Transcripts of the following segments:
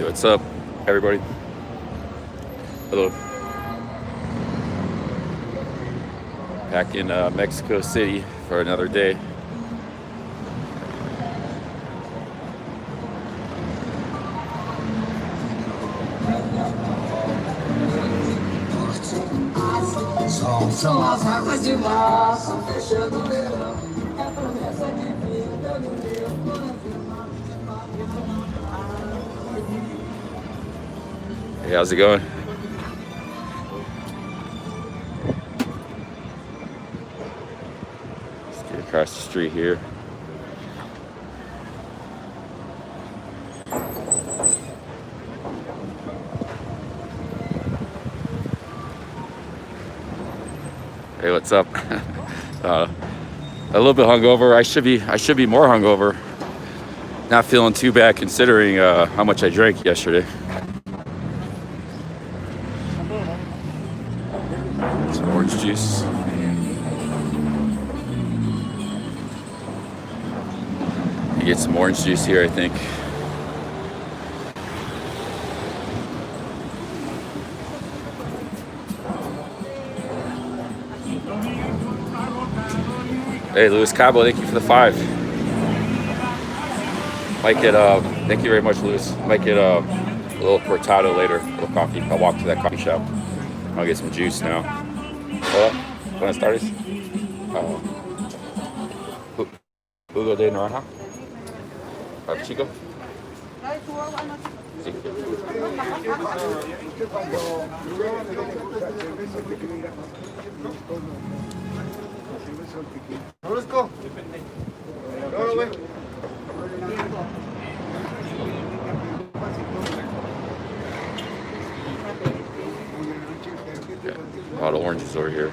Hey, what's up, everybody? Hello. Back in Mexico City for another day. São as águas de março, fechando o verão. É a promessa de vida no meu coração. Hey, how's it going? Let's get across the street here. Hey, what's up? uh, a little bit hungover. I should be more hungover. Not feeling too bad considering how much I drank yesterday. Some orange juice. You get some orange juice here, I think. Hey, Luis Cabo, thank you for the 5. Might get thank you very much, Luis. Might get a little cortado later, a little coffee. I'll walk to that coffee shop. I'll get some juice now. Hola, buenas tardes. Jugo de naranja. Chico. Sí. A lot of oranges over here.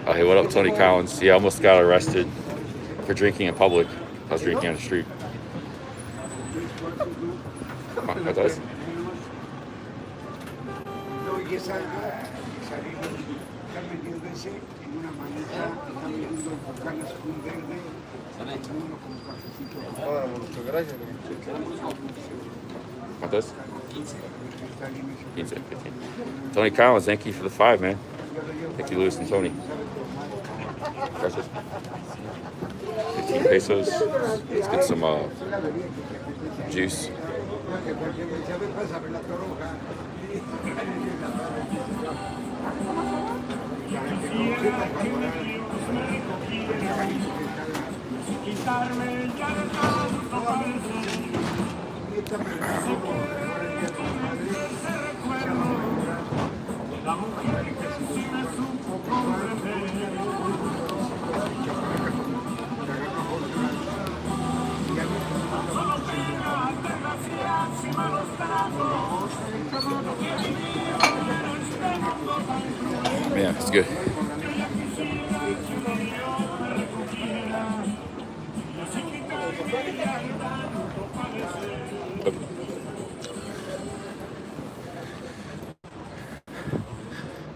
Oh, hey, what up, Tony Collins? Yeah, I almost got arrested for drinking in public. I was drinking on the street. Atrás. ¿Cuántos? 15, 15. Tony Collins, thank you for the 5, man. Thank you, Luis and Tony. Gracias. 15 pesos. Let's get some juice. Yeah, it's good.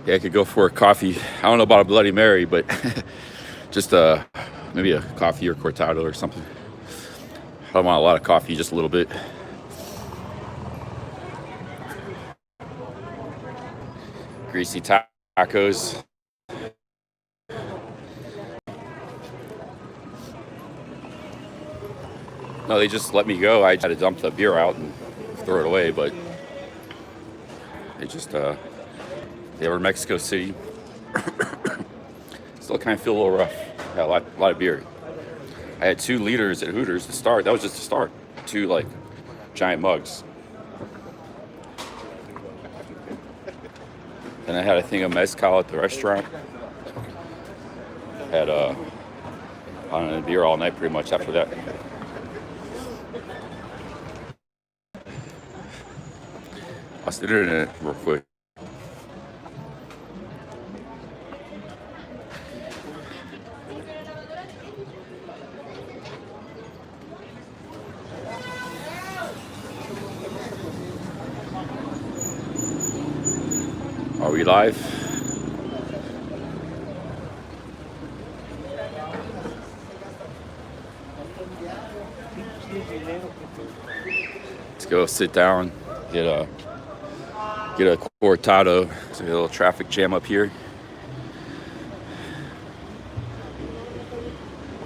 Yeah, I could go for a coffee. I don't know about a Bloody Mary, but just maybe a coffee or cortado or something. I don't want a lot of coffee, just a little bit. Greasy tacos. No, they just let me go. I had to dump the beer out and throw it away, but they just they were in Mexico City. Still kind of feel a little rough. Had a lot of beer. I had 2 liters at Hooters to start. That was just to start. 2 like giant mugs. Then I had a thing of mezcal at the restaurant. Had beer all night pretty much after that. Lost the internet real quick. Are we live? go sit down, get a cortado. There's a little traffic jam up here.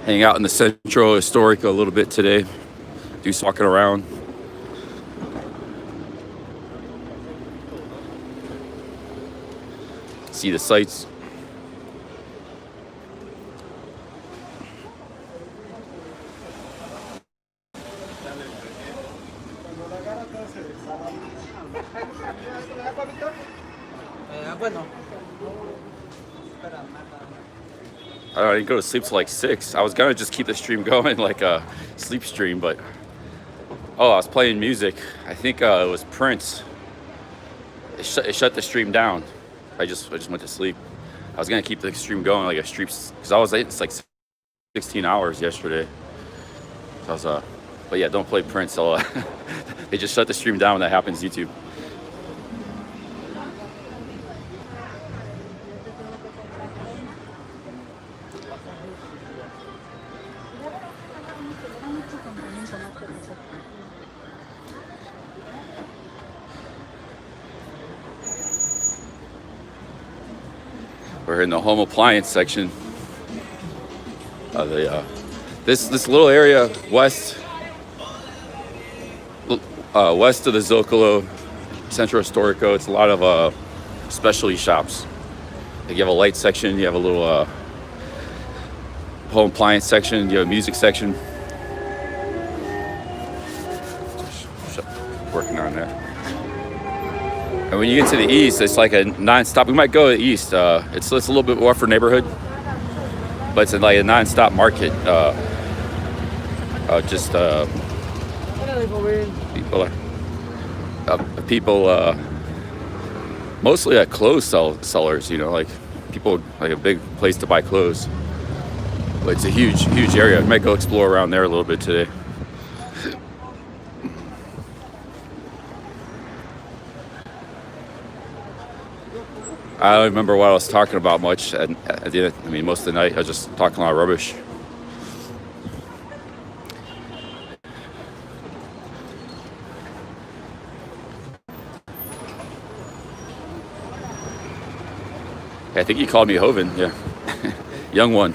Hang out in the Centro Historico a little bit today. Do some walking around. See the sights. I didn't go to sleep till like 6. I was gonna just keep the stream going like a sleep stream, but I was playing music. I think it was Prince. It shut the stream down. I just went to sleep. I was gonna keep the stream going like a stream because it's like 16 hours yesterday. So but yeah, don't play Prince. They just shut the stream down when that happens. YouTube. We're in the home appliance section of the this little area west of the Zocalo, Centro Historico. It's a lot of specialty shops. Like you have a light section, you have a little home appliance section, you have a music section. Working on that. And when you get to the east, it's like a non-stop. We might go to the east. It's a little bit more for neighborhood, but it's like a non-stop market. People mostly at clothes sellers. You know, like people like a big place to buy clothes. But it's a huge area. We might go explore around there a little bit today. I don't remember what I was talking about much at the end. I mean, most of the night I was just talking a lot of rubbish. I think he called me Hoven. Yeah, young one.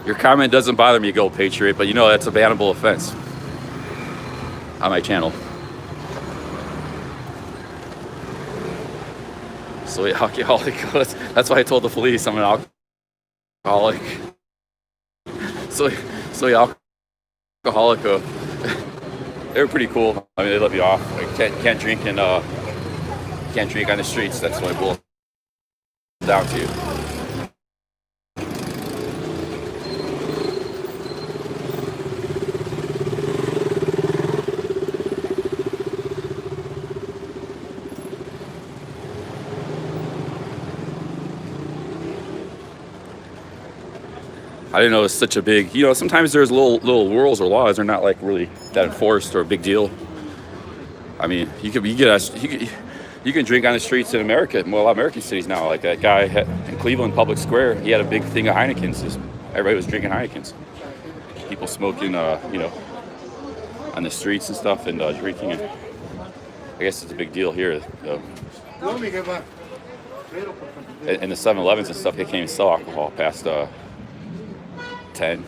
Your comment doesn't bother me, Gold Patriot, but you know that's a bannable offense on my channel. So alcoholic. That's why I told the police I'm an alcoholic. So alcoholic. They were pretty cool. I mean, they let me off. Like, can't drink and can't drink on the streets. That's what it boils down to. I didn't know it was such a big, you know, sometimes there's little rules or laws. They're not like really that enforced or a big deal. I mean, you can drink on the streets in America, well, a lot of American cities now. Like that guy in Cleveland Public Square, he had a big thing of Heinekens. Everybody was drinking Heinekens. People smoking, you know, on the streets and stuff and drinking it. I guess it's a big deal here, though. And the 7-Elevens and stuff, they can't even sell alcohol past 10.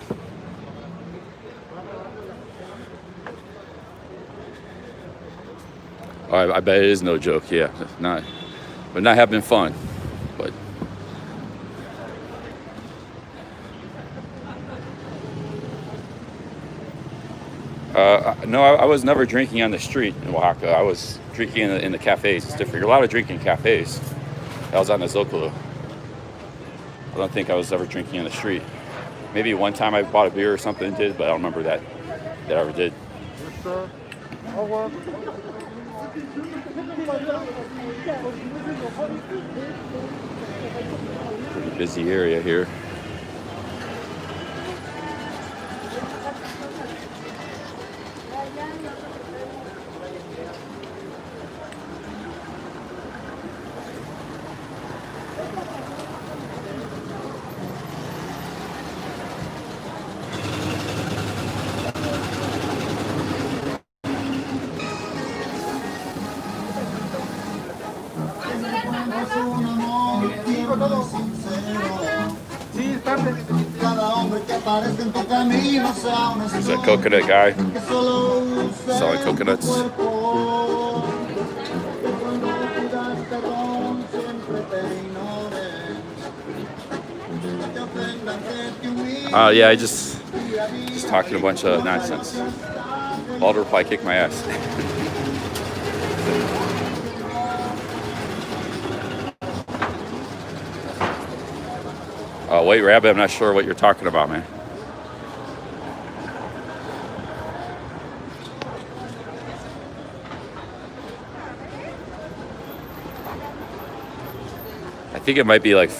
I bet it is no joke. Yeah, but not having fun. But no, I was never drinking on the street in Oaxaca. I was drinking in the cafes. It's different. You're allowed to drink in cafes. I was on the Zocalo. I don't think I was ever drinking on the street. Maybe one time I bought a beer or something and did, but I don't remember that I ever did. Pretty busy area here. There's that coconut guy selling coconuts. Yeah, I just talking a bunch of nonsense. Alder will probably kick my ass. White Rabbit, I'm not sure what you're talking about, man. I think it might be like,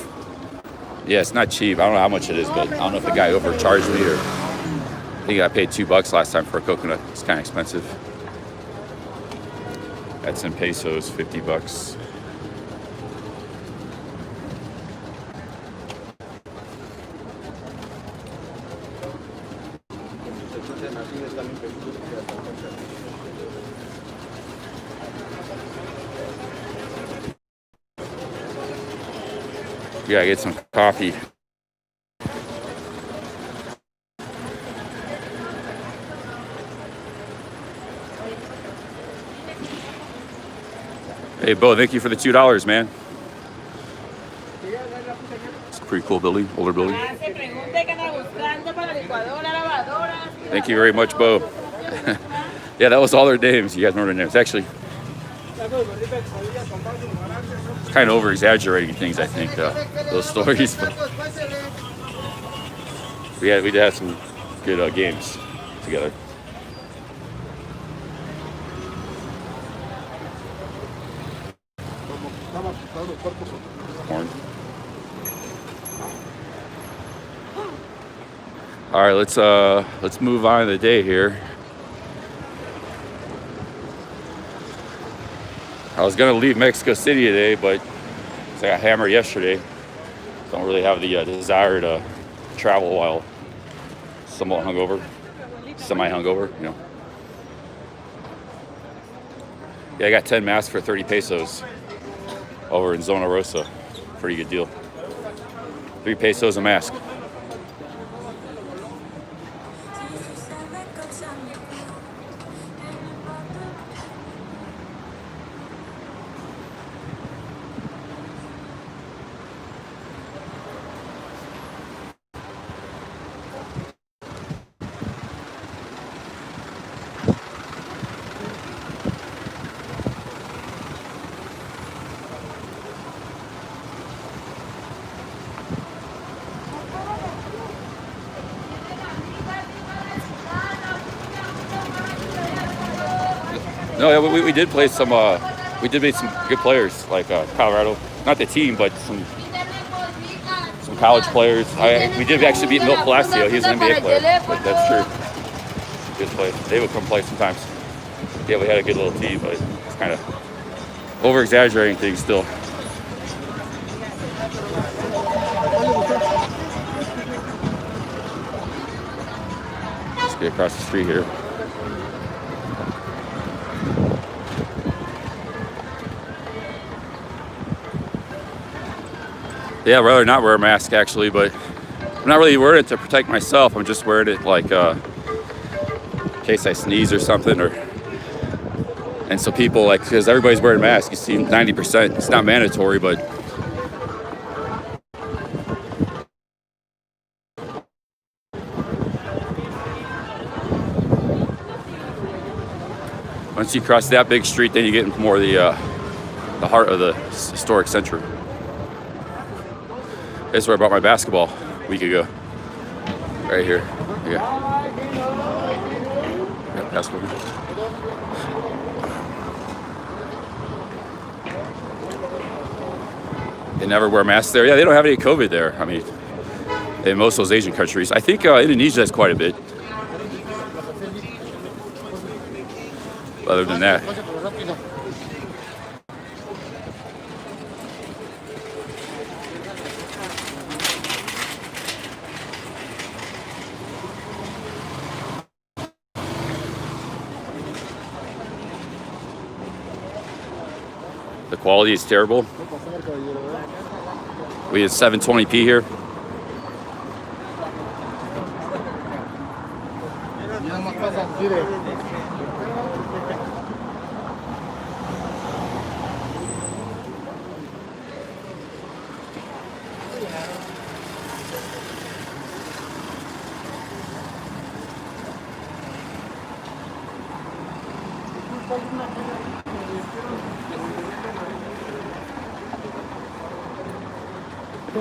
yeah, it's not cheap. I don't know how much it is, but I don't know if the guy overcharged me or I think I paid $2 last time for a coconut. It's kind of expensive. That's in pesos, $50. Yeah, get some coffee. Hey, Bo, thank you for the $2, man. It's a pretty cool building, older building. Thank you very much, Bo. Yeah, that was all their names. You guys remember their names. Actually, it's kind of over-exaggerating things, I think, those stories. But we did have some good games together. Corn. All right, let's move on to the day here. I was gonna leave Mexico City today, but I got hammered yesterday. Don't really have the desire to travel while somewhat hungover, semi-hungover, you know. Yeah, I got 10 masks for 30 pesos over in Zona Rosa. Pretty good deal. 3 pesos a mask. No, yeah, we did play some. We did meet some good players like Colorado. Not the team, but some college players. We did actually beat Milt Palacio. He's an NBA player, but that's true. Good play. They would come play sometimes. Yeah, we had a good little team, but it's kind of over-exaggerating things still. Let's get across the street here. Yeah, I'd rather not wear a mask actually, but I'm not really wearing it to protect myself. I'm just wearing it like in case I sneeze or something, and so people like, because everybody's wearing masks, you see 90%. It's not mandatory, but once you cross that big street, then you get into more of the heart of the historic center. This is where I bought my basketball a week ago. Right here. Yeah. Basketball. They never wear masks there. Yeah, they don't have any COVID there. I mean, in most of those Asian countries. I think Indonesia has quite a bit. Other than that. The quality is terrible. We have 720p here.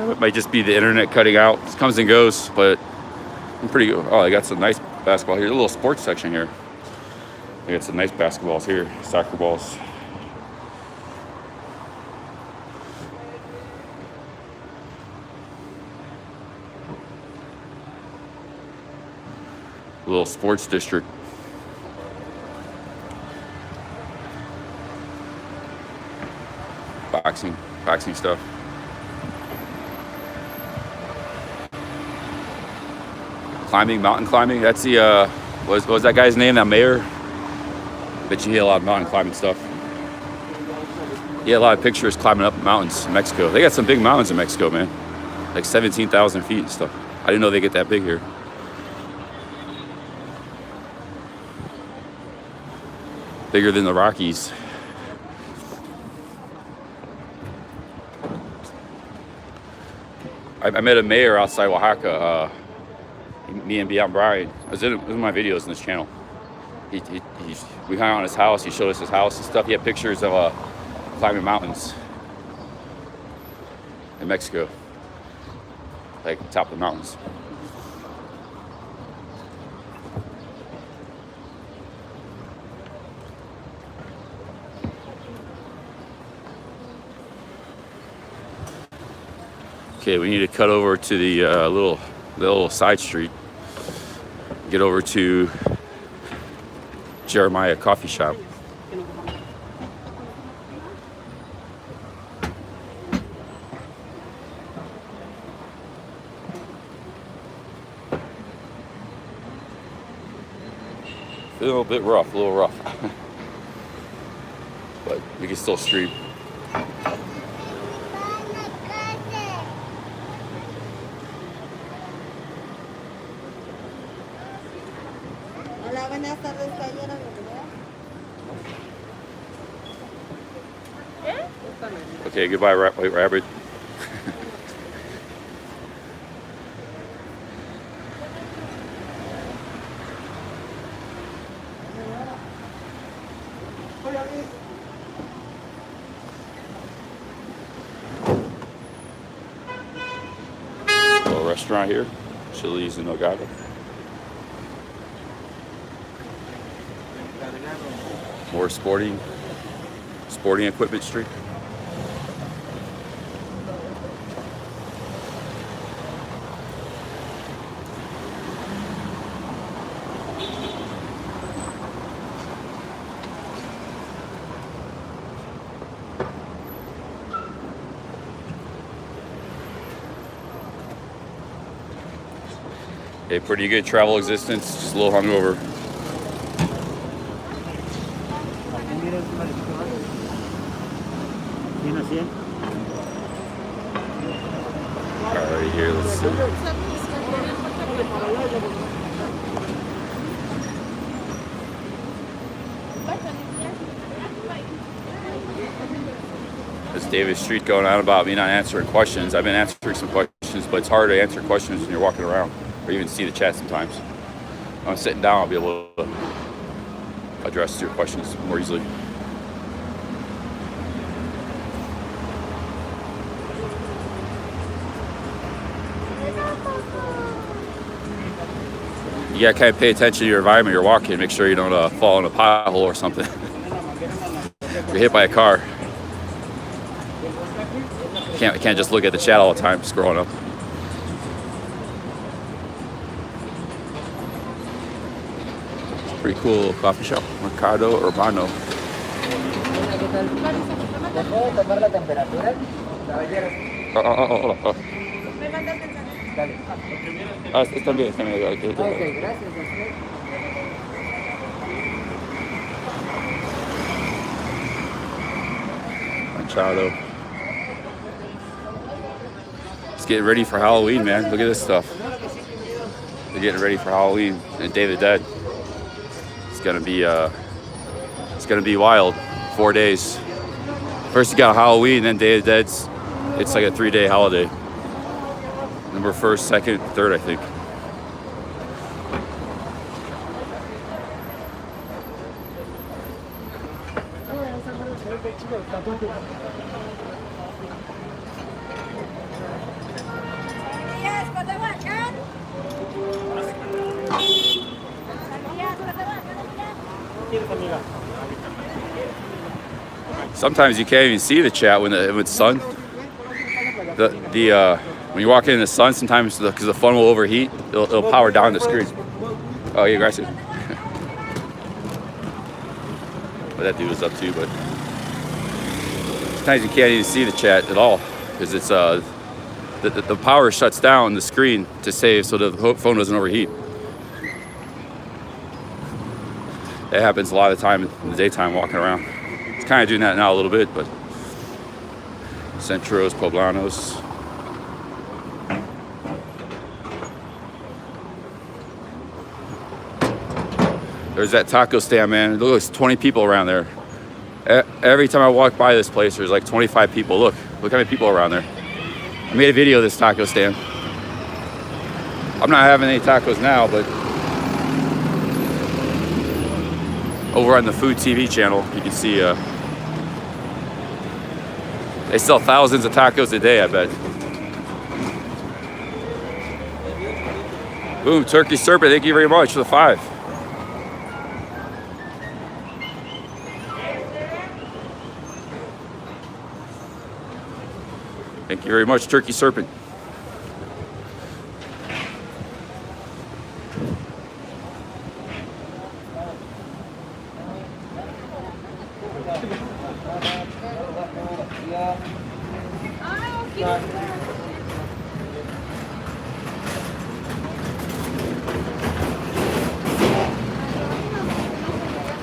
It might just be the internet cutting out. It comes and goes, but I'm pretty good. Oh, I got some nice basketball here. A little sports section here. I got some nice basketballs here, soccer balls. A little sports district. Boxing stuff. Climbing, mountain climbing. That's the what was that guy's name? That mayor. Bet you he had a lot of mountain climbing stuff. He had a lot of pictures climbing up mountains in Mexico. They got some big mountains in Mexico, man. Like 17,000 feet and stuff. I didn't know they get that big here. Bigger than the Rockies. I met a mayor outside Oaxaca. Me and Beyond Brian. It was in my videos on this channel. We hung out in his house. He showed us his house and stuff. He had pictures of climbing mountains in Mexico, like top of the mountains. Okay, we need to cut over to the little side street. Get over to Jeremiah Coffee Shop. A little bit rough, but we can still stream. Hola, buenas tardes, caballero. Okay, goodbye, White Rabbit. Little restaurant here, Chili's in Nogada. More sporting equipment street. A pretty good travel existence, just a little hungover. Alright, here, let's see. This Davis Street going on about me not answering questions. I've been answering some questions, but it's hard to answer questions when you're walking around or even see the chat sometimes. When I'm sitting down, I'll be able to address your questions more easily. You gotta kind of pay attention to your environment you're walking. Make sure you don't fall in a pothole or something. You're hit by a car. Can't just look at the chat all the time scrolling up. It's a pretty cool coffee shop, Mercado Urbano. ¿Puedo tomar la temperatura? Caballero. Oh. ¿Me mandas mensaje? Dale. Está bien. Ok, gracias a usted. Machado. It's getting ready for Halloween, man. Look at this stuff. They're getting ready for Halloween and Day of the Dead. It's gonna be wild. 4 days. First you got Halloween, then Day of the Dead. It's like a 3-day holiday. Number 1st, 2nd, 3rd, I think. Yes, but I want can. Sometimes you can't even see the chat when it's sun. When you walk in the sun, sometimes because the phone will overheat, it'll power down the screen. Oh, yeah, gracias. But that dude was up too. But sometimes you can't even see the chat at all because it's the power shuts down the screen to save so the phone doesn't overheat. It happens a lot of the time in the daytime walking around. It's kind of doing that now a little bit, but Centros, Poblanos. There's that taco stand, man. Look, there's 20 people around there. Every time I walk by this place, there's like 25 people. Look how many people are around there. I made a video of this taco stand. I'm not having any tacos now, but over on the Food TV channel, you can see they sell thousands of tacos a day, I bet. Boom, Turkey Serpent, thank you very much for the 5. Thank you very much, Turkey Serpent.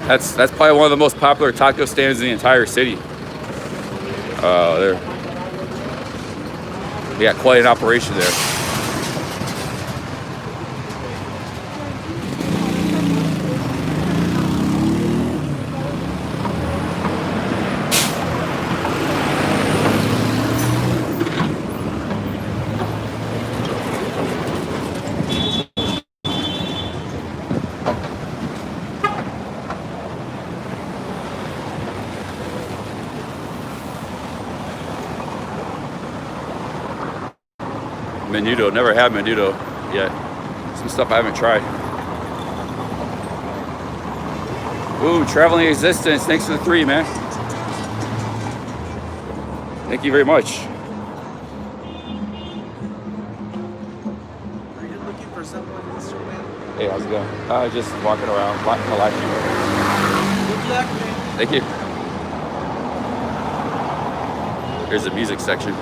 That's probably one of the most popular taco stands in the entire city. We got quite an operation there. Menudo, never had menudo yet. Some stuff I haven't tried. Ooh, Traveling Existence, thanks for the 3, man. Thank you very much. Are you looking for someone, Mr. Man? Hey, how's it going? Just walking around, watching the live stream. Good luck, man. Thank you. Here's the music section.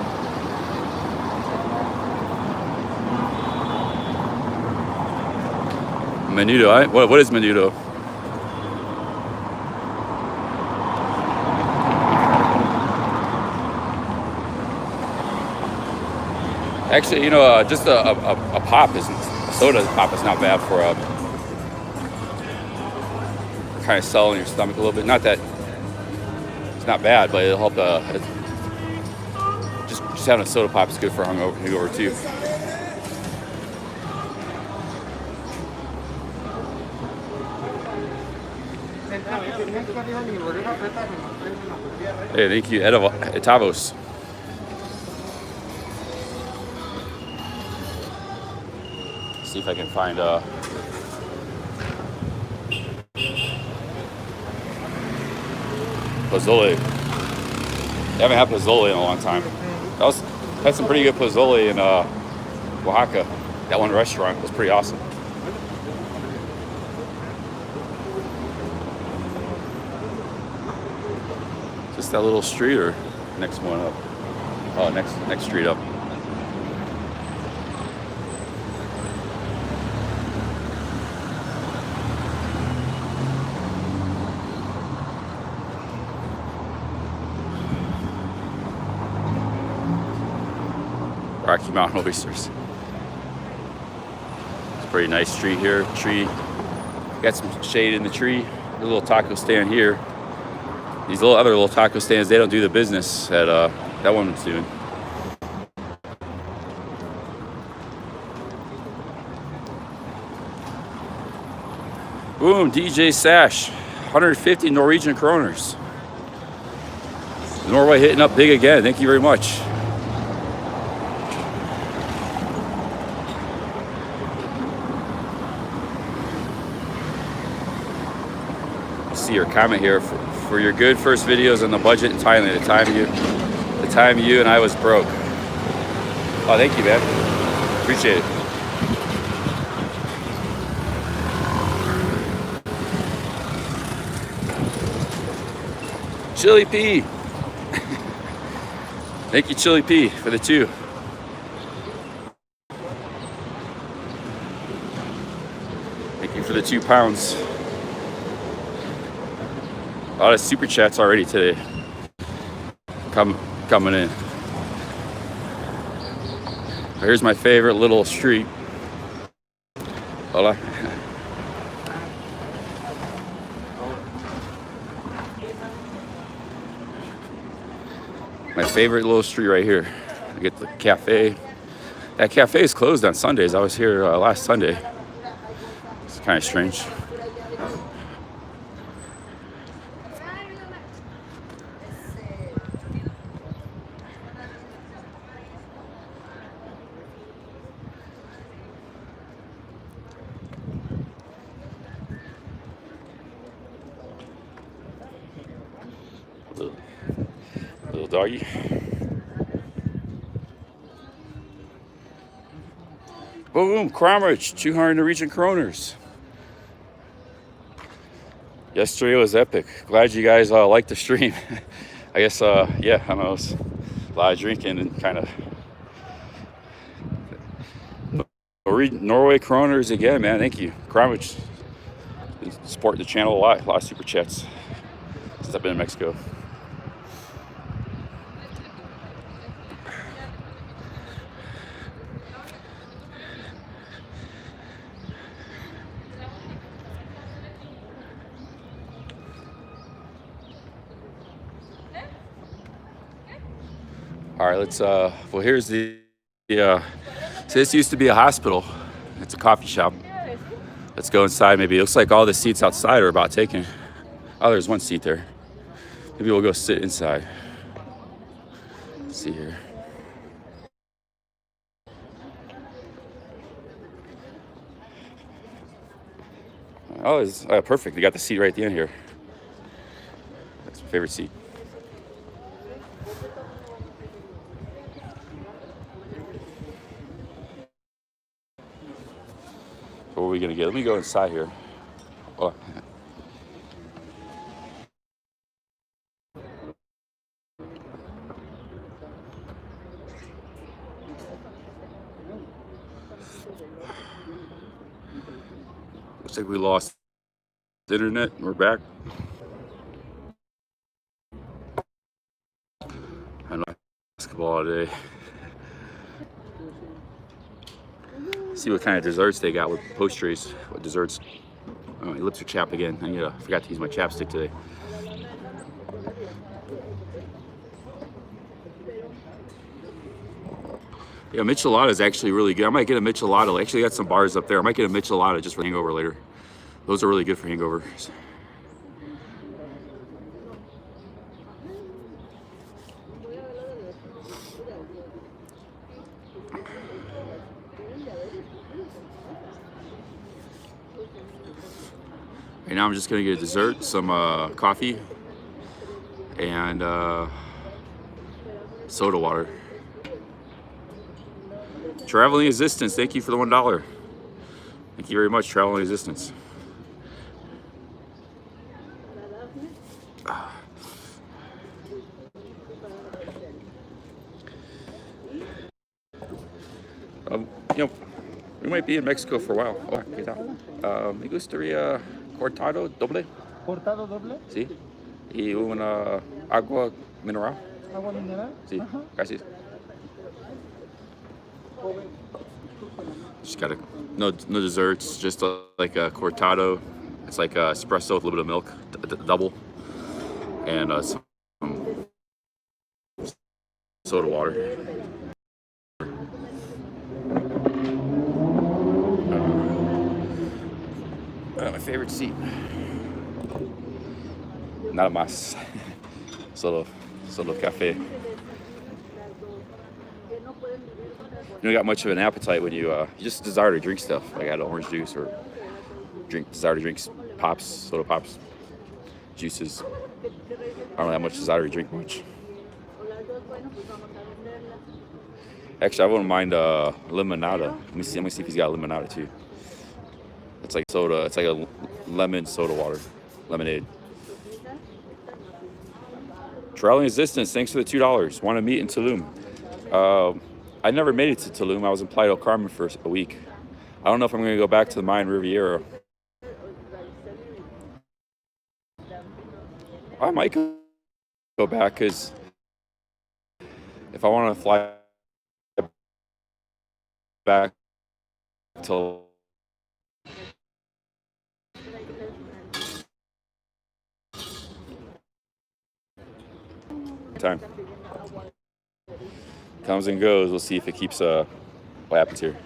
Menudo, what is menudo? Actually, just a pop isn't, a soda pop is not bad for kind of selling your stomach a little bit. Not that it's not bad, but it'll help. Just having a soda pop is good for hangover too. Hey, thank you, Etavos. See if I can find pozole. I haven't had pozole in a long time. Had some pretty good pozole in Oaxaca. That one restaurant was pretty awesome. Just that little street or next one up? Oh, next street up. Rocky Mountain Oysters. It's a pretty nice street here. Tree. Got some shade in the tree. A little taco stand here. These other little taco stands, they don't do the business that that one's doing. Boom, DJ Sash, 150 Norwegian kroners. Norway hitting up big again. Thank you very much. See your comment here for your good first videos on the budget in Thailand. The time you and I was broke. Oh, thank you, man. Appreciate it. Chili P. Thank you, Chili P, for the 2. Thank you for the 2 pounds. A lot of super chats already today. Coming in. Here's my favorite little street. Hola. My favorite little street right here. I get the cafe. That cafe is closed on Sundays. I was here last Sunday. It's kind of strange. Little doggy. Boom, Kramrich, 200 Norwegian kroners. Yesterday was epic. Glad you guys liked the stream. I guess, yeah, I don't know, it's a lot of drinking and kind of. Norway kroners again, man. Thank you. Kramrich. Support the channel a lot of super chats since I've been in Mexico. All right, let's, well, here's the, so this used to be a hospital. It's a coffee shop. Let's go inside maybe. It looks like all the seats outside are about taken. Oh, there's one seat there. Maybe we'll go sit inside. Let's see here. Oh, it's perfect. They got the seat right at the end here. That's my favorite seat. What are we gonna get? Let me go inside here. Oh. Looks like we lost the internet. We're back. I know basketball all day. See what kind of desserts they got with post trays. What desserts? Oh, my lips are chapped again. I forgot to use my chapstick today. Yeah, Michelada is actually really good. I might get a Michelada. I actually got some bars up there. I might get a Michelada just for hangover later. Those are really good for hangovers. Right now I'm just gonna get a dessert, some coffee, and soda water. Traveling Existence, thank you for the $1. Thank you very much, Traveling Existence. You know, we might be in Mexico for a while. Hola, ¿qué tal? Me gustaría cortado doble, Cortado doble, sí, y una agua mineral. agua mineral. Sí, Ajá. gracias. Just gotta no desserts, just like a cortado. It's like a espresso with a little bit of milk, double, and some soda water. My favorite seat. Nada más. Solo cafe. You don't got much of an appetite when you just desire to drink stuff. Like I had orange juice or desire to drink pops, soda pops, juices. I don't have much desire to drink much. Actually, I wouldn't mind limonada. Let me see if he's got limonada too. It's like soda. It's like a lemon soda water, lemonade. Traveling Existence, thanks for the $2. Want to meet in Tulum? I never made it to Tulum. I was in Playa del Carmen for a week. I don't know if I'm going to go back to the Mayan Riviera. I might go back because if I want to fly back to time comes and goes. We'll see if it keeps what happens here.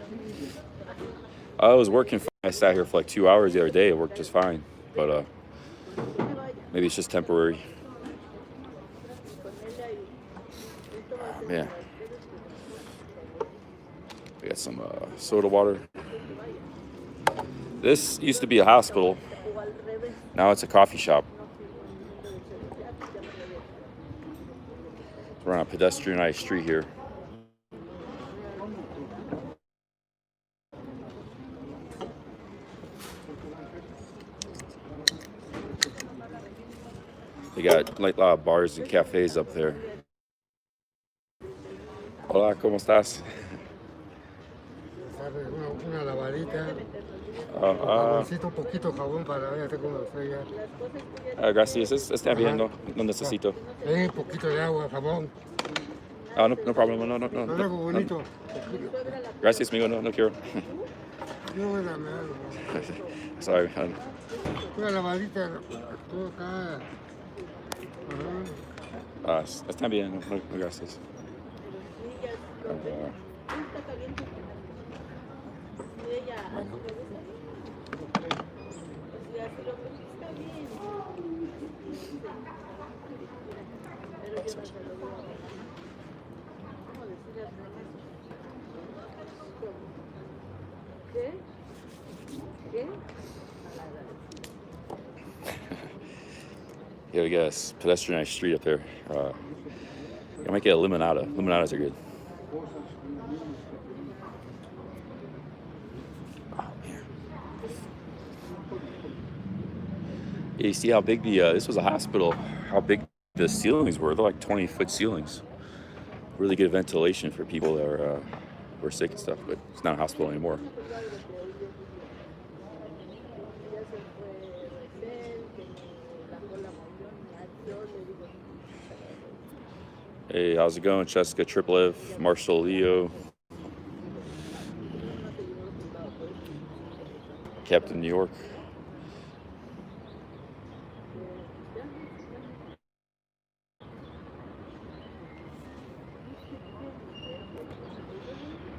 I was working. I sat here for like 2 hours the other day. It worked just fine, but maybe it's just temporary. Yeah, we got some soda water. This used to be a hospital. Now it's a coffee shop. We're on a pedestrianized street here. They got like a lot of bars and cafes up there. Hola, ¿cómo estás? Una lavadita, Ah, necesito un poquito de jabón para ver cómo estoy ya. gracias. Está bien, no necesito. Un poquito de agua, jabón. No problem. No. Algo bonito. Gracias, amigo. No quiero. No, me da. Sorry. Una lavadita, todo acá. Está bien. No, gracias. Yeah, we got a pedestrianized street up there. I might get a limonada. Limonadas are good. Oh, man. Yeah, you see how big this was a hospital, how big the ceilings were. They're like 20-foot ceilings. Really good ventilation for people that were sick and stuff, but it's not a hospital anymore. Hey, how's it going? Cheska Triplev, Marshall Leo, Captain New York.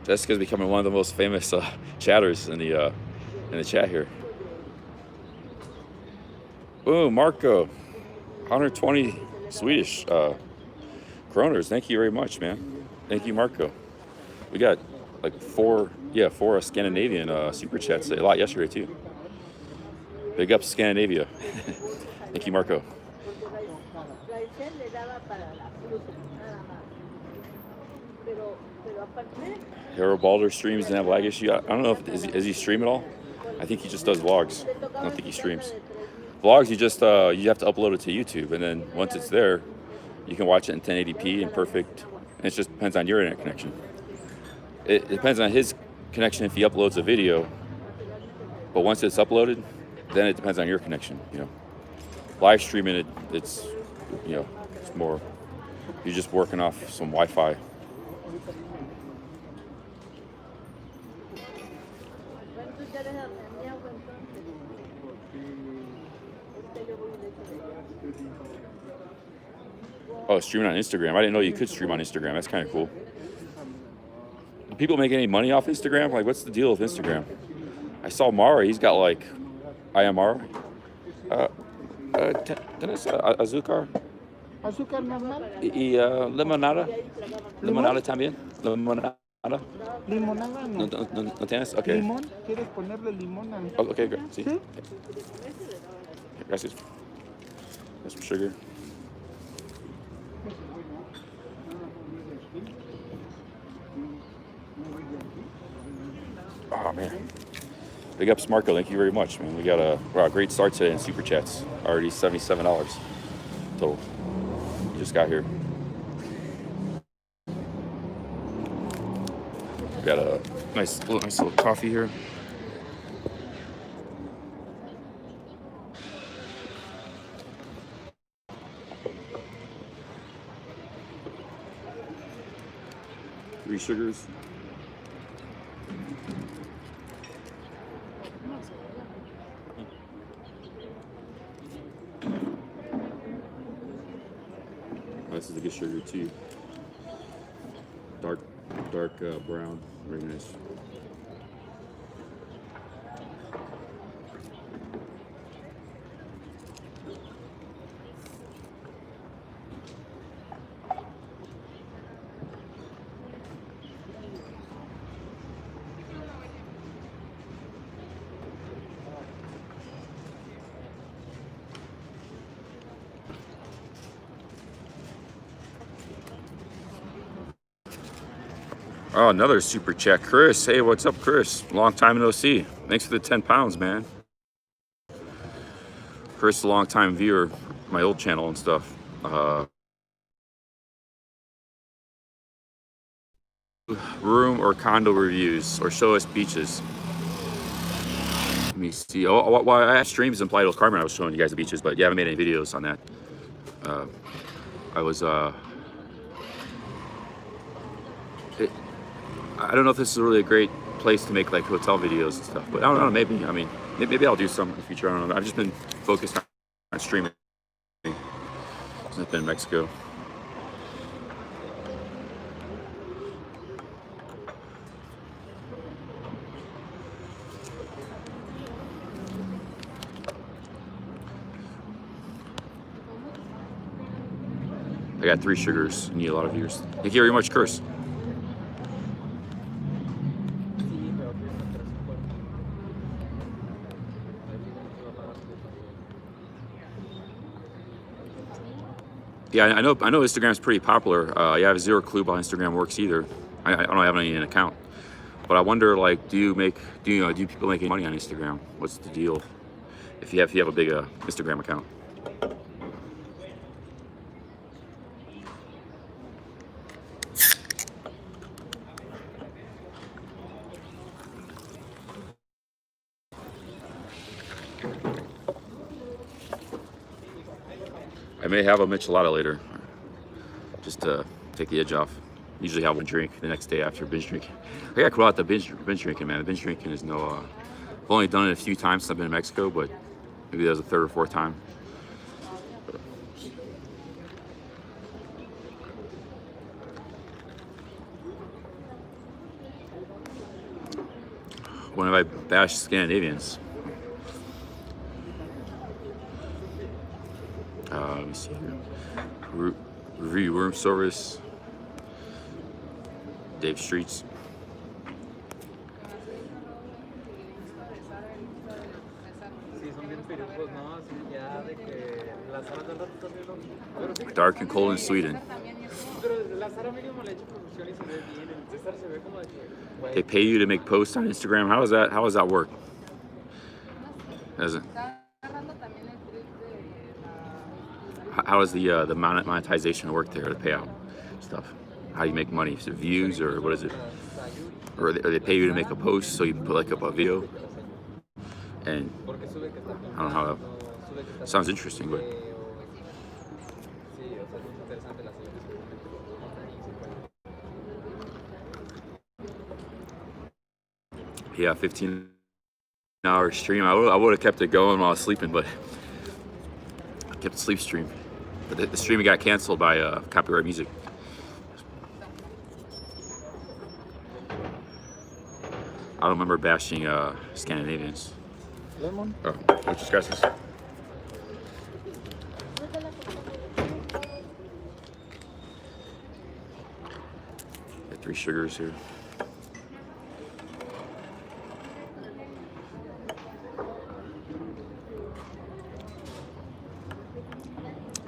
Jessica's becoming one of the most famous chatters in the chat here. Boom, Marco, 120 Swedish kroners. Thank you very much, man. Thank you, Marco. We got like four Scandinavian super chats. A lot yesterday too. Big up Scandinavia. Thank you, Marco. Harold Balder streams and have lag issue. I don't know if does he stream at all. I think he just does vlogs. I don't think he streams. Vlogs, you just you have to upload it to YouTube, and then once it's there, you can watch it in 1080p and perfect. And it just depends on your internet connection. It depends on his connection if he uploads a video. But once it's uploaded, then it depends on your connection. You know, live streaming it's you know, it's more. You're just working off some Wi-Fi. Oh, streaming on Instagram. I didn't know you could stream on Instagram. That's kind of cool. Do people make any money off Instagram? Like, what's the deal with Instagram? I saw Mara. He's got like IMR. ¿Tienes azúcar? Azúcar normal, Y limonada. Limonada también. Limonada. limonada no. No tienes? Ok. Limón, ¿quieres ponerle limón al? Oh, okay, good. Sí. ¿Sí? Gracias. There's some sugar. Oh man. Big up Smarco, thank you very much, man. We got a great start today in Super Chats. Already $77 total. We just got here. We got a nice little coffee here. Three sugars. This is a good sugar too. Dark brown, very nice. Oh, another super chat. Chris, hey, what's up, Chris? Long time no see. Thanks for the 10 pounds, man. Chris, a long time viewer of my old channel and stuff. Room or condo reviews, or show us beaches. Let me see. Oh, well, I have streams in Playa del Carmen. I was showing you guys the beaches, but you haven't made any videos on that. I don't know if this is really a great place to make like hotel videos and stuff, but I don't know, maybe. I mean, maybe I'll do some in the future. I don't know. I've just been focused on streaming since I've been in Mexico. I got 3 sugars. I need a lot of viewers. Thank you very much, Chris. Yeah, I know Instagram's pretty popular. I have zero clue how Instagram works either. I don't have any an account. But I wonder, like, do people make any money on Instagram? What's the deal? If you have a big Instagram account. I may have a michelada later, just to take the edge off. Usually have one drink the next day after binge drinking. I gotta quit out the binge drinking, man. The binge drinking is no. I've only done it a few times since I've been in Mexico, but maybe that was the 3rd or 4th time. When have I bashed Scandinavians? Let me see here. Review room service. Dave Streets. Dark and cold in Sweden. They pay you to make posts on Instagram. How does that work? Doesn't. How does the monetization work there, the payout stuff? How do you make money? Is it views or what is it? Or they pay you to make a post so you can put like up a video? And I don't know how that sounds interesting, but yeah, 15-hour stream. I would have kept it going while I was sleeping, but I kept the sleep stream. But the stream got canceled by copyright music. I don't remember bashing Scandinavians. Lemon. Oh, muchas gracias. Got 3 sugars here.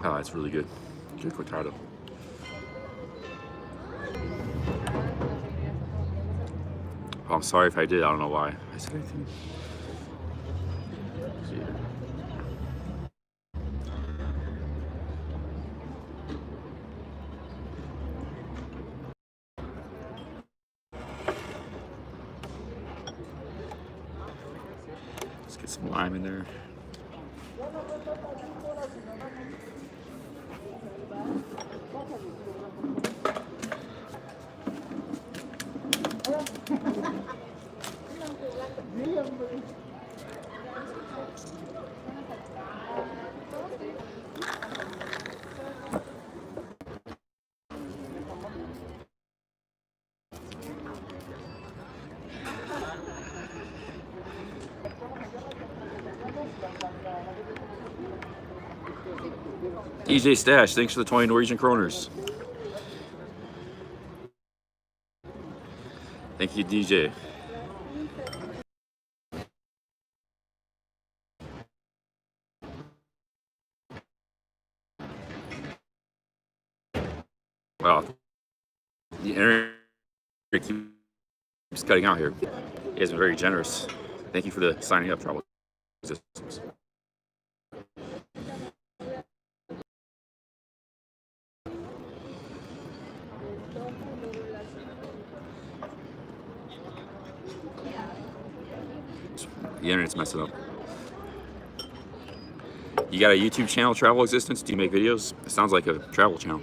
Oh, that's really good. Good cortado. Oh, I'm sorry if I did. I don't know why I said anything. Let's see here. Let's get some lime in there. DJ Stash, thanks for the 20 Norwegian kroners. Thank you, DJ. Wow. The internet keeps cutting out here. You guys been very generous. Thank you for the signing up, Travel Systems. The internet's messing up. You got a YouTube channel, Travel Existence? Do you make videos? It sounds like a travel channel.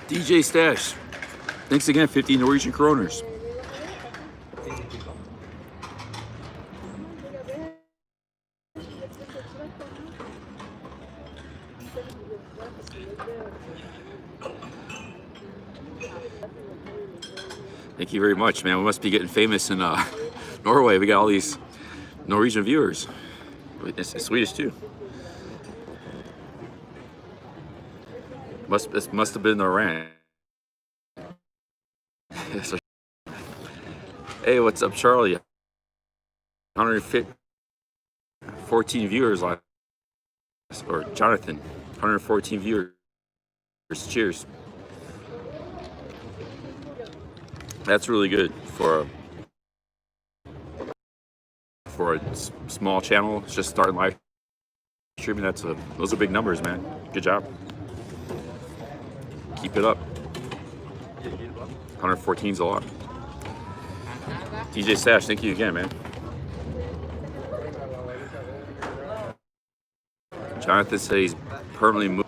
DJ Stash, thanks again, 50 Norwegian kroners. Thank you very much, man. We must be getting famous in Norway. We got all these Norwegian viewers. It's Swedish too. This must have been Iran. Hey, what's up, Charlie? 114 viewers last, or Jonathan, 114 viewers. Cheers. That's really good for a small channel. It's just starting live streaming. Those are big numbers, man. Good job. Keep it up. 114 is a lot. DJ Stash, thank you again, man. Jonathan said he's permanently moved.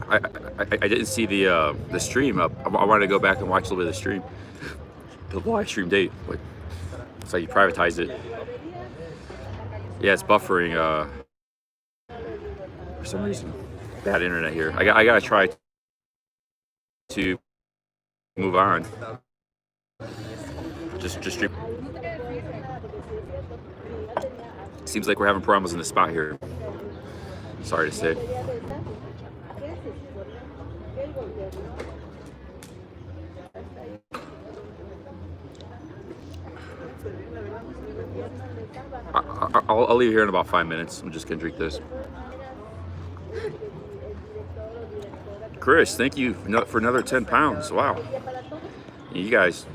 I didn't see the stream up. I wanted to go back and watch a little bit of the stream, the live stream date, but it's like you privatized it. Yeah, it's buffering for some reason. Bad internet here. I gotta try to move on. Just stream. Seems like we're having problems in the spot here. Sorry to say. I'll leave here in about 5 minutes. I'm just gonna drink this. Chris, thank you for another 10 pounds. Wow. You guys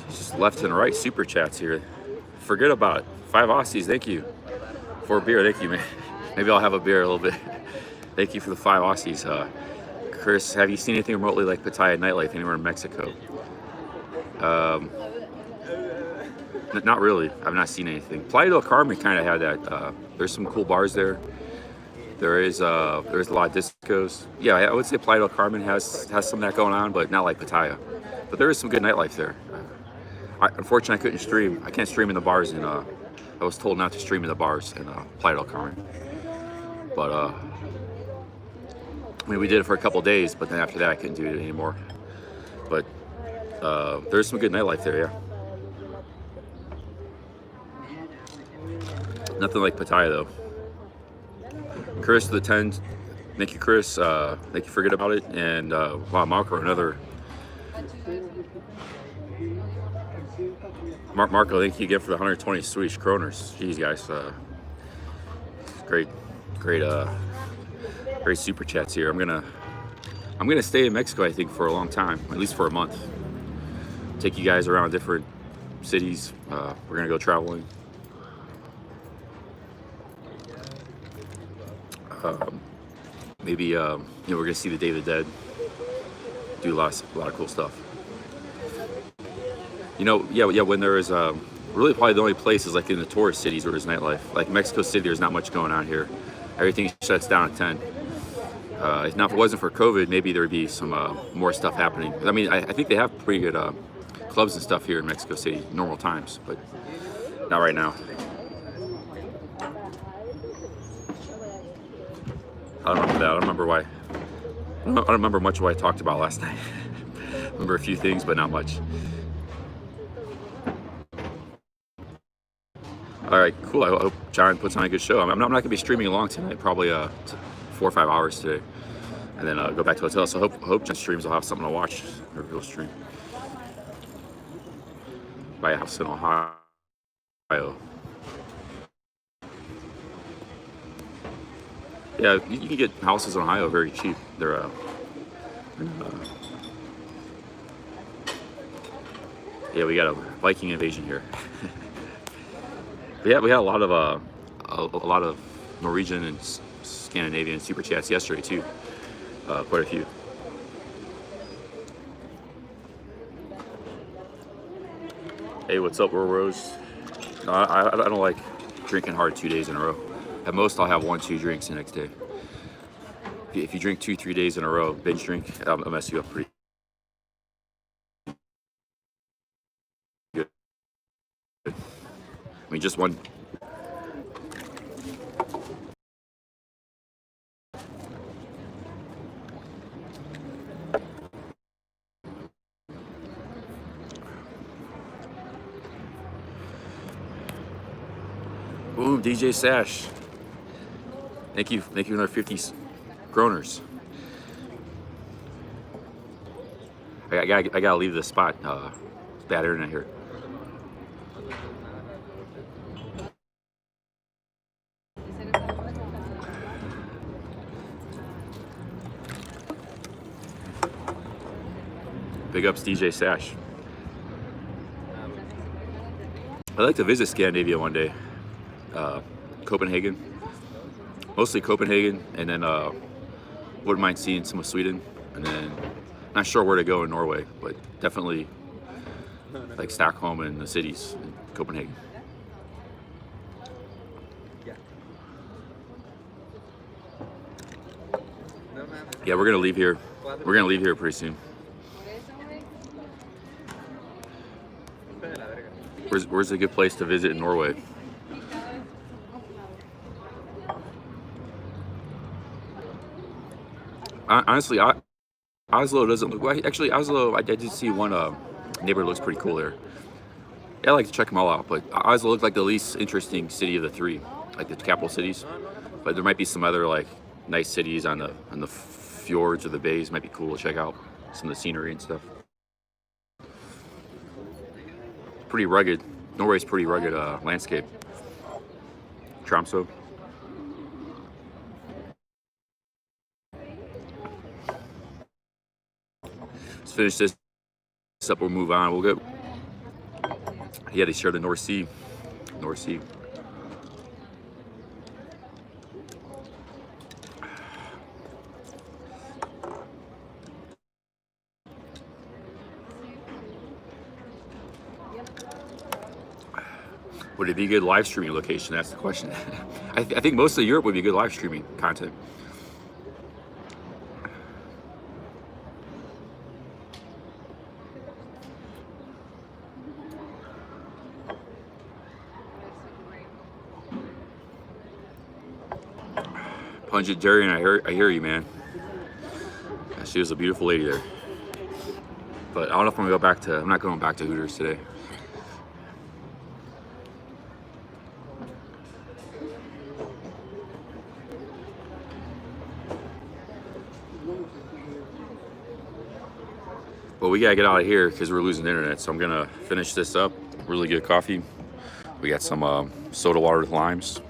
just left and right super chats here. Forget about it. 5 Aussies, thank you. For a beer, thank you, man. Maybe I'll have a beer a little bit. Thank you for the 5 Aussies. Chris, have you seen anything remotely like Pattaya nightlife anywhere in Mexico? Not really. I've not seen anything. Playa del Carmen kind of had that. There's some cool bars there. There's a lot of discos. Yeah, I would say Playa del Carmen has some of that going on, but not like Pattaya. But there is some good nightlife there. Unfortunately, I couldn't stream. I can't stream in the bars, and I was told not to stream in the bars in Playa del Carmen. But I mean, we did it for a couple days, but then after that, I couldn't do it anymore. But there's some good nightlife there, yeah. Nothing like Pattaya though. Chris the 10, thank you, Chris. Thank you, forget about it. And wow, Marco, another. Marco, thank you again for the 120 Swedish kroners. Jeez, guys, great super chats here. I'm gonna stay in Mexico, I think, for a long time, at least for a month. Take you guys around different cities. We're gonna go traveling. Maybe we're gonna see the Day of the Dead. Do a lot of cool stuff. Yeah. When there is really probably the only place is like in the tourist cities where there's nightlife. Like Mexico City, there's not much going on here. Everything shuts down at 10. Now, if it wasn't for COVID, maybe there would be some more stuff happening. I mean, I think they have pretty good clubs and stuff here in Mexico City, normal times, but not right now. I don't remember that. I don't remember why. I don't remember much of what I talked about last night. I remember a few things, but not much. All right, cool. I hope John puts on a good show. I'm not going to be streaming along tonight, probably 4 or 5 hours today, and then go back to the hotel. So I hope John streams. I'll have something to watch or go stream. Buy a house in Ohio. Yeah, you can get houses in Ohio very cheap. They're yeah, we got a Viking invasion here. But yeah, we had a lot of Norwegian and Scandinavian super chats yesterday too. Quite a few. Hey, what's up, Rose? No, I don't like drinking hard 2 days in a row. At most, I'll have 1-2 drinks the next day. If you drink 2-3 days in a row, binge drink, I'll mess you up pretty good. I mean, just one. Boom, DJ Sash. Thank you for another 50 kroners. I gotta leave this spot. It's bad internet here. Big ups, DJ Sash. I'd like to visit Scandinavia one day. Copenhagen. Mostly Copenhagen, and then wouldn't mind seeing some of Sweden, and then not sure where to go in Norway, but definitely like Stockholm and the cities in Copenhagen. Yeah, we're gonna leave here. We're gonna leave here pretty soon. Where's a good place to visit in Norway? Honestly, Oslo doesn't look. Well, actually, Oslo, I did see one neighborhood looks pretty cool there. Yeah, I like to check them all out, but Oslo looked like the least interesting city of the three, like the capital cities. But there might be some other like nice cities on the fjords or the bays might be cool to check out. Some of the scenery and stuff. Pretty rugged. Norway's pretty rugged landscape. Tromsø. Let's finish this up. We'll move on. We'll get. Yeah, they share the North Sea. North Sea. Would it be a good live streaming location? That's the question. I think most of Europe would be good live streaming content. Pungent Darian, I hear you, man. She was a beautiful lady there. But I don't know if I'm gonna go back to. I'm not going back to Hooters today. But we gotta get out of here because we're losing the internet. So I'm gonna finish this up. Really good coffee. We got some soda water with limes.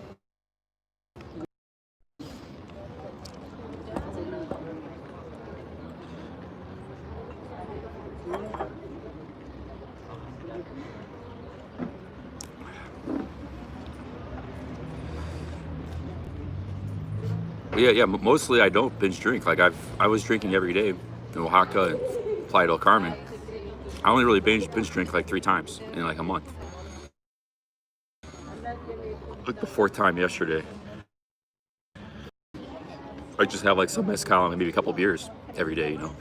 Yeah. Mostly I don't binge drink. Like I was drinking every day in Oaxaca and Playa del Carmen. I only really binge drink like 3 times in like a month. Like the 4th time yesterday. I just have like some mezcal and maybe a couple beers every day, you know.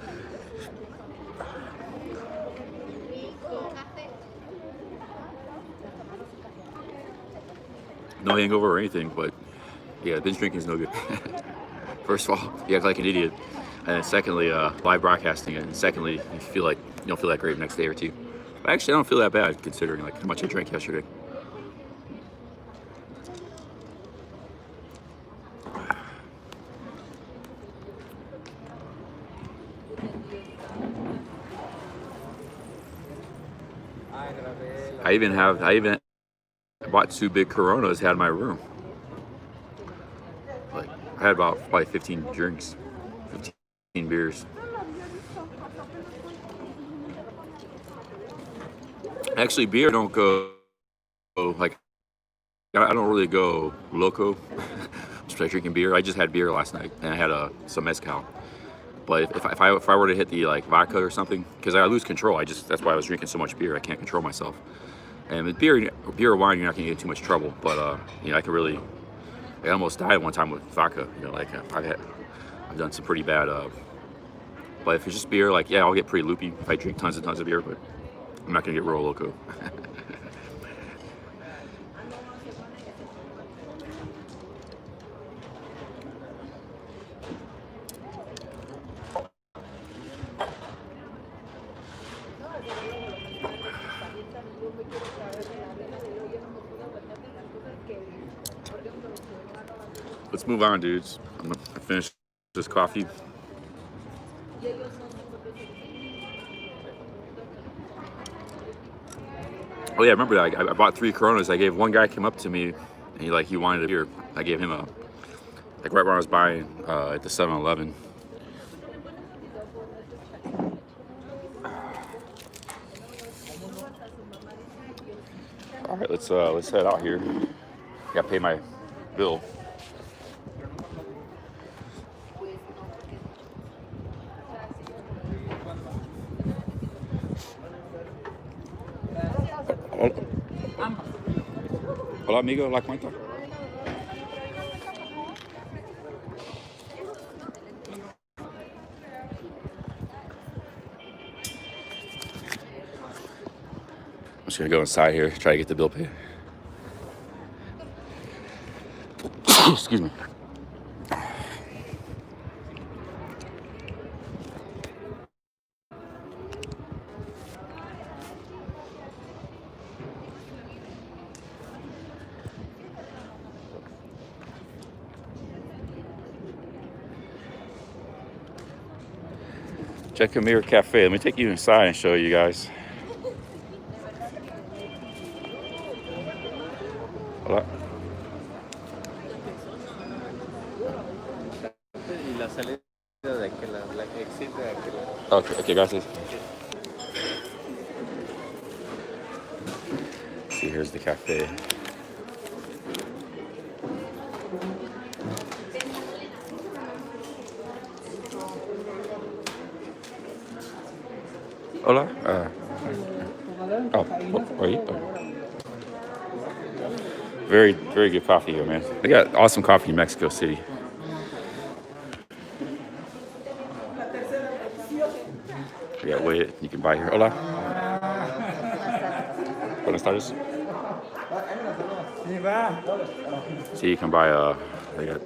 No hangover or anything, but yeah, binge drinking is no good. First of all, you act like an idiot, and then secondly, live broadcasting it, and secondly, you don't feel that great the next day or 2. But actually, I don't feel that bad considering like how much I drank yesterday. I bought 2 big Coronas, had in my room. Like I had about probably 15 drinks, 15 beers. Actually, beer don't go like I don't really go loco. Just like drinking beer. I just had beer last night and I had some mezcal. But if I were to hit the like vodka or something, because I lose control. That's why I was drinking so much beer. I can't control myself. And with beer or wine, you're not gonna get in too much trouble. But I can really. I almost died one time with vodka. Like I've done some pretty bad. But if it's just beer, like I'll get pretty loopy if I drink tons and tons of beer. But I'm not gonna get real loco. Let's move on, dudes. I'm gonna finish this coffee. Oh yeah, I remember that. I bought 3 Coronas. I gave one guy came up to me, and he wanted a beer. I gave him right when I was buying at the 7-Eleven. All right, let's head out here. Gotta pay my bill. Hola amigo, ¿la cuenta? I'm just gonna go inside here, try to get the bill paid. Excuse me. Jacamire Cafe. Let me take you inside and show you guys. Hola. Y la salida de aquel lado, la exit de aquel lado. Okay, gracias. See, here's the cafe. Hola. Very, very good coffee here, man. They got awesome coffee in Mexico City. We got way you can buy here. Hola. Buenas tardes. See, you can buy they got.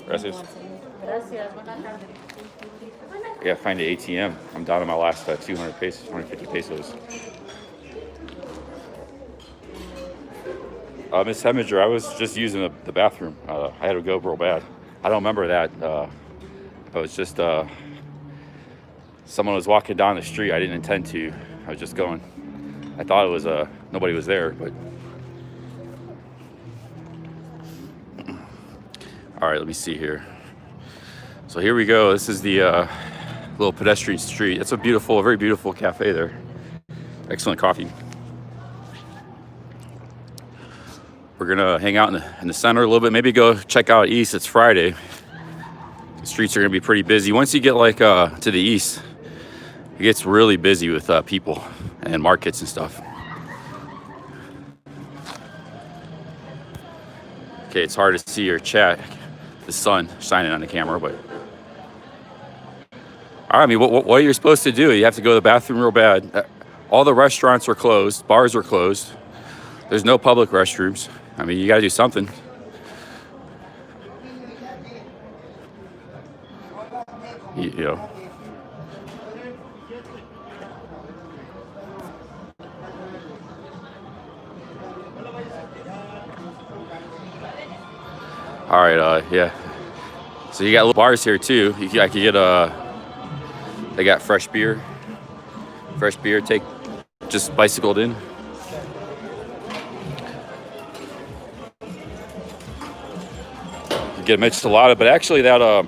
Gracias. I gotta find the ATM. I'm down to my last 200 pesos, 150 pesos. Miss Heminger, I was just using the bathroom. I had to go real bad. I don't remember that. I was just, someone was walking down the street. I didn't intend to. I was just going. I thought it was, nobody was there, but. All right, let me see here. So here we go. This is the little pedestrian street. It's a beautiful, very beautiful cafe there. Excellent coffee. We're gonna hang out in the center a little bit. Maybe go check out east. It's Friday. The streets are gonna be pretty busy. Once you get like to the east, it gets really busy with people and markets and stuff. Okay, it's hard to see your chat. The sun shining on the camera, but I mean, what are you supposed to do? You have to go to the bathroom real bad. All the restaurants are closed. Bars are closed. There's no public restrooms. I mean, you got to do something. You know. All right, yeah. So you got little bars here too. I could get they got fresh beer. Fresh beer, take just bicycled in. You get a michelada, but actually that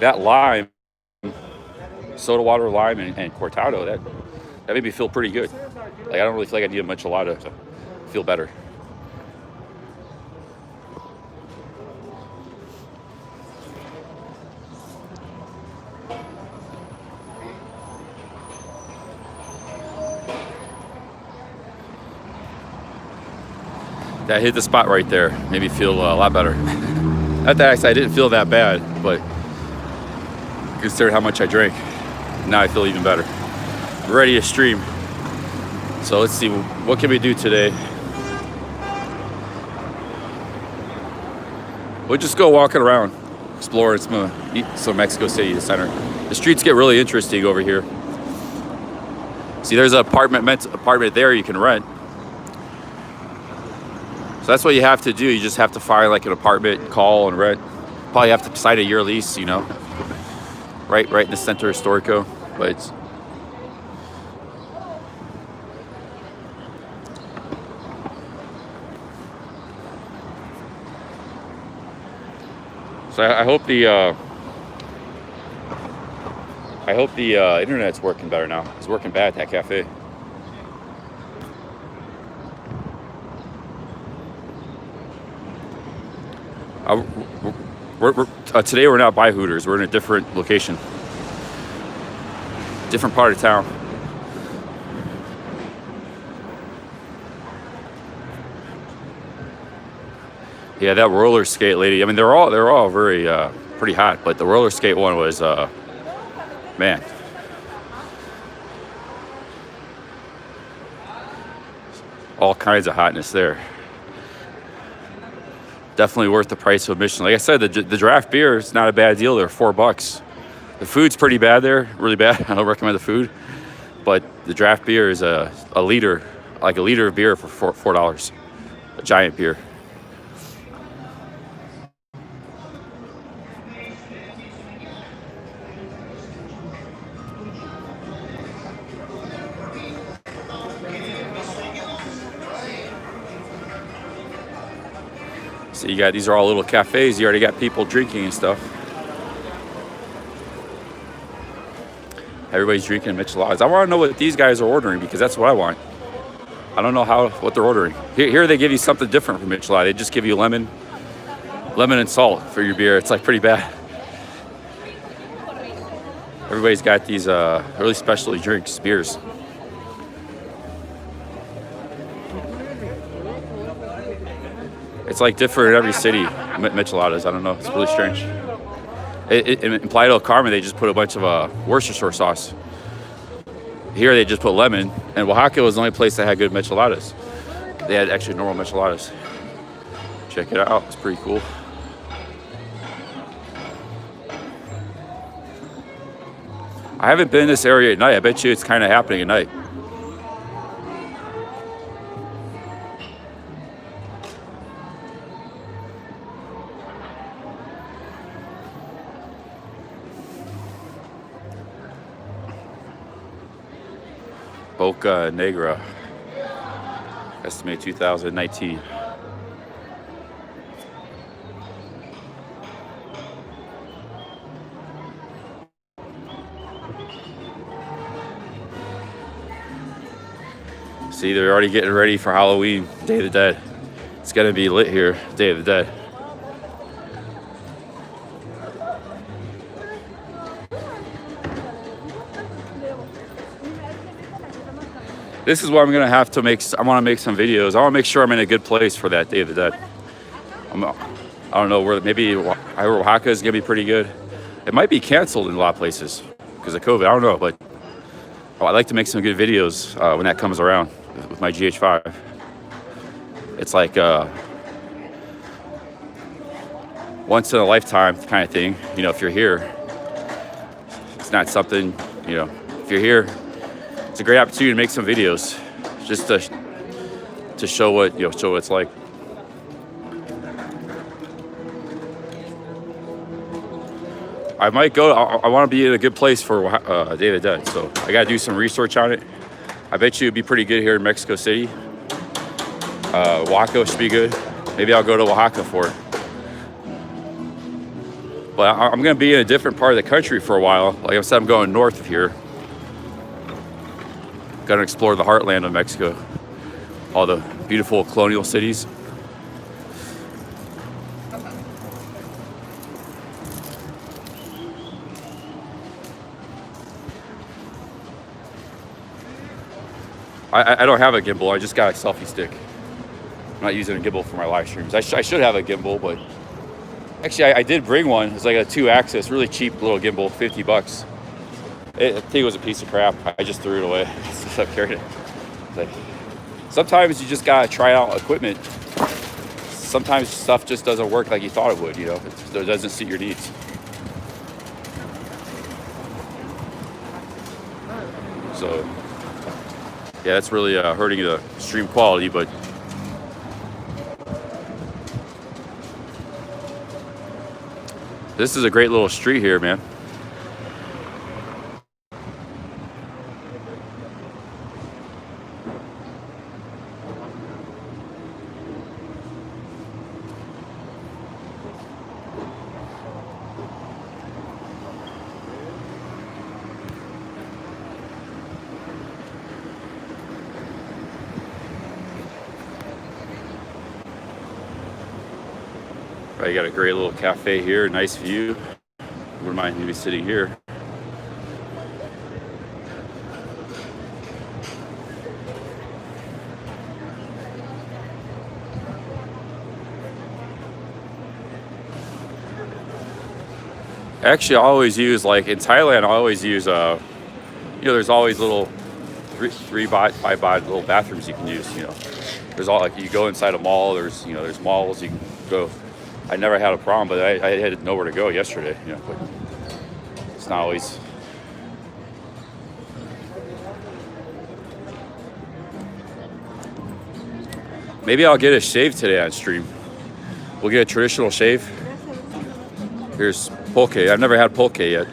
that lime, soda water, lime, and cortado, that made me feel pretty good. Like I don't really feel like I need a michelada to feel better. That hit the spot right there. Made me feel a lot better. Not that I didn't feel that bad, but consider how much I drank. Now I feel even better. I'm ready to stream. So let's see, what can we do today? We'll just go walking around, exploring some Mexico City, the center. The streets get really interesting over here. See, there's an apartment there you can rent. So that's what you have to do. You just have to find like an apartment, call and rent. Probably have to sign a year lease, you know, right in the center of Historico. But it's so I hope the internet's working better now. It's working bad at that cafe. Today we're not by Hooters. We're in a different location, different part of town. Yeah, that roller skate lady. I mean, they're all very pretty hot, but the roller skate one was man. All kinds of hotness there. Definitely worth the price of admission. Like I said, the draft beer is not a bad deal. They're $4. The food's pretty bad there, really bad. I don't recommend the food, but the draft beer is a liter, like a liter of beer for $4, a giant beer. So you got, these are all little cafes. You already got people drinking and stuff. Everybody's drinking micheladas. I want to know what these guys are ordering because that's what I want. I don't know what they're ordering. Here they give you something different from michelada. They just give you lemon and salt for your beer. It's like pretty bad. Everybody's got these really specialty drinks, beers. It's like different in every city, micheladas. I don't know. It's really strange. In Playa del Carmen, they just put a bunch of Worcestershire sauce. Here, they just put lemon. And Oaxaca was the only place that had good micheladas. They had actually normal micheladas. Check it out. It's pretty cool. I haven't been in this area at night. I bet you it's kind of happening at night. Boca Negra, estimated 2019. See, they're already getting ready for Halloween, Day of the Dead. It's gonna be lit here, Day of the Dead. This is what I'm gonna have to make. I want to make some videos. I want to make sure I'm in a good place for that Day of the Dead. I don't know where. Maybe Oaxaca is gonna be pretty good. It might be canceled in a lot of places because of COVID. I don't know, but I'd like to make some good videos when that comes around with my GH5. It's like once in a lifetime kind of thing. You know, if you're here, it's not something. You know, if you're here. It's a great opportunity to make some videos, just to show what show what it's like. I might go. I want to be in a good place for Day of the Dead, so I got to do some research on it. I bet you it'd be pretty good here in Mexico City. Oaxaca should be good. Maybe I'll go to Oaxaca for it. But I'm gonna be in a different part of the country for a while. Like I said, I'm going north of here. Gonna explore the heartland of Mexico, all the beautiful colonial cities. I don't have a gimbal. I just got a selfie stick. I'm not using a gimbal for my live streams. I should have a gimbal, but actually I did bring one. It's like a 2-axis, really cheap little gimbal, $50. I think it was a piece of crap. I just threw it away. I carried it. Like, sometimes you just gotta try out equipment. Sometimes stuff just doesn't work like you thought it would. You know, it doesn't suit your needs. So, yeah, that's really hurting the stream quality. But this is a great little street here, man. You got a great little cafe here, nice view. Wouldn't mind maybe sitting here. Actually, I always use, like in Thailand, I always use, you know, there's always little 3x5 little bathrooms you can use, you know. There's all, like, you go inside a mall, there's malls, you can go I never had a problem, but I had nowhere to go yesterday. You know, but it's not always. Maybe I'll get a shave today on stream. We'll get a traditional shave. Here's pulque. I've never had pulque yet.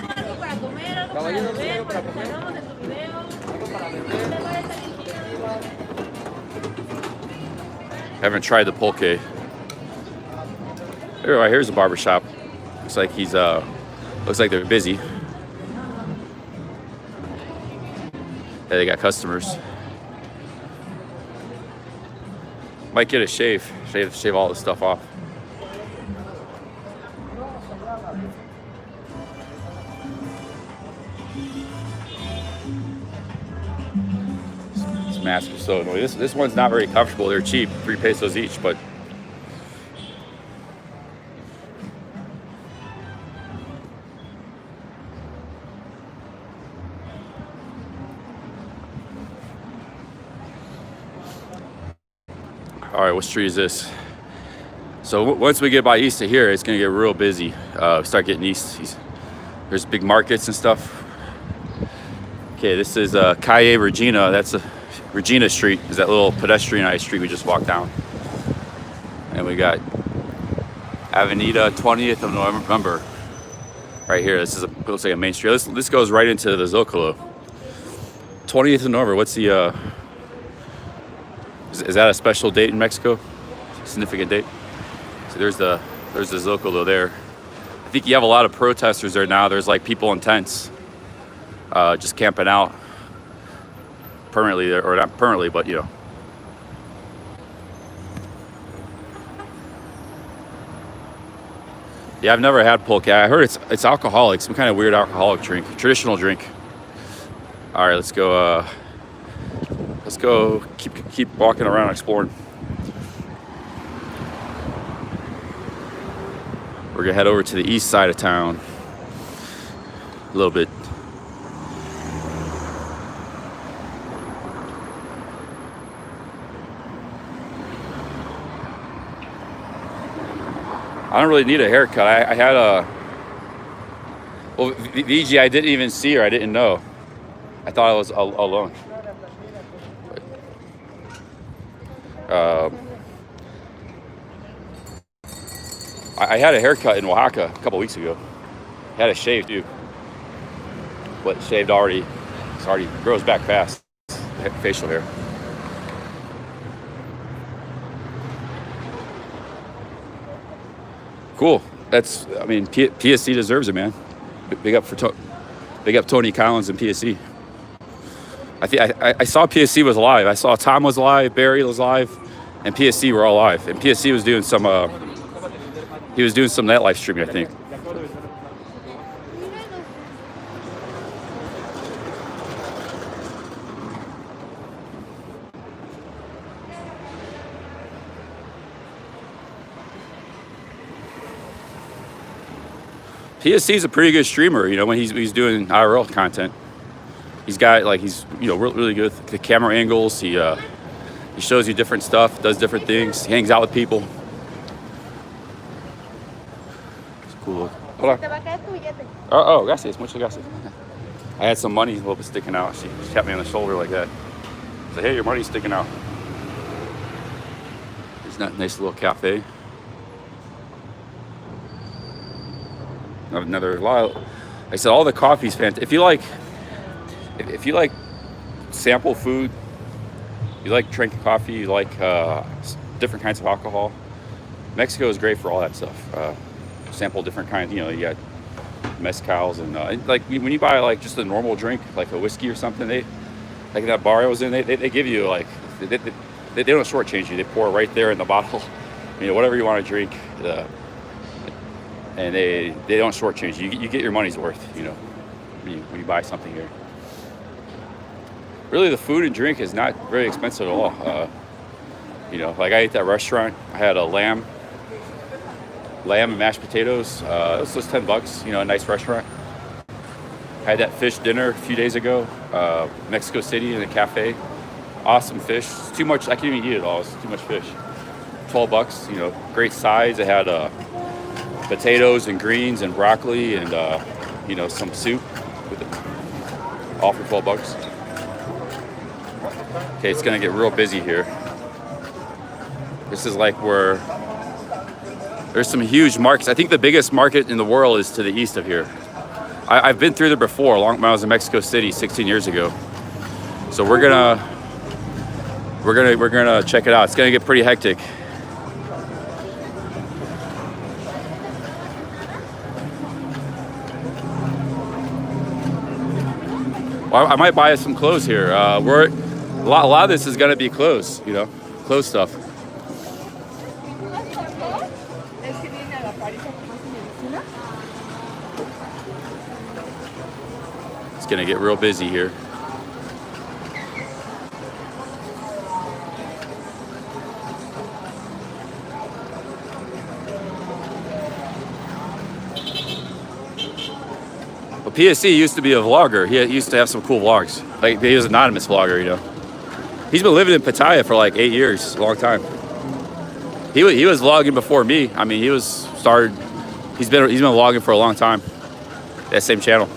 Algo para comer, algo para beber, para que salgamos en tu video. Haven't tried the pulque. Anyway, here's a barber shop. Looks like looks like they're busy. Yeah, they got customers. Might get a shave. Shave all this stuff off. This mask is so annoying. This one's not very comfortable. They're cheap, 3 pesos each, but all right, what street is this? So once we get by east of here, it's gonna get real busy. Start getting east. There's big markets and stuff. Okay, this is Calle Regina. That's Regina Street. Is that little pedestrianized street we just walked down. And we got Avenida 20th of November right here. This looks like a main street. This goes right into the Zocalo. 20th of November. What's the is that a special date in Mexico? Significant date? So there's the Zocalo there. I think you have a lot of protesters there now. There's like people in tents, just camping out permanently, or not permanently, but you know. Yeah, I've never had pulque. I heard it's alcoholic, some kind of weird alcoholic drink, traditional drink. All right, let's go. Let's go. Keep walking around, exploring. We're gonna head over to the east side of town a little bit. I don't really need a haircut. I had well, VG, I didn't even see her. I didn't know. I thought I was alone. I had a haircut in Oaxaca a couple weeks ago. Had a shave too, but shaved already. It's already grows back fast. Facial hair. Cool. I mean, PSC deserves it, man. Big up Tony Collins and PSC. I saw PSC was alive. I saw Tom was alive, Barry was alive, and PSC were all alive. And PSC was doing some nightlife streaming, I think. PSC's a pretty good streamer, you know, when he's doing IRL content. He's really good with the camera angles. He shows you different stuff, does different things, he hangs out with people. It's cool. Hola. Oh, gracias, muchas gracias. I had some money a little bit sticking out. She tapped me on the shoulder like that. I said, hey, your money's sticking out. It's a nice little cafe. Another lot. I said all the coffee's fantastic. If you like sample food, you like drinking coffee, you like different kinds of alcohol, Mexico is great for all that stuff. Sample different kinds. You know, you got mezcals and like when you buy like just a normal drink, like a whiskey or something, like that bar I was in, they give you like they don't shortchange you. They pour right there in the bottle, you know, whatever you want to drink. And they don't shortchange you. You get your money's worth, you know, when you buy something here. Really, the food and drink is not very expensive at all. You know, like I ate that restaurant. I had a lamb and mashed potatoes. It was just $10. You know, a nice restaurant. I had that fish dinner a few days ago, Mexico City in a cafe. Awesome fish. It's too much. I can't even eat it all. It's too much fish. 12 bucks. You know, great size. It had potatoes and greens and broccoli and you know, some soup with it, all for 12 bucks. Okay, it's gonna get real busy here. This is like where there's some huge markets. I think the biggest market in the world is to the east of here. I've been through there before, when I was in Mexico City 16 years ago. So we're gonna check it out. It's gonna get pretty hectic. Well, I might buy us some clothes here. A lot of this is gonna be clothes, you know, clothes stuff. It's gonna get real busy here. Well, PSC used to be a vlogger. He used to have some cool vlogs. Like, he was an anonymous vlogger, you know. He's been living in Pattaya for like 8 years, a long time. He was vlogging before me. I mean, he's been vlogging for a long time. That same channel.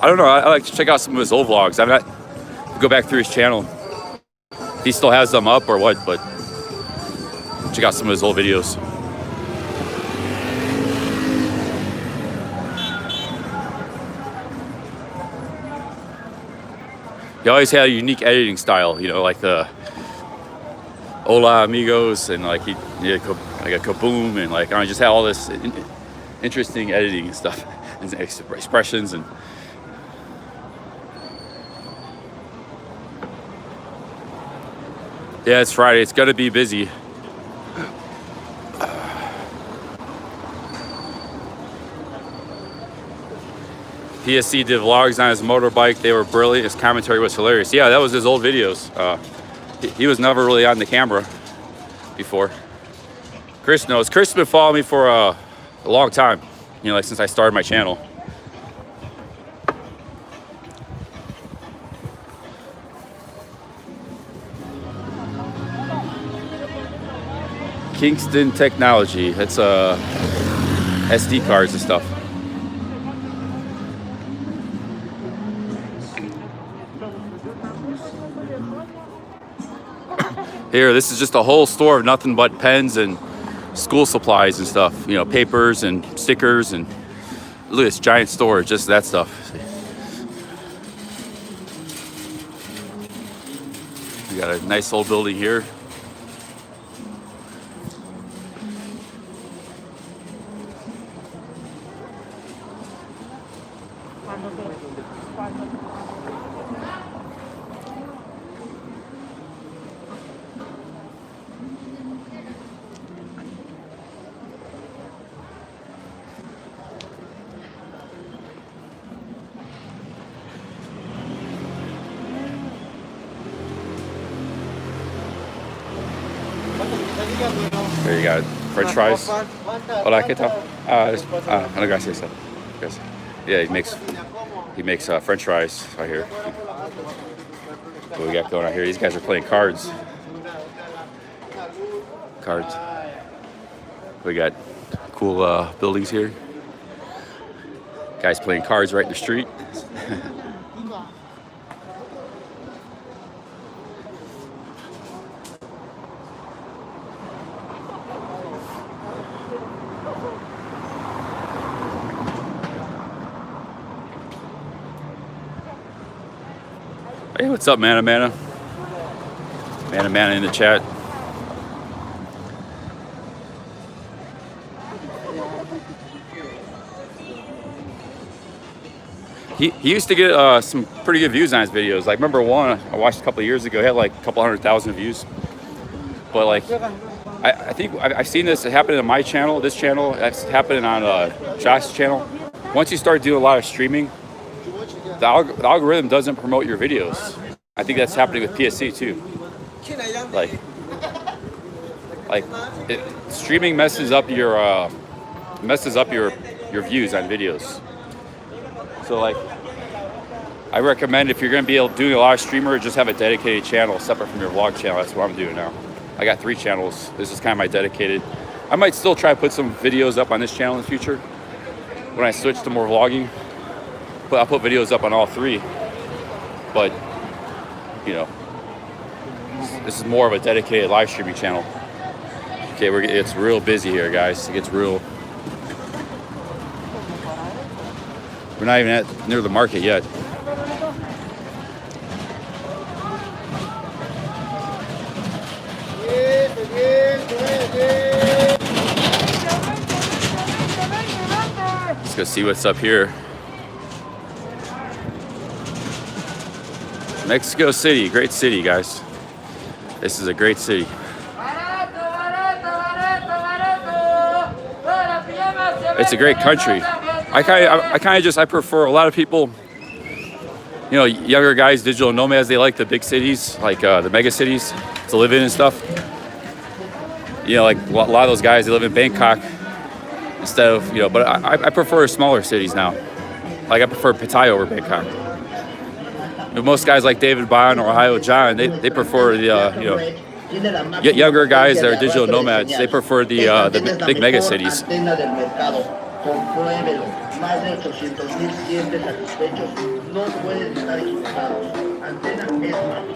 I don't know. I like to check out some of his old vlogs. Go back through his channel. If he still has them up or what, but check out some of his old videos. He always had a unique editing style, you know, like the Hola Amigos, and like he had like a kaboom, and like I just had all this interesting editing and stuff, and expressions and. Yeah, it's Friday. It's gonna be busy. PSC did vlogs on his motorbike. They were brilliant. His commentary was hilarious. Yeah, that was his old videos. He was never really on the camera before. Chris knows. Chris has been following me for a long time. You know, like since I started my channel. Kingston Technology. It's SD cards and stuff. Here, this is just a whole store of nothing but pens and school supplies and stuff. You know, papers and stickers, and look at this giant store, just that stuff. We got a nice old building here. There you got it. French fries. Hola, ¿qué tal? No, gracias. Gracias. Yeah, he makes French fries right here. What we got going on here? These guys are playing cards. Cards. We got cool buildings here. Guys playing cards right in the street. Hey, what's up, Mana Mana? Mana Mana in the chat. He used to get some pretty good views on his videos. Like, remember one I watched a couple of years ago, he had like a couple 100,000 views. But like, I think I've seen this happen on my channel, this channel, that's happening on Josh's channel. Once you start doing a lot of streaming, the algorithm doesn't promote your videos. I think that's happening with PSC too. Like streaming messes up your your views on videos. So like, I recommend if you're gonna be able to do a live streamer, just have a dedicated channel separate from your vlog channel. That's what I'm doing now. I got 3 channels. This is kind of my dedicated. I might still try to put some videos up on this channel in the future when I switch to more vlogging. But I'll put videos up on all 3. But, you know, this is more of a dedicated live streaming channel. Okay, it's real busy here, guys. It gets real. We're not even near the market yet. Let's go see what's up here. Mexico City, great city, guys. This is a great city. It's a great country. I prefer a lot of people, you know, younger guys, digital nomads, they like the big cities, like the mega cities to live in and stuff. You know, like a lot of those guys, they live in Bangkok instead of, you know, but I prefer smaller cities now. Like I prefer Pattaya over Bangkok. But most guys like David Bond or Ohio John, they prefer the, you know, younger guys that are digital nomads, they prefer the big mega cities. Compruébelo. Más de 800,000 clientes satisfechos. No pueden estar equivocados. Antena Esmart,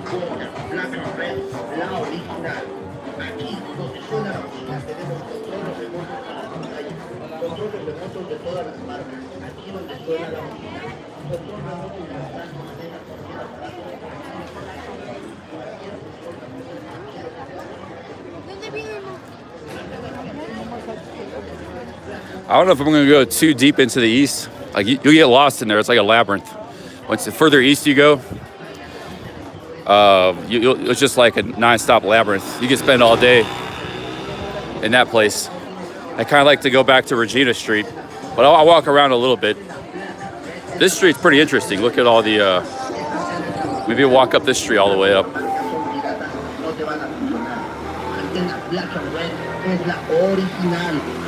Black and Red, la original. Aquí, donde suena la música, tenemos controles remotos para la pantalla. Controles remotos de todas las marcas. Aquí donde suena la música. Control remoto de las marcas. I don't know if I'm going to go too deep into the east. Like you'll get lost in there. It's like a labyrinth. Once the further east you go, it's just like a non-stop labyrinth. You can spend all day in that place. I kind of like to go back to Regina Street, but I'll walk around a little bit. This street's pretty interesting. Look at all the. Maybe walk up this street all the way up.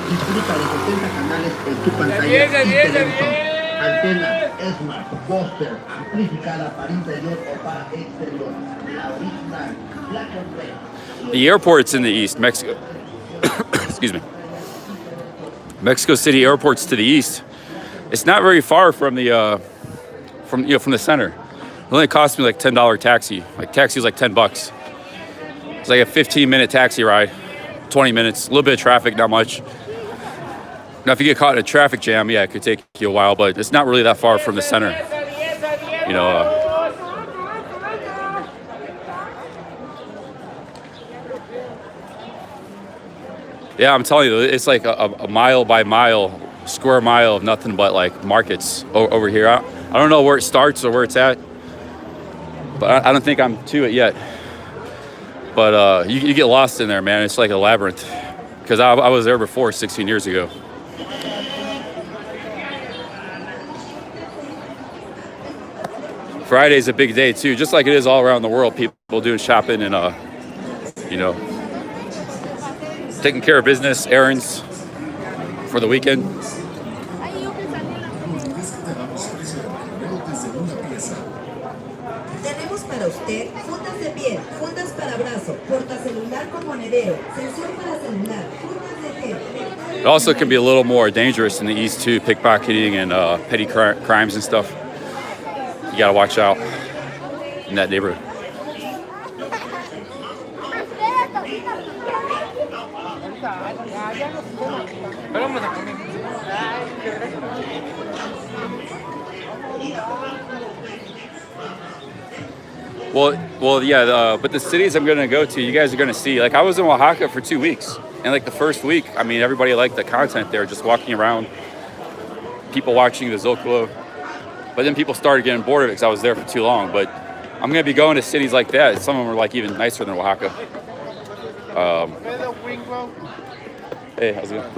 Disfruta de 70 canales en tu pantalla y televisión. Antena Esmart, Buster, amplificada para interior o para exterior. La original, Black and Red. The airport's in the east, Mexico. Excuse me. Mexico City airport's to the east. It's not very far from the from the center. It only cost me like $10 taxi. Like taxi was like $10. It's like a 15-minute taxi ride, 20 minutes, a little bit of traffic, not much. Now, if you get caught in a traffic jam, yeah, it could take you a while, but it's not really that far from the center. You know, yeah, I'm telling you, it's like a mile by mile, square mile of nothing but like markets over here. I don't know where it starts or where it's at, but I don't think I'm to it yet. But you get lost in there, man. It's like a labyrinth because I was there before 16 years ago. Friday's a big day too, just like it is all around the world. People doing shopping and you know, taking care of business, errands for the weekend. Tenemos para usted fundas de piel, fundas para brazo, portacelular con monedero, sensor para celular, fundas de gel. It also can be a little more dangerous in the east too, pickpocketing and petty crimes and stuff. You gotta watch out in that neighborhood. Well, yeah. But the cities I'm gonna go to, you guys are gonna see. Like I was in Oaxaca for 2 weeks, and like the first week, I mean, everybody liked the content there, just walking around, people watching the Zocalo. But then people started getting bored of it because I was there for too long. But I'm going to be going to cities like that. Some of them are like even nicer than Oaxaca. Hey, how's it going?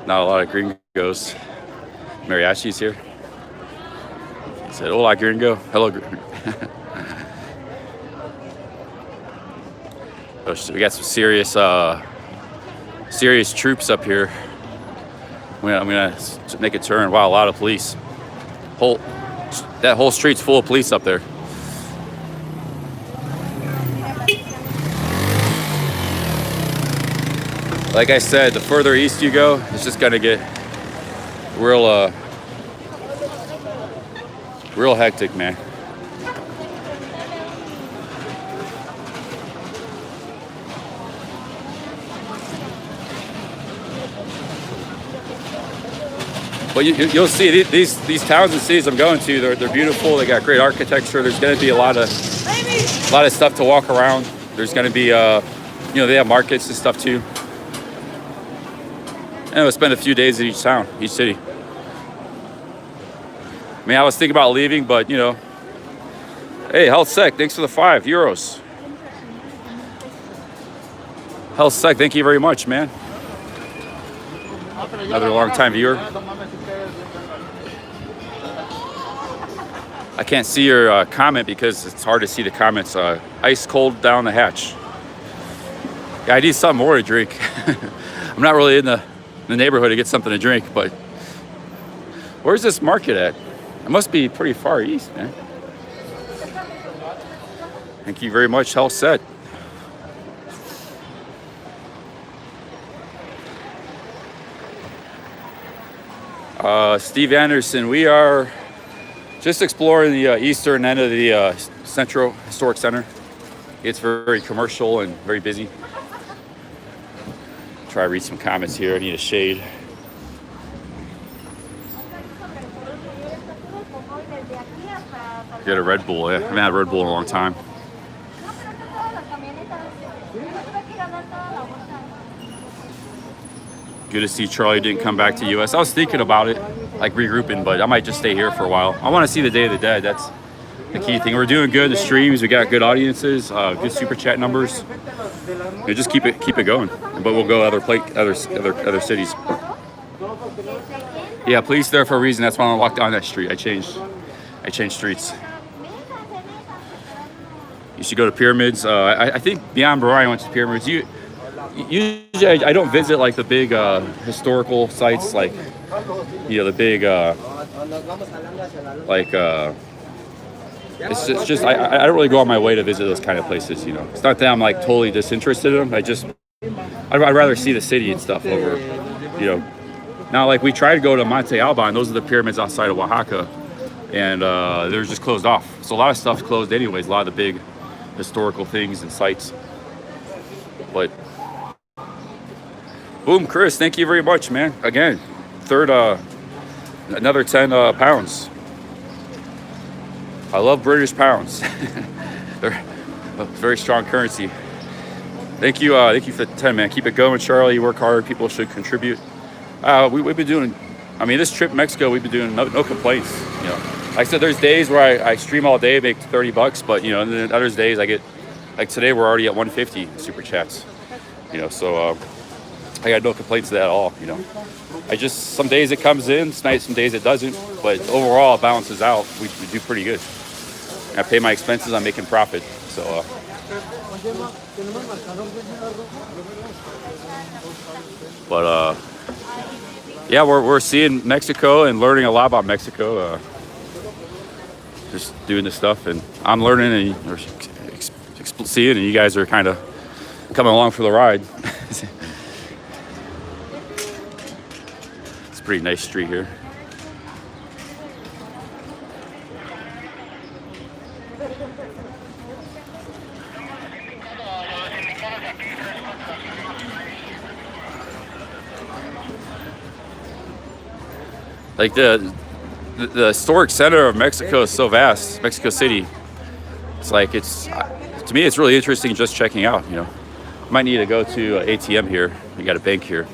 Not a lot of gringos. Mariachi's here. He said, hola, gringo. Hello, gringo. We got some serious serious troops up here. I'm gonna make a turn. Wow, a lot of police. That whole street's full of police up there. Like I said, the further east you go, it's just gonna get real hectic, man. But you'll see these towns and cities I'm going to, they're beautiful. They got great architecture. There's going to be a lot of stuff to walk around. There's going to be, they have markets and stuff too. And we'll spend a few days in each town, each city. I mean, I was thinking about leaving, but hey, Health Sec, thanks for the €5. Health Sec, thank you very much, man. Another long-time viewer. I can't see your comment because it's hard to see the comments. Ice cold down the hatch. Yeah, I need something more to drink. I'm not really in the neighborhood to get something to drink, but where's this market at? It must be pretty far east, man. Thank you very much, Health Set. Steve Anderson, we are just exploring the eastern end of the Central Historic Center. It's very commercial and very busy. Try to read some comments here. I need a shade. Get a Red Bull. Yeah, I haven't had a Red Bull in a long time. Good to see Charlie didn't come back to US. I was thinking about it, like regrouping, but I might just stay here for a while. I want to see the Day of the Dead. That's the key thing. We're doing good. The streams, we got good audiences, good super chat numbers. Just keep it going. But we'll go other cities. Yeah, police there for a reason. That's why I walked down that street. I changed streets. You should go to pyramids. I think beyond Brian went to pyramids. Usually I don't visit like the big historical sites, like the big it's just I don't really go on my way to visit those kind of places. It's not that I'm like totally disinterested in them. I'd rather see the city and stuff over. Now like we try to go to Monte Alban. Those are the pyramids outside of Oaxaca, and they're just closed off. So a lot of stuff's closed anyways. A lot of the big historical things and sites. But boom, Chris, thank you very much, man. Again, another 10 pounds. I love British pounds. They're a very strong currency. Thank you for the 10, man. Keep it going, Charlie. You work hard. People should contribute. We've been doing, this trip to Mexico, we've been doing no complaints. Like I said, there's days where I stream all day, make $30, but and then others days I get, like today we're already at 150 super chats. So I got no complaints to that at all. Some days it comes in, it's nice, some days it doesn't, but overall it balances out. We do pretty good. I pay my expenses, I'm making profit. So yeah, we're seeing Mexico and learning a lot about Mexico. Just doing this stuff, and I'm learning and seeing, and you guys are kind of coming along for the ride. It's a pretty nice street here. Like the historic center of Mexico is so vast, Mexico City. It's like, to me, it's really interesting just checking out, Might need to go to an ATM here. We got a bank here.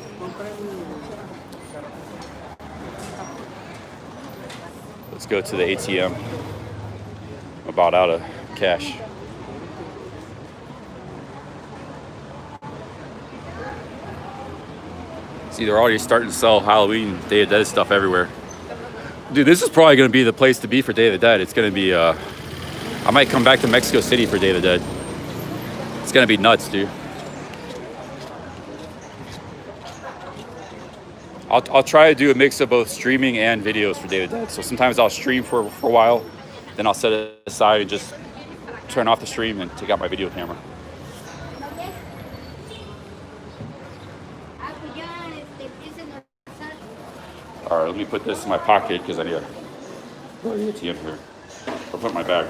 Let's go to the ATM. I'm about out of cash. See, they're already starting to sell Halloween, Day of the Dead stuff everywhere. Dude, this is probably going to be the place to be for Day of the Dead. It's going to be, I might come back to Mexico City for Day of the Dead. It's going to be nuts, dude. I'll try to do a mix of both streaming and videos for Day of the Dead. So sometimes I'll stream for a while, then I'll set it aside and just turn off the stream and take out my video camera. All right, let me put this in my pocket because I need a ATM here. I'll put it in my bag.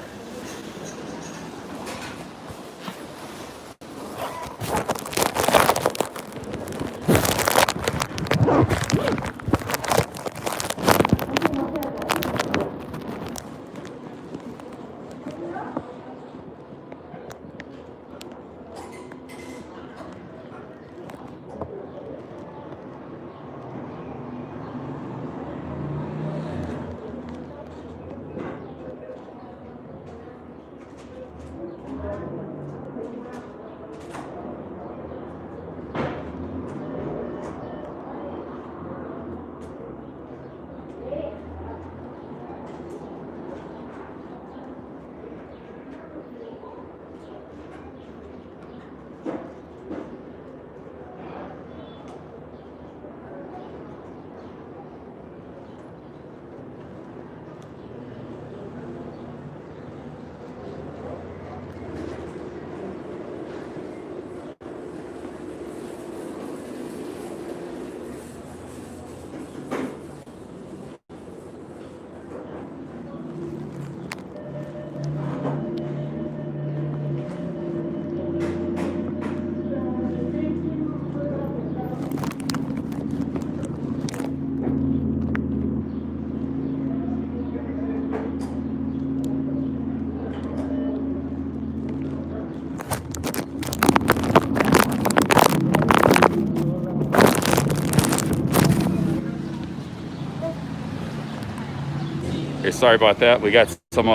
Okay, sorry about that. We got some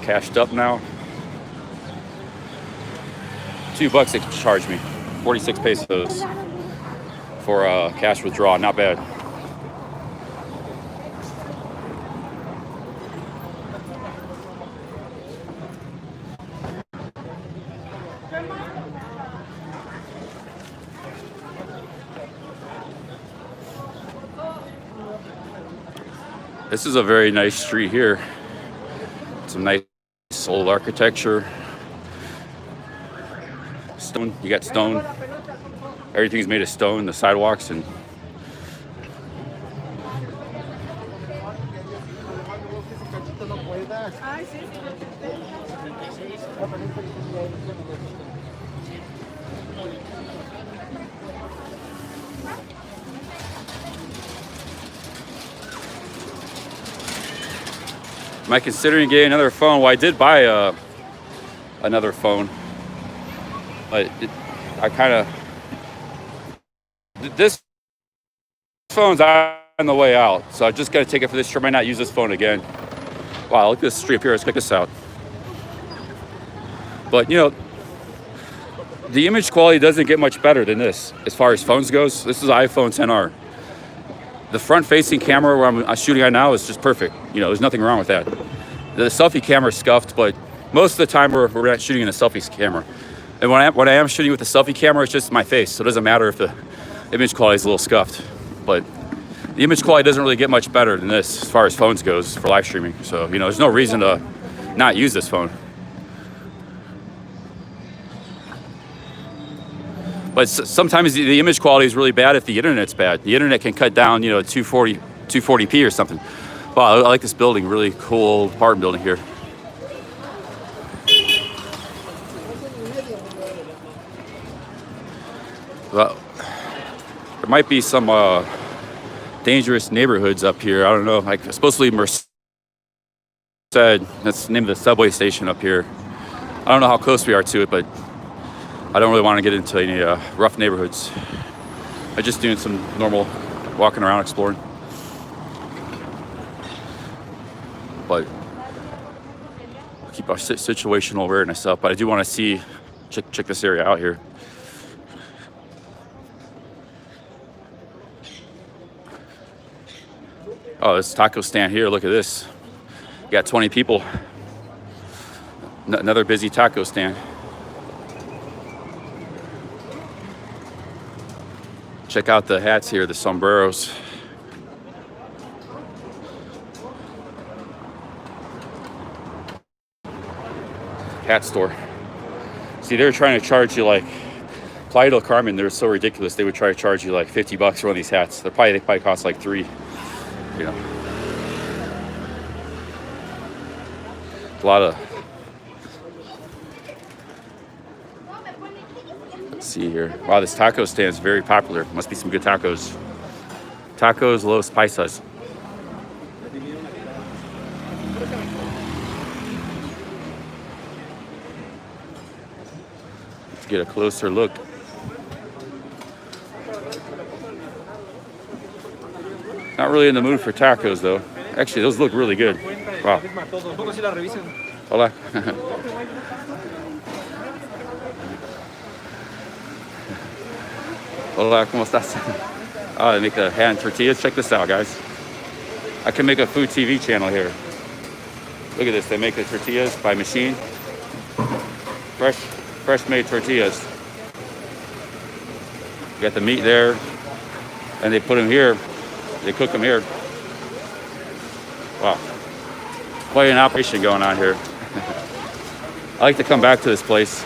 cashed up now. $2 they charged me, 46 pesos for cash withdrawal. Not bad. This is a very nice street here. Some nice old architecture. Stone, you got stone. Everything's made of stone, the sidewalks and am I considering getting another phone? Well, I did buy another phone, but I kind of, this phone's on the way out, so I just got to take it for this trip. I might not use this phone again. Wow, look at this street up here. Let's check this out. But you know, the image quality doesn't get much better than this as far as phones goes. This is an iPhone XR. The front-facing camera where I'm shooting at now is just perfect. You know, there's nothing wrong with that. The selfie camera is scuffed, but most of the time we're not shooting in a selfie camera. And when I am shooting with the selfie camera, it's just my face, so it doesn't matter if the image quality is a little scuffed. But the image quality doesn't really get much better than this as far as phones goes for live streaming. So, you know, there's no reason to not use this phone. But sometimes the image quality is really bad if the internet's bad. The internet can cut down, you know, 240p or something. Wow, I like this building, really cool old apartment building here. Well, there might be some dangerous neighborhoods up here. I don't know, like supposedly Merced, that's the name of the subway station up here. I don't know how close we are to it, but I don't really want to get into any rough neighborhoods. I'm just doing some normal walking around, exploring. But I'll keep our situational awareness up. But I do want to check this area out here. Oh, this taco stand here, look at this. You got 20 people. Another busy taco stand. Check out the hats here, the sombreros. Hat store. See, they're trying to charge you like Playa del Carmen. They're so ridiculous. They would try to charge you like $50 for one of these hats. They probably cost like $3. You know, a lot of. Let's see here. Wow, this taco stand is very popular. Must be some good tacos. Tacos Los Paisas. Let's get a closer look. Not really in the mood for tacos though. Actually, those look really good. Wow. Hola. Hola, ¿cómo estás? Oh, they make the hand tortillas. Check this out, guys. I can make a food TV channel here. Look at this. They make the tortillas by machine. Fresh made tortillas. You got the meat there, and they put them here. They cook them here. Wow. Quite an operation going on here. I like to come back to this place.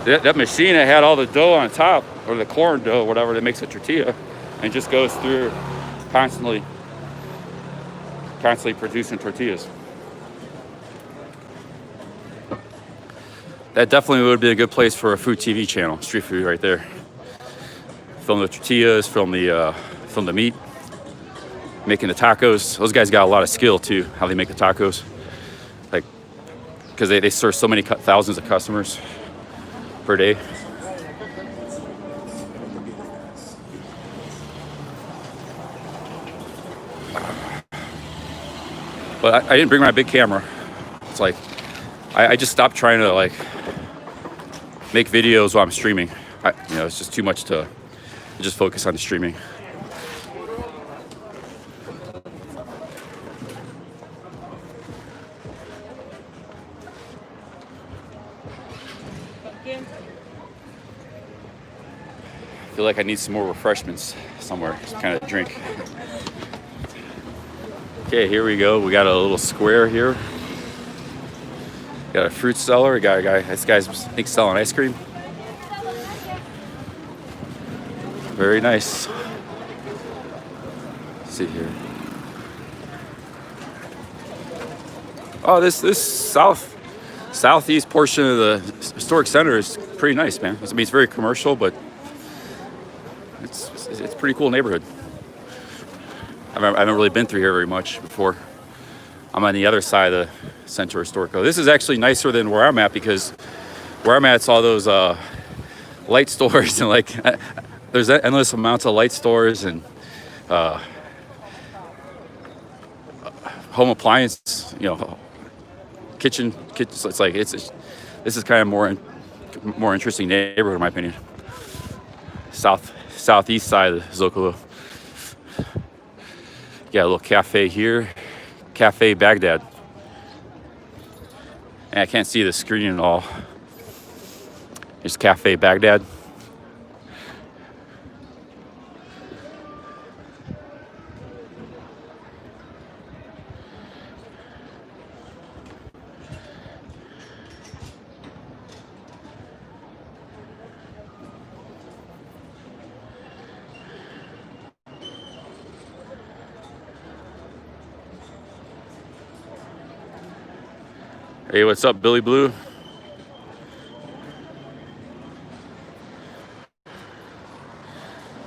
That machine that had all the dough on top, or the corn dough, whatever, that makes a tortilla, and just goes through constantly producing tortillas. That definitely would be a good place for a food TV channel. Street food right there. Film the tortillas, film the meat, making the tacos. Those guys got a lot of skill too, how they make the tacos. Like, because they serve so many thousands of customers per day. But I didn't bring my big camera. It's like, I just stopped trying to like make videos while I'm streaming. It's just too much to just focus on the streaming. I feel like I need some more refreshments somewhere, some kind of drink. Okay, here we go. We got a little square here. Got a fruit seller. We got a guy. This guy's, I think, selling ice cream. Very nice. Let's see here. Oh, this southeast portion of the historic center is pretty nice, man. I mean, it's very commercial, but it's a pretty cool neighborhood. I haven't really been through here very much before. I'm on the other side of the Centro Histórico. This is actually nicer than where I'm at, because where I'm at, it's all those light stores and like there's endless amounts of light stores and home appliance, kitchen. So it's like this is kind of more interesting neighborhood in my opinion. Southeast side of Zocalo. Got a little cafe here, Cafe Baghdad. And I can't see the screen at all. Here's Cafe Baghdad. Hey, what's up, Billy Blue?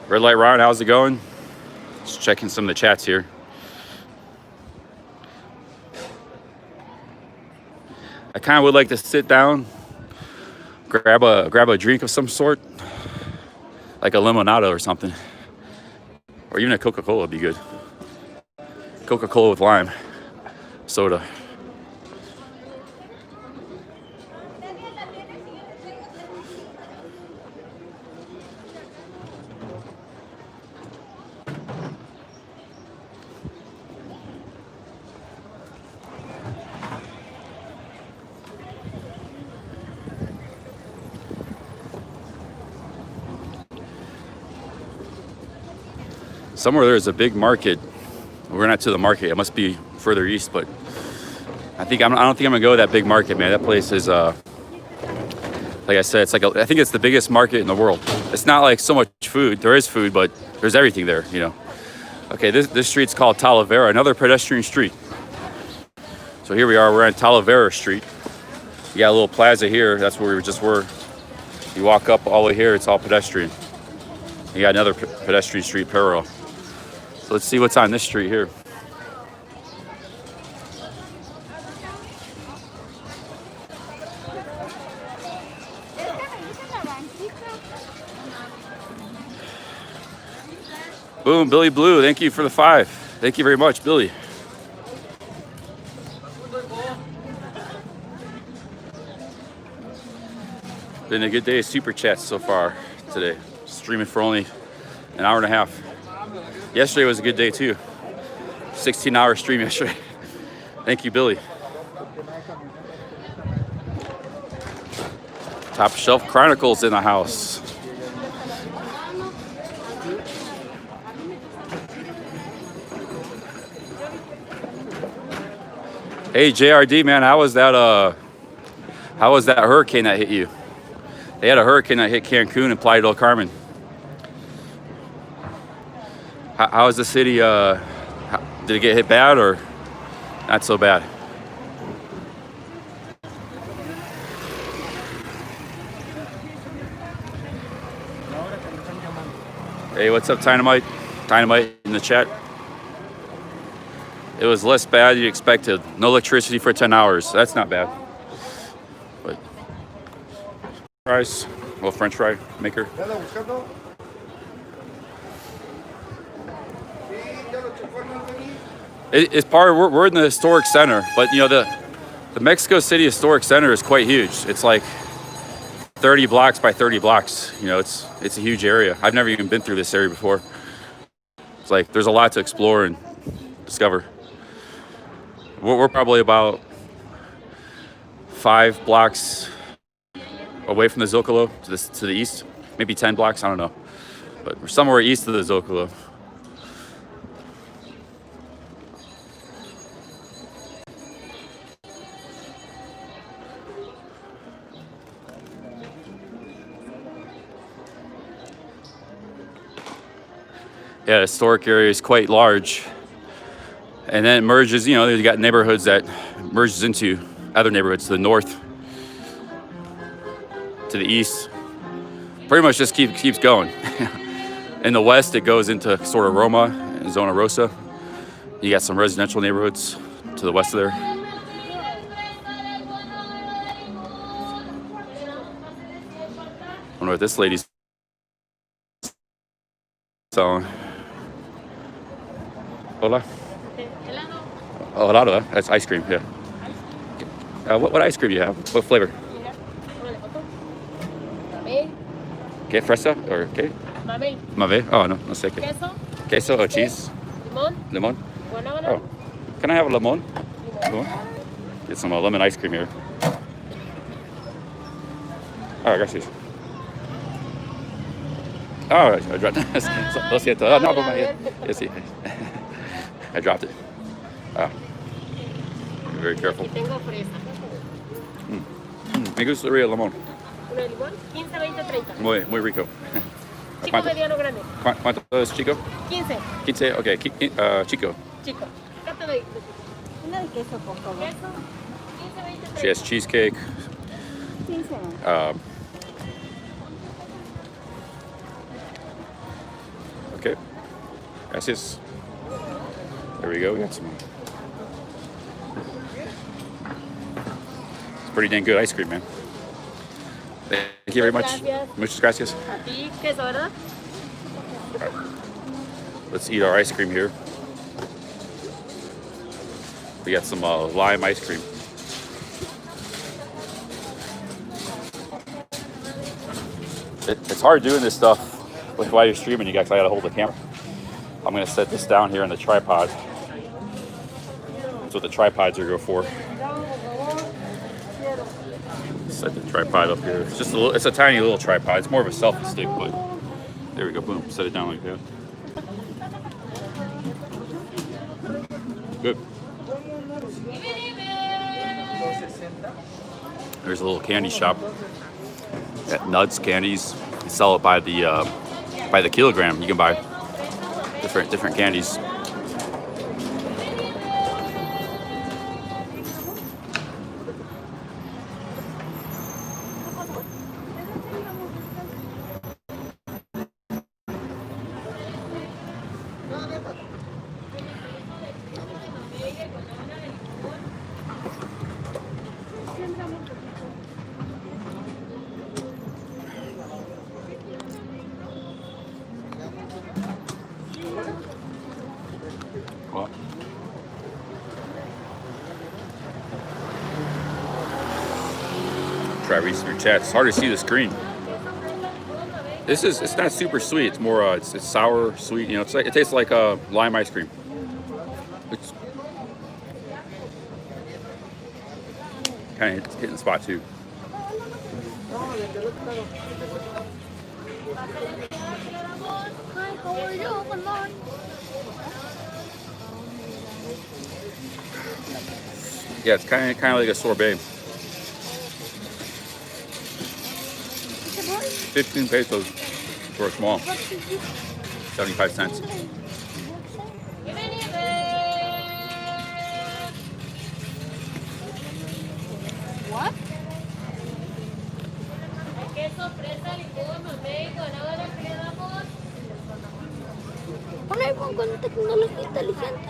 Red Light Ron, how's it going? Just checking some of the chats here. I kind of would like to sit down, grab a drink of some sort, like a limonada or something, or even a Coca-Cola would be good. Coca-Cola with lime, soda. Somewhere there is a big market. We're not to the market. It must be further east, but I don't think I'm gonna go to that big market, man. That place is like I said, it's like I think it's the biggest market in the world. It's not like so much food. There is food, but there's everything there, you know. Okay, this street's called Talavera, another pedestrian street. So here we are. We're on Talavera Street. You got a little plaza here. That's where we just were. You walk up all the way here. It's all pedestrian. You got another pedestrian street parallel. So let's see what's on this street here. Boom, Billy Blue, thank you for the 5. Thank you very much, Billy. Been a good day of super chats so far today. Streaming for only an hour and a half. Yesterday was a good day too. 16-hour stream yesterday. Thank you, Billy. Top Shelf Chronicles in the house. Hey JRD, man, how was that hurricane that hit you? They had a hurricane that hit Cancun and Playa del Carmen. How is the city? Did it get hit bad or not so bad? Hey, what's up, Dynamite? Dynamite in the chat. It was less bad than you expected. No electricity for 10 hours. That's not bad. But fries, little French fry maker. It's part of, we're in the historic center, but you know the Mexico City Historic Center is quite huge. It's like 30 blocks by 30 blocks. You know, it's a huge area. I've never even been through this area before. It's like there's a lot to explore and discover. We're probably about 5 blocks away from the Zocalo to the east, maybe 10 blocks, I don't know. But we're somewhere east of the Zocalo. Yeah, the historic area is quite large. And then it merges, you know, you got neighborhoods that merges into other neighborhoods to the north, to the east. Pretty much just keeps going. In the west, it goes into sort of Roma and Zona Rosa. You got some residential neighborhoods to the west of there. I don't know what this lady's selling. Hola. Oh, helado, that's ice cream, yeah. What ice cream do you have? What flavor? ¿Qué? ¿Fresa? Or qué? Mamey. Mamey? Oh, no sé qué. Queso. Queso or cheese? Limón. Lemon? Guanábana. Oh. Can I have a lemon? Lemon? Get some lemon ice cream here. Oh, gracias. Oh, I dropped it. Lo siento. Oh, no, yes, sí. I dropped it. Ah. Be very careful. Tengo fresa. Me gustaría el limón. Uno de limón. 15, 20, 30. Muy rico. Chico, mediano, grande. ¿Cuánto es chico? 15. 15, ok. Chico. Chico. Acá te doy. Una de queso, por favor. Queso. 15, 20, 30. She has cheesecake. 15. Okay. Gracias. There we go. We got some. It's pretty dang good ice cream, man. Thank you very much. Gracias. Muchas gracias. A ti, queso, ¿verdad? Right. Let's eat our ice cream here. We got some lime ice cream. It's hard doing this stuff while you're streaming. You guys, I gotta hold the camera. I'm gonna set this down here on the tripod. That's what the tripods are good for. Set the tripod up here. It's just it's a tiny little tripod. It's more of a selfie stick, but there we go. Boom. Set it down like that. There's a little candy shop at Nuts Candies. They sell it by the kilogram. You can buy different candies. What? Try reading your chat. It's hard to see the screen. It's not super sweet. It's more it's sour, sweet. You know, it tastes like lime ice cream. It's kind of hitting the spot too. Yeah, it's kind of like a sorbet. 15 pesos for a small. 75 cents. What? Qué sorpresa, limón, bacon, ahora que le damos. Un iPhone con tecnología inteligente.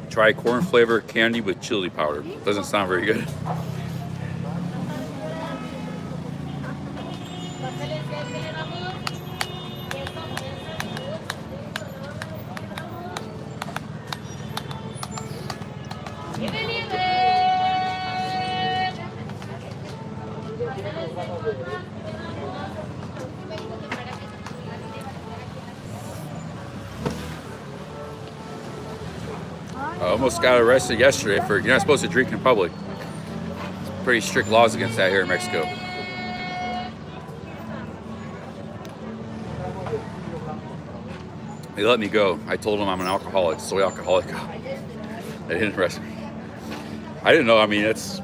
Try corn flavor candy with chili powder. Doesn't sound very good. I almost got arrested yesterday for you're not supposed to drink in public. Pretty strict laws against that here in Mexico. They let me go. I told them I'm an alcoholic, soy alcoholic. They didn't arrest me. I didn't know. I mean, it's,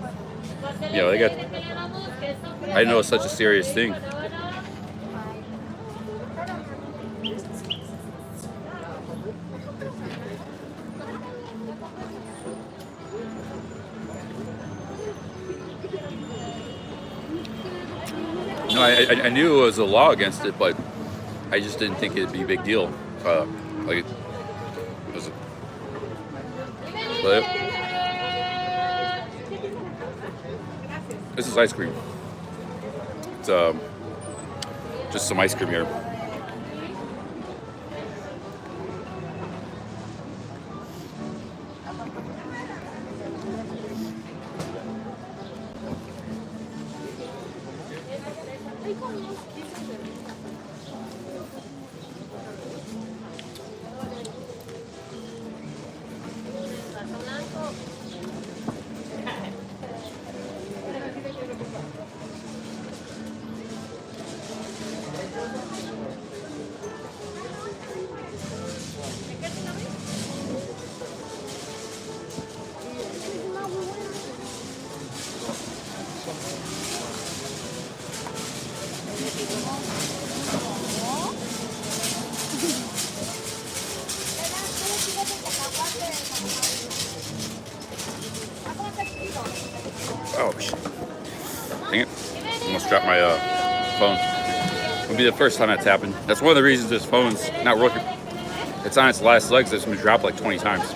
you know, they got. I didn't know it's such a serious thing. No, I knew it was a law against it, but I just didn't think it'd be a big deal. Like it was. But this is ice cream. It's just some ice cream here. Oh, shit. Dang it. Almost dropped my phone. It'll be the first time that's happened. That's one of the reasons this phone's not working. It's on its last legs. It's been dropped like 20 times.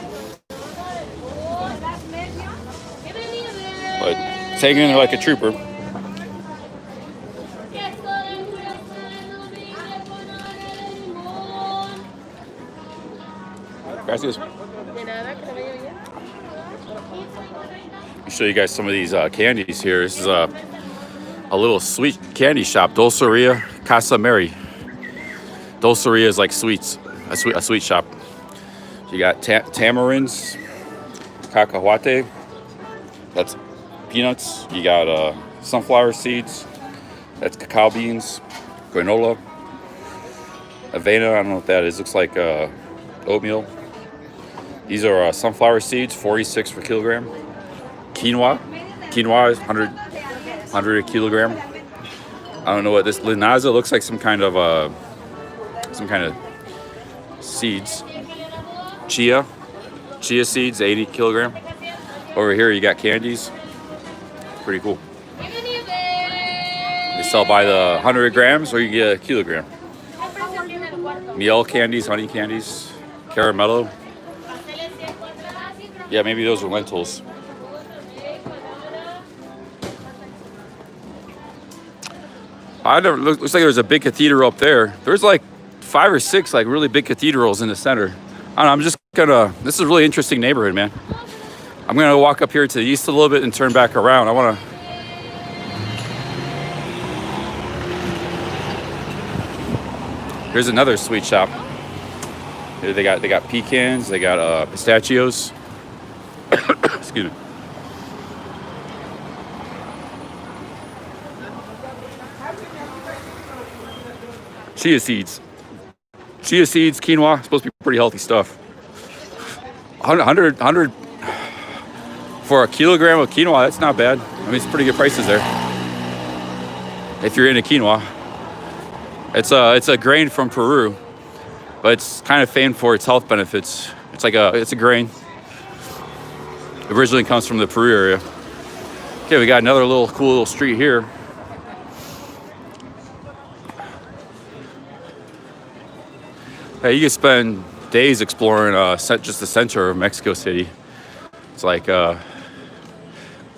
But it's hanging in there like a trooper. Gracias. I'll show you guys some of these candies here. This is a little sweet candy shop, Dulceria Casa Mary. Dulceria is like sweets, a sweet shop. So you got tamarinds, cacahuate, that's peanuts. You got sunflower seeds. That's cacao beans, granola, avena. I don't know what that is. Looks like oatmeal. These are sunflower seeds, 46 per kilogram. Quinoa. Quinoa is 100 a kilogram. I don't know what this linaza looks like. Some kind of seeds. Chia seeds, 80 kilogram. Over here you got candies. Pretty cool. They sell by the 100 grams or you get a kilogram. Miel candies, honey candies, caramello. Yeah, maybe those are lentils. Looks like there's a big cathedral up there. There's like 5 or 6 like really big cathedrals in the center. I don't know, this is a really interesting neighborhood, man. I'm gonna walk up here to the east a little bit and turn back around. Here's another sweet shop. Here they got pecans, they got pistachios. Excuse me. Chia seeds, quinoa, supposed to be pretty healthy stuff. 100 for a kilogram of quinoa, that's not bad. I mean, it's pretty good prices there. If you're into quinoa. It's a grain from Peru, but it's kind of famed for its health benefits. It's a grain. It originally comes from the Peru area. Okay, we got another cool little street here. Hey, you can spend days exploring just the center of Mexico City. It's like a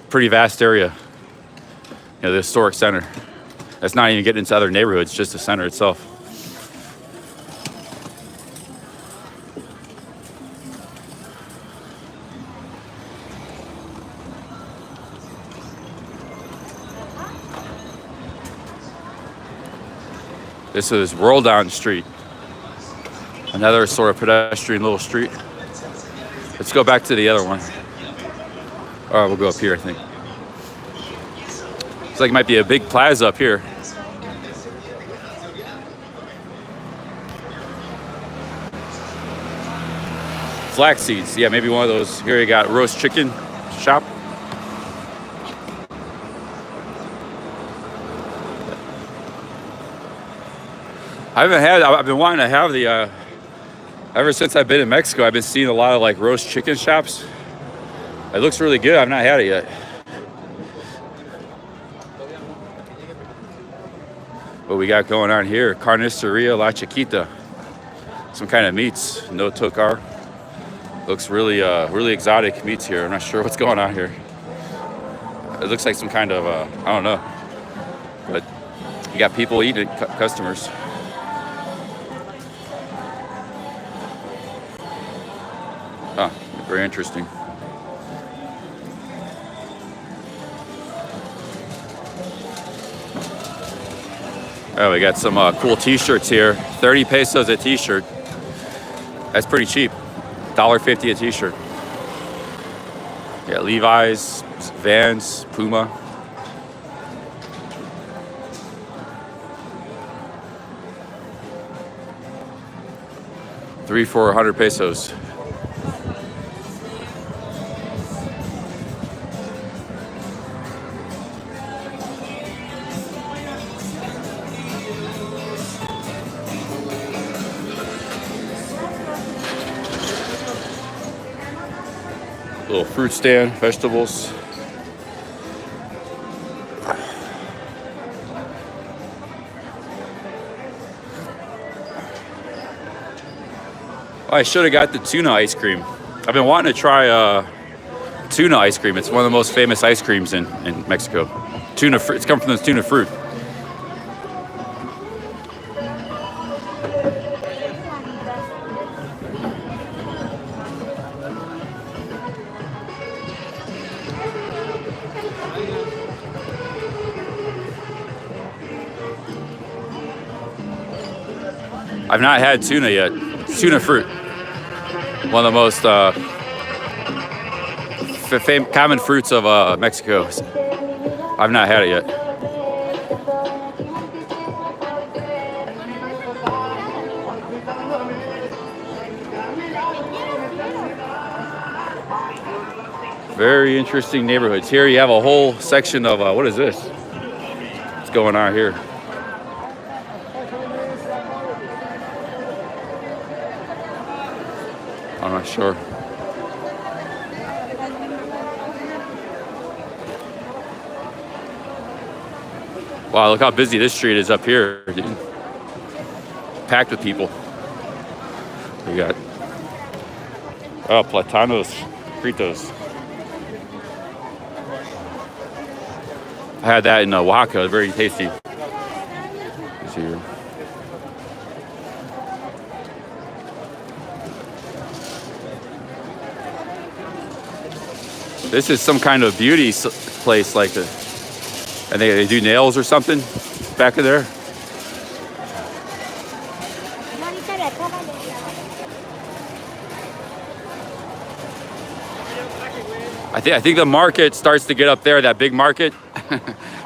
pretty vast area. You know, the historic center. That's not even getting into other neighborhoods, just the center itself. This is Roldan Street. Another sort of pedestrian little street. Let's go back to the other one. All right, we'll go up here, I think. Looks like it might be a big plaza up here. Flax seeds, yeah, maybe one of those. Here you got roast chicken shop. I've been wanting to have the, ever since I've been in Mexico, I've been seeing a lot of like roast chicken shops. It looks really good. I've not had it yet. What we got going on here? Carniceria La Chiquita. Some kind of meats. No tocar. Looks really, really exotic meats here. I'm not sure what's going on here. It looks like some kind of, I don't know. But you got people eating it, customers. Oh, very interesting. Oh, we got some cool t-shirts here. 30 pesos a t-shirt. That's pretty cheap. $1.50 a t-shirt. Yeah, Levi's, Vans, Puma. $3 for 100 pesos. Little fruit stand, vegetables. I should have got the tuna ice cream. I've been wanting to try tuna ice cream. It's one of the most famous ice creams in Mexico. Tuna fruit. It's come from the tuna fruit. I've not had tuna yet. Tuna fruit. One of the most common fruits of Mexico. I've not had it yet. Very interesting neighborhoods. Here you have a whole section of, what is this? What's going on here? I'm not sure. Wow, look how busy this street is up here, dude. Packed with people. We got, oh, platanos fritos. I had that in Oaxaca, very tasty. Let's see here. This is some kind of beauty place, like the, and they do nails or something back in there. I think the market starts to get up there, that big market.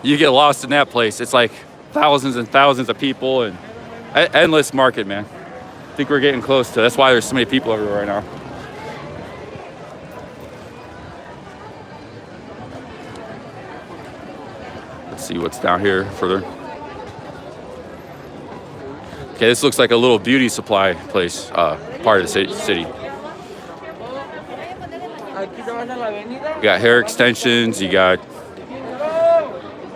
You get lost in that place. It's like thousands and thousands of people and endless market, man. I think we're getting close to, that's why there's so many people everywhere right now. Let's see what's down here further. Okay, this looks like a little beauty supply place, part of the city. You got hair extensions, you got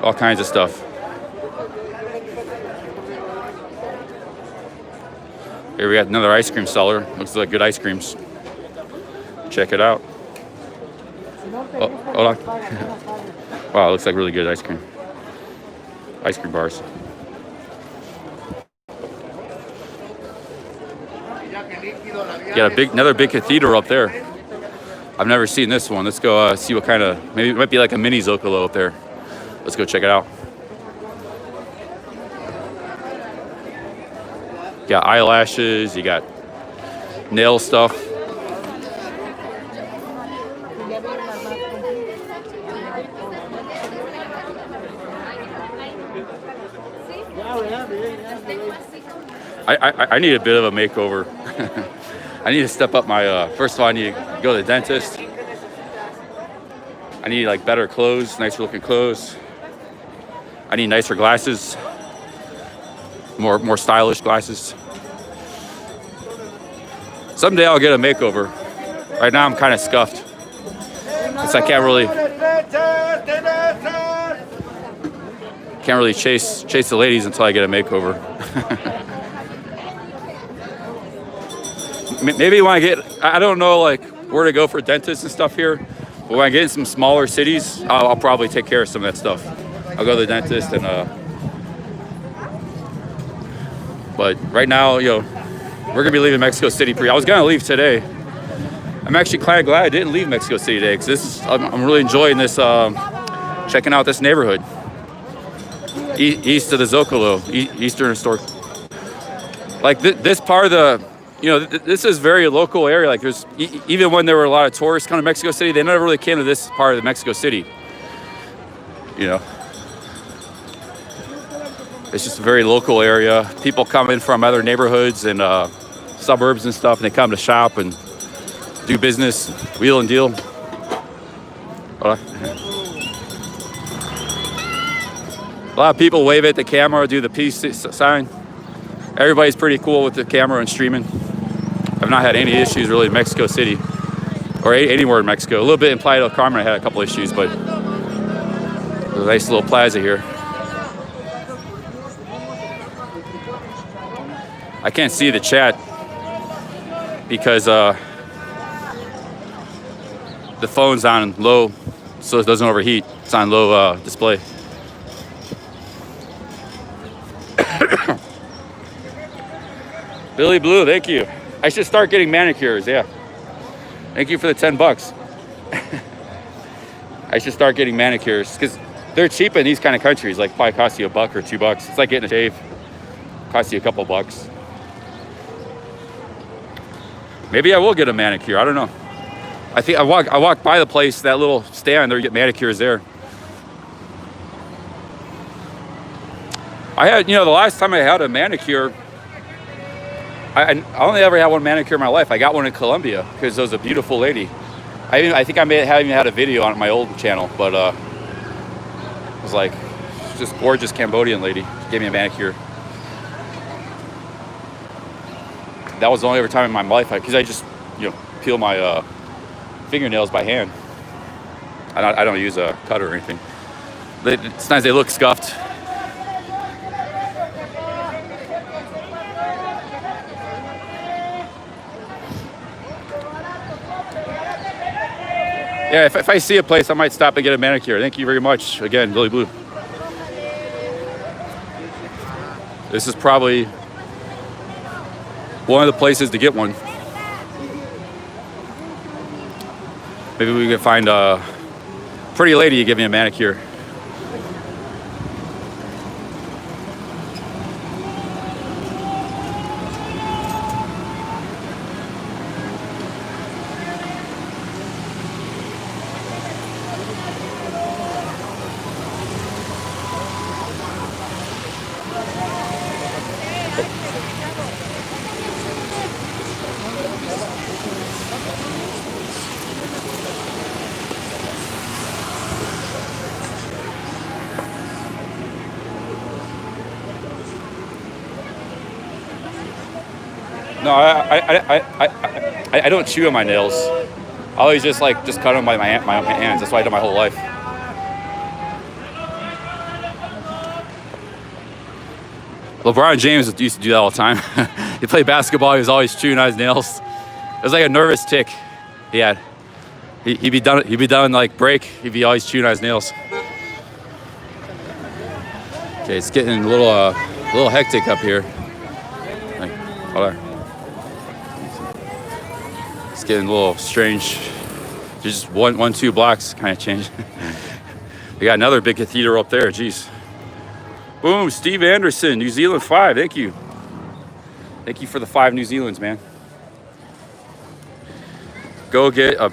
all kinds of stuff. Here we got another ice cream seller. Looks like good ice creams. Check it out. Oh, hold on. Wow, it looks like really good ice cream. Ice cream bars. You got another big cathedral up there. I've never seen this one. Let's go see what kind of, maybe it might be like a mini Zocalo up there. Let's go check it out. You got eyelashes, you got nail stuff. I need a bit of a makeover. I need to step up my, first of all, I need to go to the dentist. I need like better clothes, nicer looking clothes. I need nicer glasses, more stylish glasses. Someday I'll get a makeover. Right now I'm kind of scuffed. Because I can't really chase the ladies until I get a makeover. Maybe when I get, I don't know like where to go for dentists and stuff here, but when I get in some smaller cities, I'll probably take care of some of that stuff. I'll go to the dentist and, but right now, you know, we're gonna be leaving Mexico City I was gonna leave today. I'm actually glad I didn't leave Mexico City today because I'm really enjoying this, checking out this neighborhood. East of the Zocalo, Eastern Historic. Like this part of the, you know, this is very local area. Like there's, even when there were a lot of tourists coming to Mexico City, they never really came to this part of the Mexico City. You know, it's just a very local area. People come in from other neighborhoods and suburbs and stuff, and they come to shop and do business, wheel and deal. A lot of people wave at the camera, do the peace sign. Everybody's pretty cool with the camera and streaming. I've not had any issues really in Mexico City or anywhere in Mexico. A little bit in Playa del Carmen, I had a couple issues, but there's a nice little plaza here. I can't see the chat because the phone's on low, so it doesn't overheat. It's on low display. Billy Blue, thank you. I should start getting manicures, yeah. Thank you for the $10. I should start getting manicures because they're cheap in these kind of countries. Like probably cost you $1 or $2. It's like getting a shave. Cost you a couple bucks. Maybe I will get a manicure, I don't know. I think I walked by the place, that little stand there, you get manicures there. I had, you know, the last time I had a manicure, I only ever had one manicure in my life. I got one in Colombia because there was a beautiful lady. I think I haven't even had a video on my old channel, but it was like just gorgeous Cambodian lady. She gave me a manicure. That was the only ever time in my life because I just, you know, peel my fingernails by hand. I don't use a cutter or anything. Sometimes they look scuffed. Yeah, if I see a place, I might stop and get a manicure. Thank you very much. Again, Billy Blue. This is probably one of the places to get one. Maybe we can find a pretty lady to give me a manicure. No, I don't chew on my nails. I always just cut them by my hands. That's what I do my whole life. LeBron James used to do that all the time. He played basketball. He was always chewing on his nails. It was like a nervous tick he had. He'd be done like break. He'd be always chewing on his nails. Okay, it's getting a little hectic up here. Hold on. It's getting a little strange. Just one, 2 blocks kind of change. We got another big cathedral up there. Jeez. Boom, Steve Anderson, New Zealand 5. Thank you. Thank you for the 5 New Zealands, man. Go get a.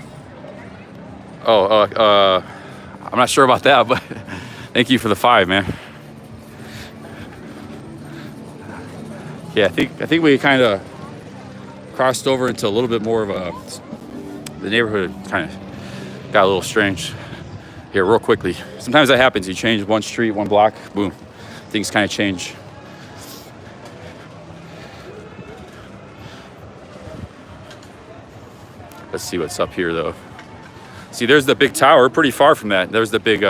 I'm not sure about that, but thank you for the 5, man. Yeah, I think we kind of crossed over into a little bit more of the neighborhood kind of got a little strange here real quickly. Sometimes that happens. You change one street, 1 block, boom, things kind of change. Let's see what's up here though. See, there's the big tower, pretty far from that. There's the big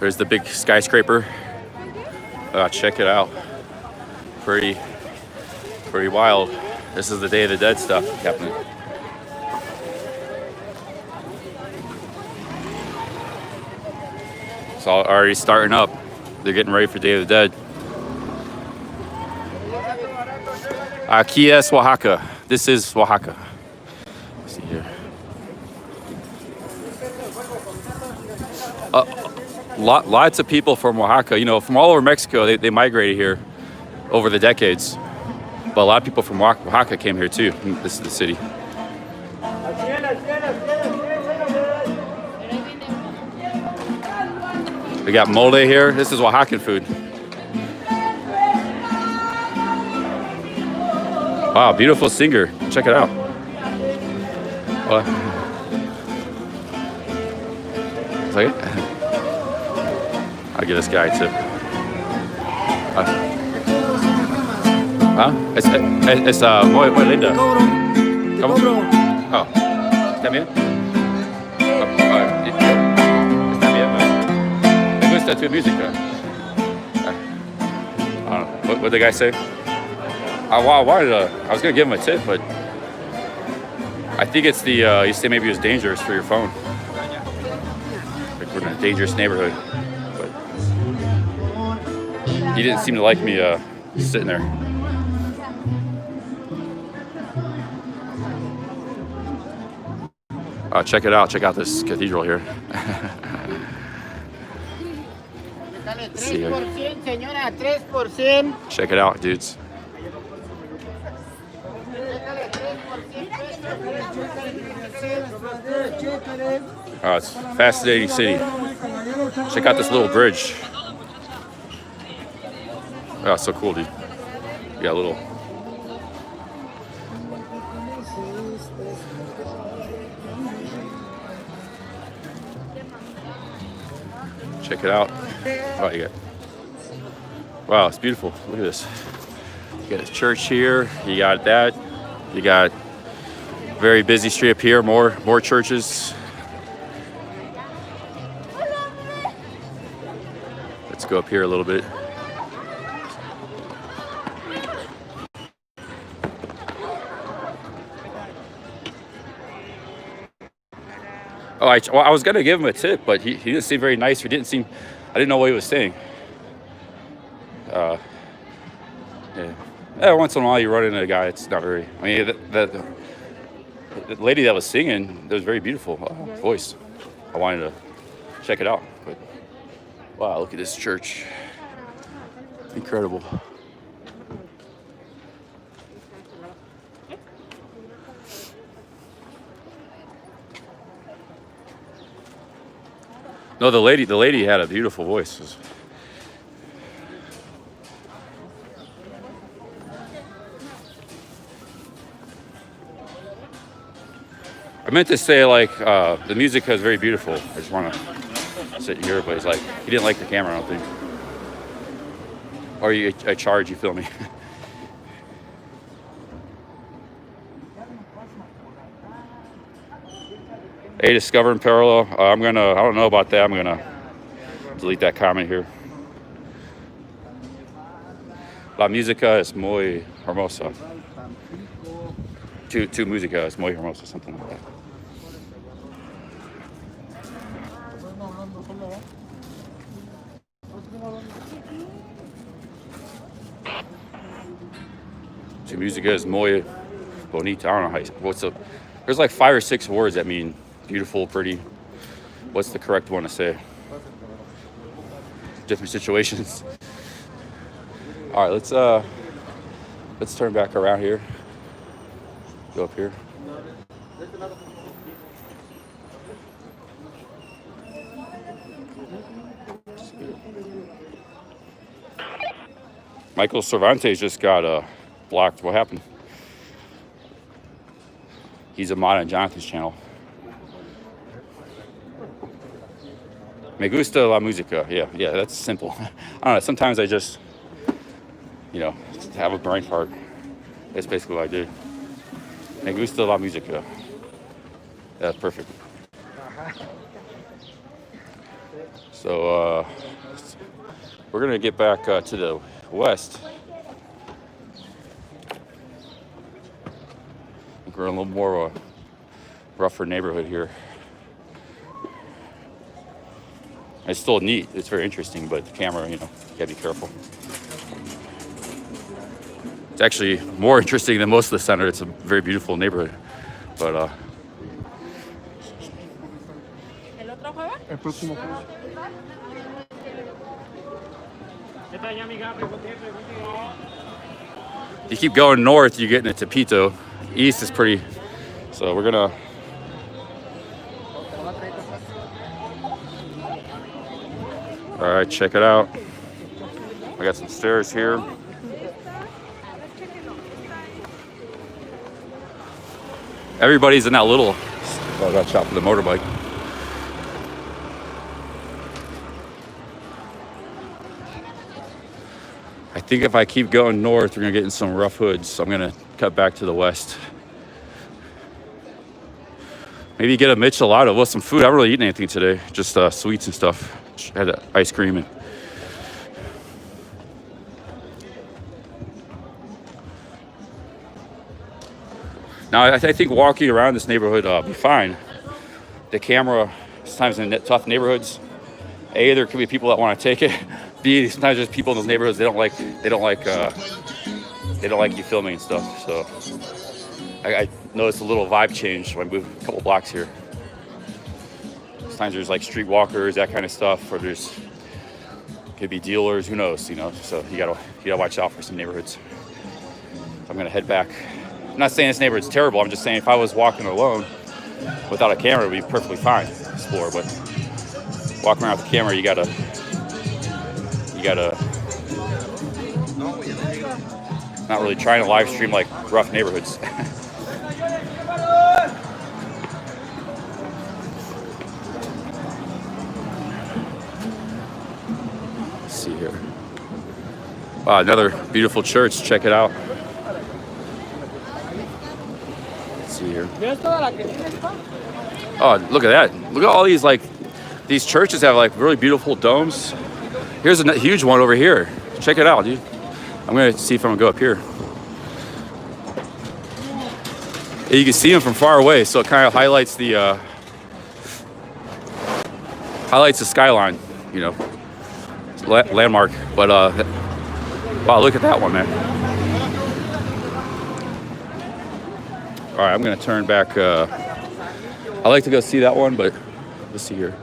there's the big skyscraper. Check it out. Pretty wild. This is the Day of the Dead stuff happening. It's all already starting up. They're getting ready for Day of the Dead. Aquí es Oaxaca. This is Oaxaca. Let's see here. Lots of people from Oaxaca, you know, from all over Mexico, they migrated here over the decades. But a lot of people from Oaxaca came here too. This is the city. We got mole here. This is Oaxacan food. Wow, beautiful singer. Check it out. Is that it? I'll give this guy a tip. Es muy linda. ¿Cómo? Oh, ¿está bien? ¿Está bien? Me gusta tu música. What did the guy say? I was gonna give him a tip, but I think it's the you say maybe it was dangerous for your phone. Like we're in a dangerous neighborhood. He didn't seem to like me sitting there. Check it out. Check out this cathedral here. See ya. 3%, señora, 3%. Check it out, dudes. Oh, it's a fascinating city. Check out this little bridge. Oh, so cool, dude. Yeah, a little. Check it out. Oh, you got. Wow, it's beautiful. Look at this. You got a church here. You got that. You got very busy street up here. More churches. Let's go up here a little bit. Oh, I was gonna give him a tip, but he didn't seem very nice. I didn't know what he was saying. Yeah. Once in a while you run into a guy. It's not very. I mean, the lady that was singing, that was very beautiful voice. I wanted to check it out. But wow, look at this church. Incredible. No, the lady had a beautiful voice. I meant to say, like, the music is very beautiful. I just want to sit here, but it's like, he didn't like the camera, I don't think. Or I charge, you feel me? Hey, discovering parallel. I don't know about that. I'm gonna delete that comment here. La música es muy hermosa. Tu música es muy hermosa, something like that. Tu música es muy bonita. I don't know there's like 5 or 6 words that mean beautiful, pretty. What's the correct one to say? Different situations. All right, let's turn back around here. Go up here. Michael Cervantes just got blocked. What happened? He's a mod on Jonathan's channel. Me gusta la música. Yeah, that's simple. I don't know. Sometimes I just, have a brain fart. That's basically what I do. Me gusta la música. That's perfect. So we're gonna get back to the west. We're in a little more of a rougher neighborhood here. It's still neat. It's very interesting, but the camera, you gotta be careful. It's actually more interesting than most of the center. It's a very beautiful neighborhood, but El próximo jueves. you keep going north, you get into Tepito. East is pretty. So we're gonna. All right, check it out. I got some stairs here. Everybody's in that little. Oh, I got shot for the motorbike. I think if I keep going north, we're gonna get in some rough hoods. So I'm gonna cut back to the west. Maybe get a michelada with some food. I haven't really eaten anything today, just sweets and stuff. Had ice cream and. Now I think walking around this neighborhood be fine. The camera, sometimes in tough neighborhoods, A, there could be people that want to take it. B, sometimes there's people in those neighborhoods they don't like you filming and stuff. So I noticed a little vibe change when I moved a couple blocks here. Sometimes there's like streetwalkers, that kind of stuff, or there's Could be dealers, who knows, you know. So you gotta watch out for some neighborhoods. I'm gonna head back. I'm not saying this neighborhood's terrible. I'm just saying if I was walking alone without a camera, it would be perfectly fine to explore. But walking around with the camera, you gotta not really trying to live stream like rough neighborhoods. Let's see here. Wow, another beautiful church. Check it out. Let's see here. Oh, look at that. Look at all these, like, these churches have like really beautiful domes. Here's a huge one over here. Check it out, dude. I'm gonna see if I'm gonna go up here. You can see them from far away, so it kind of highlights the skyline, you know, landmark. But wow, look at that one, man. All right, I'm gonna turn back. I like to go see that one, but let's see here.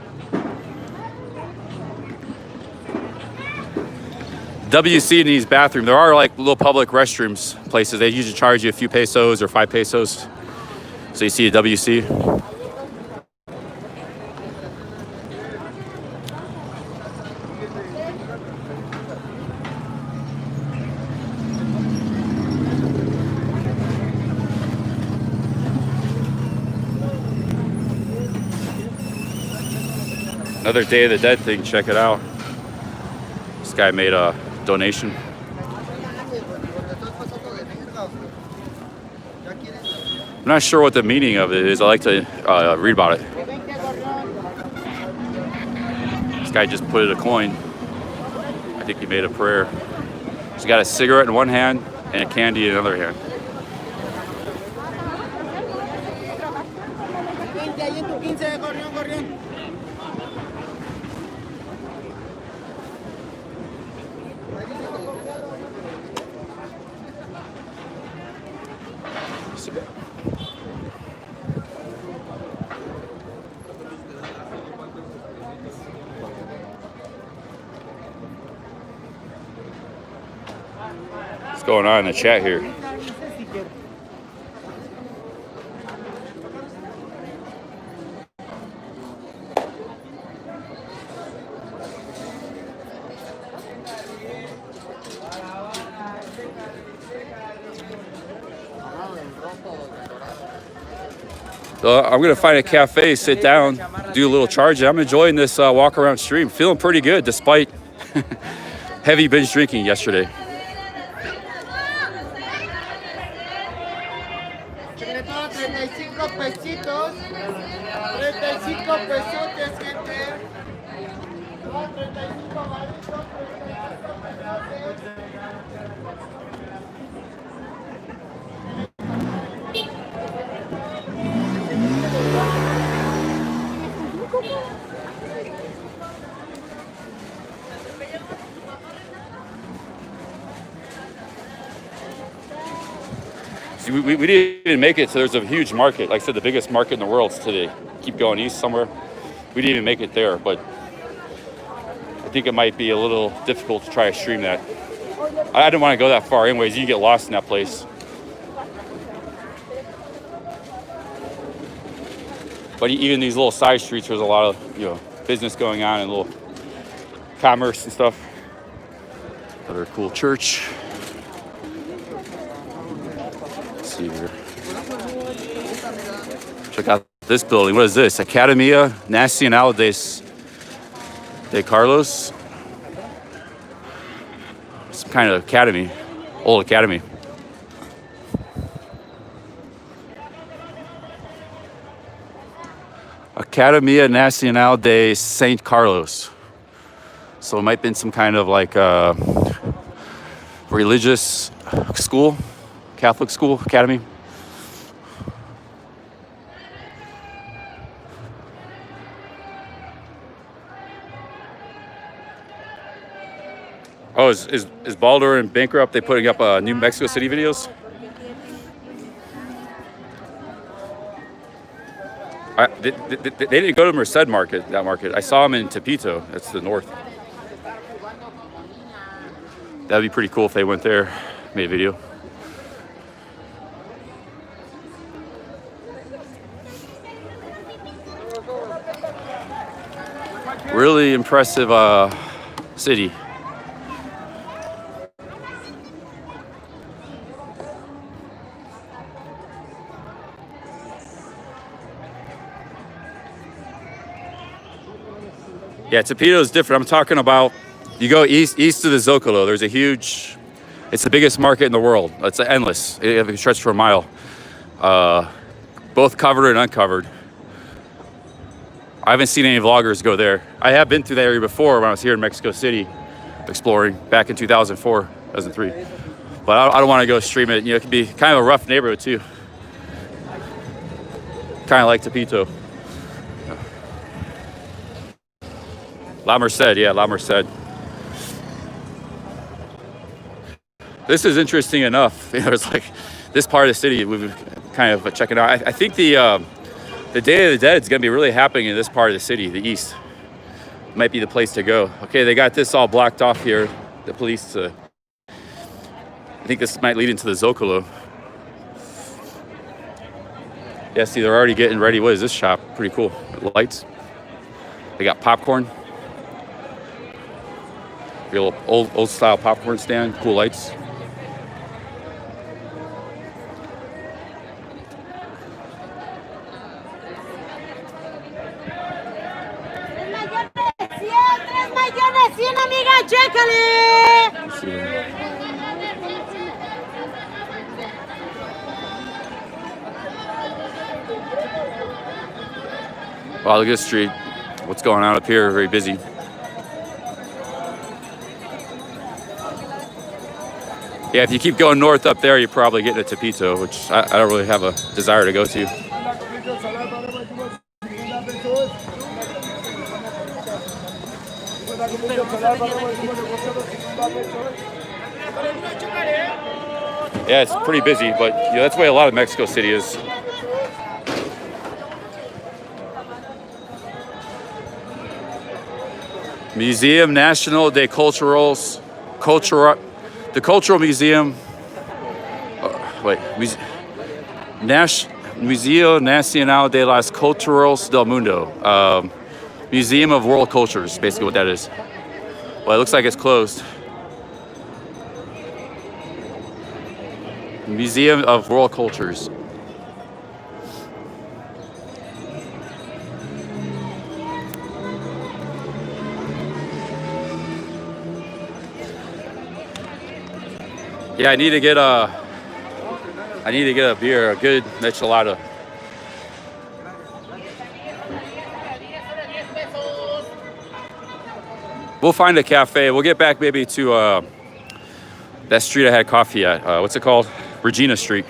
WC needs bathroom. There are like little public restrooms places. They usually charge you a few pesos or 5 pesos. So you see a WC. Another Day of the Dead thing, check it out. This guy made a donation. I'm not sure what the meaning of it is. I like to read about it. This guy just put a coin. I think he made a prayer. He's got a cigarette in one hand and a candy in the other hand. What's going on in the chat here? So I'm gonna find a cafe, sit down, do a little charge. I'm enjoying this walk around stream. Feeling pretty good despite heavy binge drinking yesterday. See, we didn't even make it, so there's a huge market. Like I said, the biggest market in the world today. Keep going east somewhere. We didn't even make it there, but I think it might be a little difficult to try to stream that. I didn't want to go that far anyways. You can get lost in that place. But even these little side streets, there's a lot of, you know, business going on and little commerce and stuff. Another cool church. Let's see here. Check out this building. What is this? Academia Nacional de Carlos. Some kind of academy, old academy. Academia Nacional de Saint Carlos. So it might have been some kind of like religious school, Catholic school, academy. Oh, is Baldur and Bankrupt, they putting up New Mexico City videos? They didn't go to Merced Market, that market. I saw them in Tepito, that's the north. That'd be pretty cool if they went there, made a video. Really impressive city. Yeah, Tepito is different. I'm talking about, you go east of the Zocalo, there's a huge, it's the biggest market in the world. It's endless. It stretches for a mile. Both covered and uncovered. I haven't seen any vloggers go there. I have been through that area before when I was here in Mexico City exploring back in 2004, 2003. But I don't want to go stream it. You know, it can be kind of a rough neighborhood too. Kind of like Tepito. La Merced, yeah, La Merced. This is interesting enough. You know, it's like this part of the city we've been kind of checking out. I think the Day of the Dead is going to be really happening in this part of the city, the east. Might be the place to go. Okay, they got this all blocked off here. The police. I think this might lead into the Zocalo. Yeah, see, they're already getting ready. What is this shop? Pretty cool. Lights. They got popcorn. Real old style popcorn stand. Cool lights. Wow, look at this street. What's going on up here? Very busy. Yeah, if you keep going north up there, you're probably getting to Tepito, which I don't really have a desire to go to. Yeah, it's pretty busy, but you know, that's the way a lot of Mexico City is. Museum Nacional de Culturals, the Cultural Museum. Museo Nacional de las Culturas del Mundo. Museum of World Cultures, basically what that is. Well, it looks like it's closed. Museum of World Cultures. Yeah, I need to get a beer, a good michelada. We'll find a cafe. We'll get back maybe to that street I had coffee at. What's it called? Regina Street.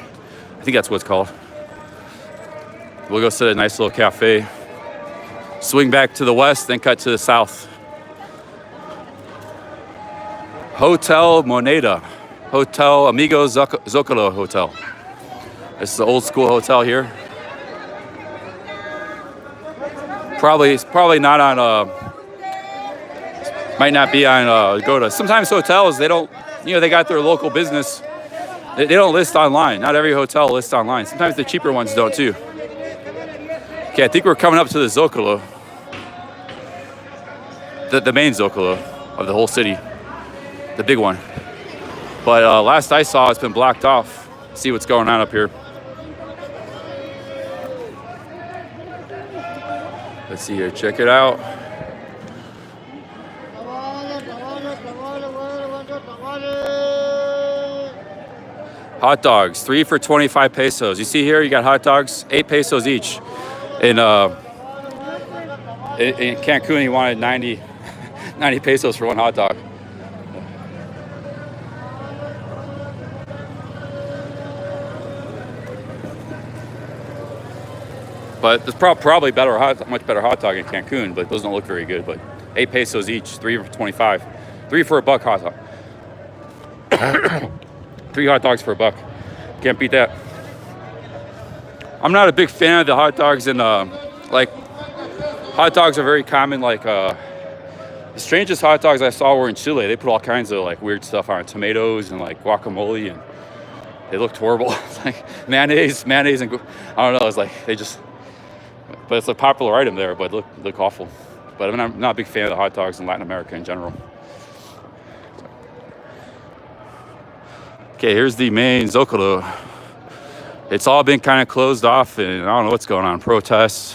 I think that's what it's called. We'll go sit at a nice little cafe. Swing back to the west, then cut to the south. Hotel Moneda. Hotel Amigo Zocalo Hotel. This is an old school hotel here. It's probably not on might not be on go to. Sometimes hotels, they don't, you know, they got their local business. They don't list online. Not every hotel lists online. Sometimes the cheaper ones don't too. Okay, I think we're coming up to the Zocalo. The main Zocalo of the whole city. The big one. But last I saw, it's been blocked off. See what's going on up here. Let's see here, check it out. Hot dogs, 3 for 25 pesos. You see here, you got hot dogs, 8 pesos each. In Cancun, he wanted 90 pesos for one hot dog. But there's probably much better hot dog in Cancun, but those don't look very good. But 8 pesos each, 3 for 25. 3 for $1 hot dog. 3 hot dogs for $1. Can't beat that. I'm not a big fan of the hot dogs, and like hot dogs are very common, like The strangest hot dogs I saw were in Chile. They put all kinds of like weird stuff on it, tomatoes and like guacamole, and they looked horrible. It's like mayonnaise, and I don't know. It's like but it's a popular item there, but look awful. But I'm not a big fan of the hot dogs in Latin America in general. Okay, here's the main Zocalo. It's all been kind of closed off, and I don't know what's going on, protests.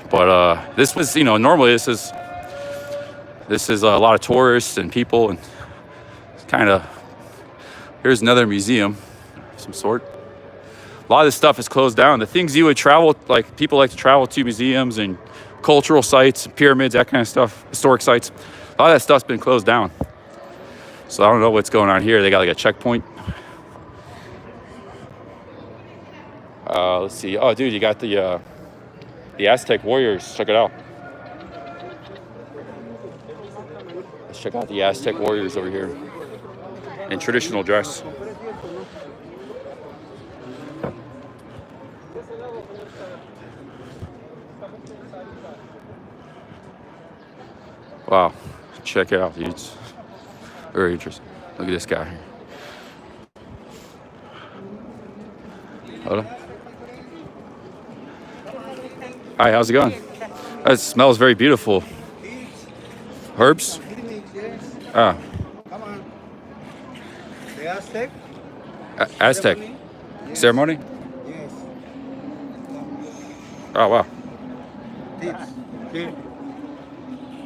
But this was, normally this is a lot of tourists and people, and kind of, here's another museum of some sort. A lot of this stuff is closed down. The things you would travel, like people like to travel to museums and cultural sites, pyramids, that kind of stuff, historic sites. A lot of that stuff's been closed down. So I don't know what's going on here. They got like a checkpoint. Let's see. Oh, dude, you got the Aztec warriors. Check it out. Let's check out the Aztec warriors over here in traditional dress. Wow, check it out, dude. It's very interesting. Look at this guy here. Hold on. Hi, how's it going? That smells very beautiful. Herbs? Ah. Come on. The Aztec? Aztec. Ceremony? Yes. Oh, wow. Tips. Here.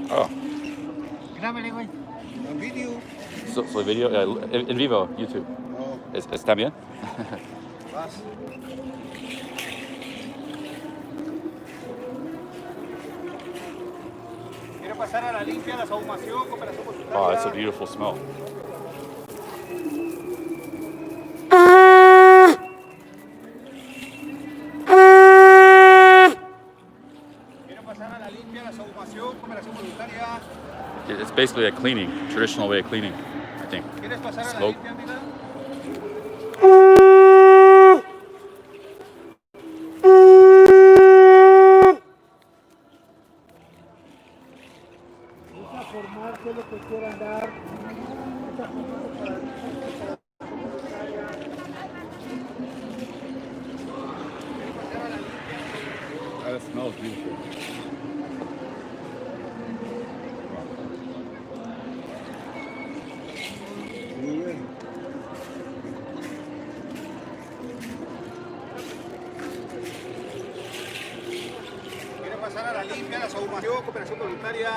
Oh. Grábale, güey. A video. So video, en vivo, YouTube. Oh, ¿Está bien? vas. Quiero pasar a la limpia, la sahumación, cooperación voluntaria. Oh, that's a beautiful smell. Quiero pasar a la limpia, la sahumación, cooperación voluntaria. It's basically a cleaning, traditional way of cleaning, I think. ¿Quieres pasar a la Smoke. limpia, amiga? Oh, that smells beautiful. Quiero pasar a la limpia, la sahumación, cooperación voluntaria.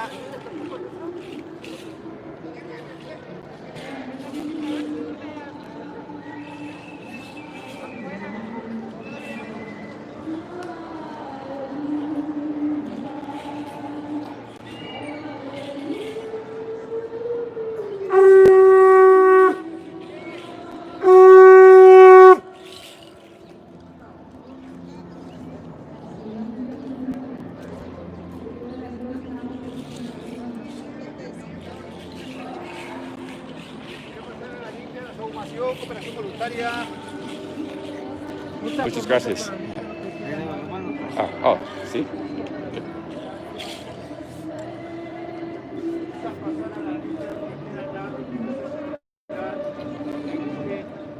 Cooperación voluntaria. Muchas gracias. Oh, sí.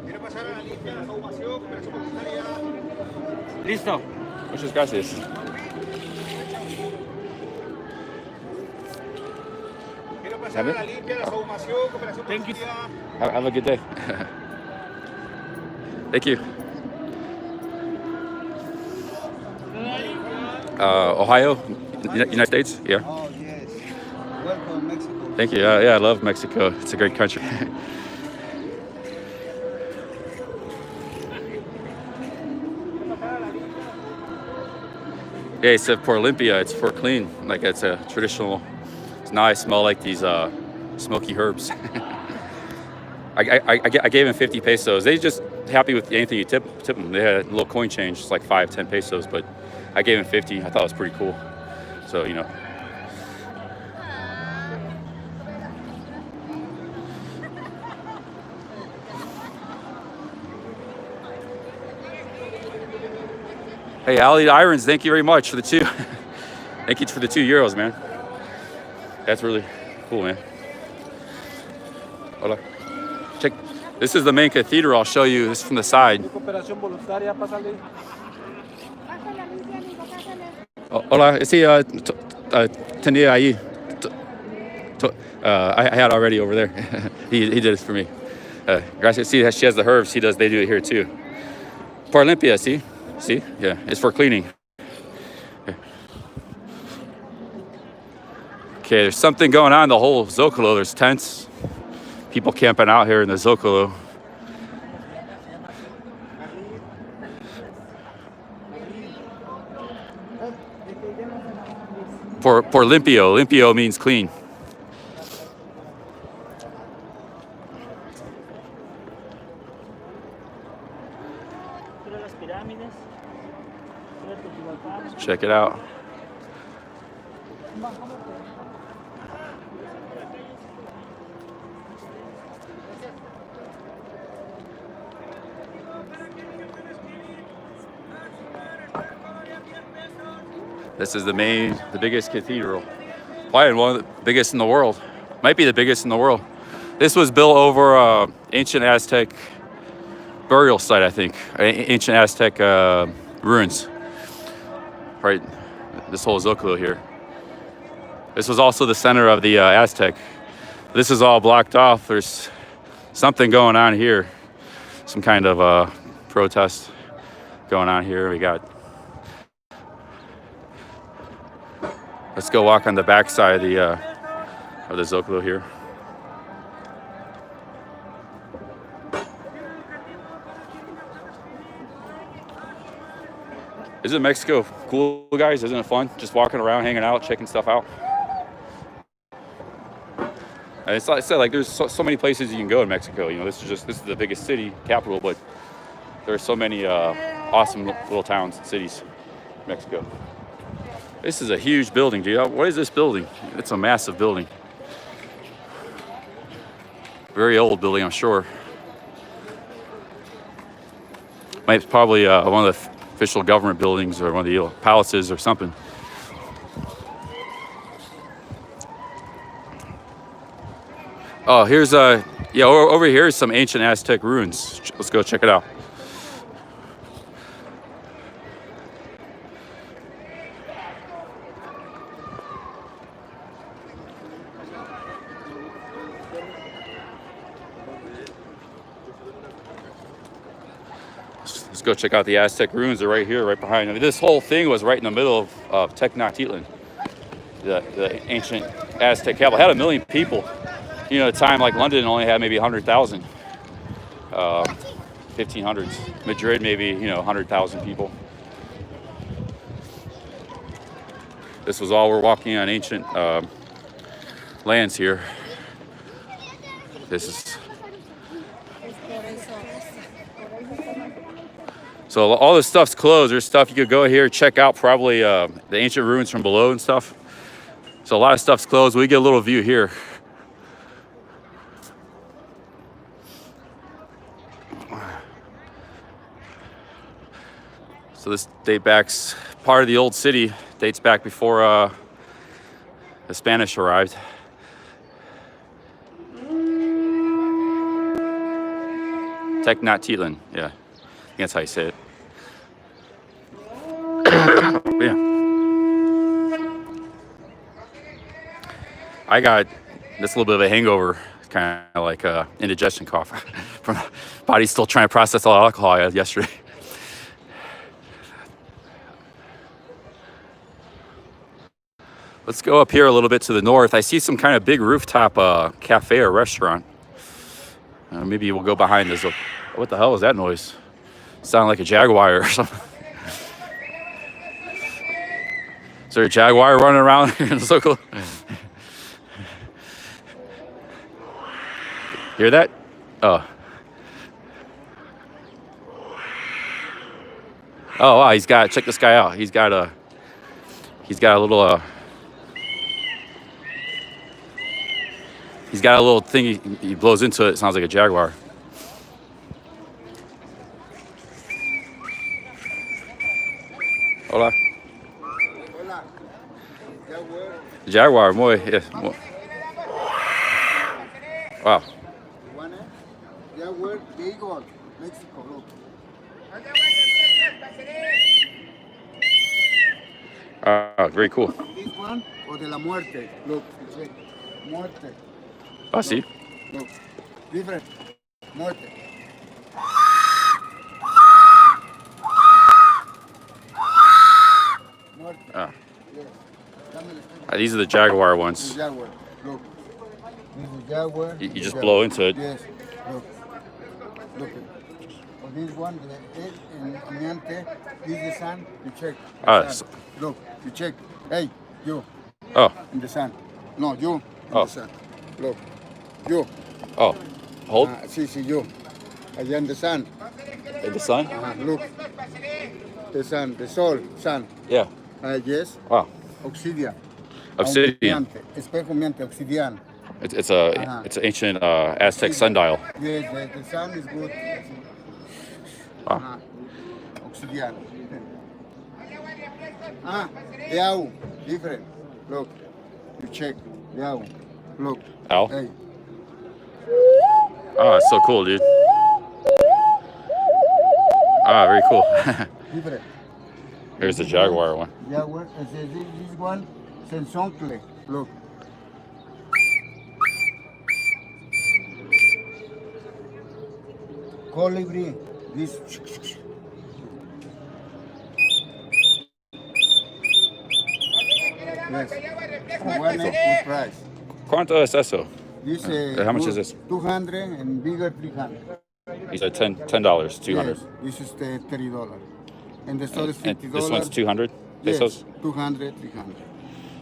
Quiero pasar a la limpia, la sahumación, cooperación voluntaria. Listo. Muchas gracias. Quiero pasar a la limpia, la sahumación, cooperación voluntaria. Have a good day. Thank you. Ohio, United States? Yeah. Oh, yes. Welcome, Mexico. Thank you. Yeah, I love Mexico. It's a great country. Yeah, it's for Olympia. It's for clean. Like it's a traditional. It's nice. Smell like these smoky herbs. I gave him 50 pesos. They just happy with anything you tip them. They had a little coin change, it's like 5-10 pesos, but I gave him 50. I thought it was pretty cool. So, you know. Hey, Ali Irons, thank you very much for the 2. Thank you for the €2, man. That's really cool, man. Hola. Check. This is the main cathedral. I'll show you this from the side. Oh, hola. Sí, tenía ahí. I had already over there. he did it for me. Gracias. See, she has the herbs. They do it here too. Para limpia, see? See? Yeah, it's for cleaning. Okay, there's something going on in the whole Zocalo. There's tents. People camping out here in the Zocalo. Por limpio. Limpio means clean. Check it out. This is the biggest cathedral. Probably one of the biggest in the world. Might be the biggest in the world. This was built over ancient Aztec burial site, I think. Ancient Aztec ruins. Right, this whole Zocalo here. This was also the center of the Aztec. This is all blocked off. There's something going on here. Some kind of protest going on here. Let's go walk on the back side of the Zocalo here. Isn't Mexico cool, guys? Isn't it fun? Just walking around, hanging out, checking stuff out. And it's like I said, like there's so many places you can go in Mexico. You know, this is the biggest city, capital, but there are so many awesome little towns and cities in Mexico. This is a huge building, dude. What is this building? It's a massive building. Very old building, I'm sure. It's probably one of the official government buildings or one of the palaces or something. Oh, here's over here is some ancient Aztec ruins. Let's go check it out. Let's go check out the Aztec ruins. They're right here, right behind. I mean, this whole thing was right in the middle of Tenochtitlan, the ancient Aztec capital. It had 1 million people. You know, at the time, like London only had maybe 100,000, 1500s. Madrid, maybe, 100,000 people. This was all, we're walking on ancient lands here. So all this stuff's closed. There's stuff you could go here, check out probably the ancient ruins from below and stuff. So a lot of stuff's closed. We get a little view here. So this part of the old city dates back before the Spanish arrived. Tenochtitlan, yeah, I think that's how you say it. Yeah, I got this little bit of a hangover, kind of like indigestion cough. From body's still trying to process all the alcohol I had yesterday. Let's go up here a little bit to the north. I see some kind of big rooftop cafe or restaurant. Maybe we'll go behind this. What the hell is that noise? Sound like a jaguar or something. Is there a jaguar running around here in the Zocalo? Hear that? Oh. Oh wow, check this guy out. He's got a little he's got a little thing he blows into it. It sounds like a jaguar. Hola. Jaguar, muy, yeah. Wow. Jaguar, Beagle, Mexico, look. Very cool. This one, o de la muerte, look. Muerte, Oh, see? look. Different, muerte. Muerte, Ah. yes. Dámele, These are the Jaguar ones. Jaguar, look. This is Jaguar. You just Jaguar. blow into it. Yes, look. Look at for this one, the egg in Amiante, this is the sun, you check. The Ah, sun. Look, you check. Hey, you, Oh, in the sun. No, you, in Oh. the sun. Look, you. oh. Hold Sí, you. Allá in the sun. in the sun? Look. The sun, the sol, sun. Yeah. Yes, Wow. obsidian. Obsidian. Humeante, espejo humeante, obsidian. It's an ancient Aztec sundial. Yes, the sun is good. Wow. Obsidian. The owl, different. Look, you check the owl. Look. Owl? Hey, Oh, it's so cool, dude. Ah, very cool. different. Here's the Jaguar one. Jaguar, this one, Sensoncle. Look. Colibri, this. Yes. One is good price. ¿Cuánto es eso? This How much is this? 200 and bigger 300. These are $10, $200. Yes, this is the $30. And the store is And $50. this one's 200 pesos. Yes, 200, 300.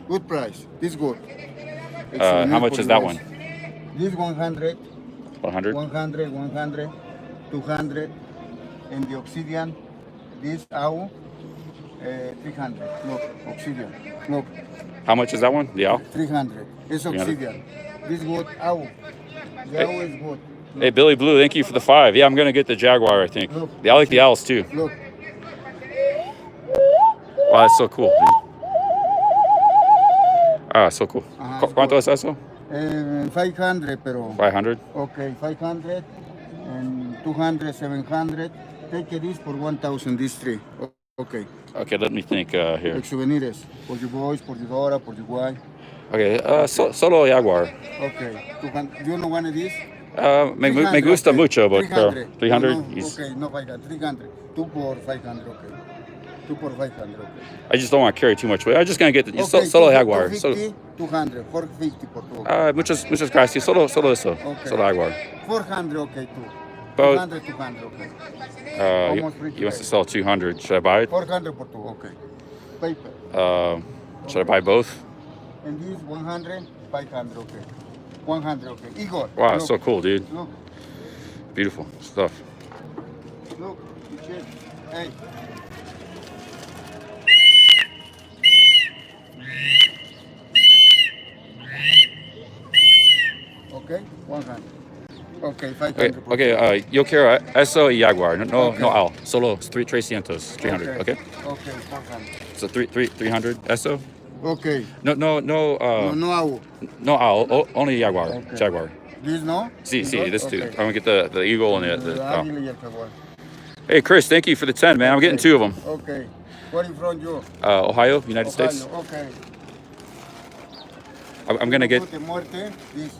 Good price. This good. How much is that one? This 100, 100. 100, 100, 200, and the obsidian. This owl, 300. Look, obsidian. Look, How much is that one? The owl. 300. It's 300. obsidian. This good owl. The owl is good. Hey, Billy Blue, thank you for the 5. Yeah, I'm gonna get the Jaguar, I think. Look. Yeah, I like the owls too. Look, Wow, that's so cool, dude. Ah, so cool. Ajá, ¿Cuánto es eso? 500, pero. 500. Okay, 500 and 200, 700. Take this for 1,000, these three. Okay. Okay, let me think here. Like souvenirs. For your boys, for your daughter, for your wife. Okay, solo Jaguar. Okay. 200. You know one of these? Me 300, gusta okay. mucho, but 300. 300. No, okay, no 500. 300. 2 for 500, okay. 2 for 500, okay. I just don't want to carry too much weight. I'm just gonna get the Okay, solo Jaguar. 450, 200. 450 por two. Muchas gracias. Solo eso. Okay. Solo Jaguar. 400, okay, too. About- 200, 200, okay. He Almost free he wants to today. sell 200. Should I buy it? 400 por two, okay. Paper. Should I buy both? And this 100, 500, okay. 100, okay. Igor. Wow, look, it's so cool, dude. Look, Beautiful stuff. look, you check. Hey. Okay, 100. Okay, 500. Okay. Yo quiero eso y Jaguar. No owl. Solo 300. 300. Okay. Okay, 400. So 300 eso. Okay. No. No owl. No owl. Only Jaguar. Okay. Jaguar. This no? See, this too. Okay. I'm gonna get the eagle and the owl. Águila y el jaguar. Hey, Chris, thank you for the 10, man. I'm getting 2 of them. Okay. Where are you from, you? Ohio, United States. Ohio, okay. I'm gonna get. Put muerte, this.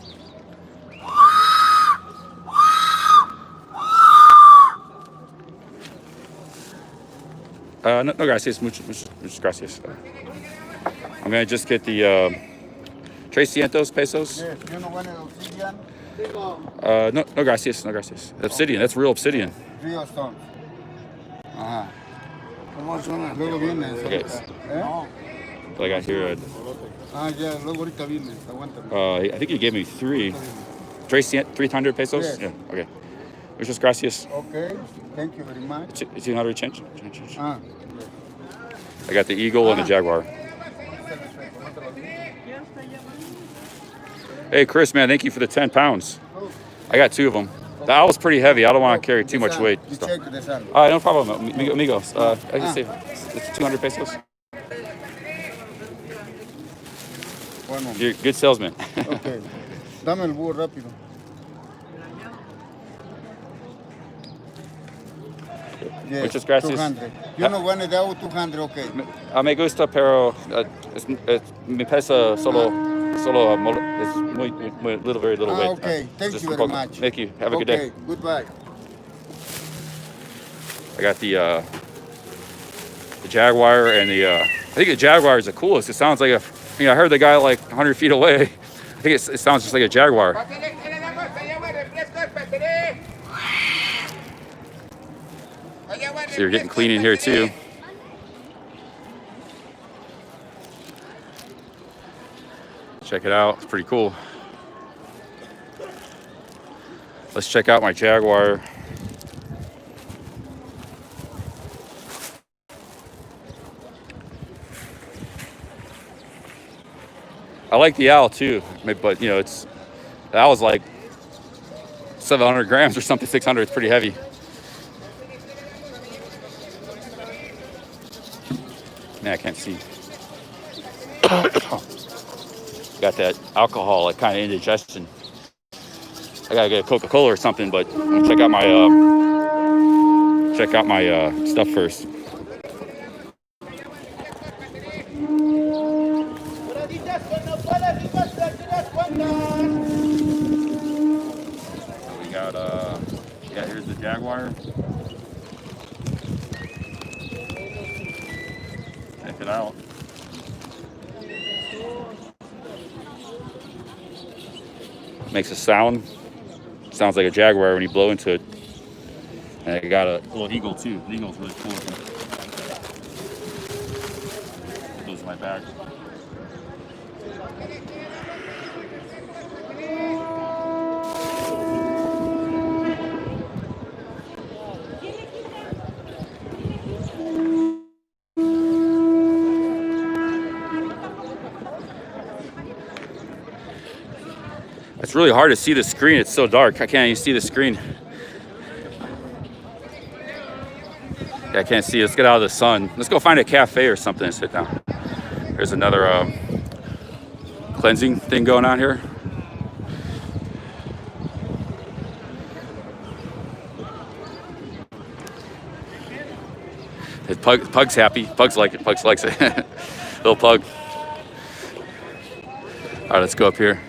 No, gracias. Muchas gracias. I'm gonna just get the 300 pesos. Yes, you know one of obsidian, No, gracias. No, gracias. Obsidian. That's real obsidian. Rio stone. Ajá. Luego viene. Okay. But I got here. Ya, luego ahorita viene. Aguántame. I think you gave me 3. 300 pesos. Yes. Yeah. Okay. Muchas gracias. Okay, thank you very much. 200 change. Ah, I got the eagle and the jaguar. Hey, Chris, man, thank you for the 10 pounds. I got 2 of them. The owl's pretty heavy. I don't want to carry too much weight. You check the sun. No problem, amigos. I can save it's 200 pesos. Bueno, You're a good salesman. ok. Dame el búho rápido. Yes, Muchas gracias. 200. You know one de 200, okay. Me gusta, pero me pesa solo es muy little, very little weight. Okay. Thank Just you un very poco. much. Thank you. Have a good day. Okay, goodbye. I got the Jaguar and the I think the Jaguar is the coolest. It sounds like I heard the guy like 100 feet away. I think it sounds just like a Jaguar. So you're getting clean in here too. Check it out. It's pretty cool. Let's check out my Jaguar. I like the owl too, but you know, the owl's like 700 grams or something, 600. It's pretty heavy. Man, I can't see. Got that alcohol, like kind of indigestion. I gotta get a Coca-Cola or something, but I'm gonna check out my stuff first. We got yeah, here's the Jaguar. Check it out. Makes a sound. Sounds like a Jaguar when you blow into it. And I got a little eagle too. The eagle's really cool looking. Goes in my bag. It's really hard to see the screen. It's so dark. I can't even see the screen. Yeah, I can't see. Let's get out of the sun. Let's go find a cafe or something and sit down. There's another cleansing thing going on here. Pug's happy. Pug's like it. Pug's likes it. Little pug. All right, let's go up here.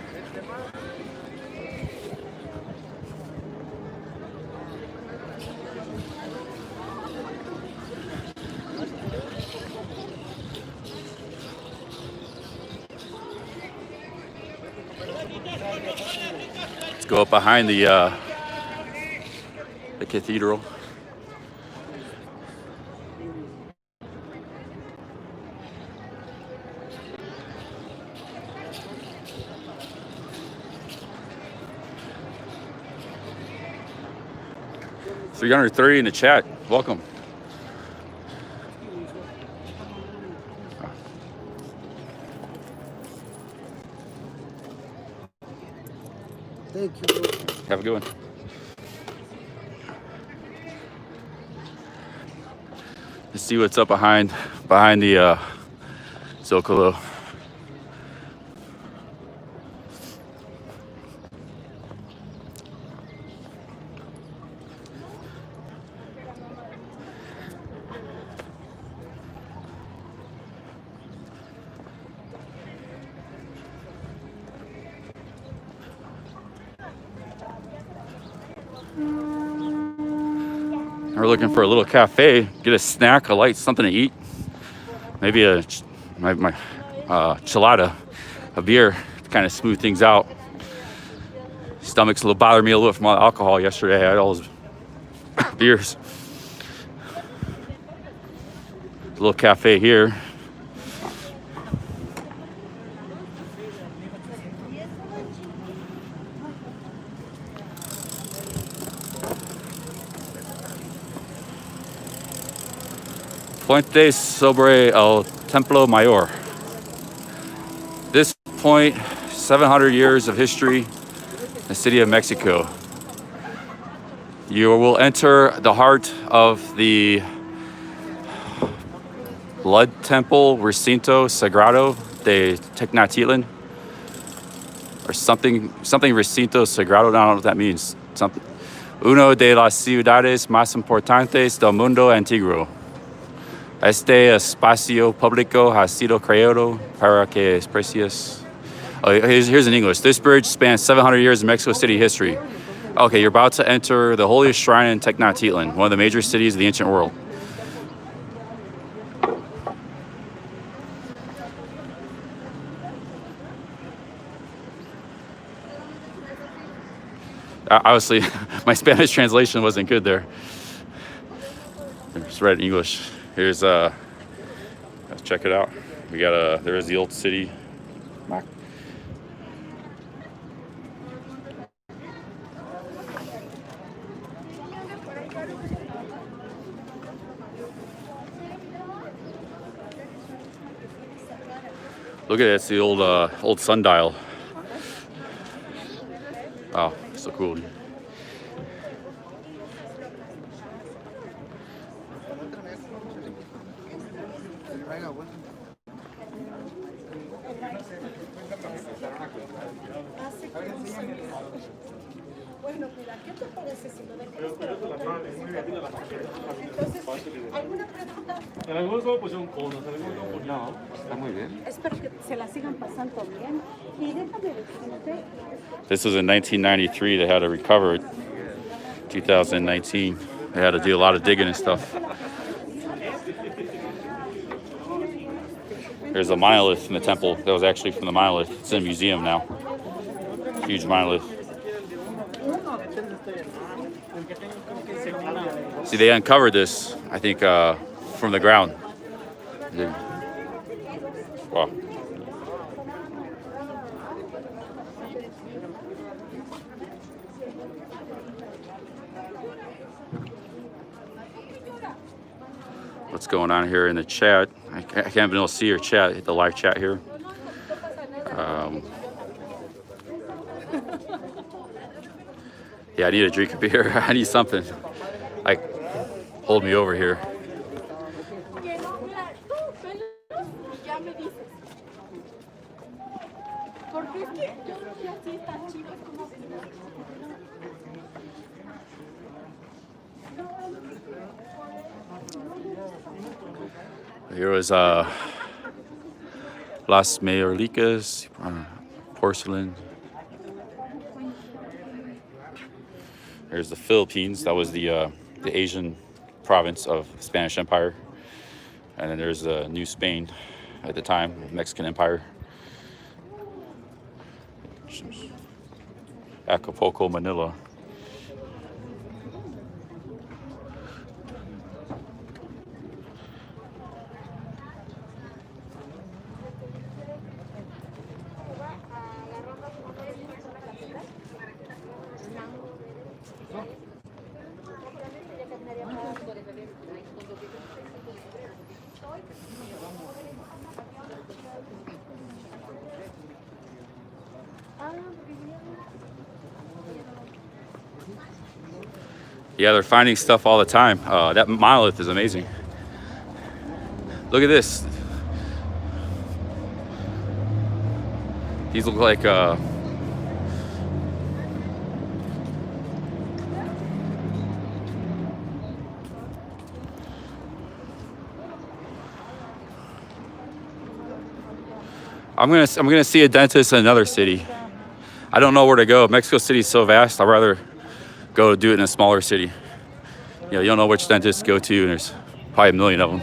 Let's go up behind the cathedral. $330 in the chat. Welcome. Thank you. Have a good one. Let's see what's up behind the Zocalo. We're looking for a little cafe, get a snack, a light, something to eat. Maybe my chelada, a beer to kind of smooth things out. Stomach's bothered me a little from all the alcohol yesterday. I had all those beers. A little cafe here. Puente sobre el Templo Mayor. This point, 700 years of history, the city of Mexico. You will enter the heart of the blood temple, Recinto Sagrado de Tecnatitlan, or something recinto sagrado. I don't know what that means. Something. Uno de las ciudades más importantes del mundo antiguo. Este espacio público ha sido creado para que especies. Oh, here's in English. This bridge spans 700 years of Mexico City history. Okay, you're about to enter the holiest shrine in Tenochtitlan, one of the major cities of the ancient world. Obviously, my Spanish translation wasn't good there. Just read in English. Here's let's check it out. We got there is the old city. Look at it, it's the old sundial. Oh, so cool. This was in 1993. They had to recover it. 2019. They had to do a lot of digging and stuff. There's a monolith in the temple that was actually from the monolith. It's in a museum now. Huge monolith. See, they uncovered this, I think, from the ground. Wow. What's going on here in the chat? I can't even able to see your chat. Hit the live chat here. Yeah, I need a drink of beer. I need something. Like, hold me over here. Here was Las Mayorlicas, porcelain. There's the Philippines. That was the Asian province of the Spanish Empire. And then there's New Spain at the time, Mexican Empire. Acapulco, Manila. Yeah, they're finding stuff all the time. That monolith is amazing. Look at this. These look like I'm gonna see a dentist in another city. I don't know where to go. Mexico City is so vast. I'd rather go do it in a smaller city. You know, you don't know which dentist to go to, and there's probably a million of them.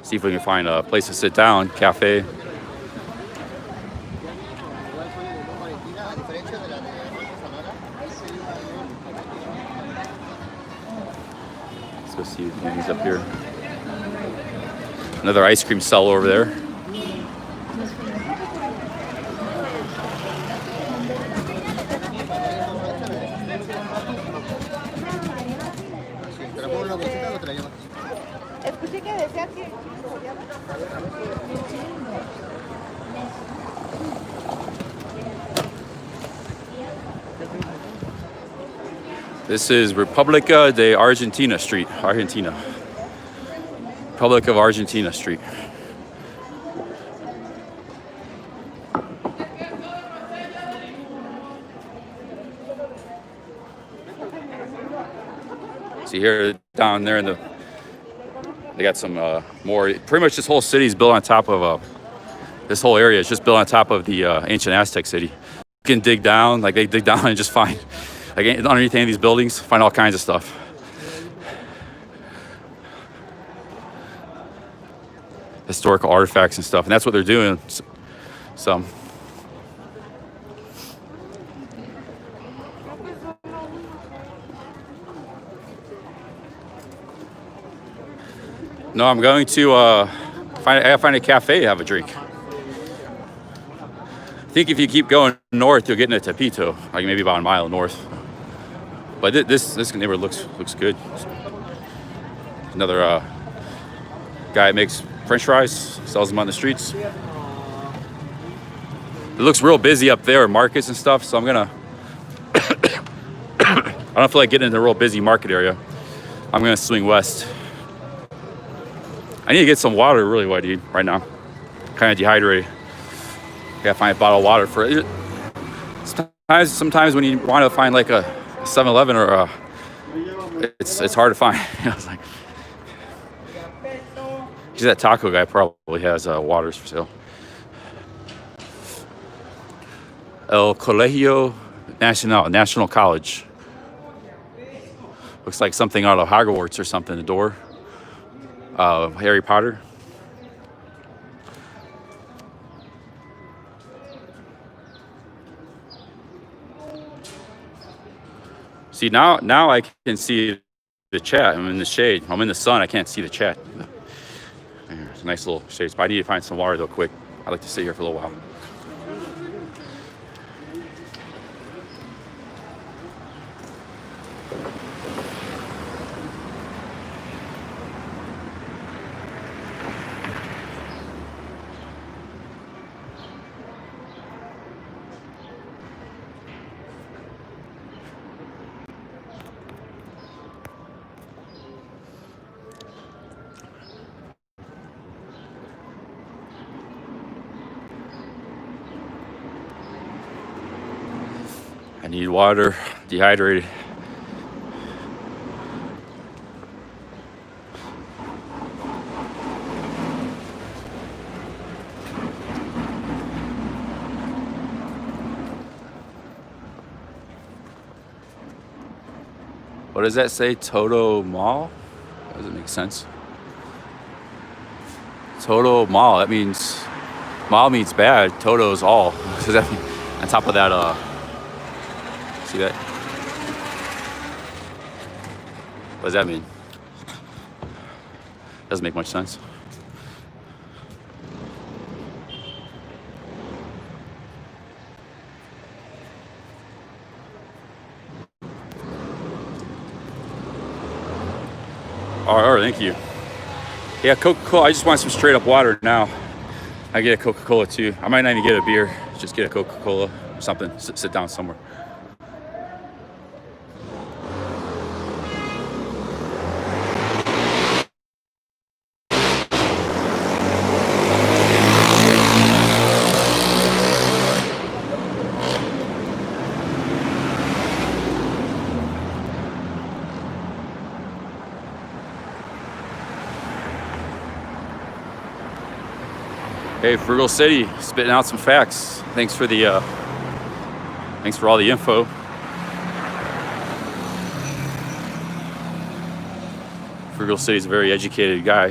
See if we can find a place to sit down, cafe. Let's go see these up here. Another ice cream seller over there. This is República de Argentina Street, Argentina. Republic of Argentina Street. See here, down there in the, they got some more, pretty much this whole city is built on top of, this whole area is just built on top of the ancient Aztec city. You can dig down, like they dig down and just find, like underneath any of these buildings, find all kinds of stuff. Historical artifacts and stuff, and that's what they're doing. Some. No, I'm going to I gotta find a cafe to have a drink. I think if you keep going north, you'll get into Tepito, like maybe about a mile north. But this neighborhood looks good. Another guy that makes French fries, sells them on the streets. It looks real busy up there, markets and stuff. So I'm gonna. I don't feel like getting into a real busy market area. I'm gonna swing west. I need to get some water, really, what I need right now. Kind of dehydrated. Gotta find a bottle of water for it. Sometimes when you want to find like a 7-Eleven or a, it's hard to find. It's like, because that taco guy probably has waters for sale. El Colegio Nacional, National College. Looks like something out of Hogwarts or something, the door. Harry Potter. See, now I can see the chat. I'm in the shade. I'm in the sun. I can't see the chat. It's a nice little shade spot. I need to find some water though quick. I'd like to sit here for a little while. I need water, dehydrated. What does that say? Toto Mall? That doesn't make sense. Toto Mall, that means, Mall means bad, Toto's all. Does that mean, on top of that, see that? What does that mean? Doesn't make much sense. All right, thank you. Yeah, Coca-Cola. I just want some straight up water now. I get a Coca-Cola too. I might not even get a beer. Just get a Coca-Cola or something. Sit down somewhere. Hey, Frugal City, spitting out some facts. Thanks for all the info. Frugal City's a very educated guy.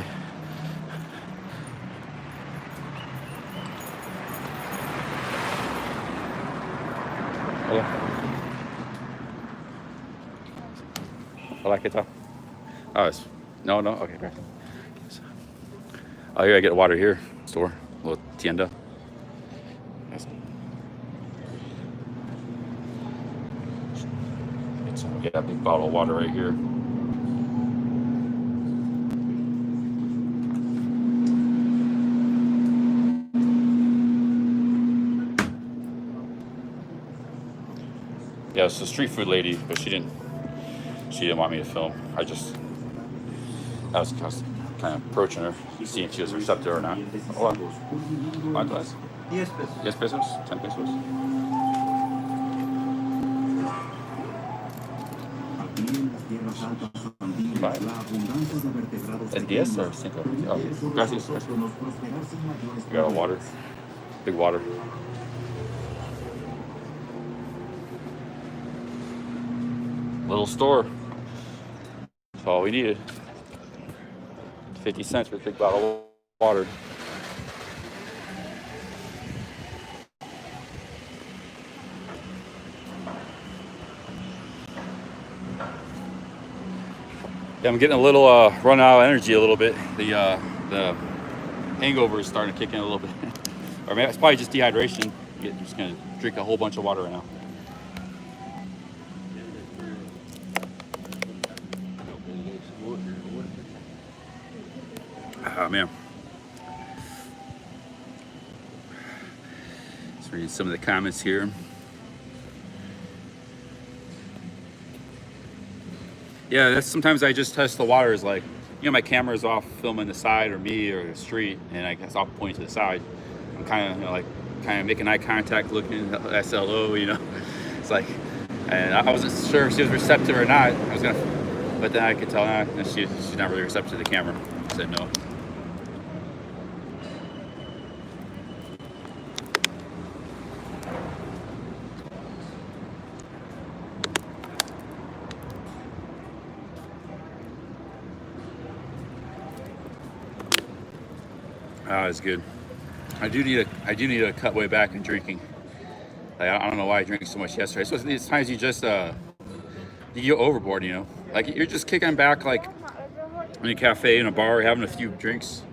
Hola. Hola, ¿qué tal? Oh, no, okay, great. Oh, here I get water here, store. Little tienda. Get a big bottle of water right here. Yeah, it's a street food lady, but she didn't she didn't want me to film. I was kind of approaching her, seeing if she was receptive or not. Hola. ¿Cuántas? 10 pesos. 10 pesos? 10 pesos? Vale. ¿En 10 or 5? Oh, gracias. We got a water. Big water. Little store. That's all we needed. 50 cents for a big bottle of water. Yeah, I'm getting a little run out of energy a little bit. The hangover is starting to kick in a little bit. Or maybe it's probably just dehydration. I'm just gonna drink a whole bunch of water right now. Oh man. Let's read some of the comments here. Yeah, that's sometimes I just test the waters, like, you know, my camera's off filming the side or me or the street, and I guess I'll point to the side. I'm kind of, you know, like, kind of making eye contact, looking at SLO, you know. It's like, and I wasn't sure if she was receptive or not. But then I could tell, she's not really receptive to the camera. I said no. It's good. I do need to cut way back in drinking. Like, I don't know why I drank so much yesterday. So it's times you just you go overboard, you know. Like, you're just kicking back, like in a cafe, in a bar, having a few drinks.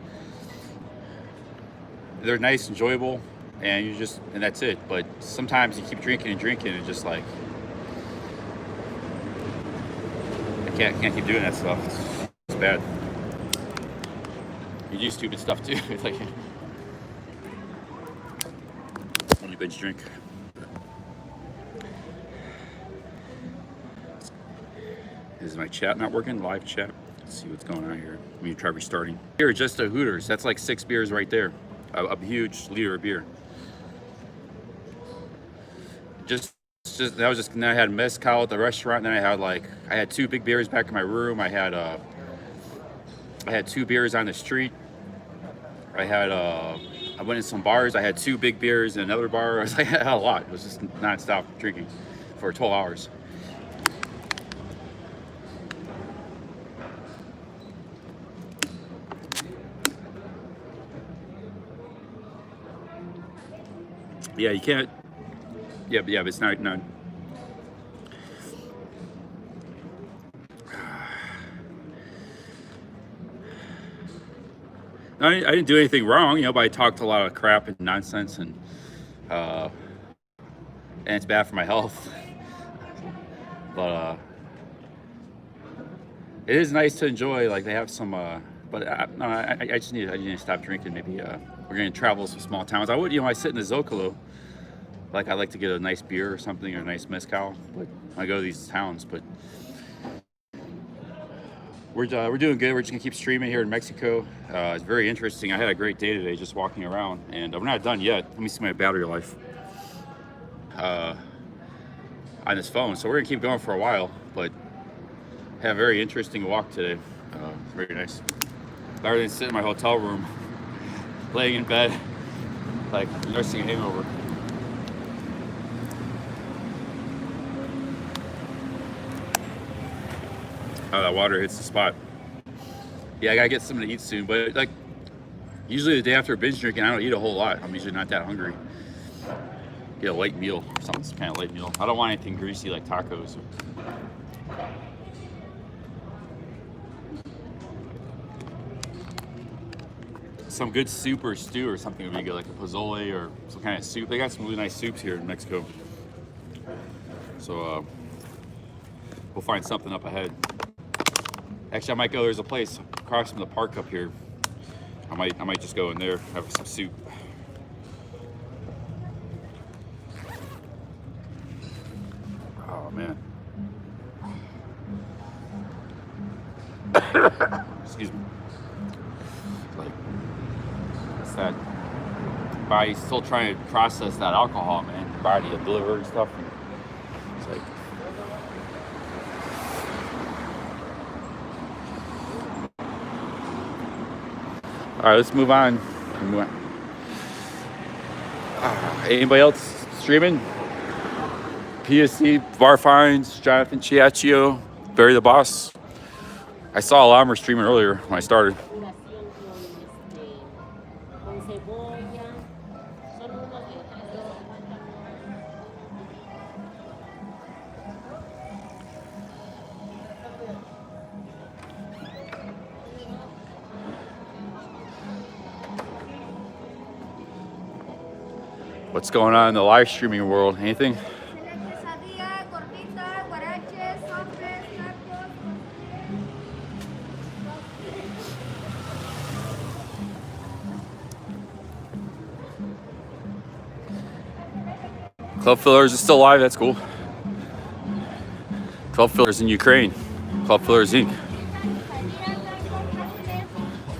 They're nice, enjoyable, and that's it. But sometimes you keep drinking and drinking, and just like I can't keep doing that stuff. It's bad. You do stupid stuff too. It's like only binge drink. Is my chat not working? Live chat. Let's see what's going on here. Let me try restarting. Here, just a Hooters. That's like 6 beers right there. A huge liter of beer. Just that was just. Then I had mezcal at the restaurant. And then I had 2 big beers back in my room. I had 2 beers on the street. I went in some bars. I had 2 big beers in another bar. I had a lot. It was just nonstop drinking for 12 hours. Yeah, you can't. Yeah, but it's not. I didn't do anything wrong, you know, but I talked a lot of crap and nonsense, and it's bad for my health. But it is nice to enjoy. Like, they have some. But I just need to stop drinking. Maybe we're gonna travel to some small towns. I would, you know, I sit in the Zocalo. Like, I like to get a nice beer or something, or a nice mezcal. But I go to these towns, but. We're doing good. We're just gonna keep streaming here in Mexico. It's very interesting. I had a great day today, just walking around, and we're not done yet. Let me see my battery life on this phone. So we're gonna keep going for a while, but had a very interesting walk today. Very nice. Rather than sit in my hotel room, laying in bed, like nursing a hangover. Oh, that water hits the spot. Yeah, I gotta get something to eat soon. But like, usually the day after binge drinking, I don't eat a whole lot. I'm usually not that hungry. Get a light meal, something kind of light meal. I don't want anything greasy like tacos. Some good soup or stew or something would be good, like a pozole or some kind of soup. They got some really nice soups here in Mexico. So we'll find something up ahead. Actually, I might go. There's a place across from the park up here. I might just go in there, have some soup. Oh man. Excuse me. Like, it's that body's still trying to process that alcohol, man. Your body will deliver and stuff. And it's like, all right, let's move on. Anybody else streaming? PSC, Bar Finds, Jonathan Chiaccio, Barry the Boss. I saw a lot more streaming earlier when I started. What's going on in the live streaming world? Anything? Club Fillers is still live. That's cool. Club Fillers in Ukraine. Club Fillers Inc.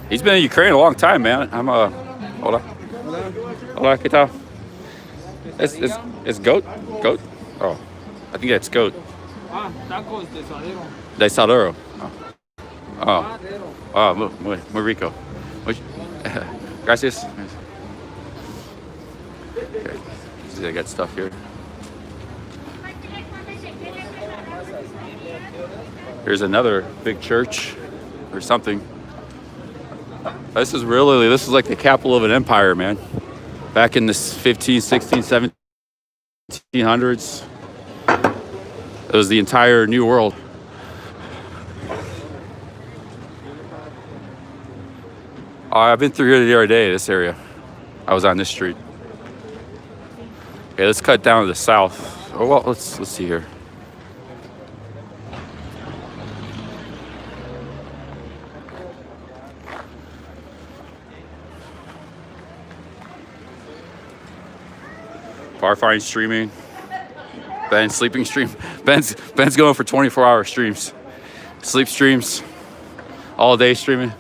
He's been in Ukraine a long time, man. I'm hola. Hola, ¿qué tal? It's goat? Goat? Oh, I think that's goat. Tacos de suadero. De Salero. Oh. Oh, muy rico. Gracias. Okay. See, I got stuff here. Here's another big church or something. This is like the capital of an empire, man. Back in the 15, 16, 1700s. It was the entire New World. I've been through here the other day, this area. I was on this street. Okay, let's cut down to the south. Oh, well, let's see here. Bar Find streaming. Ben sleeping stream. Ben's going for 24-hour streams. Sleep streams. All day streaming.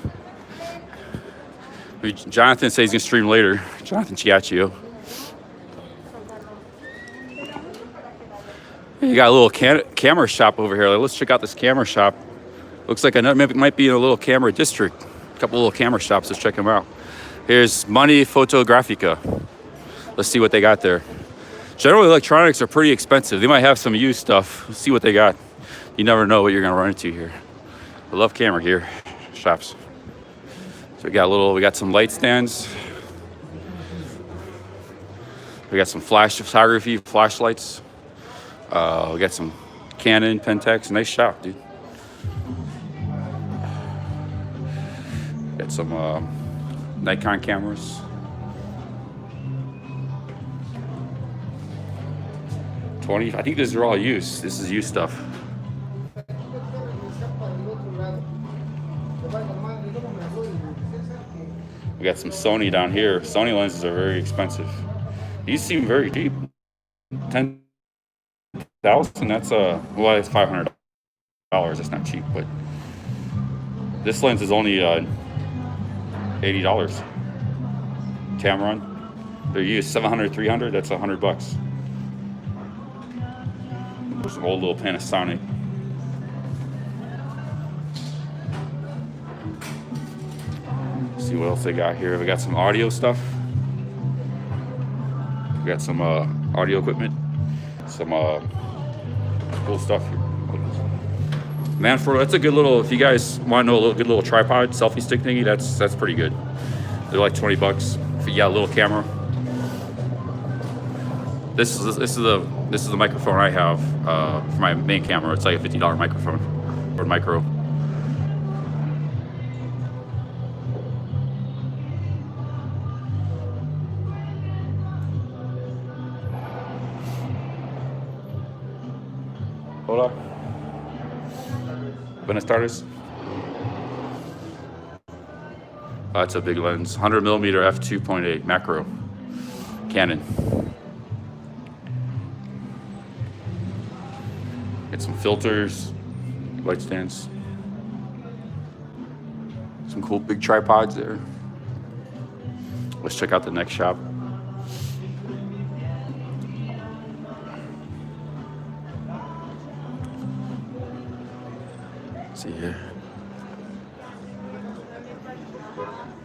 Jonathan says he's gonna stream later. Jonathan Chiaccio. You got a little camera shop over here. Let's check out this camera shop. Looks like it might be in a little camera district. A couple little camera shops. Let's check them out. Here's Money Fotografica. Let's see what they got there. General electronics are pretty expensive. They might have some used stuff. Let's see what they got. You never know what you're gonna run into here. I love camera gear shops. So we got some light stands. We got some flash photography flashlights. We got some Canon, Pentax. Nice shop, dude. Got some Nikon cameras. I think these are all used. This is used stuff. We got some Sony down here. Sony lenses are very expensive. These seem very cheap. 10,000. That's well, it's $500. That's not cheap, but this lens is only $80. Tamron. They're used 700, 300. That's $100. There's some old little Panasonic. Let's see what else they got here. We got some audio stuff. We got some audio equipment. Some cool stuff here. Manfrotto, that's a good little, if you guys want to know a good little tripod, selfie stick thingy, that's pretty good. They're like $20 if you got a little camera. This is the microphone I have for my main camera. It's like a $50 microphone or micro. Hola. Buenas tardes. That's a big lens. 100mm f2.8 macro. Canon. Get some filters, light stands. Some cool big tripods there. Let's check out the next shop. Let's see here.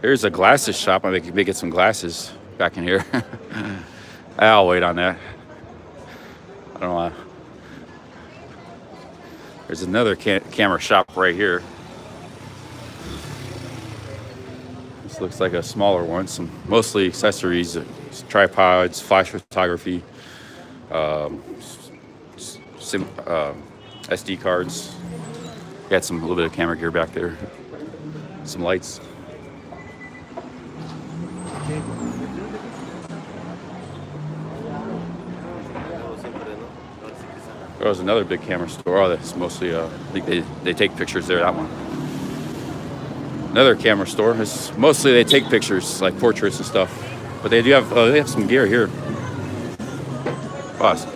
Here's a glasses shop. I think may get some glasses back in here. I'll wait on that. I don't know. There's another camera shop right here. This looks like a smaller one. Some mostly accessories, tripods, flash photography, SD cards. Got a little bit of camera gear back there. Some lights. There was another big camera store. Oh, that's mostly, I think they take pictures there, that one. Another camera store. It's mostly they take pictures, like portraits and stuff. But they do have, they have some gear here. Awesome.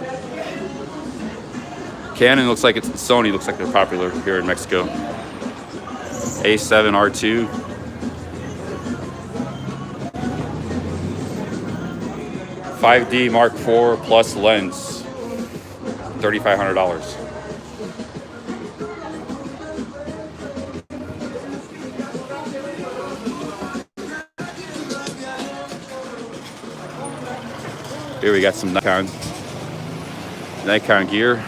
Canon looks like Sony looks like they're popular here in Mexico. A7R2. $5D Mark IV plus lens. $3,500. Here we got some Nikon gear.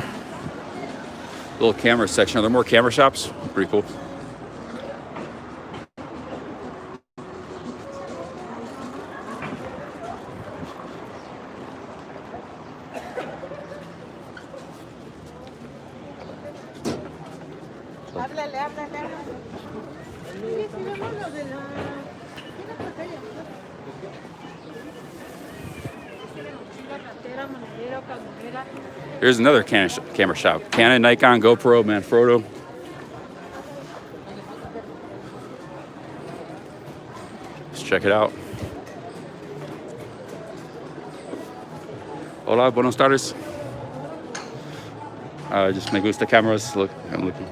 Little camera section. Are there more camera shops? Pretty cool. Here's another camera shop. Canon, Nikon, GoPro, Manfrotto. Let's check it out. Hola, buenos tardes. Just me gusta cameras. Look, I'm looking.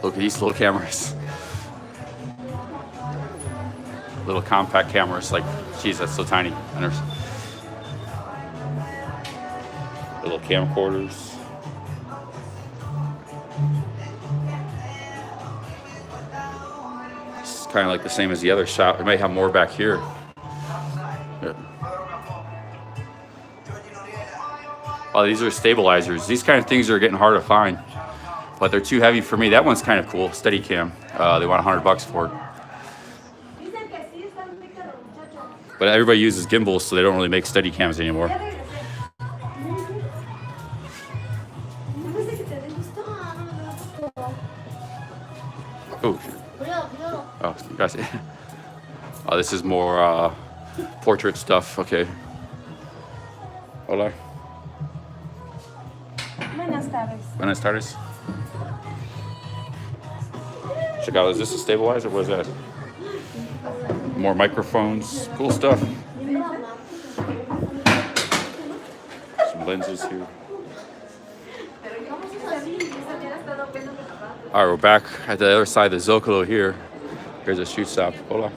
Look at these little cameras. Little compact cameras, like, geez, that's so tiny. Little camcorders. It's kind of like the same as the other shop. It may have more back here. Yeah. Oh, these are stabilizers. These kind of things are getting hard to find, but they're too heavy for me. That one's kind of cool, Steadicam. They want $100 for it. But everybody uses gimbals, so they don't really make Steadicams anymore. Oh, oh, guys. Oh, this is more portrait stuff. Okay. Hola. Buenas tardes. Buenas tardes. Check out. Is this a stabilizer? What is that? More microphones, cool stuff. Some lenses here. All right, we're back at the other side of the Zocalo here. Here's a shoot shop. Hola.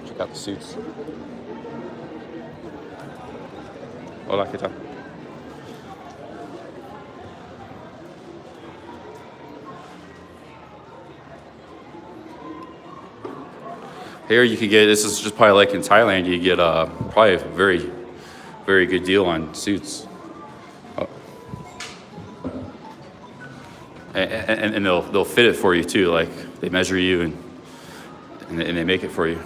Check out the suits. Hola, ¿qué tal? Here you could get, this is just probably like in Thailand, you get probably a very, very good deal on suits. And they'll fit it for you too, like they measure you and they make it for you.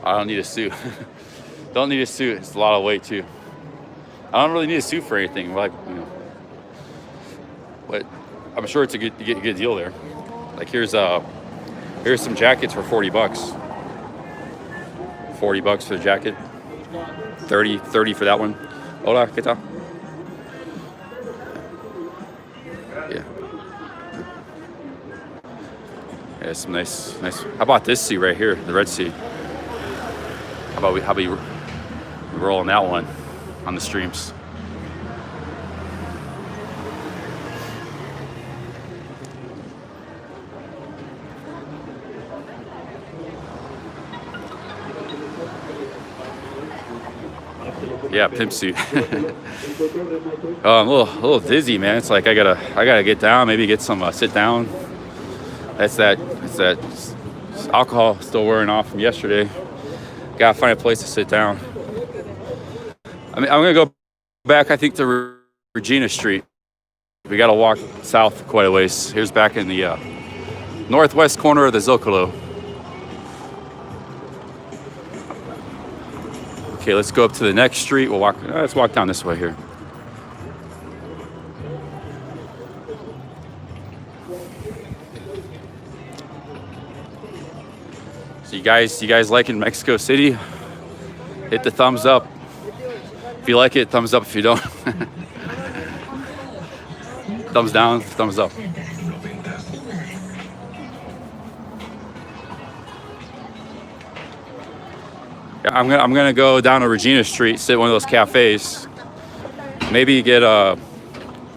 I don't need a suit. Don't need a suit. It's a lot of weight too. I don't really need a suit for anything. Like, you know, but I'm sure it's a good deal there. Like here's some jackets for $40. $40 for the jacket. 30 for that one. Hola, ¿qué tal? Yeah. Yeah, some nice. How about this sea right here, the Red Sea? How about we rolling that one on the streams? Yeah, pimp suit. I'm a little dizzy, man. It's like I gotta get down, maybe get some sit down. It's that alcohol still wearing off from yesterday. Gotta find a place to sit down. I mean, I'm gonna go back, I think, to Regina Street. We gotta walk south quite a ways. Here's back in the northwest corner of the Zocalo. Okay, let's go up to the next street. We'll walk. Let's walk down this way here. So you guys liking Mexico City? Hit the thumbs up. If you like it, thumbs up. If you don't, thumbs down, thumbs up. I'm gonna go down to Regina Street, sit at one of those cafes, maybe get a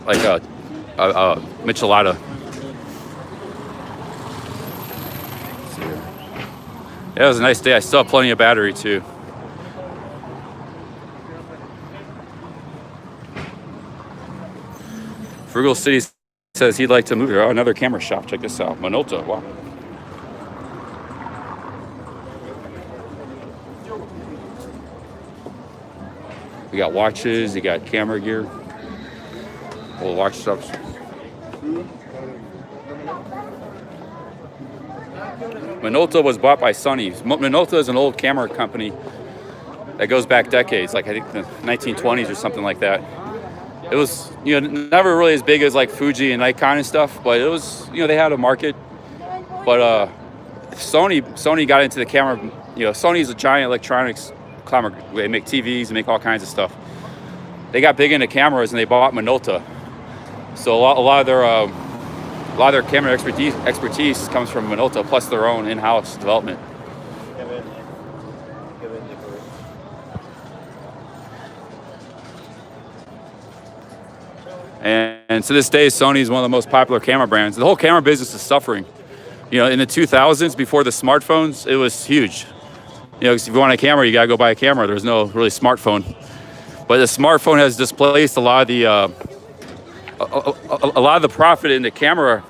michelada. Yeah, it was a nice day. I still have plenty of battery too. Frugal City says he'd like to move here. Oh, another camera shop. Check this out, Minolta. Wow. You got watches, you got camera gear, little watch stuff. Minolta was bought by Sony. Minolta is an old camera company that goes back decades, like I think the 1920s or something like that. It was, never really as big as like Fuji and Nikon and stuff, but it was, they had a market. But Sony got into the camera. Sony's a giant electronics camera. They make TVs and make all kinds of stuff. They got big into cameras and they bought Minolta. So a lot of their camera expertise comes from Minolta, plus their own in-house development. And to this day, Sony is one of the most popular camera brands. The whole camera business is suffering. In the 2000s, before the smartphones, it was huge. Because if you want a camera, you gotta go buy a camera. There's no really smartphone. But the smartphone has displaced a lot of the profit in the camera.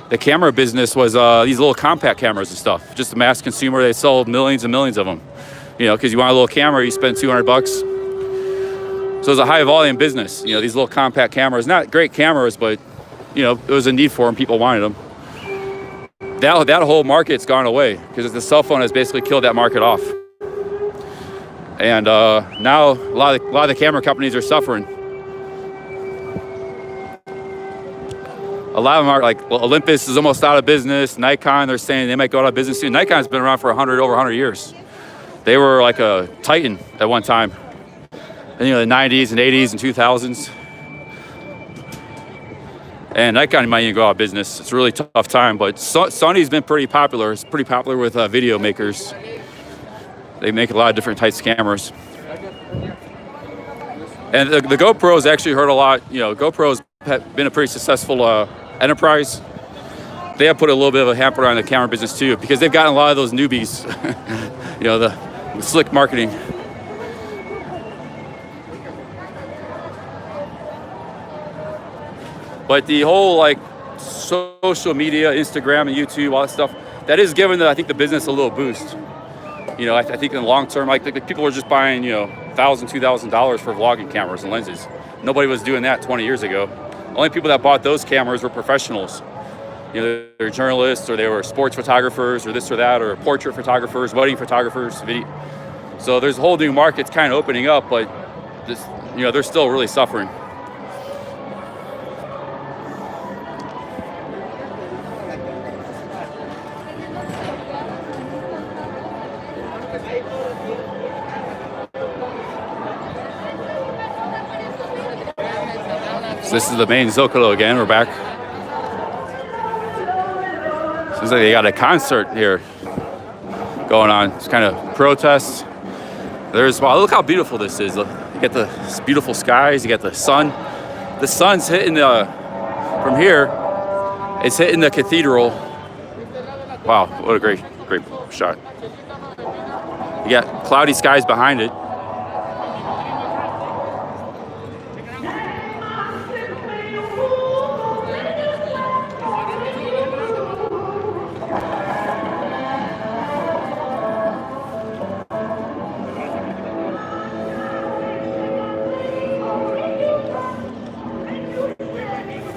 The camera business was these little compact cameras and stuff. Just a mass consumer. They sold millions and millions of them. Because you want a little camera, you spend $200. So it was a high volume business. These little compact cameras, not great cameras, but it was a need for them. People wanted them. That whole market's gone away because the cell phone has basically killed that market off. And now a lot of the camera companies are suffering. A lot of them are like, Olympus is almost out of business. Nikon, they're saying they might go out of business soon. Nikon's been around for over 100 years. They were like a titan at one time. In the 90s and 80s and 2000s. And Nikon might even go out of business. It's a really tough time, but Sony's been pretty popular. It's pretty popular with video makers. They make a lot of different types of cameras. And the GoPro's actually heard a lot. GoPro's been a pretty successful enterprise. They have put a little bit of a hamper on the camera business too, because they've gotten a lot of those newbies, the slick marketing. But the whole social media, Instagram and YouTube, all that stuff, that is giving I think the business a little boost. I think in the long term, people were just buying, $1,000, $2,000 for vlogging cameras and lenses. Nobody was doing that 20 years ago. Only people that bought those cameras were professionals. They were journalists, or they were sports photographers, or this or that, or portrait photographers, wedding photographers, video. So there's a whole new market kind of opening up, but they're still really suffering. So this is the main Zocalo again. We're back. So this Looks like they got a concert here going on. It's kind of protests. Wow, look how beautiful this is. You get the beautiful skies. You got the sun. The sun's hitting from here. It's hitting the cathedral. Wow, what a great shot. You got cloudy skies behind it.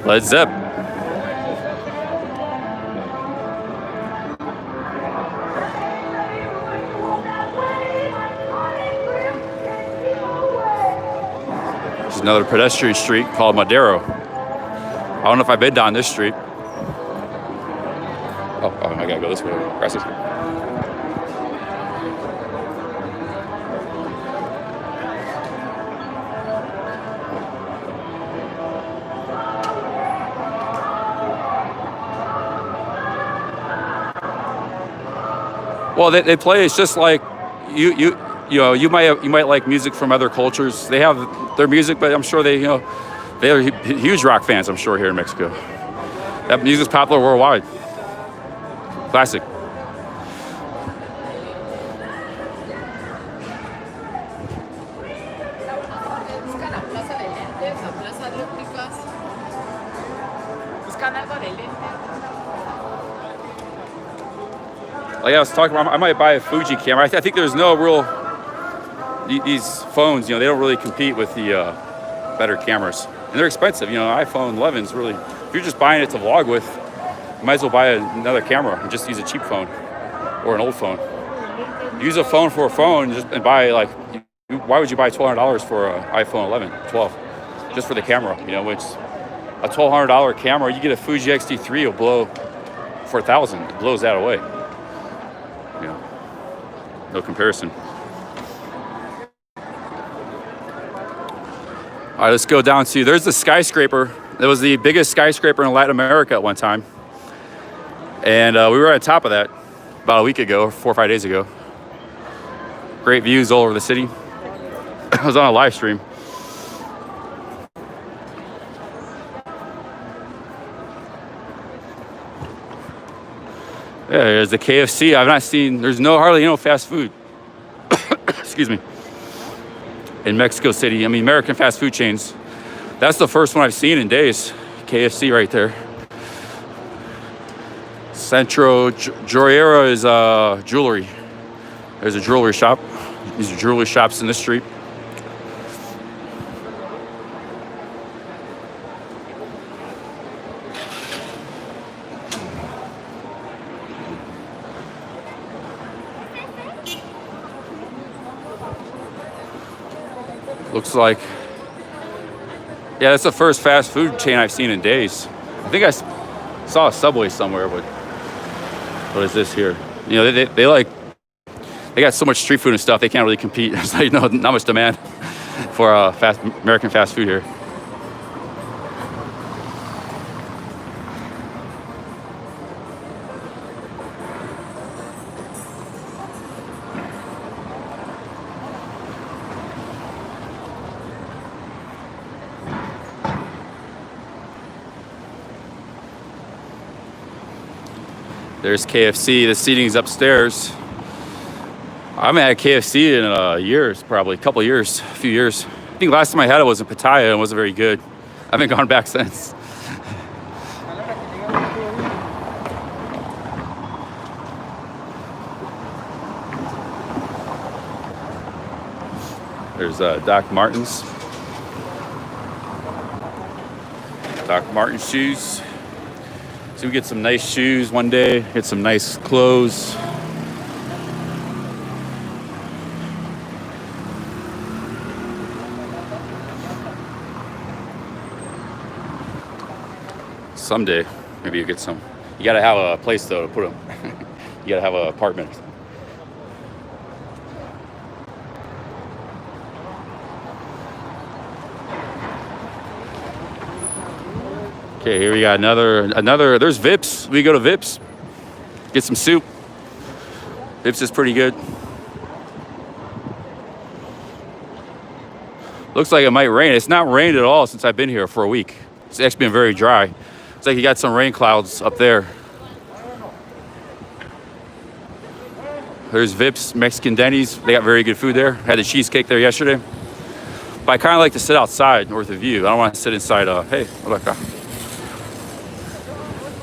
Led Zepp. There's another pedestrian street called Madero. I don't know if I've been down this street. Oh, I gotta go this way. Gracias. Well, they play. It's just like you might like music from other cultures. They have their music, but I'm sure they are huge rock fans. I'm sure here in Mexico, that music's popular worldwide. Classic. Like I was talking about, I might buy a Fuji camera. I think there's no real, these phones, they don't really compete with the better cameras. And they're expensive. iPhone 11's really, if you're just buying it to vlog with, you might as well buy another camera and just use a cheap phone or an old phone. Use a phone for a phone and buy why would you buy $1,200 for an iPhone 11, 12? Just for the camera, which a $1,200 camera, you get a Fuji X-T3, it'll blow for $1,000. It blows that away. No comparison. All right, let's go down to, there's the skyscraper. It was the biggest skyscraper in Latin America at one time. And we were at the top of that about a week ago, 4 or 5 days ago. Great views all over the city. I was on a live stream. Yeah, there's the KFC. I've not seen, there's hardly fast food. Excuse me. In Mexico City. I mean, American fast food chains. That's the first one I've seen in days. KFC right there. Centro Joyera is jewelry. There's a jewelry shop. These are jewelry shops in the street. Looks like, yeah, that's the first fast food chain I've seen in days. I think I saw a Subway somewhere, but what is this here? They got so much street food and stuff, they can't really compete. There's not much demand for American fast food here. There's KFC. The seating's upstairs. I haven't had KFC in years, probably a couple of years, a few years. I think last time I had it was in Pattaya and it wasn't very good. I haven't gone back since. There's Doc Martens. Doc Martens shoes. So we get some nice shoes one day, get some nice clothes. Someday, maybe you get some. You gotta have a place though to put them. You gotta have an apartment. Okay, here we got another, there's Vips. We go to Vips. Get some soup. Vips is pretty good. Looks like it might rain. It's not rained at all since I've been here for a week. It's actually been very dry. It's like you got some rain clouds up there. There's Vips, Mexican Denny's. They got very good food there. Had the cheesecake there yesterday. But I kind of like to sit outside north of you. I don't want to sit inside. Hey, look.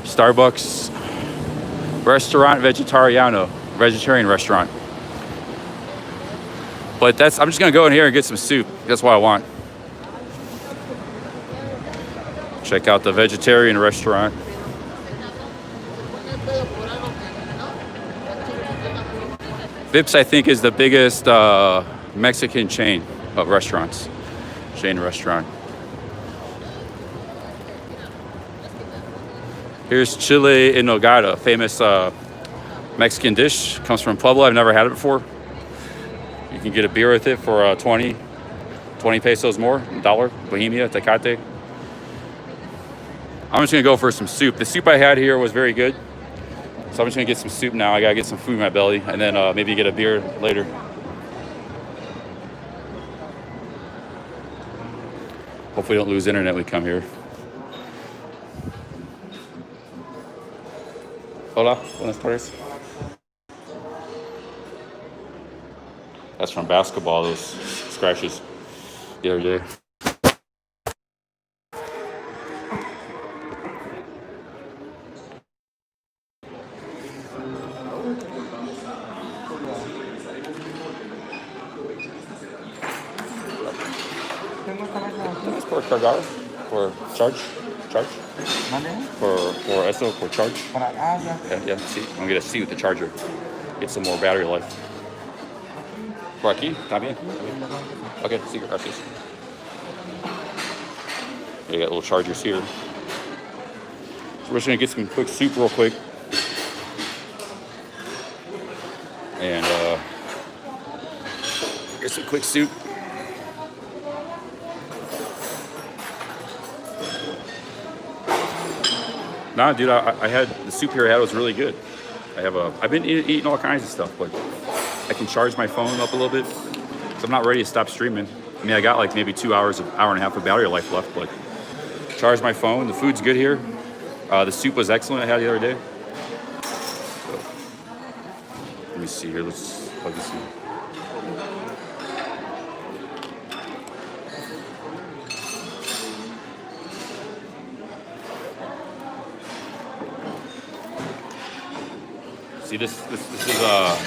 Starbucks. Restaurant Vegetariano. Vegetarian restaurant. But I'm just gonna go in here and get some soup. That's what I want. Check out the vegetarian restaurant. Vips, I think, is the biggest Mexican chain of restaurants. Chain restaurant. Here's chile en nogada, famous Mexican dish. Comes from Puebla. I've never had it before. You can get a beer with it for 20 pesos more, $1. Bohemia, Tecate. I'm just gonna go for some soup. The soup I had here was very good. So I'm just gonna get some soup now. I gotta get some food in my belly and then maybe get a beer later. Hopefully we don't lose internet when we come here. Hola, buenas tardes. That's from basketball, those scratches the other day. For cargar, for charge, for eso, for charge. Yeah, see, I'm gonna get a C with the charger. Get some more battery life. Por aquí, está bien. Okay, sí, gracias. You got little chargers here. So we're just gonna get some quick soup real quick. And get some quick soup. Nah, dude, I had the soup here I had was really good. I've been eating all kinds of stuff, but I can charge my phone up a little bit. So I'm not ready to stop streaming. I mean, I got like maybe 2 hours, hour and a half of battery life left, but charge my phone. The food's good here. The soup was excellent I had the other day. So, let me see here, let's plug this in. See, this is a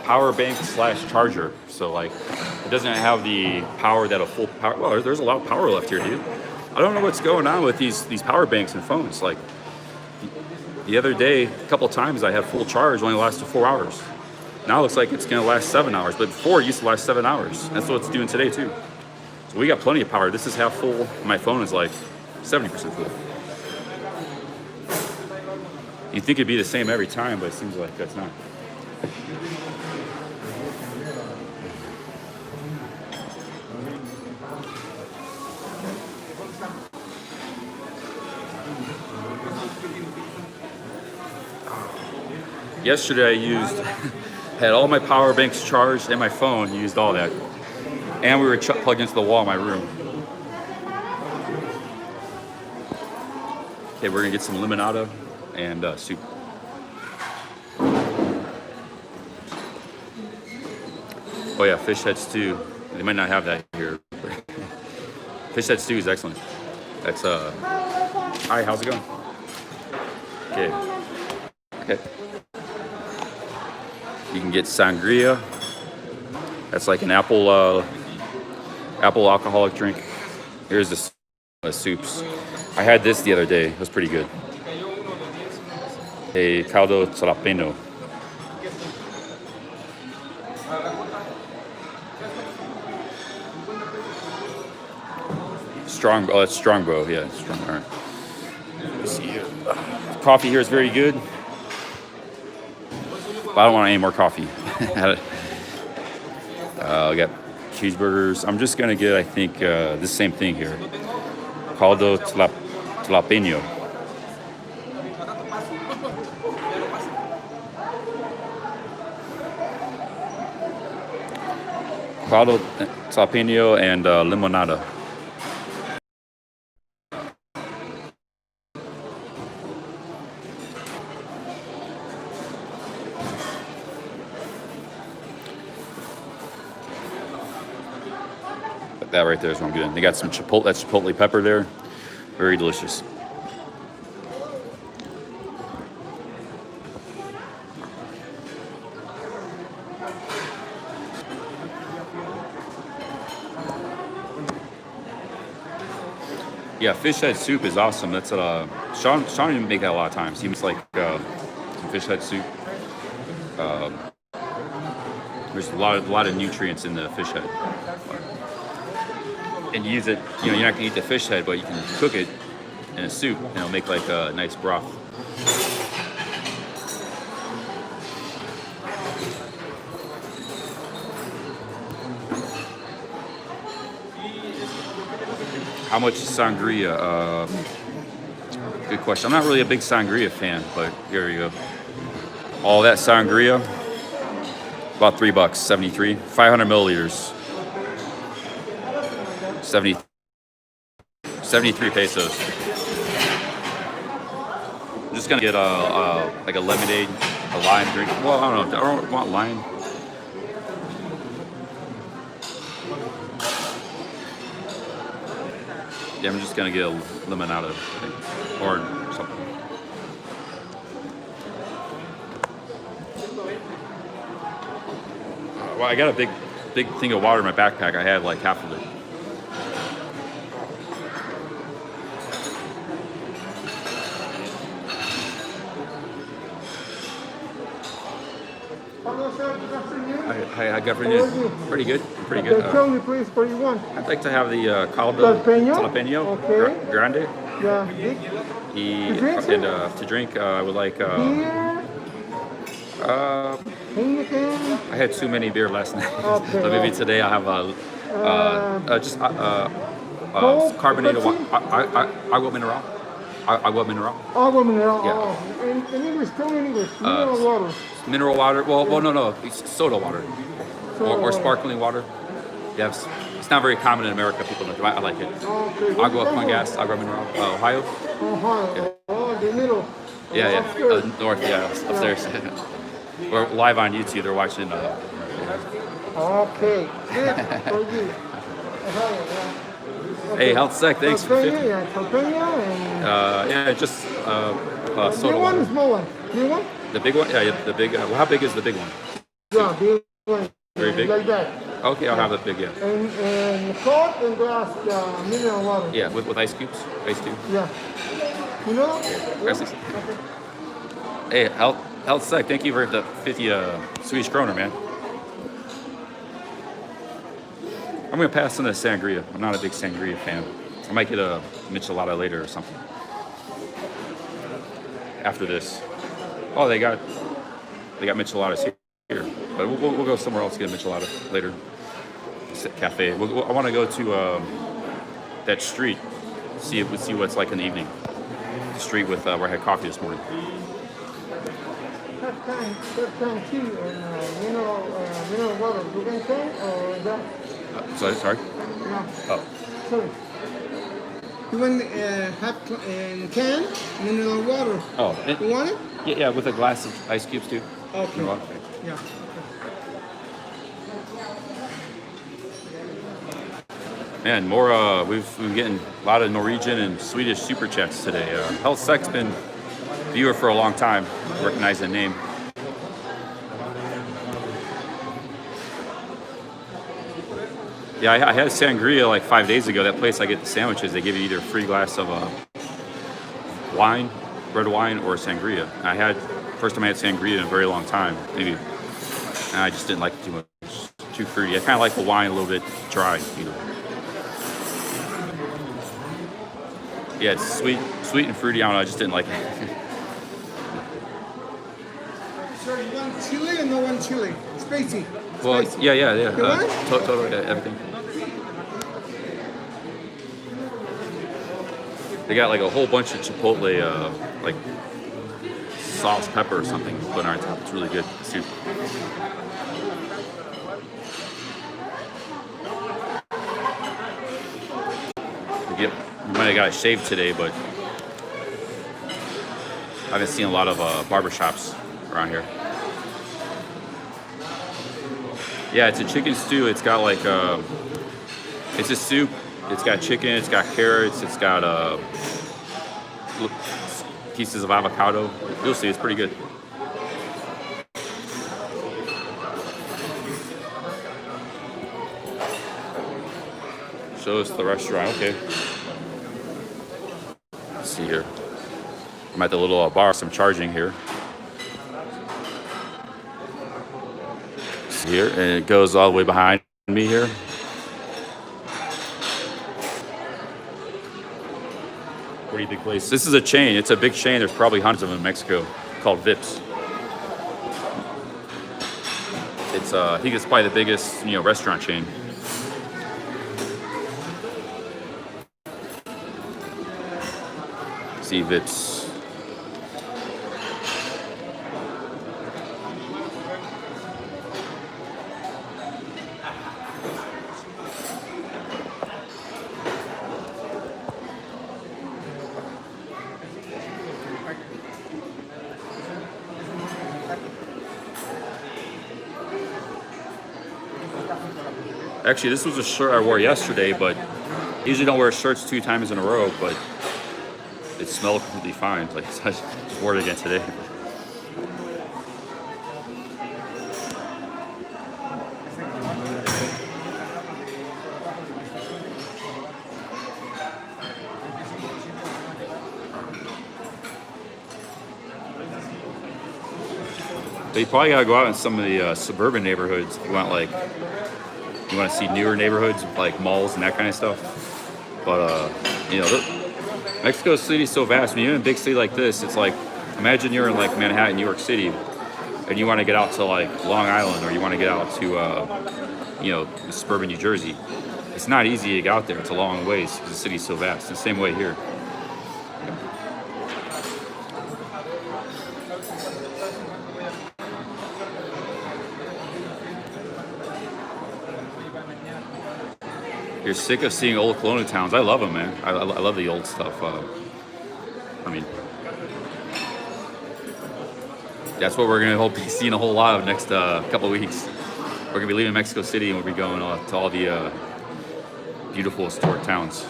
power bank / charger. So like, it doesn't have the power that a full power. Well, there's a lot of power left here, dude. I don't know what's going on with these power banks and phones. Like the other day, a couple times I had full charge, only lasted 4 hours. Now it looks like it's gonna last 7 hours, but before it used to last 7 hours. That's what it's doing today too. So we got plenty of power. This is half full. My phone is like 70% full. You'd think it'd be the same every time, but it seems like that's not. Yesterday I had all my power banks charged and my phone, used all that. And we were plugged into the wall in my room. Okay, we're gonna get some limonada and soup. Oh yeah, fish head stew. They might not have that here. Fish head stew is excellent. That's hi, how's it going? Okay. You can get sangria. That's like an apple alcoholic drink. Here's the soups. I had this the other day. It was pretty good. A caldo jalapeno. Strong. Oh, that's Strongbow. Yeah, strong. All right. Let's see here. Coffee here is very good. But I don't want any more coffee. We got cheeseburgers. I'm just gonna get, I think, the same thing here. Caldo jalapeno. caldo, jalapeno, and limonada. That right there is what I'm doing. They got some chipotle pepper there. Very delicious. Yeah, fish head soup is awesome. That's Sean didn't make that a lot of times. He makes like some fish head soup. There's a lot of nutrients in the fish head, and you use it. You know, you're not gonna eat the fish head, but you can cook it in a soup, and it'll make like a nice broth. How much is sangria? Good question. I'm not really a big sangria fan, but here you go. All that sangria, about $3, 73, 500 milliliters, 73 pesos. I'm just gonna get like a lemonade, a lime drink. Well, I don't know. I don't want lime. Yeah, I'm just gonna get a limonada or something. Well, I got a big thing of water in my backpack. I had like half of it. Hi, good afternoon. Pretty good. Tell me, please, what you want? I'd like to have the caldo jalapeno Okay. grande. Yeah, big. And to drink, I would like. Beer. Heineken. I had too many beer last night, Okay. so maybe today I'll have just carbonated Pepsi? agua mineral. Agua mineral. Agua mineral. Yeah. Oh, in English, tell me in English. Mineral water. Mineral water. Well, no, it's soda water or sparkling water. Yes, it's not very common in America. People don't. I like it. Okay. Agua con gas, agua mineral. Ohio. Ohio. Yeah. Oh, the middle. Yeah. Upstairs. North. Yeah, upstairs. We're live on YouTube. They're watching. Okay. Good for you. Ohio, yeah. Hey, Health Sec, thanks for 50. Yeah, Jalapeno and... Yeah, just soda big one, water. small one. Big one? The big one? Yeah, the big. Well, how big is the big one? Yeah, big one. Very big? Like that. Okay, I'll have the big, yeah. And salt and glass mineral water. Yeah, with ice cubes? Ice cube? Yeah. You know? Gracias. Hey, Health Sec, thank you for the 50 Swedish kroner, man. I'm going to pass on the sangria. I'm not a big sangria fan. I might get a michelada later or something. After this. Oh, they got micheladas here. But we'll go somewhere else to get a michelada later. Cafe. I want to go to that street. See what's like in the evening. The street with where I had coffee this morning. That kind tea and mineral water. You can say or that? Sorry? Yeah. Oh. Sorry. You want have can mineral water? Oh. You want it? Yeah, with a glass of ice cubes too. Okay. You want? Yeah. Man, we've been getting a lot of Norwegian and Swedish super chats today. Health Sec's been a viewer for a long time. Recognize the name. Yeah, I had sangria like 5 days ago. That place I get the sandwiches, they give you either a free glass of wine, red wine, or sangria. First time I had sangria in a very long time, maybe. And I just didn't like it too much, too fruity. I kind of like the wine a little bit dry, you know. Yeah, it's sweet and fruity. I don't know. I just didn't like it. So you want chili or no one chili? Spicy. Well, Spicy. yeah. You want? Totally, everything. They got like a whole bunch of chipotle, like sauce, pepper or something put on top. It's really good soup. might have got it shaved today, but I haven't seen a lot of barbershops around here. Yeah, it's a chicken stew. It's got like it's a soup. It's got chicken. It's got carrots. It's got pieces of avocado. You'll see, it's pretty good. Show us the restaurant. Okay. Let's see here. I'm at the little bar. So I'm charging here. See here, and it goes all the way behind me here. Pretty big place. This is a chain. It's a big chain. There's probably hundreds of them in Mexico called Vips. It's I think it's probably the biggest, restaurant chain. See Vips. Actually, this was a shirt I wore yesterday, but I usually don't wear shirts 2 times in a row, but it smelled completely fine. Like, I just wore it again today. So you probably gotta go out in some of the suburban neighborhoods if you want, like, you want to see newer neighborhoods like malls and that kind of stuff. But Mexico City is so vast. When you're in a big city like this, it's like, imagine you're in like Manhattan, New York City, and you want to get out to like Long Island, or you want to get out to suburban New Jersey. It's not easy to get out there. It's a long ways because the city's so vast. It's the same way here. You're sick of seeing old colonial towns. I love them, man. I love the old stuff. That's what we're going to be seeing a whole lot of next couple of weeks. We're going to be leaving Mexico City, and we'll be going to all the beautiful historic towns.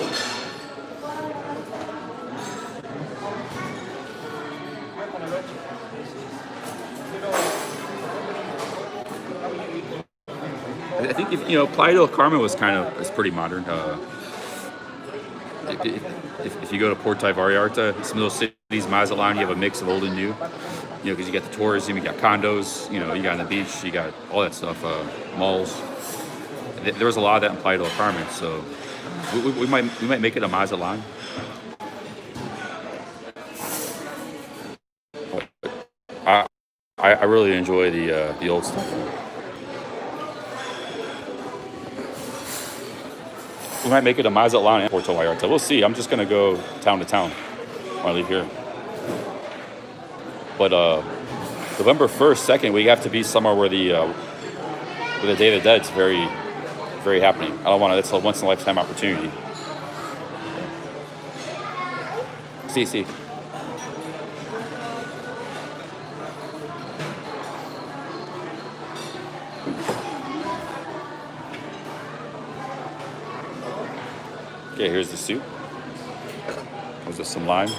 I think Playa del Carmen is pretty modern. If you go to Puerto Vallarta, some of those cities, Mazatlan, you have a mix of old and new. Because you got the tourism, you got condos, you got on the beach, you got all that stuff, malls. There was a lot of that in Playa del Carmen, so we might make it a Mazatlan. I really enjoy the old stuff. We might make it a Mazatlan and Puerto Vallarta. We'll see. I'm just going to go town to town when I leave here. But November 1st, 2nd, we have to be somewhere where the Day of the Dead's very, very happening. I don't want to. That's a once-in-a-lifetime opportunity. See. Okay, here's the soup. There's just some lime.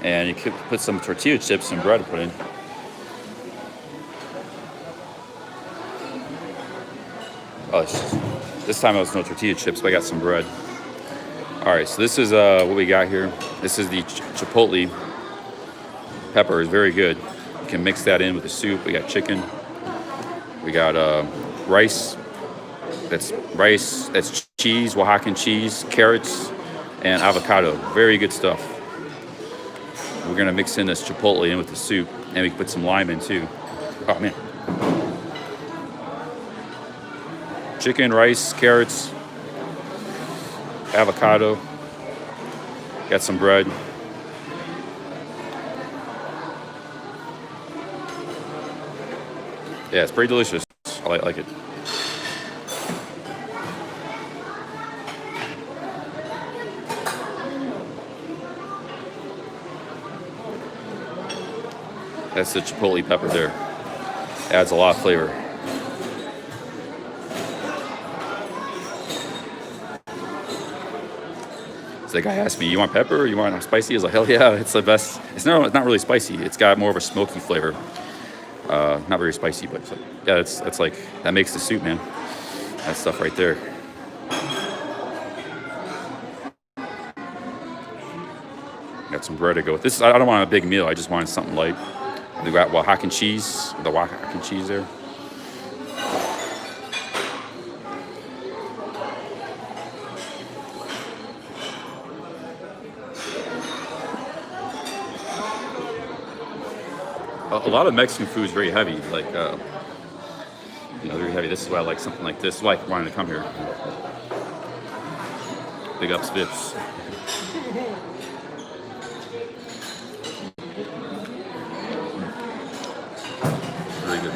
And you could put some tortilla chips and bread to put in. Oh, this time it was no tortilla chips, but I got some bread. All right, so this is what we got here. This is the chipotle pepper. It's very good. You can mix that in with the soup. We got chicken. We got rice. That's cheese, Oaxacan cheese, carrots, and avocado. Very good stuff. We're gonna mix in this chipotle in with the soup, and we can put some lime in too. Oh man. Chicken, rice, carrots, avocado. Got some bread. Yeah, it's pretty delicious. I like it. That's the chipotle pepper there. Adds a lot of flavor. So the guy asked me, "You want pepper or you want spicy?" I was like, "Hell yeah, it's the best." It's not really spicy. It's got more of a smoky flavor. Not very spicy, but it's like, yeah, that's like that makes the soup, man. That stuff right there. Got some bread to go with. This I don't want a big meal. I just wanted something light. We got Oaxacan cheese. The Oaxacan cheese there. A lot of Mexican food is very heavy. Like, very heavy. This is why I like something like this. This is why I wanted to come here. Big ups, Vips. Very good.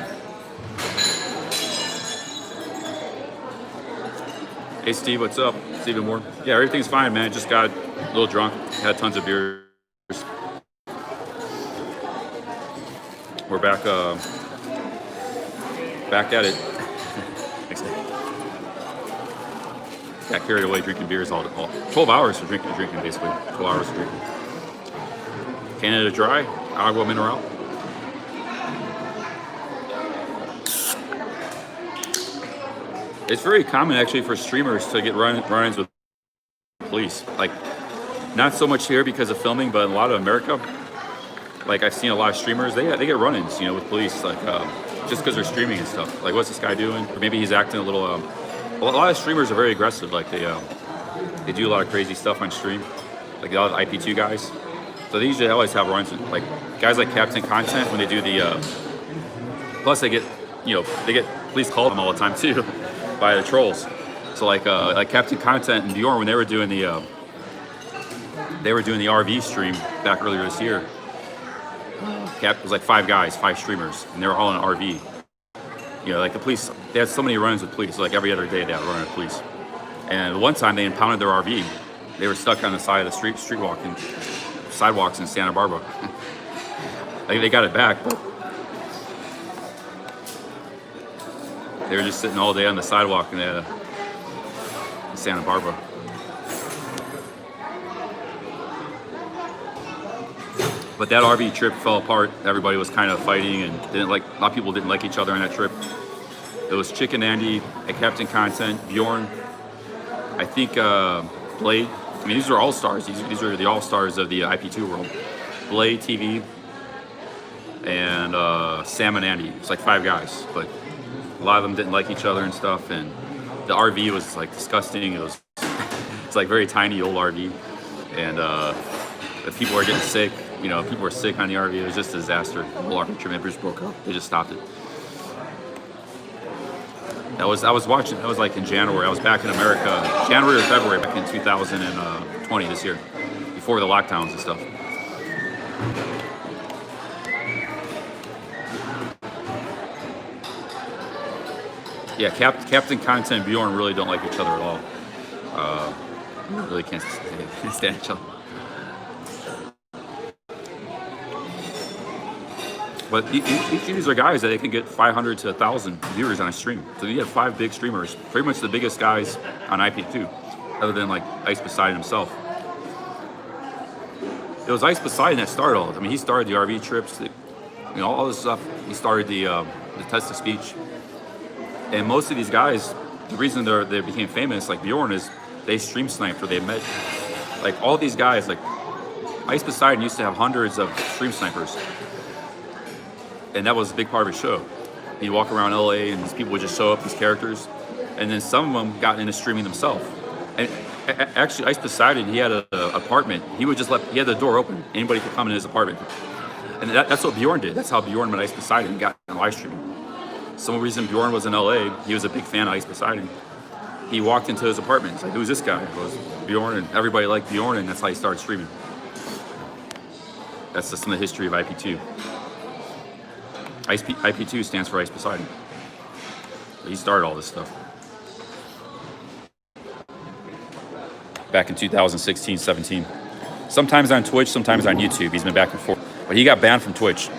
Hey, Steve, what's up? Steven Moore. Yeah, everything's fine, man. Just got a little drunk. Had tons of beers. We're back at it. Got carried away drinking beers all 12 hours for drinking basically. 12 hours for drinking. Canada Dry, Agua Mineral. It's very common actually for streamers to get run-ins with police. Like, not so much here because of filming, but in a lot of America. Like, I've seen a lot of streamers, they get run-ins, with police, like, just because they're streaming and stuff. Like, what's this guy doing? Or maybe he's acting a little, a lot of streamers are very aggressive. Like, they do a lot of crazy stuff on stream. Like, a lot of IP2 guys. So they usually always have run-ins. Like, guys like Captain Content, when they do the, plus they get police called them all the time, too, by the trolls. So, like Captain Content and Bjorn, when they were doing the RV stream back earlier this year, it was like 5 guys, 5 streamers, and they were all in an RV. Like the police, they had so many run-ins with police. So like every other day they had a run with police. And one time they impounded their RV. They were stuck on the side of the sidewalks in Santa Barbara. They got it back, but they were just sitting all day on the sidewalk in Santa Barbara. But that RV trip fell apart. Everybody was kind of fighting and a lot of people didn't like each other on that trip. It was Chicken Andy, Captain Content, Bjorn, I think Blade. I mean, these are all stars. These are the all stars of the IP2 world. Blade TV and Sam and Andy. It's like 5 guys, but a lot of them didn't like each other and stuff. And the RV was like disgusting. It's like very tiny old RV, and the people were getting sick. People were sick on the RV. It was just a disaster. The whole RV trip members broke up. They just stopped it. I was watching. That was like in January. I was back in America, January or February, back in 2020 this year, before the lockdowns and stuff. Yeah, Captain Content and Bjorn really don't like each other at all. Really can't stand each other. But each of these are guys that they can get 500 to 1,000 viewers on a stream. So you have 5 big streamers, pretty much the biggest guys on IP2, other than like Ice Poseidon himself. It was Ice Poseidon that started all. I mean, he started the RV trips, all this stuff. He started the test of speech. And most of these guys, the reason they became famous, like Bjorn, is they stream sniped or they met. Like all these guys, like Ice Poseidon used to have hundreds of stream snipers. And that was a big part of his show. He'd walk around LA and these people would just show up, these characters. And then some of them got into streaming themselves. And actually, Ice Poseidon, he had an apartment. He had the door open. Anybody could come in his apartment. And that's what Bjorn did. That's how Bjorn met Ice Poseidon and got live streaming. Some reason Bjorn was in LA, he was a big fan of Ice Poseidon. He walked into his apartment. He's like, who's this guy? It was Bjorn, and everybody liked Bjorn, and that's how he started streaming. That's just in the history of IP2. IP2 stands for Ice Poseidon. He started all this stuff. Back in 2016, 17. Sometimes on Twitch, sometimes on YouTube. He's been back and forth. But he got banned from Twitch.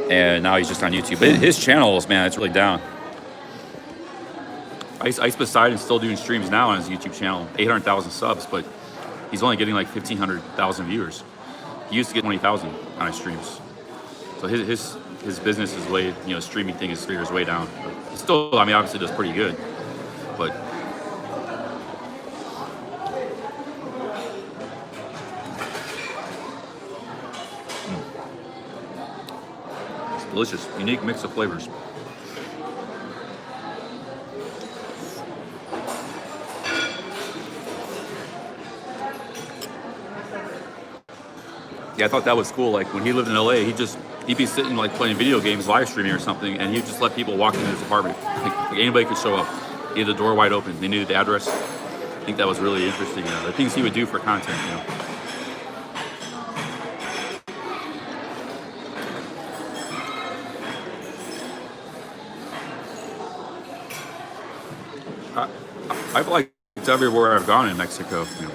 and now he's just on YouTube. But his channels, man, it's really down. Ice Poseidon's still doing streams now on his YouTube channel, 800,000 subs, but he's only getting like 1,500,000 viewers. He used to get 20,000 on his streams. So his business is way, you know, streaming thing is way down. But it's still, I mean, obviously does pretty good, but. It's delicious, unique mix of flavors. Yeah, I thought that was cool. Like when he lived in LA, he'd be sitting like playing video games, live streaming or something, and he'd just let people walk into his apartment. Like anybody could show up. He had the door wide open. They knew the address. I think that was really interesting. You know, the things he would do for content. You know. I've liked everywhere I've gone in Mexico. You know.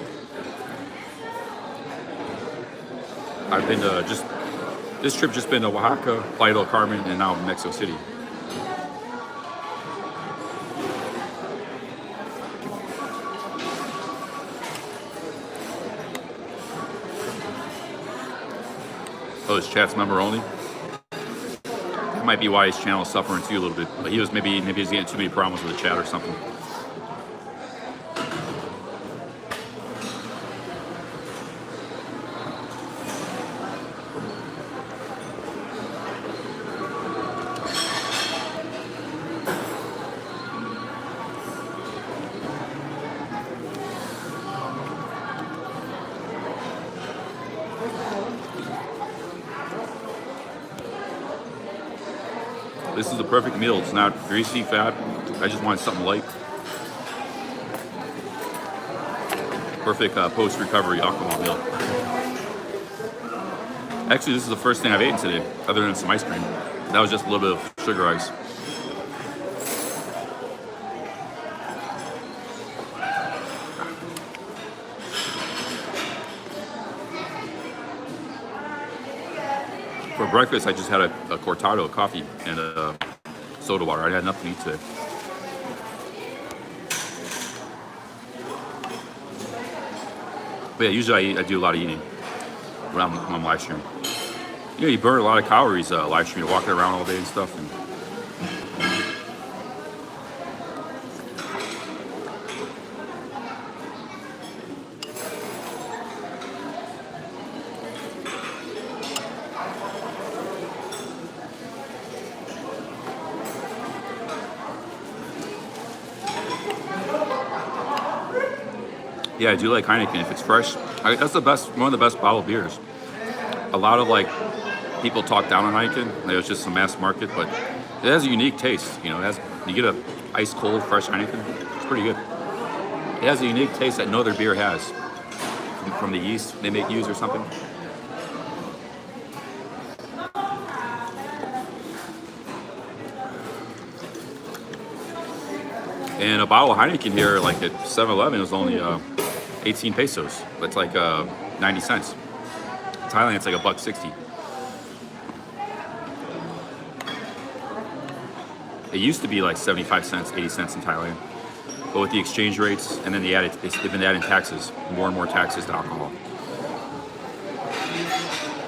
I've been to this trip just been to Oaxaca, Playa del Carmen, and now Mexico City. Oh, his chat's member only. That might be why his channel is suffering too a little bit. But he was maybe he's getting too many problems with the chat or something. This is the perfect meal. It's not greasy, fat. I just wanted something light. Perfect post-recovery alcohol meal. Actually, this is the first thing I've eaten today, other than some ice cream. That was just a little bit of sugar ice. For breakfast, I just had a cortado of coffee and a soda water. I had nothing to eat today. But yeah, usually I do a lot of eating when I'm live streaming. You know, you burn a lot of calories live streaming, walking around all day and stuff. And yeah, I do like Heineken if it's fresh. That's one of the best bottled beers. A lot of like people talk down on Heineken. Like, it's just some mass market, but it has a unique taste. You know, you get a ice cold fresh Heineken. It's pretty good. It has a unique taste that no other beer has from the yeast they make use or something. And a bottle of Heineken here, like at 7-Eleven, is only 18 pesos. That's like 90 cents. In Thailand, it's like $1.60. It used to be like 75 cents, 80 cents in Thailand. But with the exchange rates, and then they've been adding taxes, more and more taxes to alcohol.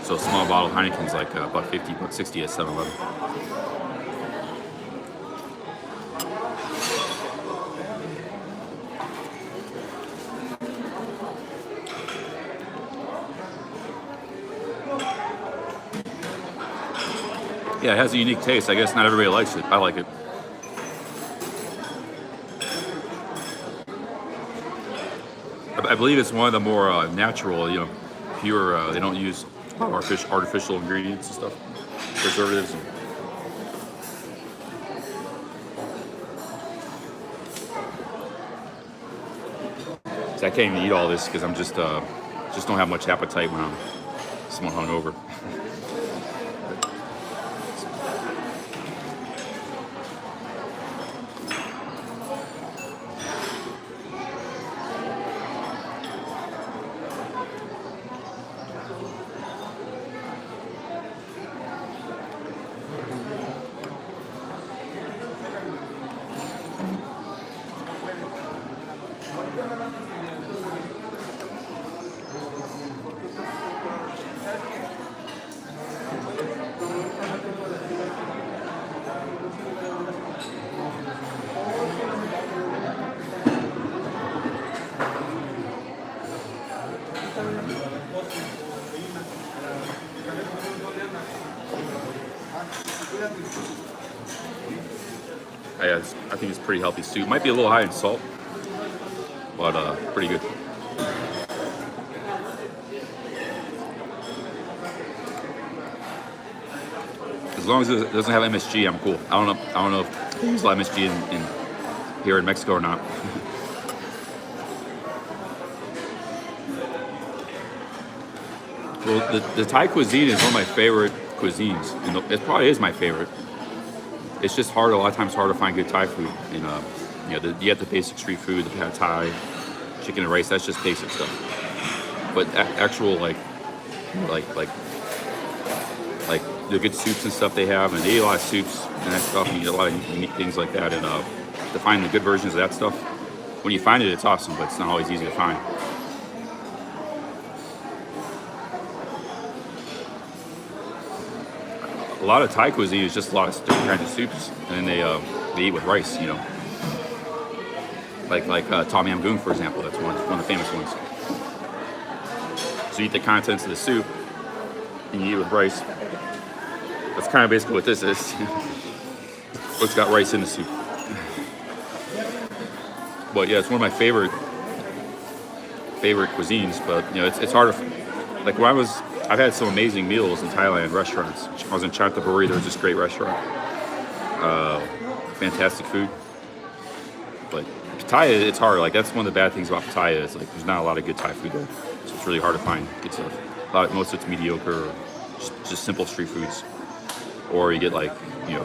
So a small bottle of Heineken is like $1.50, $1.60 at 7-Eleven. Yeah, it has a unique taste. I guess not everybody likes it. I like it. I believe it's one of the more natural, you know, pure. They don't use artificial ingredients and stuff, preservatives. So I can't even eat all this because I'm just don't have much appetite when I'm somewhat hungover. I think it's pretty healthy soup. Might be a little high in salt, but pretty good. As long as it doesn't have MSG, I'm cool. I don't know if they use a lot of MSG in here in Mexico or not. Well, the Thai cuisine is one of my favorite cuisines, and it probably is my favorite. It's just hard. A lot of times, hard to find good Thai food. And you know, you have the basic street food, the pad Thai, chicken and rice. That's just basic stuff. But actual like the good soups and stuff they have, and they eat a lot of soups and that stuff. And you get a lot of unique things like that. And to find the good versions of that stuff, when you find it, it's awesome. But it's not always easy to find. A lot of Thai cuisine is just a lot of different kinds of soups, and then they eat with rice, you know. Like Tom Yam Goong, for example. That's one of the famous ones. So you eat the contents of the soup, and you eat it with rice. That's kind of basically what this is. It's got rice in the soup. But yeah, it's one of my favorite cuisines. But you know, it's hard to, like when I've had some amazing meals in Thailand restaurants. I was in Chanthaburi. There's this great restaurant. Fantastic food. But Pattaya, it's hard. Like that's one of the bad things about Pattaya is like there's not a lot of good Thai food there. So it's really hard to find good stuff. Most of it's mediocre, or just simple street foods. Or you get like, you know,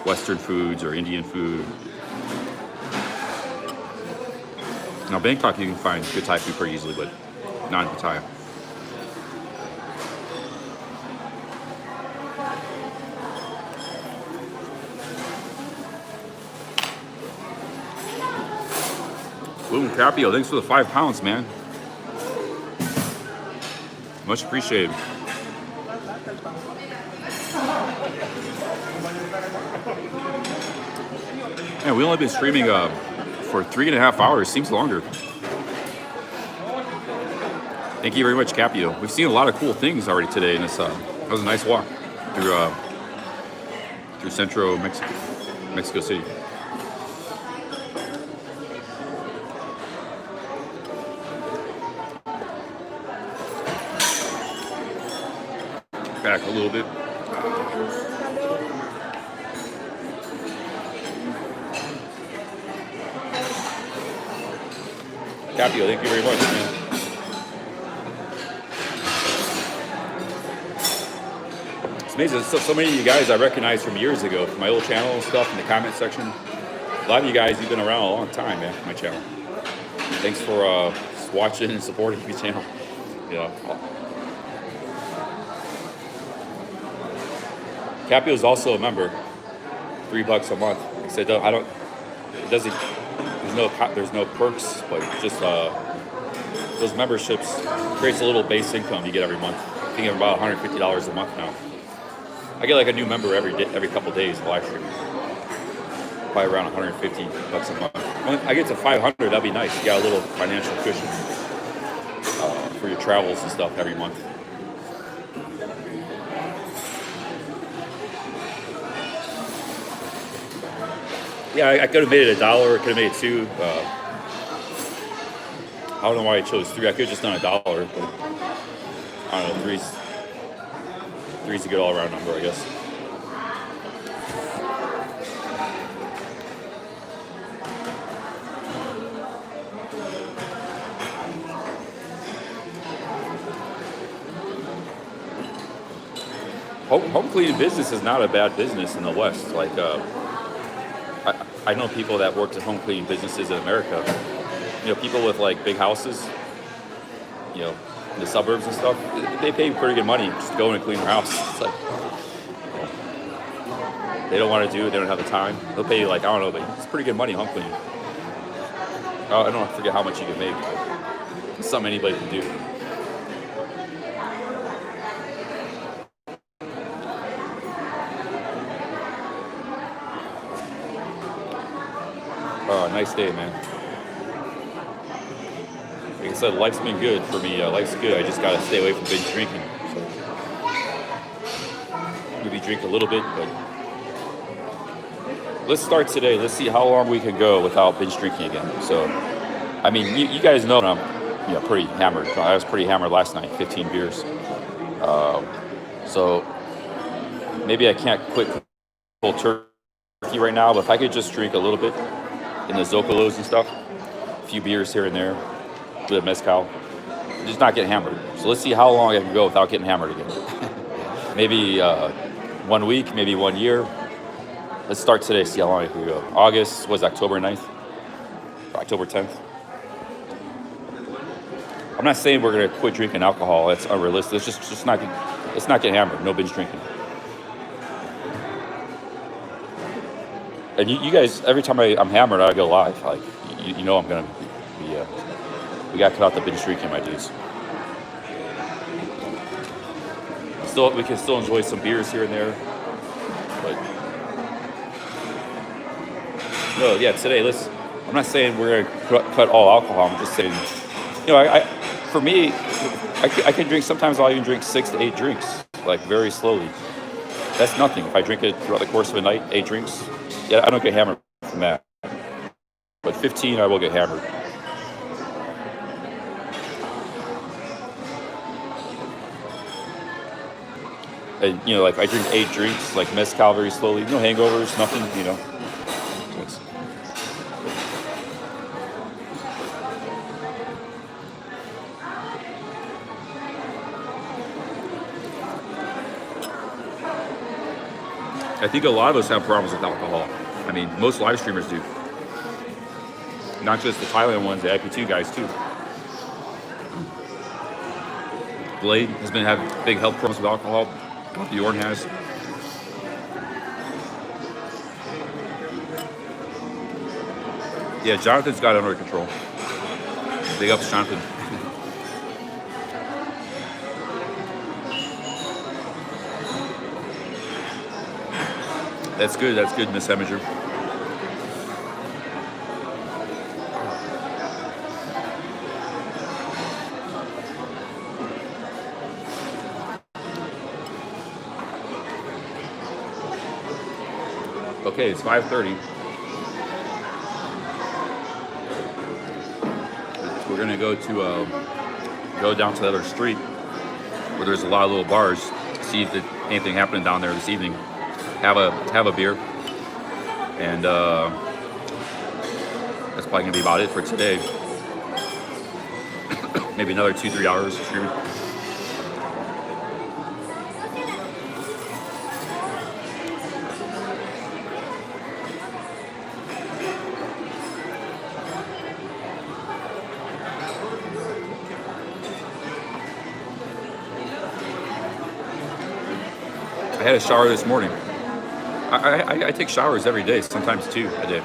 Western foods or Indian food. Now Bangkok you can find good Thai food pretty easily, but not in Pattaya. Boom, Capio, thanks for the 5 pounds, man. Much appreciated. Yeah, we only been streaming for 3.5 hours. Seems longer. Thank you very much, Capio. We've seen a lot of cool things already today in this. That was a nice walk through Central Mexico City. Back a little bit. Capio, thank you very much, man. It's amazing. So many of you guys I recognize from years ago, from my old channel and stuff in the comment section. A lot of you guys, you've been around a long time, man, my channel. Thanks for watching and supporting my channel. Yeah. Capio is also a member, $3 a month. Like I said, there's no perks, but just those memberships creates a little base income you get every month. I think I'm about $150 a month now. I get like a new member every couple days live stream. Probably around $150 a month. When I get to 500, that'd be nice. You got a little financial cushion for your travels and stuff every month. Yeah, I could have made it $1, could have made it $2. I don't know why I chose $3. I could have just done $1, but I don't know, three's a good all-around number, I guess. Home cleaning business is not a bad business in the West. Like, I know people that worked at home cleaning businesses in America. You know, people with like big houses, you know, in the suburbs and stuff, they pay pretty good money just to go in and clean their house. It's like, they don't want to do it, they don't have the time. They'll pay you like, I don't know, but it's pretty good money home cleaning. I don't forget how much you can make. But it's something anybody can do. Oh, nice day, man. Like I said, life's been good for me. Life's good. I just gotta stay away from binge drinking. So maybe drink a little bit, but let's start today. Let's see how long we can go without binge drinking again. So, I mean, you guys know I'm, pretty hammered. I was pretty hammered last night, 15 beers. So maybe I can't quit full turkey right now, but if I could just drink a little bit in the Zocolos and stuff, a few beers here and there, a bit of mezcal, just not get hammered. So let's see how long I can go without getting hammered again. Maybe 1 week, maybe 1 year. Let's start today, see how long I can go. August was October 9th, October 10th. I'm not saying we're gonna quit drinking alcohol. That's unrealistic. Let's just not get hammered. No binge drinking. And you guys, every time I'm hammered, I go live. Like I'm gonna be. We got to cut out the binge drinking, my dudes. We can still enjoy some beers here and there, but no, yeah. Today, I'm not saying we're gonna cut all alcohol. I'm just saying, for me, I can drink. Sometimes I'll even drink 6 to 8 drinks, like very slowly. That's nothing. If I drink it throughout the course of a night, 8 drinks, yeah, I don't get hammered from that. But 15, I will get hammered. And like I drink 8 drinks, like mezcal very slowly. No hangovers, nothing. I think a lot of us have problems with alcohol. I mean, most live streamers do. Not just the Thailand ones, the IP2 guys too. Blade has been having big health problems with alcohol. Bjorn has. Yeah, Jonathan's got it under control. Big ups, Jonathan. That's good, Miss Heminger. Okay, it's 5:30. We're gonna go down to the other street where there's a lot of little bars. See if anything happening down there this evening. Have a beer, and that's probably gonna be about it for today. Maybe another 2-3 hours of streaming. I had a shower this morning. I take showers every day, sometimes 2 a day.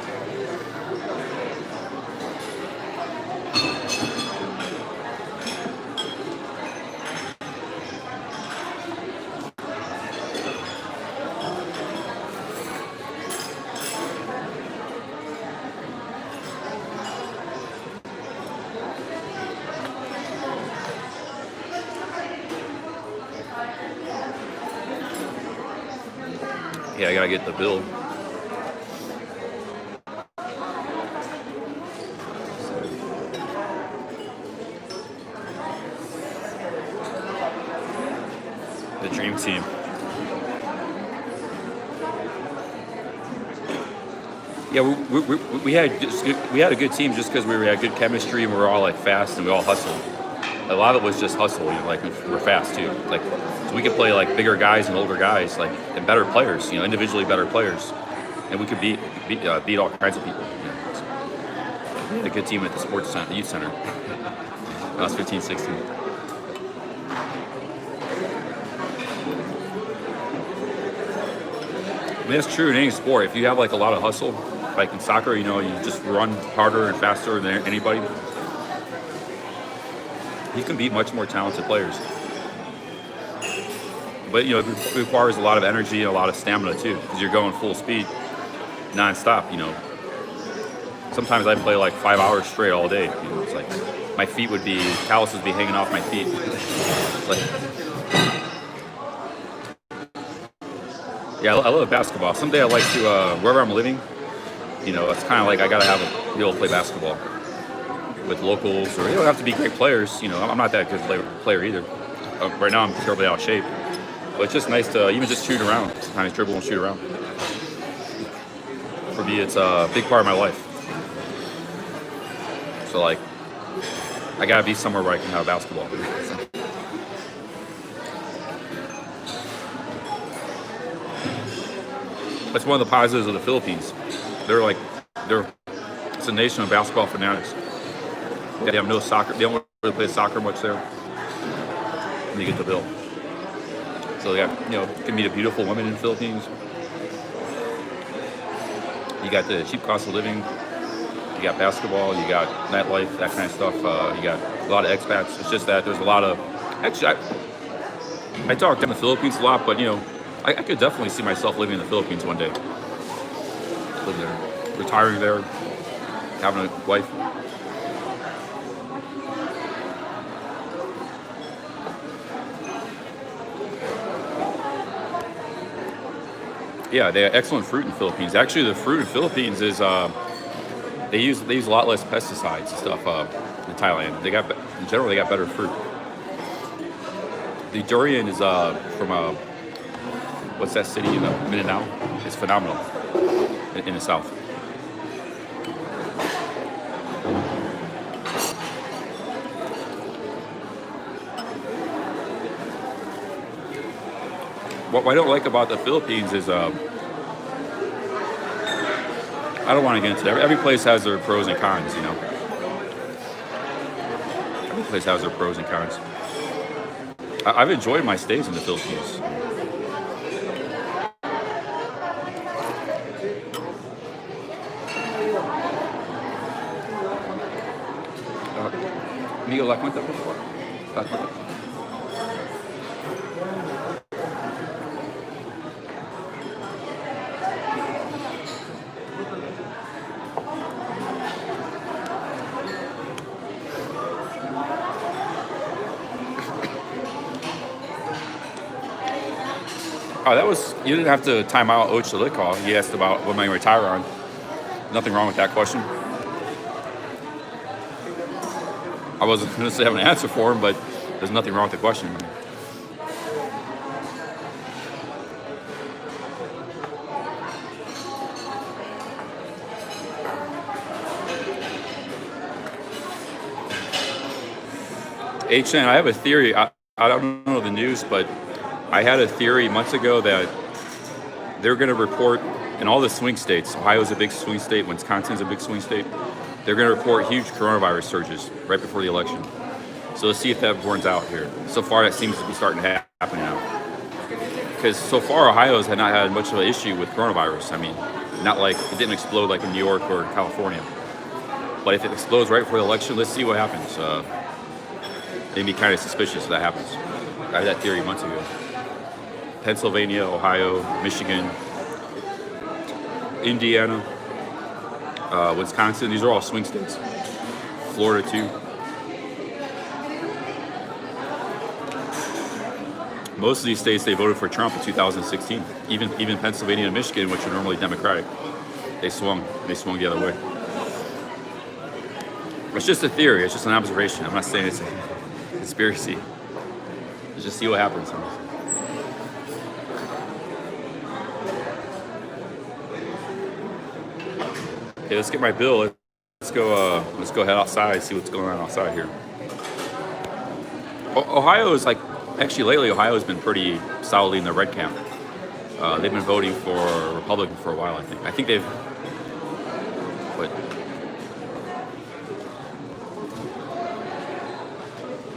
Yeah, I gotta get the bill. The dream team. Yeah, we had a good team just because we had good chemistry and we were all like fast and we all hustled. A lot of it was just hustle, like we're fast too. Like so we could play like bigger guys and older guys, like and better players, individually better players, and we could beat all kinds of people. So we had a good team at the sports center, the youth center. When I was 15, 16. I mean, that's true in any sport. If you have like a lot of hustle, like in soccer, you know, you just run harder and faster than anybody. You can beat much more talented players. But, you know, it requires a lot of energy and a lot of stamina, too, because you're going full speed, nonstop, you know. Sometimes I play like 5 hours straight all day. You know, it's like my feet would be, calluses would be hanging off my feet. Like, yeah, I love basketball. Someday I'd like to, wherever I'm living, you know, it's kind of like I got to be able to play basketball with locals, or you don't have to be great players. You know, I'm not that good player either. Right now I'm terribly out of shape. But it's just nice to even just shoot around, sometimes dribble and shoot around. For me, it's a big part of my life. So like, I gotta be somewhere where I can have basketball. That's one of the positives of the Philippines. It's a nation of basketball fanatics. They have no soccer. They don't really play soccer much there. And you get the bill. So yeah, you know, you can meet a beautiful woman in the Philippines. You got the cheap cost of living. You got basketball. You got nightlife, that kind of stuff. You got a lot of expats. It's just that there's a lot of. Actually, I talk in the Philippines a lot, but you know, I could definitely see myself living in the Philippines one day. Living there, retiring there, having a wife. Yeah, they have excellent fruit in the Philippines. Actually, the fruit in the Philippines is they use a lot less pesticides and stuff in Thailand. In general they got better fruit. The durian is from what's that city in Mindanao? It's phenomenal in the south. What I don't like about the Philippines is I don't want to get into that. Every place has their pros and cons, you know. Every place has their pros and cons. I've enjoyed my stays in the Philippines. Amigo, la cuenta, por favor. La cuenta. Oh, that was, you didn't have to time out Och Chalikov. He asked about what am I going to retire on. Nothing wrong with that question. I wasn't going to say I have an answer for him, but there's nothing wrong with the question. HN, I have a theory. I don't know the news, but I had a theory months ago that they're going to report in all the swing states. Ohio's a big swing state. Wisconsin's a big swing state. They're going to report huge coronavirus surges right before the election. So let's see if that burns out here. So far, that seems to be starting to happen now. Because so far, Ohio's had not had much of an issue with coronavirus. I mean, not like it didn't explode like in New York or California. But if it explodes right before the election, let's see what happens. They'd be kind of suspicious if that happens. I had that theory months ago. Pennsylvania, Ohio, Michigan, Indiana, Wisconsin, these are all swing states. Florida too. Most of these states, they voted for Trump in 2016. Even Pennsylvania and Michigan, which are normally Democratic, they swung the other way. It's just a theory, it's just an observation. I'm not saying it's a conspiracy. Let's just see what happens. Okay, let's get my bill. Let's go head outside, see what's going on outside here. Ohio is like, actually lately Ohio has been pretty solidly in the red camp. They've been voting for Republican for a while, I think. I think they've,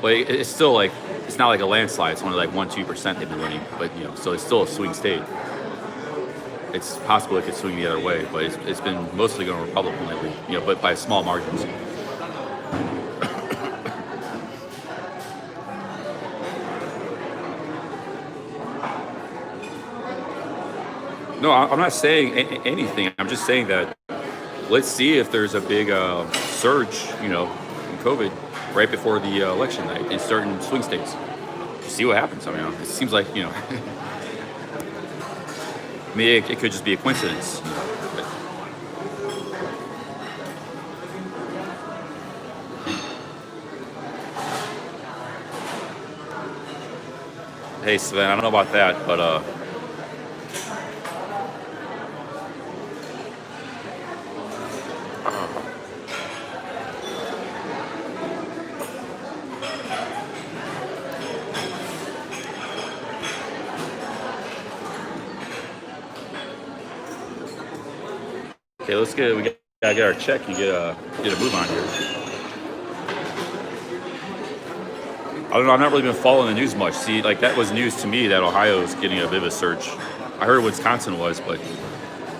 but it's still like, it's not like a landslide. It's only like 1-2% they've been winning, but you know, so it's still a swing state. it's possible it could swing the other way, but it's been mostly going Republican lately, but by small margins. No, I'm not saying anything. I'm just saying that let's see if there's a big surge, in COVID right before the election night in certain swing states. See what happens. I mean, it seems like, I mean, it could just be a coincidence. Hey, Sven, I don't know about that, but okay, we gotta get our check and get a move on here. I don't know, I've not really been following the news much. See, like that was news to me that Ohio is getting a bit of a surge. I heard Wisconsin was, but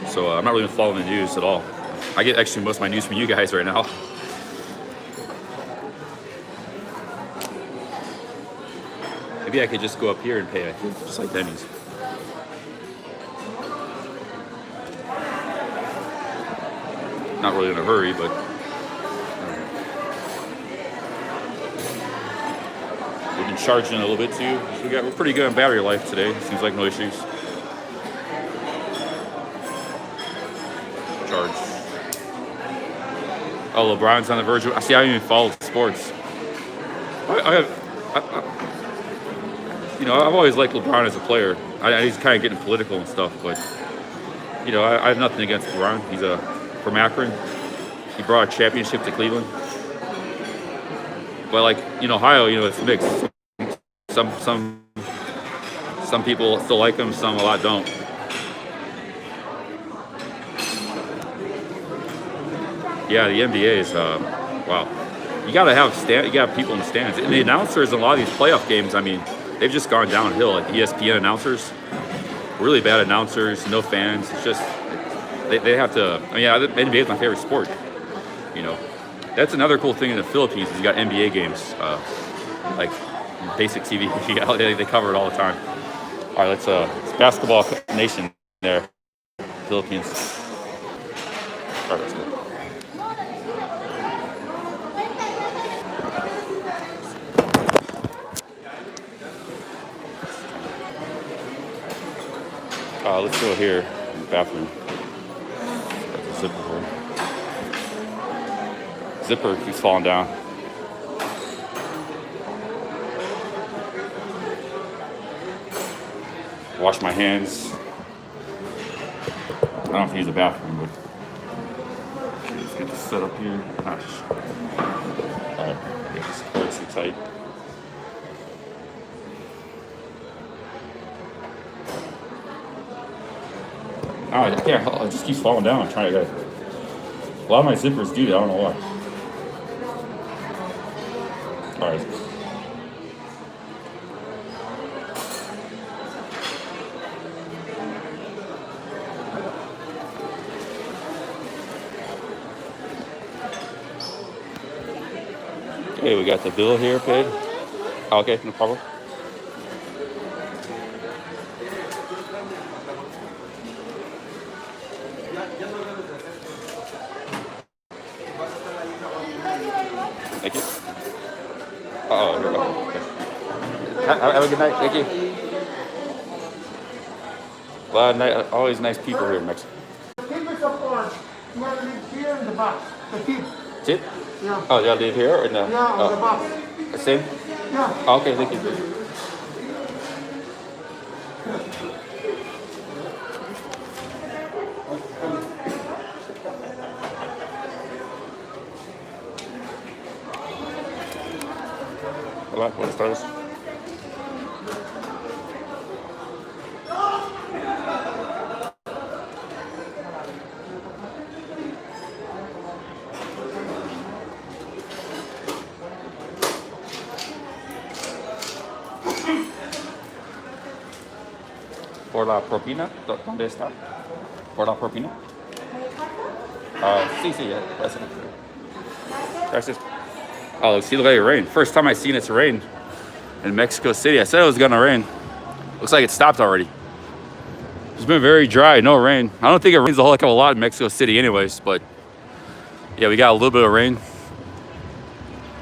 so I'm not really been following the news at all. I get actually most of my news from you guys right now. Maybe I could just go up here and pay, I think, just like Denny's. Not really in a hurry, but we've been charging a little bit too. So we're pretty good on battery life today. Seems like no issues. Charge. Oh, LeBron's on the verge. I see. I haven't even followed sports. I've always liked LeBron as a player. He's kind of getting political and stuff, but I have nothing against LeBron. He's from Akron. He brought a championship to Cleveland. But like in Ohio, it's mixed. Some people still like him, some a lot don't. Yeah, the NBA is wow. You gotta have people in the stands. And the announcers in a lot of these playoff games, I mean, they've just gone downhill. Like ESPN announcers, really bad announcers, no fans. It's just they have to. I mean, the NBA is my favorite sport. That's another cool thing in the Philippines is you got NBA games, like basic TV. They cover it all the time. All right, it's basketball nation there, Philippines. All right, let's go. Let's go here in the bathroom. Got the zipper here. Zipper keeps falling down. Wash my hands. I don't have to use the bathroom, but okay, let's get this set up here. Alright, get this cord too tight. Alright, yeah, it just keeps falling down. I'm trying to get it. A lot of my zippers do that, I don't know why. Alright. Okay, we got the bill here paid. Okay, no problem. Thank you. Okay. Have a good night. Thank you. Always nice people here in Mexico. Keep it apart. You gotta live here in the box. The keep. Sit? Yeah. Oh, y'all live here or no? Yeah, on the box. The same? Yeah. Oh, okay, thank you. Hola, buenas tardes. por la propina. ¿Dónde está? Por la propina. Sí, sí, yeah. Gracias. Oh, see, look at it rain. First time I seen it's rain in Mexico City. I said it was gonna rain. Looks like it stopped already. It's been very dry, no rain. I don't think it rains a whole heck of a lot in Mexico City anyways, but yeah, we got a little bit of rain.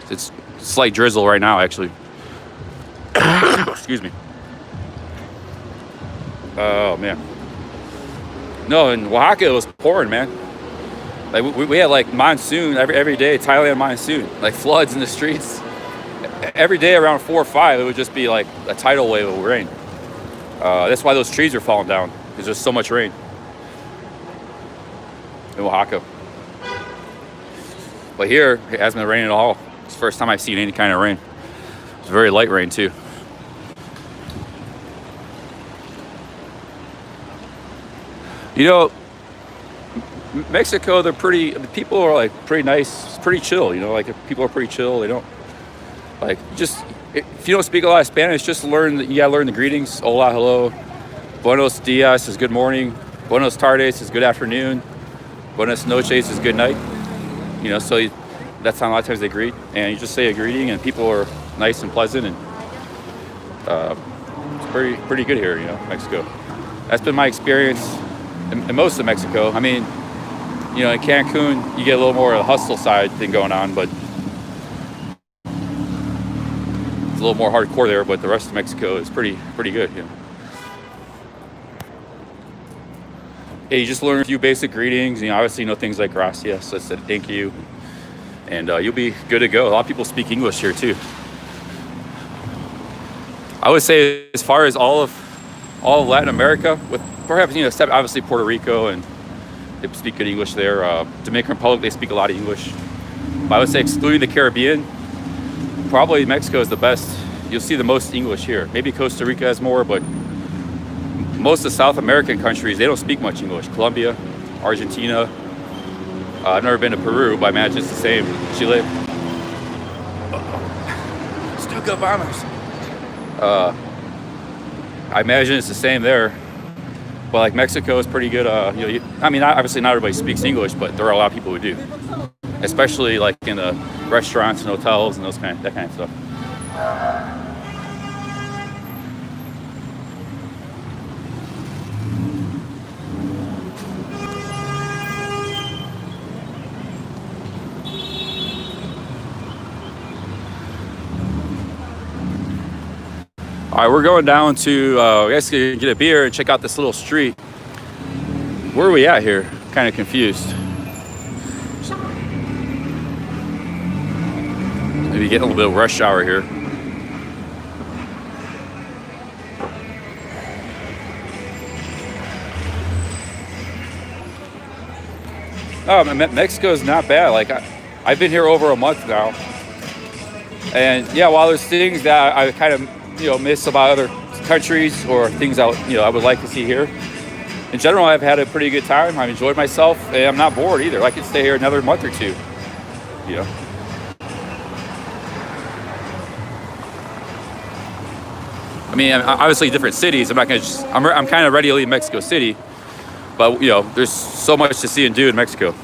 It's slight drizzle right now, actually. Excuse me. Oh, man. No, in Oaxaca, it was pouring, man. Like, we had, like, monsoon every day, Thailand monsoon. Like, floods in the streets. Every day around 4 or 5, it would just be, like, a tidal wave of rain. That's why those trees are falling down, because there's so much rain in Oaxaca. But here, it hasn't been raining at all. It's the first time I've seen any kind of rain. It's very light rain, too. You know, Mexico, people are like pretty nice, pretty chill, you know, like people are pretty chill. They don't, like, just, if you don't speak a lot of Spanish, just you gotta learn the greetings. Hola, hello. Buenos dias is good morning. Buenos tardes is good afternoon. Buenas noches is good night. You know, so that's how a lot of times they greet. And you just say a greeting and people are nice and pleasant, and it's pretty good here, you know, Mexico. That's been my experience in most of Mexico. I mean, you know, in Cancun, you get a little more of the hustle side thing going on, but it's a little more hardcore there. But the rest of Mexico is pretty good. You know, hey, you just learn a few basic greetings. You know, obviously you know things like gracias, I said thank you, and you'll be good to go. A lot of people speak English here too. I would say, as far as all of Latin America, with perhaps, you know, except obviously Puerto Rico, and they speak good English there. Dominican Republic, they speak a lot of English. But I would say, excluding the Caribbean, probably Mexico is the best. You'll see the most English here. Maybe Costa Rica has more, but most of the South American countries, they don't speak much English. Colombia, Argentina. I've never been to Peru, but I imagine it's the same. Chile. Stuka bombers. I imagine it's the same there. But like Mexico is pretty good. You know, I mean, obviously not everybody speaks English, but there are a lot of people who do, especially like in the restaurants and hotels and that kind of stuff. All right, we're going down to, I guess, get a beer and check out this little street. Where are we at here? Kind of confused. Maybe getting a little bit of rush hour here. Oh, Mexico is not bad. Like, I've been here over a month now. And yeah, while there's things that I kind of, you know, miss about other countries, or things I would like to see here, in general, I've had a pretty good time. I've enjoyed myself, and I'm not bored either. I could stay here another month or two, you know. I mean, obviously different cities. I'm not gonna I'm kind of ready to leave Mexico City, but you know, there's so much to see and do in Mexico.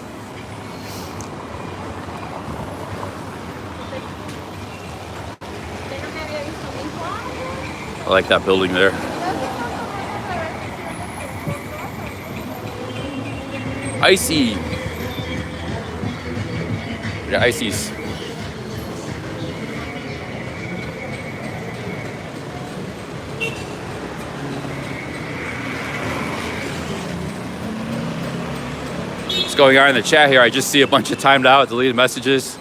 I like that building there. Icy. Yeah, ices. What's going on in the chat here? I just see a bunch of timed out, deleted messages.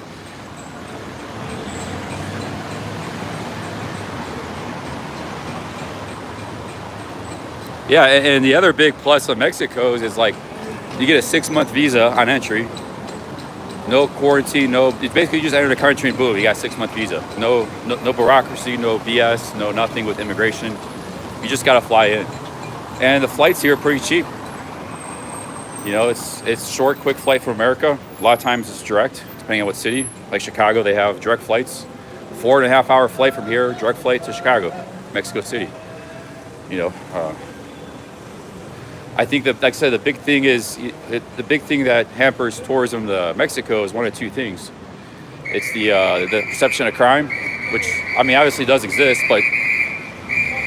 Yeah, and the other big plus of Mexico is like, you get a 6-month visa on entry. No quarantine, it's basically you just enter the country and boom, you got a 6-month visa. No bureaucracy, no BS, no nothing with immigration. You just gotta fly in. And the flights here are pretty cheap. You know, it's short, quick flight from America. A lot of times it's direct, depending on what city. Like Chicago, they have direct flights. 4.5-hour flight from here, direct flight to Chicago, Mexico City. You know, I think that, like I said, the big thing is the big thing that hampers tourism to Mexico is one of two things. It's the perception of crime, which I mean obviously does exist, but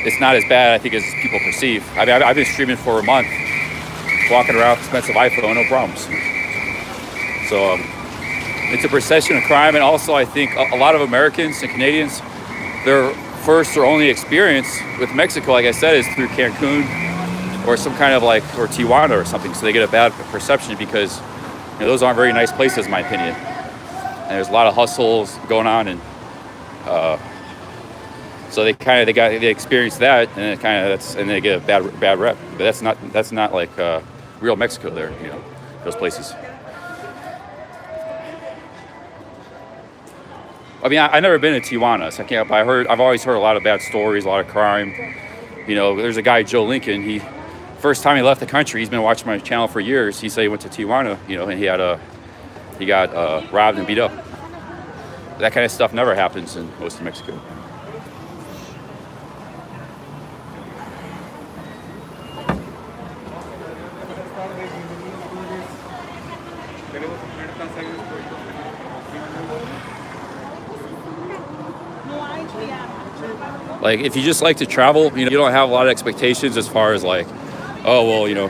it's not as bad I think as people perceive. I mean I've been streaming for a month, walking around with expensive iPhone, no problems. So it's a perception of crime, and also I think a lot of Americans and Canadians, their first or only experience with Mexico, like I said, is through Cancun or some kind of or Tijuana or something. So they get a bad perception because those aren't very nice places, in my opinion. And there's a lot of hustles going on, and so they experience that, and and they get a bad rep. But that's not like real Mexico there, those places. I mean, I've never been to Tijuana, so I can't. But I've always heard a lot of bad stories, a lot of crime. There's a guy, Joe Lincoln. First time he left the country, he's been watching my channel for years. He said he went to Tijuana, and he got robbed and beat up. That kind of stuff never happens in most of Mexico. Like, if you just like to travel, you don't have a lot of expectations as far as like, oh, well,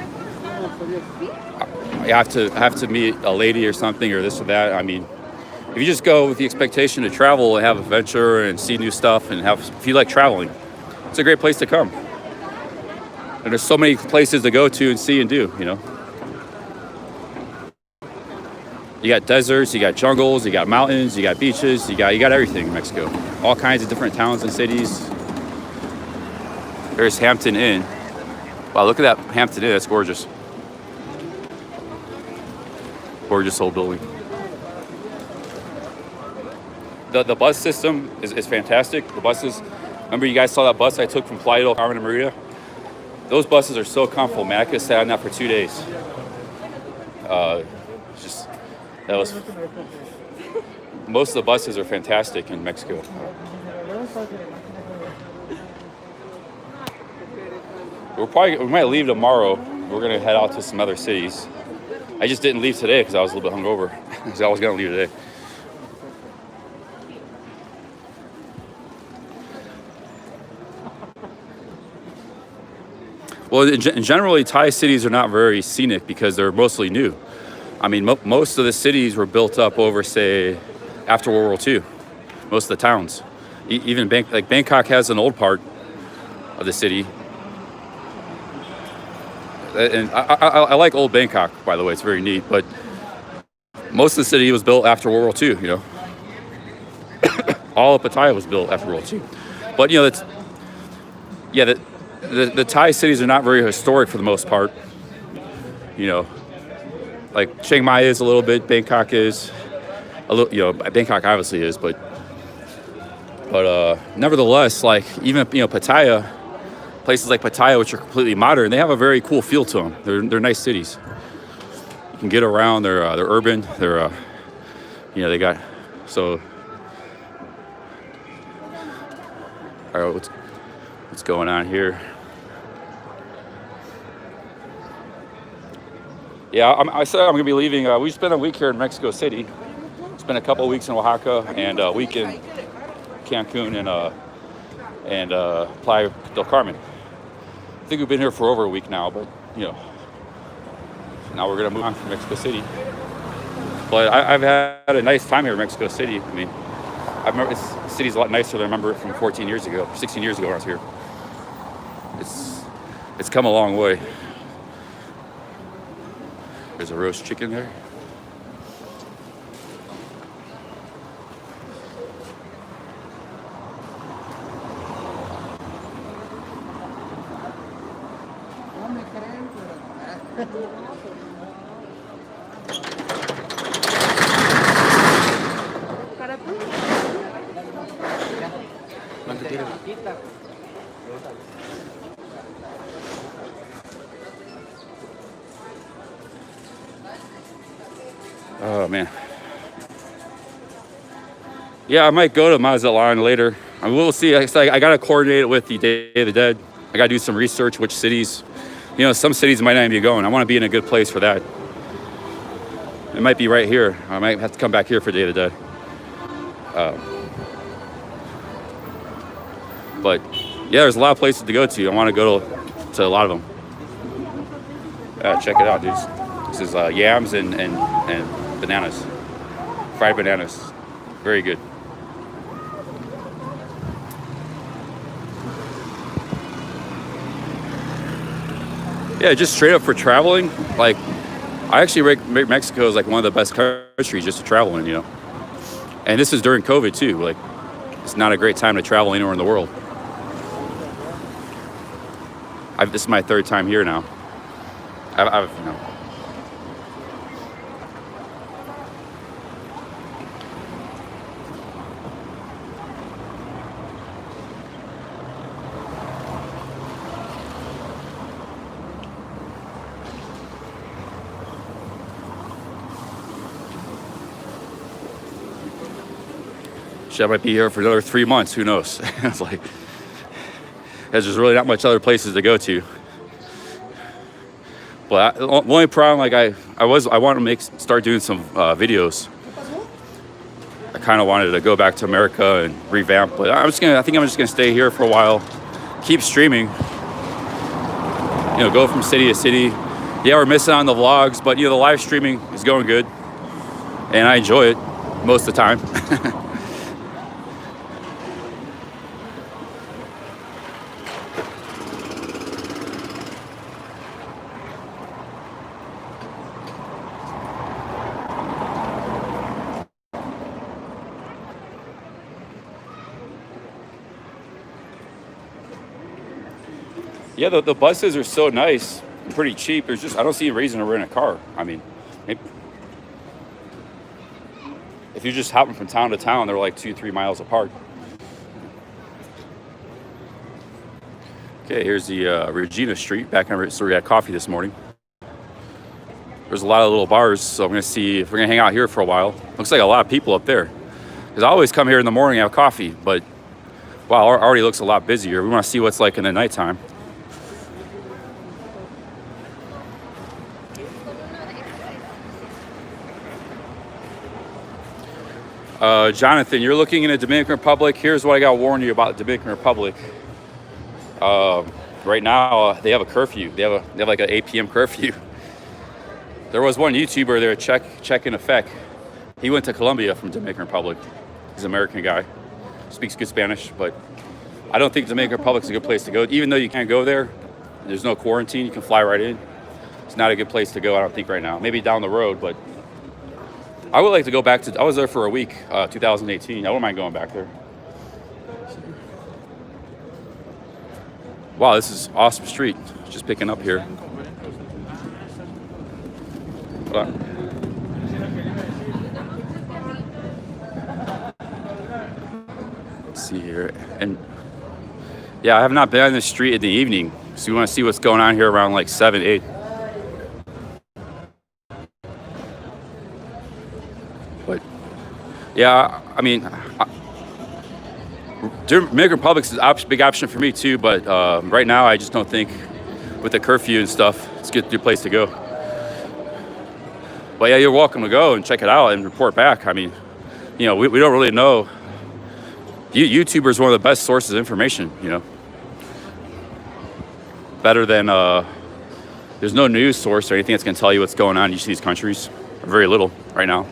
I have to meet a lady or something or this or that. I mean, if you just go with the expectation to travel and have adventure and see new stuff and if you like traveling, it's a great place to come. And there's so many places to go to and see and do, You got deserts, you got jungles, you got mountains, you got beaches, you got everything in Mexico. All kinds of different towns and cities. There's Hampton Inn. Wow, look at that Hampton Inn, that's gorgeous. Gorgeous old building. The bus system is fantastic. The buses, remember you guys saw that bus I took from Playa del Carmen to Merida? Those buses are so comfortable, man. I could have sat on that for 2 days. Most of the buses are fantastic in Mexico. We might leave tomorrow. We're gonna head out to some other cities. I just didn't leave today because I was a little bit hungover. Because I was gonna leave today. Well, generally, Thai cities are not very scenic because they're mostly new. I mean, most of the cities were built up over, say, after World War II. Most of the towns, even Bangkok has an old part of the city. And I like old Bangkok, by the way. It's very neat. But most of the city was built after World War II. All of Pattaya was built after World War II. But the Thai cities are not very historic for the most part. Like Chiang Mai is a little bit, Bangkok is a little, Bangkok obviously is, but nevertheless, like even Pattaya, places like Pattaya, which are completely modern, they have a very cool feel to them. They're nice cities. You can get around. They're urban. They're they got so. All right, what's going on here? Yeah, I said I'm gonna be leaving. We spent a week here in Mexico City. Spent a couple of weeks in Oaxaca and a week in Cancun and Playa del Carmen. I think we've been here for over a week now, but now we're gonna move on from Mexico City. But I've had a nice time here in Mexico City. I mean, I remember the city's a lot nicer than I remember it from 14 years ago, 16 years ago when I was here. It's come a long way. There's a roast chicken there. Oh man. Yeah, I might go to Mazatlan later. I mean, we'll see. I gotta coordinate it with the Day of the Dead. I gotta do some research which cities You know, some cities might not even be going. I want to be in a good place for that. It might be right here. I might have to come back here for day to day. But yeah, there's a lot of places to go to. I want to go to a lot of them. Check it out, dudes. This is yams and bananas, fried bananas. Very good. Yeah, just straight up for traveling. Like, I actually rate Mexico as like one of the best countries just to travel in, you know. And this is during COVID too. Like, it's not a great time to travel anywhere in the world. This is my third time here now. I've you know. I might be here for another 3 months. Who knows? It's like, there's really not much other places to go to. But the only problem, like I want to start doing some videos. I kind of wanted to go back to America and revamp, but I think I'm just gonna stay here for a while, keep streaming. You know, go from city to city. Yeah, we're missing on the vlogs, but you know, the live streaming is going good, and I enjoy it most of the time. Yeah, the buses are so nice and pretty cheap. There's just, I don't see a reason to rent a car. I mean, if you're just hopping from town to town, they're like 2-3 miles apart. Okay, here's the Regina Street back on, so we had coffee this morning. There's a lot of little bars, so I'm gonna see if we're gonna hang out here for a while. Looks like a lot of people up there. Because I always come here in the morning and have coffee, but wow, it already looks a lot busier. We wanna see what's like in the nighttime. Jonathan, you're looking in the Dominican Republic. Here's what I got to warn you about the Dominican Republic. Right now, they have a curfew. They have like an 8 p.m. curfew. There was one YouTuber there, Check in Effect. He went to Colombia from Dominican Republic. He's an American guy, speaks good Spanish, but I don't think Dominican Republic is a good place to go. Even though you can't go there, there's no quarantine. You can fly right in. It's not a good place to go, I don't think, right now. Maybe down the road, but I would like to go back to, I was there for a week, 2018. I wouldn't mind going back there. Wow, this is awesome street. Just picking up here. Hold on. Let's see here. And yeah, I have not been on this street in the evening. So you want to see what's going on here around like 7, 8. But yeah, I mean, Dominican Republic is a big option for me too, but right now I just don't think with the curfew and stuff, it's a good place to go. But yeah, you're welcome to go and check it out and report back. I mean, you know, we don't really know. YouTuber is one of the best sources of information, you know. Better than, there's no news source or anything that's gonna tell you what's going on in each of these countries. Very little right now.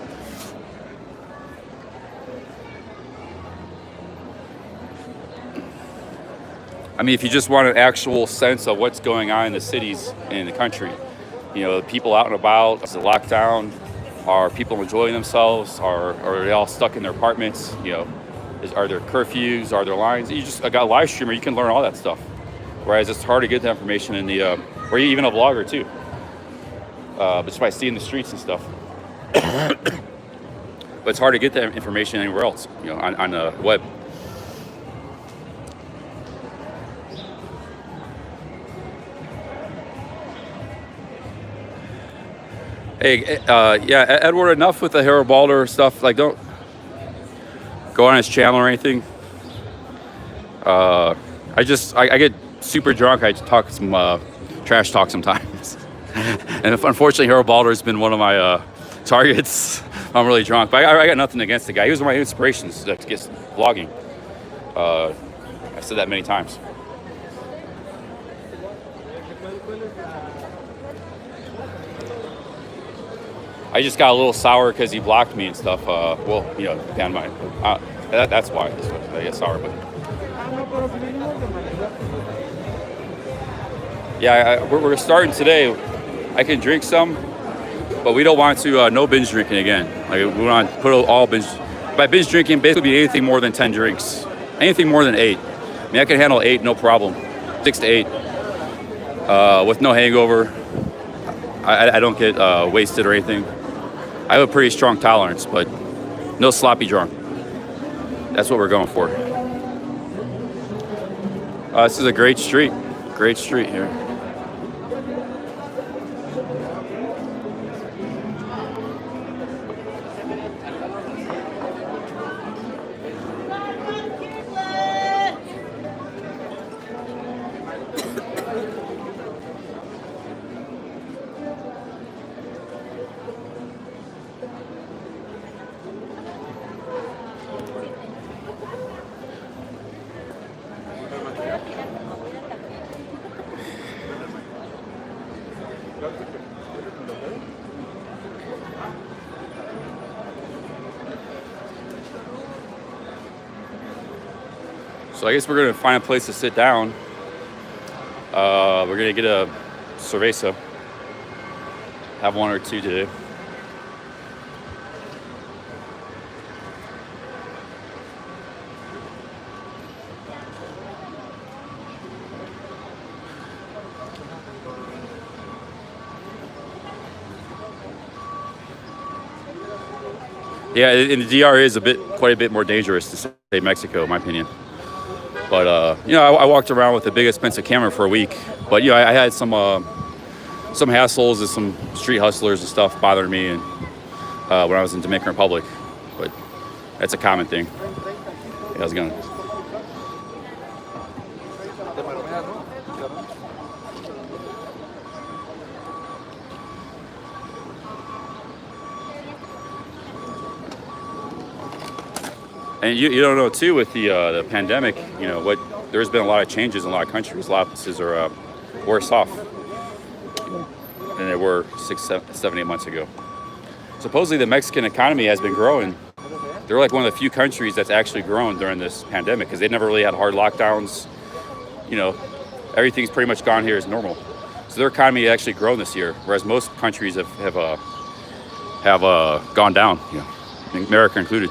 I mean, if you just want an actual sense of what's going on in the cities and in the country, you know, people out and about, is it lockdown? Are people enjoying themselves? Are they all stuck in their apartments? You know, are there curfews? Are there lines? You just got a live streamer, you can learn all that stuff. Whereas it's hard to get the information in the, or even a vlogger too. Just by seeing the streets and stuff. But it's hard to get that information anywhere else, you know, on the web. Hey, yeah, Edward, enough with the Heribalder stuff. Like, don't go on his channel or anything. I get super drunk. I talk some trash talk sometimes. And unfortunately, Harold Balder has been one of my targets. I'm really drunk, but I got nothing against the guy. He was one of my inspirations to get vlogging. I've said that many times. I just got a little sour because he blocked me and stuff. Well, you know, down my. That's why I get sour. But yeah, we're starting today. I can drink some, but we don't want to no binge drinking again. Like we want to put all binge. By binge drinking, basically be anything more than 10 drinks. Anything more than 8. I mean, I can handle 8, no problem. 6 to 8, with no hangover. I don't get wasted or anything. I have a pretty strong tolerance, but no sloppy drunk. That's what we're going for. This is a great street here. So I guess we're gonna find a place to sit down. We're gonna get a cerveza. Have 1 or 2 today. Yeah, and the DR is quite a bit more dangerous to say Mexico, in my opinion. But you know, I walked around with the big expensive camera for a week. But you know, I had some hassles and some street hustlers and stuff bothering me, and when I was in Dominican Republic. But that's a common thing. Yeah, how's it going? And you don't know too, with the pandemic, you know, there's been a lot of changes in a lot of countries. A lot of places are worse off than they were 6, 7, 8 months ago. Supposedly the Mexican economy has been growing. They're like one of the few countries that's actually grown during this pandemic because they never really had hard lockdowns. You know, everything's pretty much gone here as normal. So their economy actually grown this year, whereas most countries have gone down, you know, America included.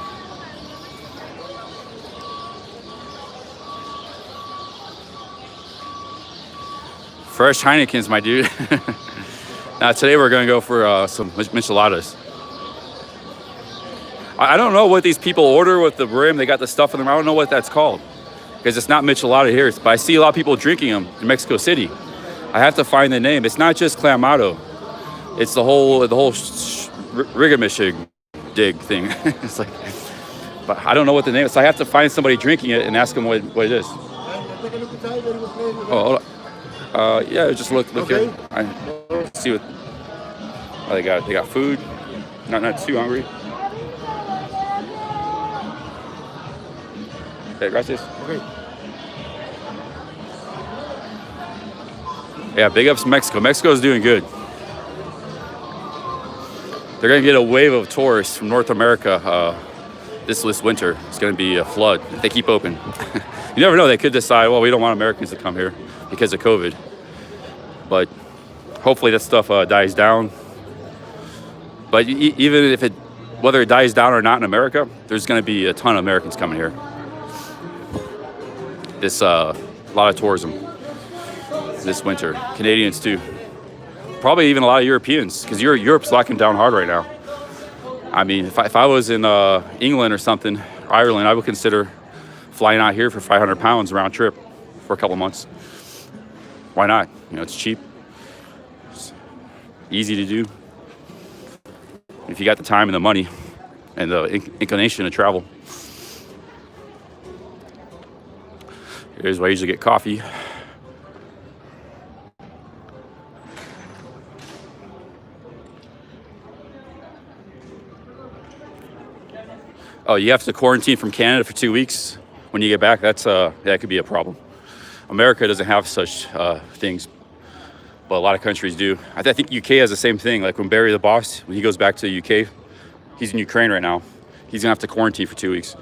Fresh Heinekens, my dude. Now today we're gonna go for some micheladas. I don't know what these people order with the brim. They got the stuff in them. I don't know what that's called because it's not michelada here. But I see a lot of people drinking them in Mexico City. I have to find the name. It's not just clamato. It's the whole rigamishig dig thing. It's like, but I don't know what the name is. So I have to find somebody drinking it and ask them what it is. Oh, hold on. Yeah, just look okay. Here. I see what they got. They got food. Not too hungry. Okay, gracias. Okay. Yeah, big ups Mexico. Mexico's doing good. They're gonna get a wave of tourists from North America this winter. It's gonna be a flood if they keep open. You never know. They could decide, well, we don't want Americans to come here because of COVID. But hopefully that stuff dies down. But even if whether it dies down or not in America, there's going to be a ton of Americans coming here. This a lot of tourism this winter. Canadians too. Probably even a lot of Europeans, because Europe's locking down hard right now. I mean, if I was in England or something, or Ireland, I would consider flying out here for 500 pounds round trip for a couple months. Why not? You know, it's cheap. It's easy to do. If you got the time and the money and the inclination to travel. Here's where I usually get coffee. Oh, you have to quarantine from Canada for 2 weeks when you get back. That could be a problem. America doesn't have such things, but a lot of countries do. I think UK has the same thing. Like when Barry the Boss, when he goes back to the UK, he's in Ukraine right now. He's gonna have to quarantine for 2 weeks.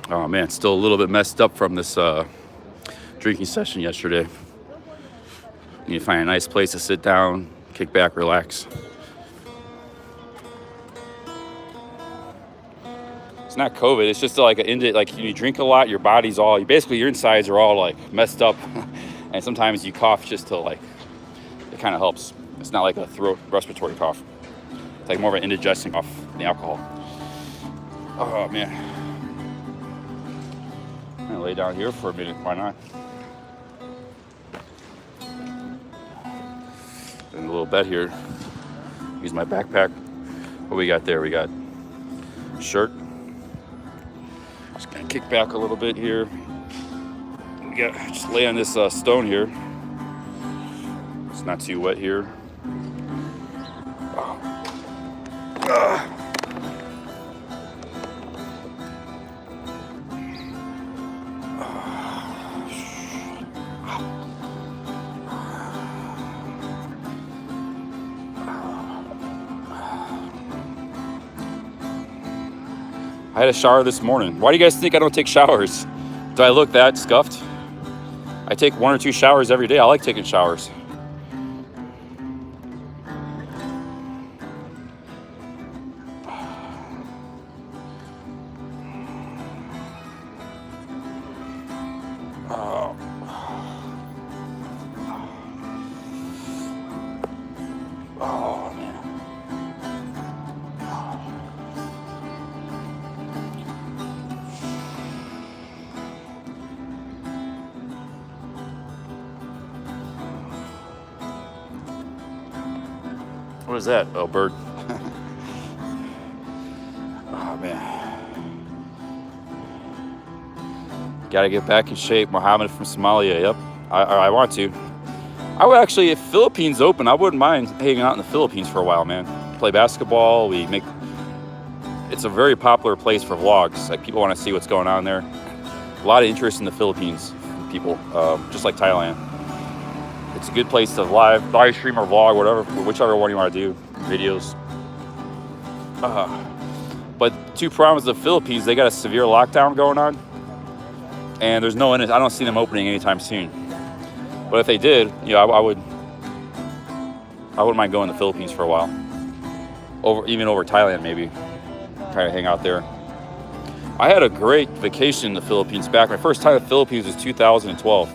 Oh man, still a little bit messed up from this drinking session yesterday. You find a nice place to sit down, kick back, relax. It's not COVID. It's just like like you drink a lot, your body's all, basically your insides are all like messed up, and sometimes you cough just to like, it kind of helps. It's not like a throat respiratory cough. It's like more of an indigestion cough than the alcohol. Oh man. I'm gonna lay down here for a minute. Why not? And a little bed here. Use my backpack. What we got there? We got a shirt. Just gonna kick back a little bit here. We got just lay on this stone here. It's not too wet here. I had a shower this morning. Why do you guys think I don't take showers? Do I look that scuffed? I take 1 or 2 showers every day. I like taking showers. Oh, man. What is that? Oh, bird. Oh, man. Gotta get back in shape. Mohammed from Somalia. Yep. I want to. I would actually, if Philippines open, I wouldn't mind hanging out in the Philippines for a while, man. Play basketball. It's a very popular place for vlogs. Like people want to see what's going on there. A lot of interest in the Philippines, people, just like Thailand. It's a good place to live stream or vlog, whichever one you want to do, videos. But 2 problems with the Philippines, they got a severe lockdown going on, and there's no, I don't see them opening anytime soon. But if they did, I wouldn't mind going to the Philippines for a while, even over Thailand maybe, kind of hang out there. I had a great vacation in the Philippines back. My first time in the Philippines was 2012.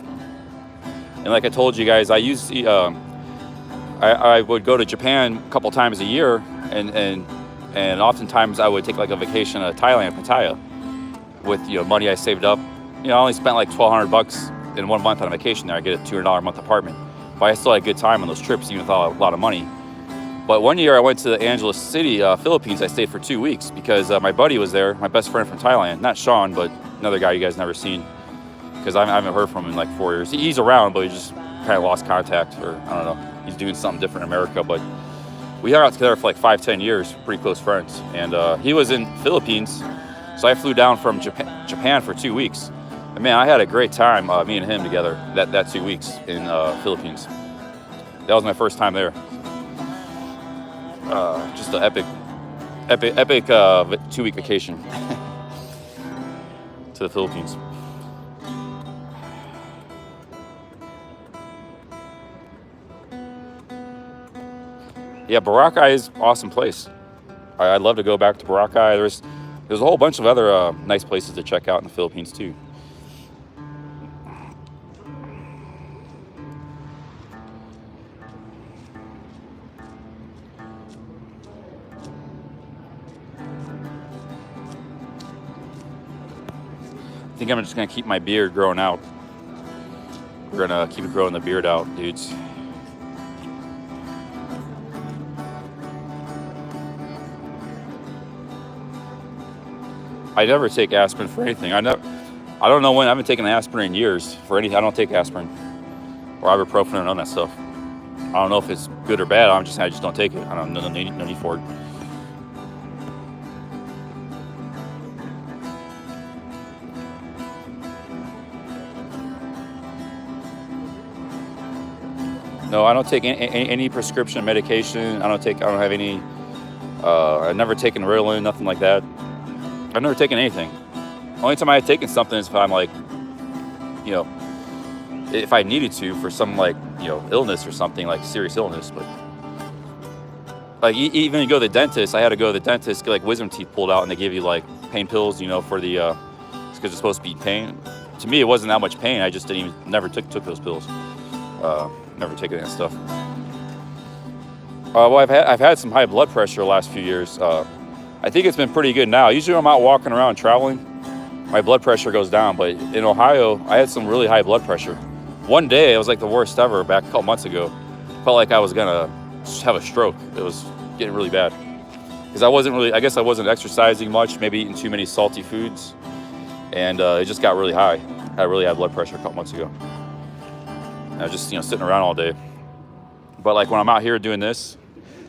And like I told you guys, I would go to Japan a couple times a year, and oftentimes I would take like a vacation to Thailand, Pattaya, with money I saved up. I only spent like $1,200 in 1 month on a vacation there. I get a $200 a month apartment, but I still had a good time on those trips, even without a lot of money. But one year I went to Angeles City, Philippines. I stayed for 2 weeks because my buddy was there, my best friend from Thailand, not Sean, but another guy you guys never seen, because I haven't heard from him in like 4 years. He's around, but he just kind of lost contact, or I don't know. He's doing something different in America, but we hung out together for like 5-10 years, pretty close friends. And he was in Philippines, so I flew down from Japan for 2 weeks. And man, I had a great time, me and him together, that 2 weeks in Philippines. That was my first time there. Just an epic 2-week vacation to the Philippines. Yeah, Boracay is an awesome place. I'd love to go back to Boracay. There's a whole bunch of other nice places to check out in the Philippines too. I think I'm just gonna keep my beard growing out. We're gonna keep growing the beard out, dudes. I never take aspirin for anything. I don't know when. I haven't taken aspirin in years for anything. I don't take aspirin or ibuprofen or none of that stuff. I don't know if it's good or bad. I just don't take it. I don't no need for it. No, I don't take any prescription medication. I don't have any. I've never taken Ritalin, nothing like that. I've never taken anything. Only time I had taken something is if I'm like, you know, if I needed to for some like, you know, illness or something like serious illness. But like even you go to the dentist, I had to go to the dentist, get like wisdom teeth pulled out, and they give you like pain pills, you know, for the because it's supposed to be pain. To me, it wasn't that much pain. I just never took those pills. Never taken that stuff. Well, I've had some high blood pressure the last few years. I think it's been pretty good now. Usually when I'm out walking around traveling, my blood pressure goes down. But in Ohio, I had some really high blood pressure. One day, it was like the worst ever back a couple months ago. Felt like I was gonna have a stroke. It was getting really bad. Because I guess I wasn't exercising much, maybe eating too many salty foods. And it just got really high. I had really high blood pressure a couple months ago. I was just, you know, sitting around all day. But like when I'm out here doing this,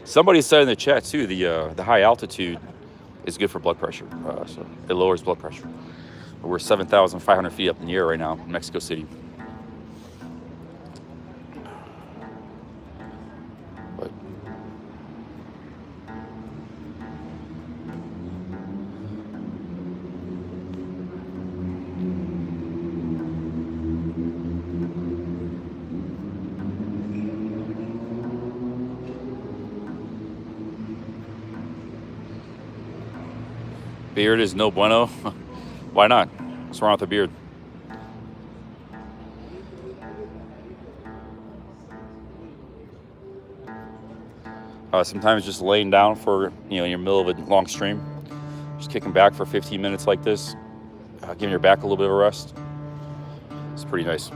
somebody said in the chat too, the high altitude is good for blood pressure. So it lowers blood pressure. We're 7,500 feet up in the air right now in Mexico City. But beard is no bueno. Why not? What's wrong with the beard? Sometimes just laying down for, you know, in the middle of a long stream, just kicking back for 15 minutes like this, giving your back a little bit of a rest. It's pretty nice.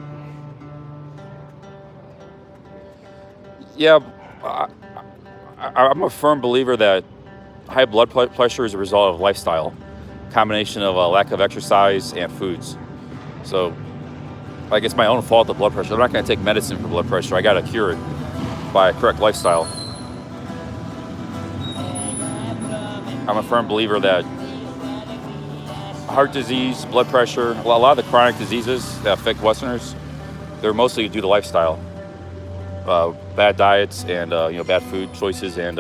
Yeah, I'm a firm believer that high blood pressure is a result of lifestyle, combination of a lack of exercise and foods. So, like, it's my own fault, the blood pressure. I'm not going to take medicine for blood pressure. I got to cure it by a correct lifestyle. I'm a firm believer that heart disease, blood pressure, a lot of the chronic diseases that affect Westerners, they're mostly due to lifestyle, bad diets and you know, bad food choices and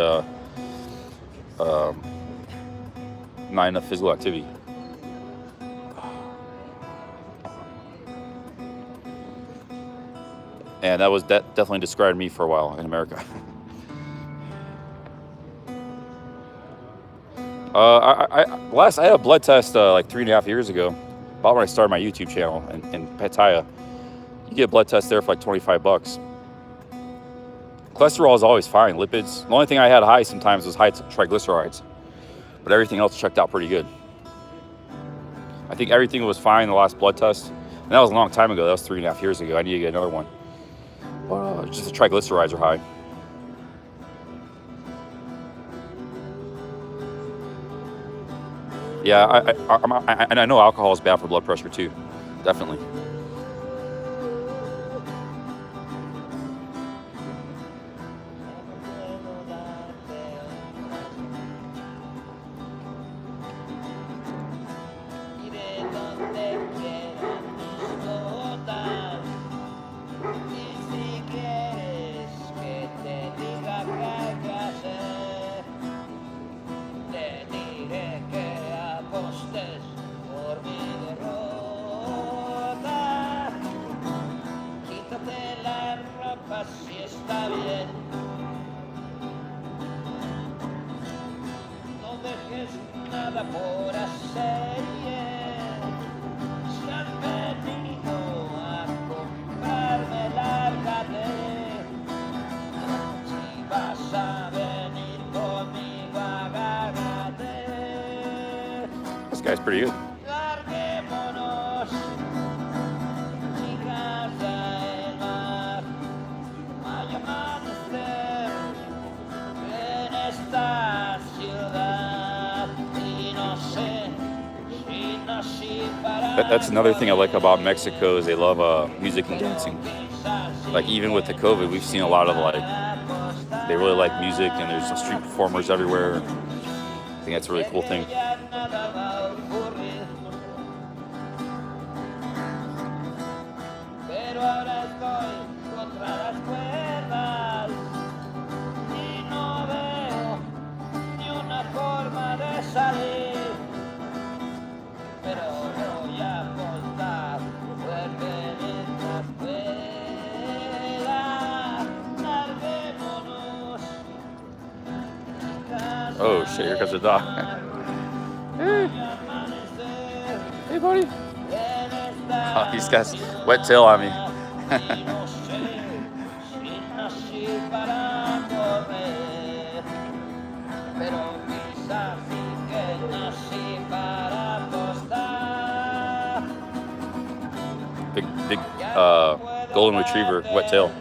not enough physical activity. And that definitely described me for a while in America. I had a blood test like 3.5 years ago, about when I started my YouTube channel in Pattaya. You get a blood test there for like $25. Cholesterol is always fine, lipids. The only thing I had high sometimes was high triglycerides, but everything else checked out pretty good. I think everything was fine in the last blood test, and that was a long time ago. That was 3.5 years ago. I need to get another one. Just the triglycerides are high. Yeah, I know alcohol is bad for blood pressure too, definitely. This guy's pretty good. That's another thing I like about Mexico is they love music and dancing. Like even with the COVID, we've seen a lot of like they really like music and there's some street performers everywhere. I think that's a really cool thing. Oh shit, here comes the dog. Hey buddy. Oh, he's got wet tail on me. Big golden retriever, wet tail.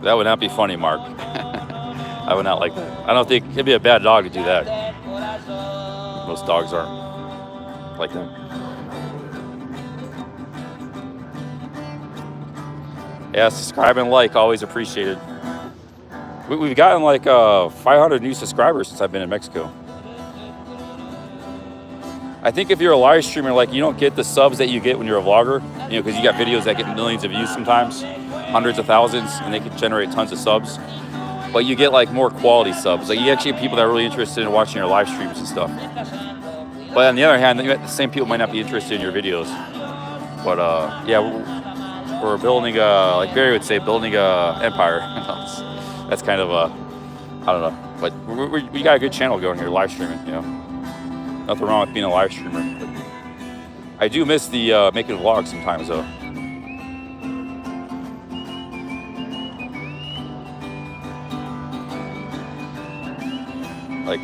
That would not be funny, Mark. I would not like that. I don't think it'd be a bad dog to do that. Most dogs aren't like that. Yeah, subscribe and like, always appreciated. We've gotten like 500 new subscribers since I've been in Mexico. I think if you're a live streamer, like you don't get the subs that you get when you're a vlogger, you know, because you got videos that get millions of views sometimes, hundreds of thousands, and they can generate tons of subs. But you get like more quality subs. Like you actually get people that are really interested in watching your live streams and stuff. But on the other hand, the same people might not be interested in your videos. But yeah, we're building like Barry would say, building a empire. That's kind of I don't know. But we got a good channel going here, live streaming. You know, nothing wrong with being a live streamer. But I do miss the making vlogs sometimes though. Like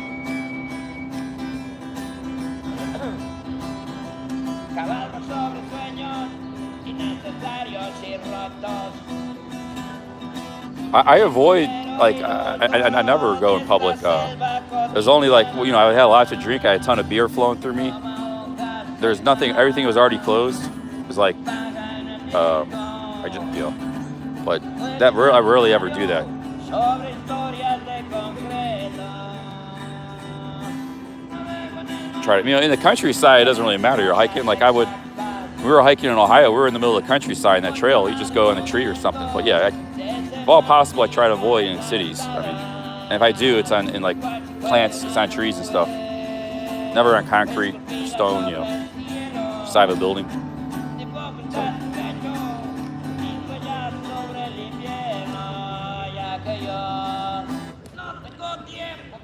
I avoid like I never go in public. There's only like, you know, I had a lot to drink. I had a ton of beer flowing through me. There's nothing. Everything was already closed. It was like I just, you know, but that I rarely ever do that. Try to, you know, in the countryside it doesn't really matter. You're hiking. Like we were hiking in Ohio. We were in the middle of the countryside in that trail. You just go in a tree or something. But yeah, if all possible, I try to avoid in cities. I mean, and if I do, it's in like plants, it's on trees and stuff. Never on concrete, stone, you know, side of a building. So.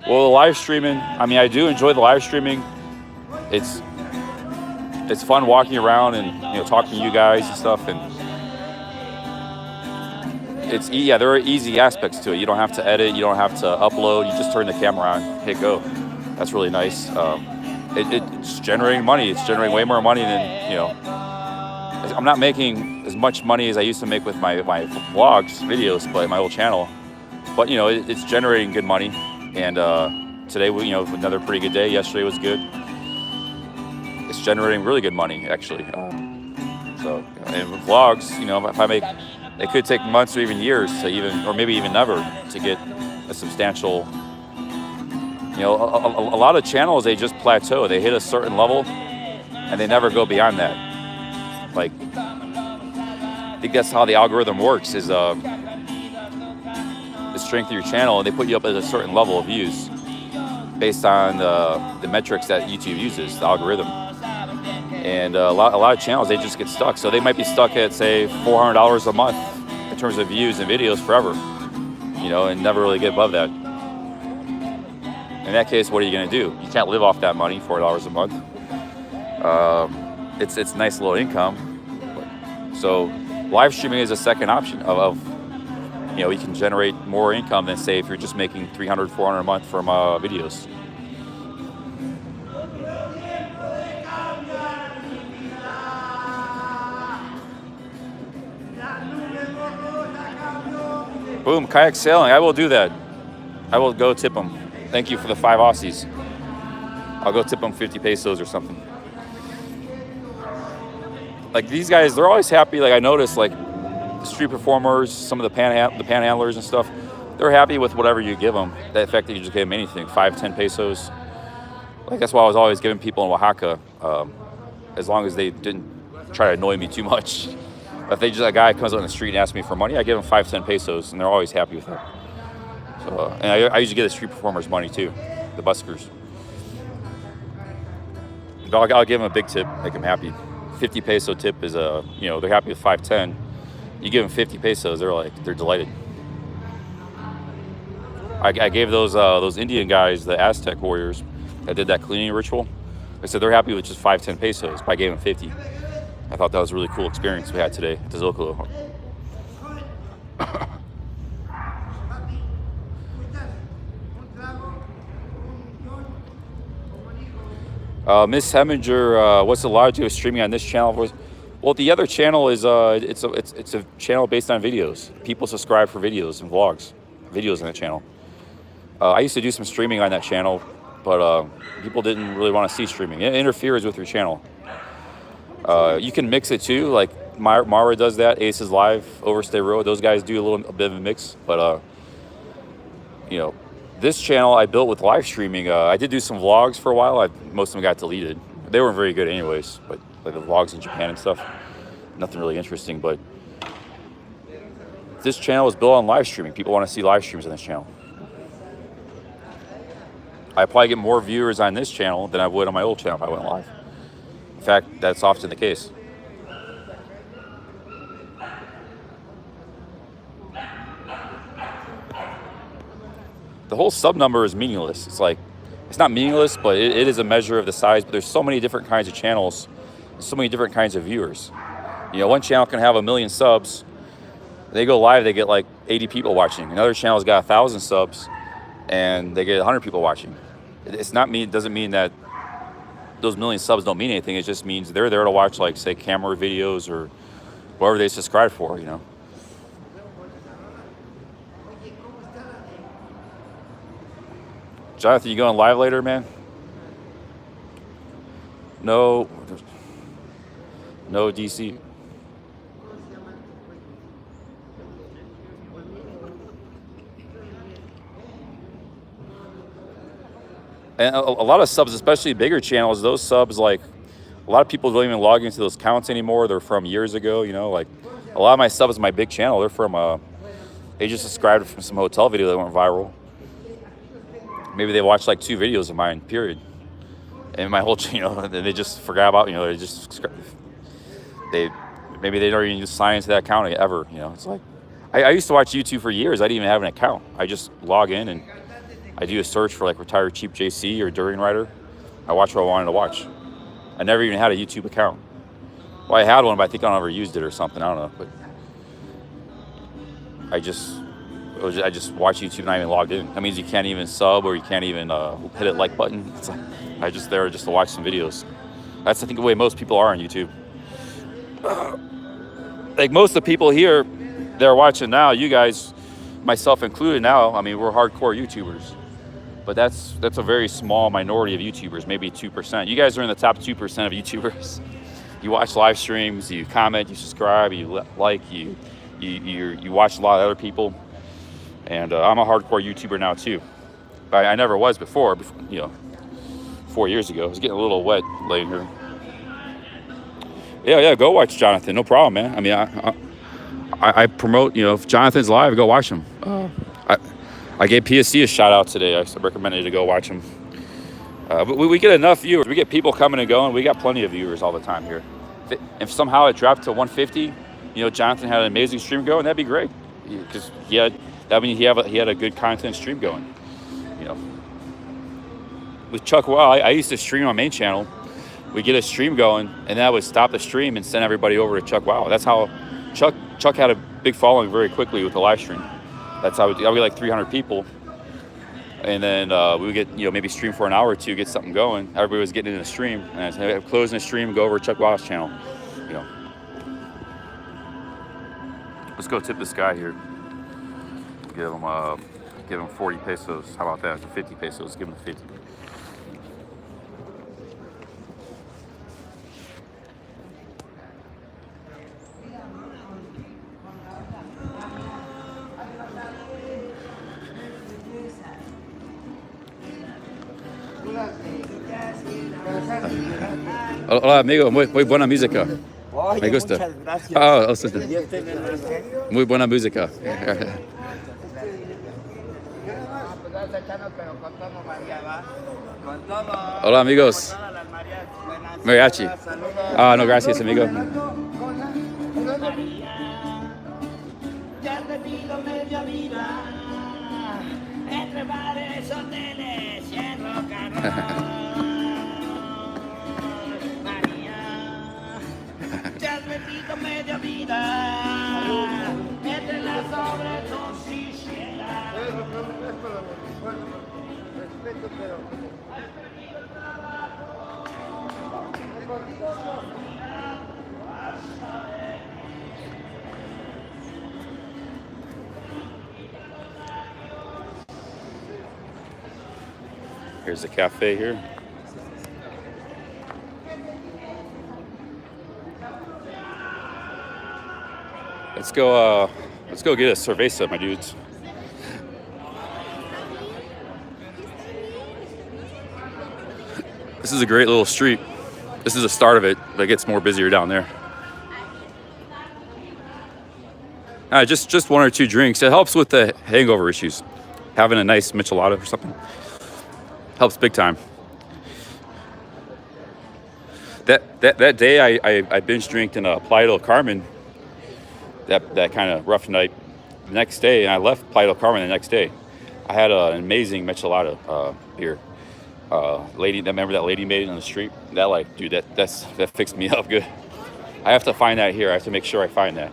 Well, the live streaming, I mean, I do enjoy the live streaming. It's fun walking around and, you know, talking to you guys and stuff, and yeah, there are easy aspects to it. You don't have to edit, you don't have to upload, you just turn the camera on, hit go. That's really nice. It's generating money. It's generating way more money than, you know, I'm not making as much money as I used to make with my vlogs, videos, but my old channel. But, you know, it's generating good money. And today, you know, another pretty good day. Yesterday was good. It's generating really good money, actually. So, and with vlogs, you know, if I make, it could take months or even years to even, or maybe even never, to get a substantial, you know, a lot of channels, they just plateau. They hit a certain level and they never go beyond that. Like, I think that's how the algorithm works, is the strength of your channel, and they put you up at a certain level of views based on the metrics that YouTube uses, the algorithm. And a lot of channels, they just get stuck. So they might be stuck at, say, $400 a month in terms of views and videos forever, you know, and never really get above that. In that case, what are you going to do? You can't live off that money, $4 a month. It's nice little income. So live streaming is a second option of you know, you can generate more income than say if you're just making 300, 400 a month from videos. Boom, kayak sailing. I will do that. I will go tip them. Thank you for the 5 Aussies. I'll go tip them 50 pesos or something. Like these guys, they're always happy. Like I noticed, like the street performers, some of the panhandlers and stuff, they're happy with whatever you give them. The fact that you just gave them anything, 5, 10 pesos. Like that's why I was always giving people in Oaxaca, as long as they didn't try to annoy me too much. If they just, a guy comes on the street and asks me for money, I give them 5, 10 pesos, and they're always happy with that. So, and I usually give the street performers money too, the buskers. I'll give them a big tip, make them happy. 50 peso tip is you know, they're happy with 5, 10. You give them 50 pesos, they're delighted. I gave those Indian guys, the Aztec warriors, that did that cleaning ritual. I said they're happy with just 5, 10 pesos, but I gave them 50. I thought that was a really cool experience we had today at the Zocalo. Miss Heminger, what's the logic of streaming on this channel? Well, the other channel is it's a channel based on videos. People subscribe for videos and vlogs, videos on that channel. I used to do some streaming on that channel, but people didn't really want to see streaming. It interferes with your channel. You can mix it too, like Mara does that, Aces Live, Overstay Road, those guys do a bit of a mix, but you know, this channel I built with live streaming. I did do some vlogs for a while. Most of them got deleted. They weren't very good anyways, but like the vlogs in Japan and stuff, nothing really interesting. But this channel is built on live streaming. People want to see live streams on this channel. I probably get more viewers on this channel than I would on my old channel if I went live. In fact, that's often the case. The whole sub number is meaningless. It's like, it's not meaningless, but it is a measure of the size. But there's so many different kinds of channels, so many different kinds of viewers. You know, one channel can have 1 million subs. They go live, they get like 80 people watching. Another channel's got 1,000 subs, and they get 100 people watching. It's not mean. It doesn't mean that those 1 million subs don't mean anything. It just means they're there to watch, like, say, camera videos or whatever they subscribe for, you know. Jonathan, you going live later, man? No DC. And a lot of subs, especially bigger channels, those subs, like, a lot of people don't even log into those counts anymore. They're from years ago, you know, like, a lot of my subs in my big channel, they're from, they just subscribed from some hotel video that went viral. Maybe they watched like 2 videos of mine, period. And my whole, you know, they just forgot about, you know, maybe they don't even sign into that account ever, you know. It's like, I used to watch YouTube for years. I didn't even have an account. I just log in and I do a search for like Retired Cheap JC or Durian Rider. I watch what I wanted to watch. I never even had a YouTube account. Well, I had one, but I think I never used it or something. I don't know, but I just watch YouTube, not even logged in. That means you can't even sub or you can't even hit a like button. It's like, I just there just to watch some videos. That's, I think, the way most people are on YouTube. Like most of the people here that are watching now, you guys, myself included now, I mean, we're hardcore YouTubers. But that's a very small minority of YouTubers, maybe 2%. You guys are in the top 2% of YouTubers. You watch live streams, you comment, you subscribe, you like, you watch a lot of other people. And I'm a hardcore YouTuber now too. I never was before, you know, 4 years ago. I was getting a little wet laying here. Yeah, go watch Jonathan, no problem, man. I mean, I promote, you know, if Jonathan's live, go watch him. I gave PSC a shout out today. I recommended you to go watch him. But we get enough viewers. We get people coming and going. We got plenty of viewers all the time here. If somehow it dropped to 150, you know, Jonathan had an amazing stream going, that'd be great. Because he had a good content stream going, you know. With Chuck Wow, I used to stream on main channel. We get a stream going, and then I would stop the stream and send everybody over to Chuck Wow. That's how Chuck had a big following very quickly with the live stream. That's how we like 300 people, and then we would get maybe stream for an hour or two, get something going. Everybody was getting in the stream, and I said, closing the stream, go over to Chuck Wild's channel. Let's go tip this guy here. Give him 40 pesos. How about that? 50 pesos. Give him 50. Hola, amigo. Muy buena música. Me gusta. Muy buena música. Hola, amigos. Mariachi. No, gracias, amigo. Entre bares, hoteles y en rock and roll. María, te has metido media vida entre las sobredosis y el Here's the cafe here. Let's go get a cerveza, my dudes. This is a great little street. This is the start of it, but it gets more busier down there. Just one or two drinks. It helps with the hangover issues. Having a nice michelada or something helps big time. That day I binge drinked in Playa del Carmen. That kind of rough night. The next day, and I left Playa del Carmen the next day. I had an amazing michelada beer. Remember that lady made it on the street? That fixed me up good. I have to find that here. I have to make sure I find that.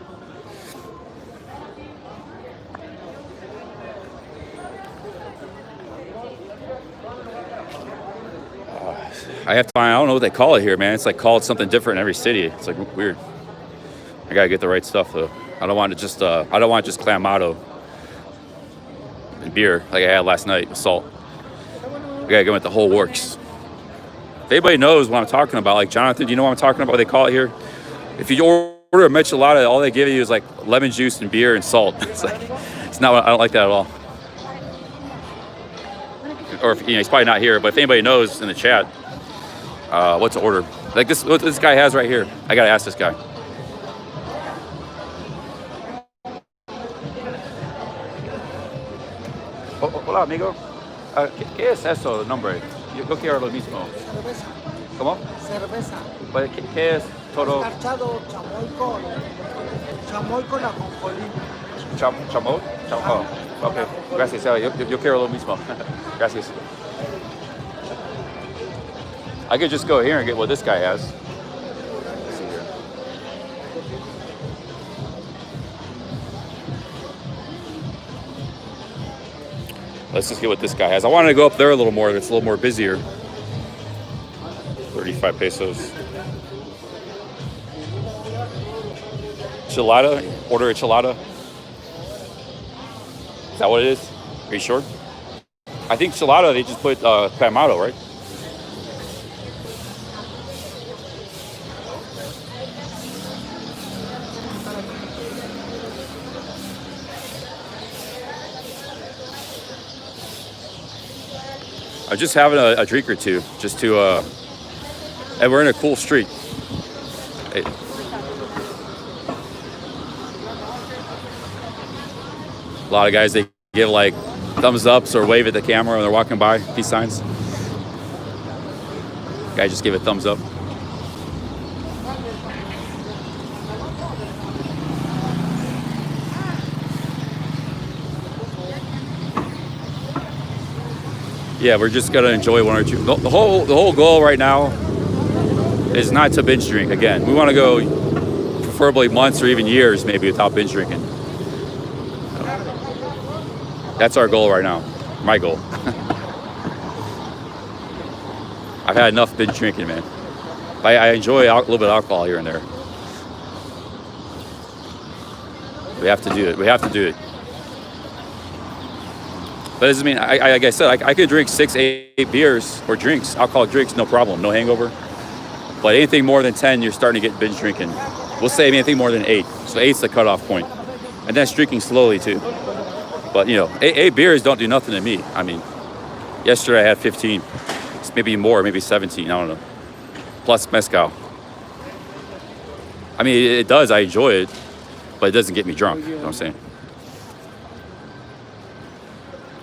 I have to find. I don't know what they call it here, man. It's like called something different in every city. It's like weird. I gotta get the right stuff though. I don't want just clamato and beer like I had last night with salt. I gotta go with the whole works. If anybody knows what I'm talking about, like Jonathan, do you know what I'm talking about? What they call it here? If you order a michelada, all they give you is like lemon juice and beer and salt. It's not. I don't like that at all. Or if, he's probably not here, but if anybody knows in the chat, what to order? Like what this guy has right here. I gotta ask this guy. Hola, amigo. ¿Qué es eso el nombre? Yo quiero lo mismo. Cerveza. ¿Cómo? Cerveza. ¿Qué es todo? Escarchado, chamoy con ajonjolí. ¿Chamoy? Ok, gracias. Yo quiero lo mismo. Gracias. I could just go here and get what this guy has. Let's see here. Let's just get what this guy has. I wanted to go up there a little more. It's a little more busier. 35 pesos. Chilada. Order a chilada. Is that what it is? Are you sure? I think chilada, they just put clamato, right? I'm just having a drink or two, just to, and we're in a cool street. Hey. A lot of guys, they give like thumbs ups or wave at the camera when they're walking by, peace signs. Guy just gave a thumbs up. Yeah, we're just gonna enjoy one or two. The whole goal right now is not to binge drink. Again, we want to go for preferably months or even years, maybe without binge drinking. That's our goal right now. My goal. I've had enough binge drinking, man. I enjoy a little bit of alcohol here and there. We have to do it. We have to do it. But it doesn't mean, like I said, I could drink 6, 8 beers or drinks, alcoholic drinks, no problem, no hangover. But anything more than 10, you're starting to get binge drinking. We'll say anything more than 8. So 8's the cutoff point. And that's drinking slowly too. But 8 beers don't do nothing to me. I mean, yesterday I had 15, maybe more, maybe 17, I don't know. Plus mezcal. I mean, it does, I enjoy it, but it doesn't get me drunk, you know what I'm saying?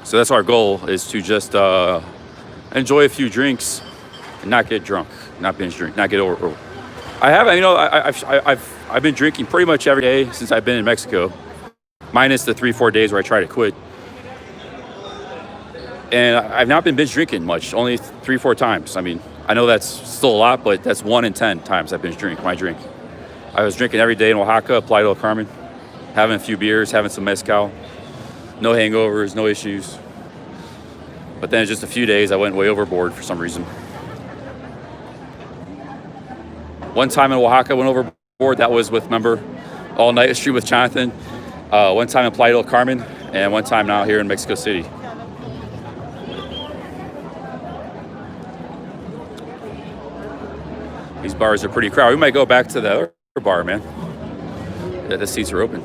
So that's our goal, is to just enjoy a few drinks and not get drunk, not binge drink, not get over. I've been drinking pretty much every day since I've been in Mexico, minus the 3-4 days where I try to quit. And I've not been binge drinking much, only 3-4 times. I mean, I know that's still a lot, but that's 1 in 10 times I've binge drink my drink. I was drinking every day in Oaxaca, Playa del Carmen, having a few beers, having some mezcal. No hangovers, no issues. But then just a few days, I went way overboard for some reason. One time in Oaxaca, I went overboard. That was with, remember, All Night Street with Jonathan. One time in Playa del Carmen, and one time now here in Mexico City. These bars are pretty crowded. We might go back to the other bar, man. Yeah, the seats are open.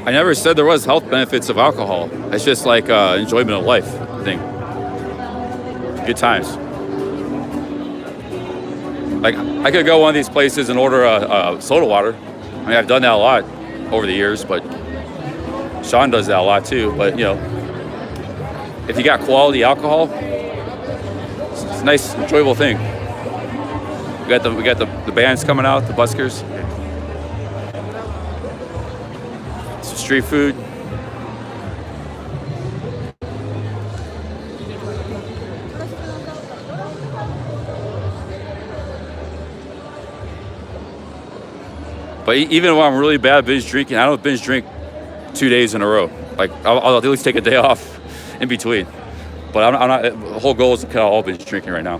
I never said there was health benefits of alcohol. It's just like enjoyment of life thing. Good times. Like, I could go one of these places and order a soda water. I mean, I've done that a lot over the years, but Sean does that a lot too. But if you got quality alcohol, it's a nice, enjoyable thing. We got the bands coming out, the buskers. Some street food. But even when I'm really bad binge drinking, I don't binge drink 2 days in a row. Like, I'll at least take a day off in between. But I'm not. The whole goal is to cut out all binge drinking right now.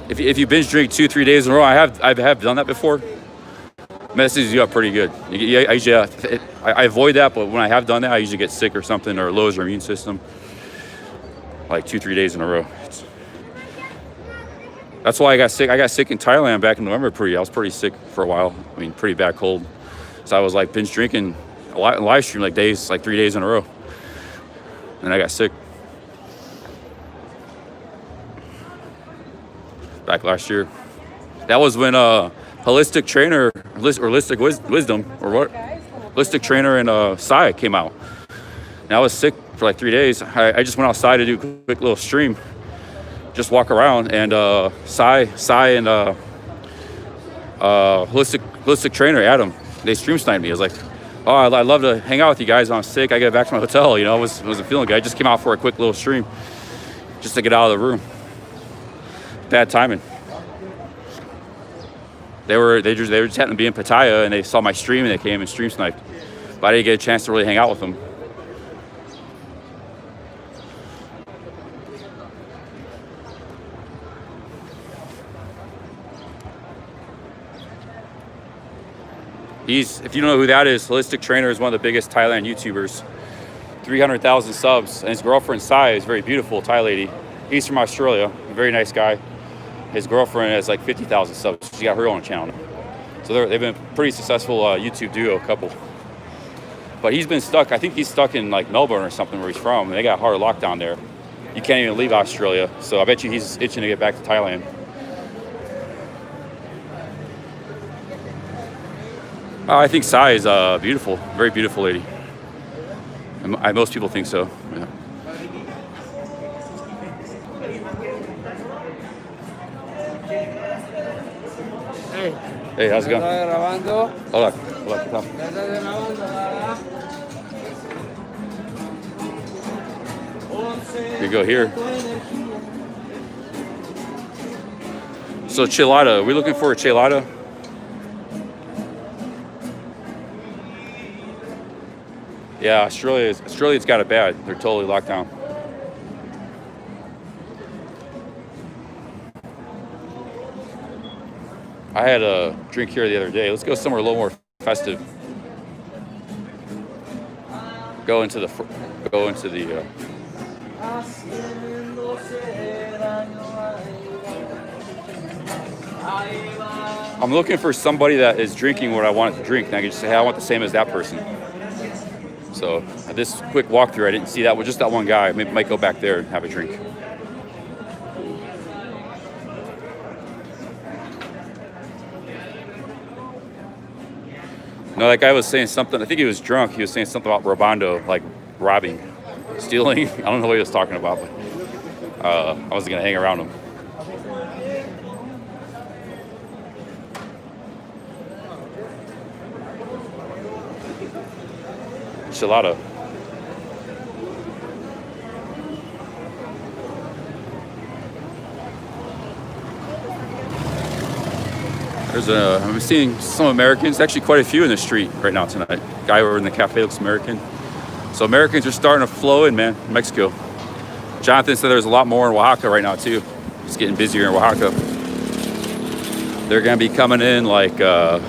If you binge drink 2-3 days in a row, I have done that before. Messes you up pretty good. I avoid that, but when I have done that, I usually get sick or something, or lowers your immune system. Like 2-3 days in a row. That's why I got sick. I got sick in Thailand back in November. I was pretty sick for a while. I mean, pretty bad cold. So I was like binge drinking a live stream like 3 days in a row. And I got sick. Back last year. That was when Holistic Trainer, or Holistic Wisdom, or what? Holistic Trainer and Sai came out. And I was sick for like 3 days. I just went outside to do a quick little stream. Just walk around, and Sai and Holistic Trainer Adam, they stream sniped me. I was like, oh, I'd love to hang out with you guys. I'm sick. I get back to my hotel. I wasn't feeling good. I just came out for a quick little stream, just to get out of the room. Bad timing. They just happened to be in Pattaya, and they saw my stream, and they came and stream sniped. But I didn't get a chance to really hang out with them. If you don't know who that is, Holistic Trainer is one of the biggest Thailand YouTubers. 300,000 subs, and his girlfriend Sai is a very beautiful Thai lady. He's from Australia, a very nice guy. His girlfriend has like 50,000 subs. She got her own channel. So they've been a pretty successful YouTube duo couple. But he's been stuck. I think he's stuck in like Melbourne or something where he's from. And they got hard lockdown there. You can't even leave Australia. So I bet you he's itching to get back to Thailand. I think Sai is beautiful, very beautiful lady. Most people think so. Yeah. Hey, Hey, how's it going? ¿estás grabando? Hola, hola, ¿qué tal? ¿Ya estás grabando, nada? You go here. So Chilada, are we looking for a Chilada? Yeah, Australia's got it bad. They're totally locked down. I had a drink here the other day. Let's go somewhere a little more festive. Go into the. I'm looking for somebody that is drinking what I want to drink, and I can just say, hey, I want the same as that person. So this quick walkthrough, I didn't see that with just that one guy. Maybe might go back there and have a drink. No, that guy was saying something. I think he was drunk. He was saying something about robando, like robbing, stealing. I don't know what he was talking about, but I wasn't gonna hang around him. Enchilada. I'm seeing some Americans, actually quite a few in the street right now tonight. Guy over in the cafe looks American. So Americans are starting to flow in, man, Mexico. Jonathan said there's a lot more in Oaxaca right now too. It's getting busier in Oaxaca. They're gonna be coming in like the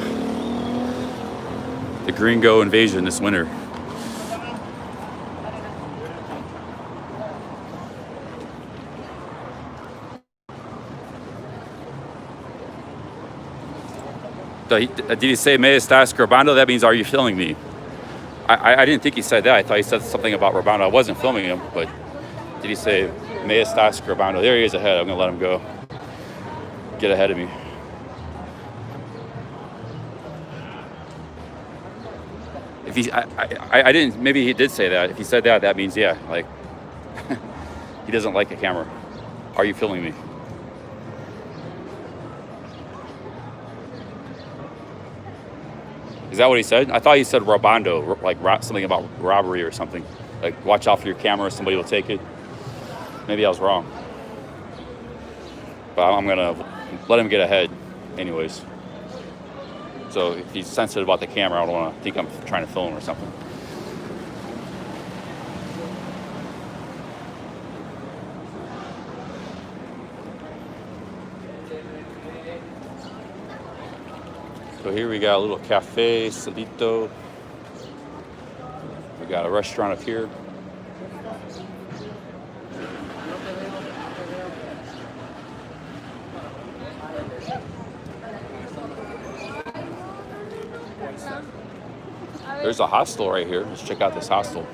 gringo invasion this winter. Did he say me estás grabando? That means are you filming me? I didn't think he said that. I thought he said something about grabando. I wasn't filming him, but did he say me estás grabando? There he is ahead. I'm gonna let him go. Get ahead of me. If he, I didn't. Maybe he did say that. If he said that, that means yeah, like he doesn't like a camera. Are you filming me? Is that what he said? I thought he said robando, like something about robbery or something. Like watch out for your camera, somebody will take it. Maybe I was wrong. But I'm gonna let him get ahead anyways. So if he's sensitive about the camera, I don't wanna think I'm trying to film him or something. So here we got a little cafe, Solito. We got a restaurant up here. There's a hostel right here. Let's check out this hostel.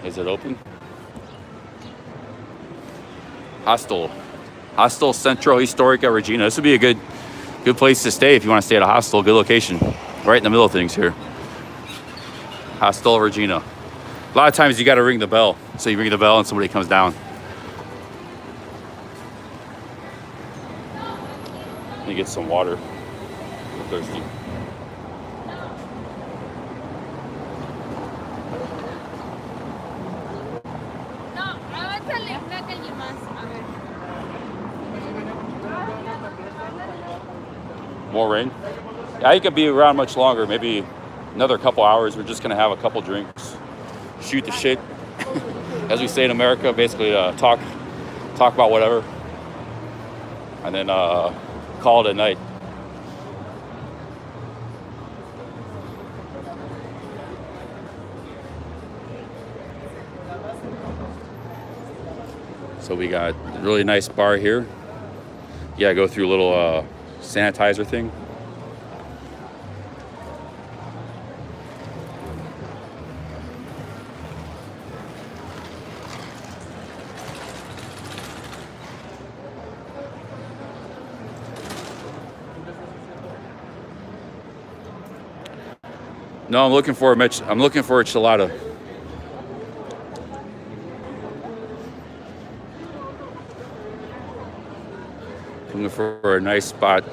Is it open? Hostel Centro Historica Regina. This would be a good place to stay if you want to stay at a hostel. Good location, right in the middle of things here. Hostel Regina. A lot of times you got to ring the bell. So you ring the bell and somebody comes down. Let me get some water. I'm thirsty. No, avántale una calle más. A ver. More rain? Yeah, I could be around much longer, maybe another couple hours. We're just gonna have a couple drinks, shoot the shit, as we say in America, basically talk about whatever, and then call it a night. So we got a really nice bar here. Yeah, go through a little sanitizer thing. No, I'm looking for a chilada. Looking for a nice spot.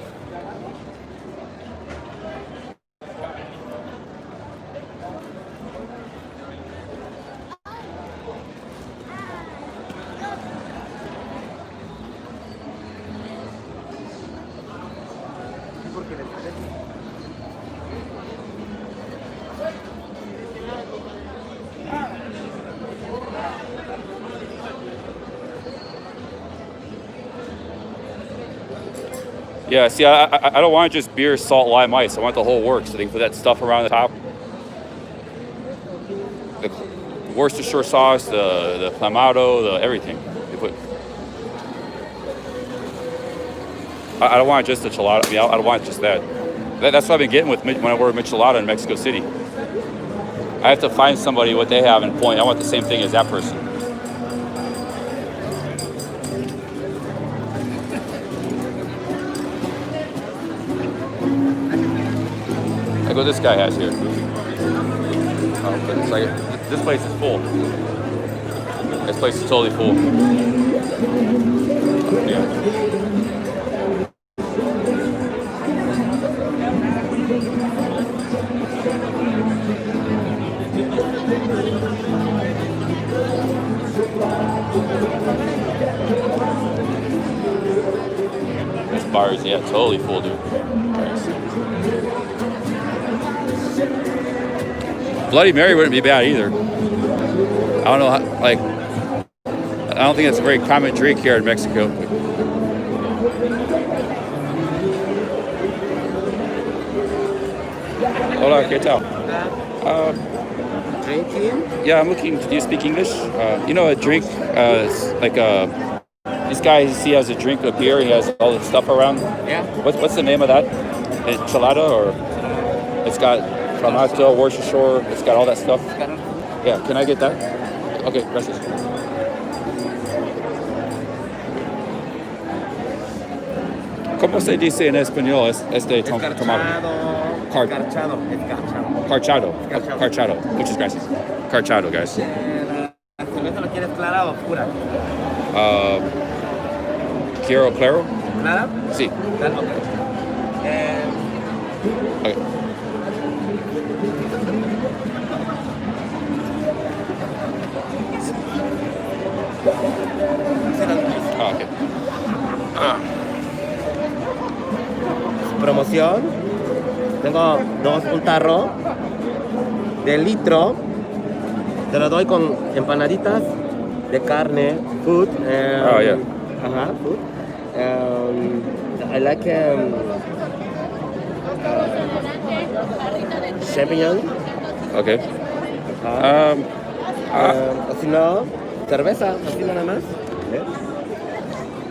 Yeah, see, I don't want just beer, salt, lime, ice. I want the whole works. So they can put that stuff around the top. The Worcestershire sauce, the clamato, the everything. They put. I don't want just the chilada. I mean, I don't want just that. That's what I've been getting with when I order michelada in Mexico City. I have to find somebody what they have and point. I want the same thing as that person. Like what this guy has here. But it's like this place is full. This place is totally full. Yeah. This bar is totally full, dude. Bloody Mary wouldn't be bad either. I don't know, I don't think it's a very common drink here in Mexico. Hola, ¿qué tal? Drinking? Yeah, I'm looking. Do you speak English? You know, a drink, like this guy, he has a drink of beer. He has all the stuff around. Yeah. What's the name of that? Enchilada, or it's got clamato, Worcestershire. It's got all that stuff. Yeah. Can I get that? Okay, gracias. ¿Cómo se dice en español este tomate? Carchado. Carchado. Muchas gracias. Carchado, guys. ¿La cerveza lo quieres clara o oscura? Quiero claro? ¿Clara? Sí. Claro, ok. Okay. Okay. Promoción. Tengo un tarro de litro. Te lo doy con empanaditas de carne, food. Oh, yeah. Food. I like champignon. Okay. O si no, cerveza, así nada más.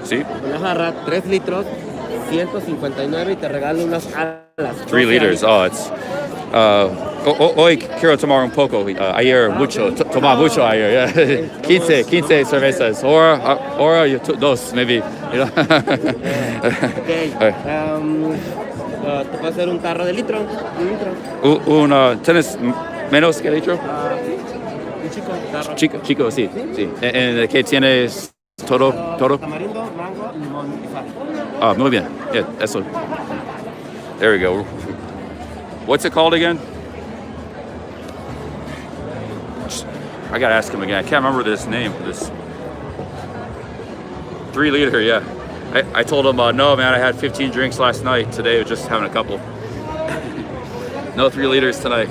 Sí. Una jarra, 3 litros, 159 y te regalo unas alas. 3 liters. Oh, it's. Hoy quiero tomar un poco. Ayer mucho. Tomar mucho ayer. Yeah. 15 cervezas. Or dos, maybe. You know? Okay. Te puedo hacer un tarro de litro. Un litro. ¿Tienes menos que litro? Un chico tarro. Chico, sí. ¿En qué tienes todo? Tamarindo, mango, limón y sal. Ah, muy bien. Yeah, eso. There we go. What's it called again? I gotta ask him again. I can't remember this name for this. 3 liter, yeah. I told him, no, man, I had 15 drinks last night. Today, we're just having a couple. No 3 liters tonight.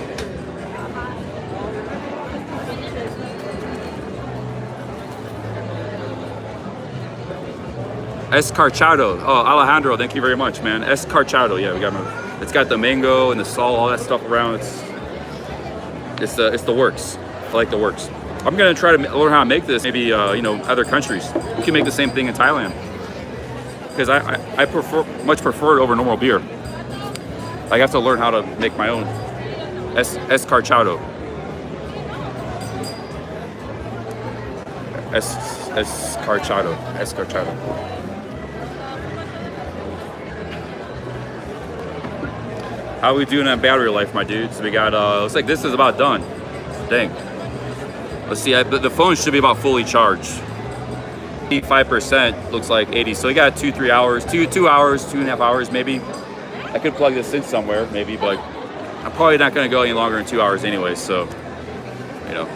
Escarchado. Oh, Alejandro, thank you very much, man. Escarchado, yeah, we got. It's got the mango and the salt, all that stuff around. It's the works. I like the works. I'm gonna try to learn how to make this. Maybe other countries. We can make the same thing in Thailand. Because I much prefer it over normal beer. I have to learn how to make my own. Escarchado. Escarchado. How we doing on battery life, my dudes? We got, looks like this is about done. Dang. Let's see, the phone should be about fully charged. 85% looks like 80. So we got 2-3 hours, 2 hours, 2.5 hours maybe. I could plug this in somewhere maybe, but I'm probably not gonna go any longer than 2 hours anyway. So, you know,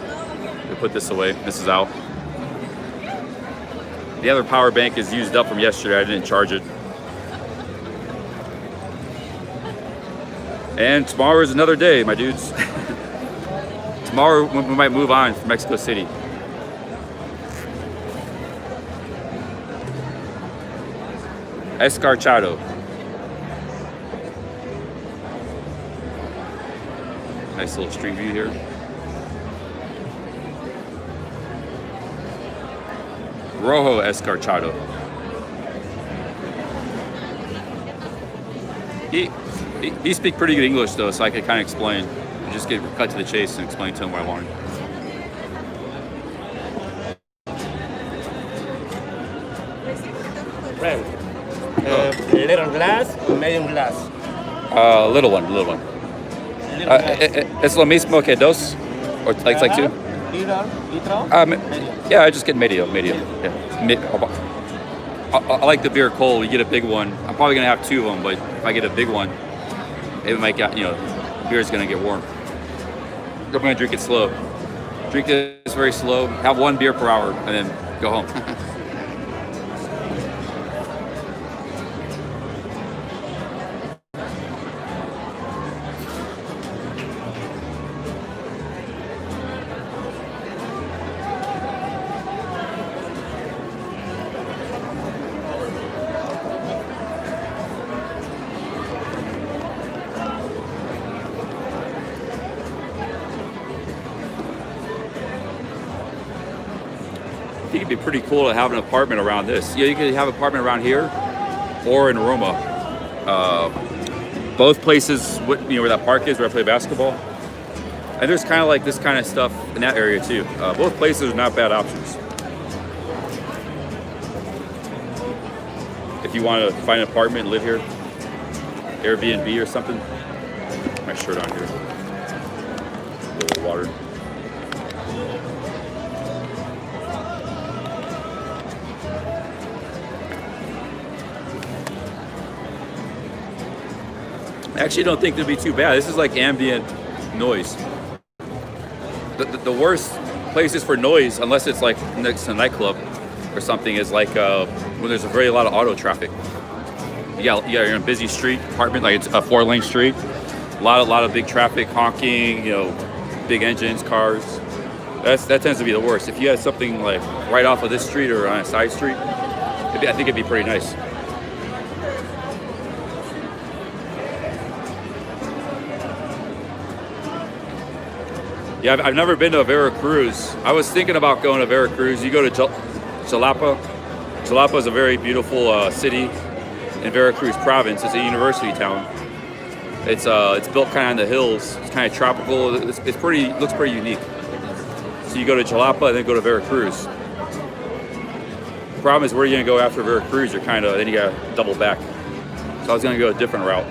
we put this away. This is out. The other power bank is used up from yesterday. I didn't charge it. And tomorrow is another day, my dudes. Tomorrow we might move on from Mexico City. Escarchado. Nice little street view here. Rojo Escarchado. He speaks pretty good English though, so I could kind of explain. Just get cut to the chase and explain to him what I wanted. Little glass, medium glass. Little one. Es lo mismo que dos, or like two. Little. Yeah, I just get medium. Yeah. I like the beer cold. You get a big one. I'm probably gonna have 2 of them, but if I get a big one, it might get, the beer's gonna get warm. I'm gonna drink it slow. Drink this very slow. Have 1 beer per hour, and then go home. I think it'd be pretty cool to have an apartment around this. Yeah, you could have an apartment around here or in Roma. Both places, where that park is, where I play basketball. And there's kind of like this kind of stuff in that area too. Both places are not bad options. If you want to find an apartment and live here, Airbnb or something. My shirt on here. A little water. I actually don't think it'll be too bad. This is like ambient noise. The worst places for noise, unless it's like next to a nightclub or something, is like when there's a lot of auto traffic. You're in a busy street, apartment, like it's a 4-lane street. A lot of big traffic, honking, big engines, cars. That tends to be the worst. If you had something like right off of this street or on a side street, I think it'd be pretty nice. Yeah, I've never been to Veracruz. I was thinking about going to Veracruz. You go to Jalapa. Jalapa is a very beautiful city in Veracruz province. It's a university town. It's built kind of on the hills. It's kind of tropical. It's pretty, looks pretty unique. So you go to Jalapa and then go to Veracruz. The problem is, where are you gonna go after Veracruz? Then you gotta double back. So I was gonna go a different route.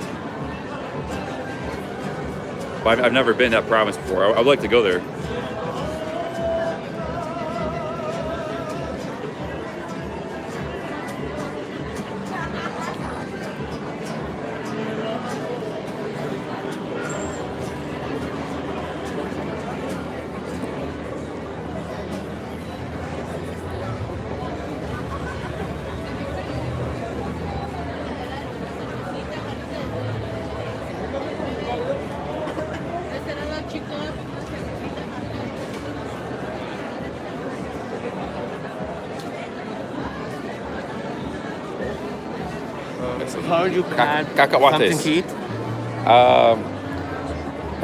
But I've never been to that province before. I would like to go there. How you can Cacahuates. something to eat?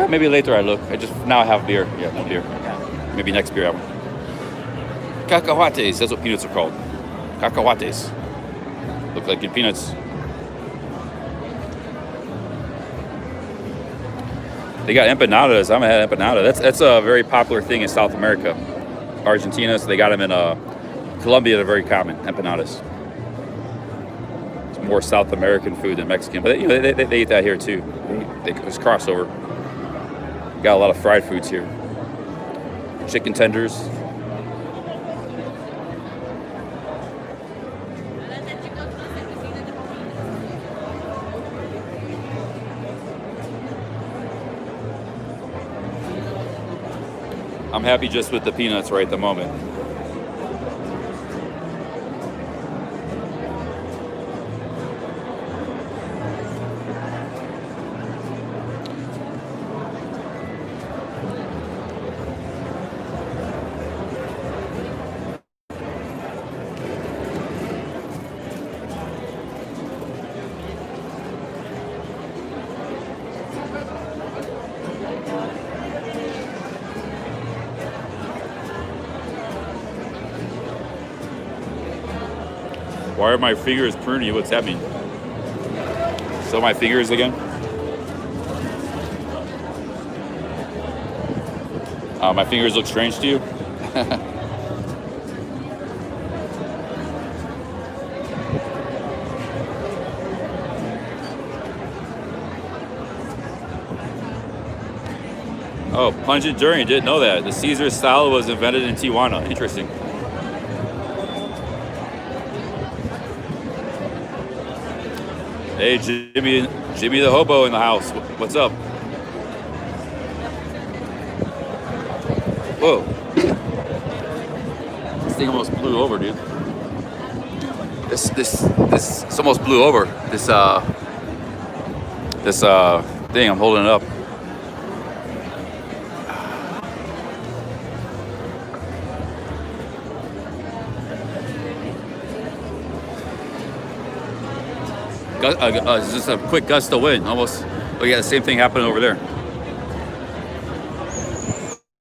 Maybe later I look. Now I have beer. Yeah, no beer. Maybe next beer I have. Cacahuates, that's what peanuts are called. Cacahuates. Look like good peanuts. They got empanadas. I haven't had empanada. That's a very popular thing in South America. Argentina, so they got them in Colombia, they're very common, empanadas. It's more South American food than Mexican, but they eat that here too. There's crossover. Got a lot of fried foods here. Chicken tenders. I'm happy just with the peanuts right at the moment. Why are my fingers pruny? What's that mean? So my fingers again? My fingers look strange to you? Oh, pungent durian, didn't know that. The Caesar style was invented in Tijuana. Interesting. Hey, Jimmy the hobo in the house. What's up? Whoa. This thing almost blew over, dude. This almost blew over. This thing, I'm holding it up. Just a quick gust of wind, almost. Oh yeah, the same thing happened over there.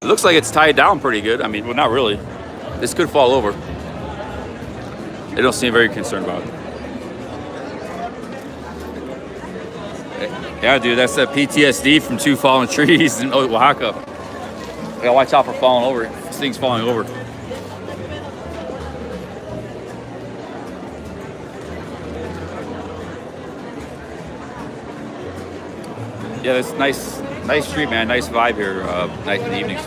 It looks like it's tied down pretty good. I mean, well, not really. This could fall over. They don't seem very concerned about it. Yeah, dude, that's that PTSD from 2 fallen trees in Oaxaca. I gotta watch out for falling over. This thing's falling over. Yeah, it's nice street, man. Nice vibe here, night in the evenings.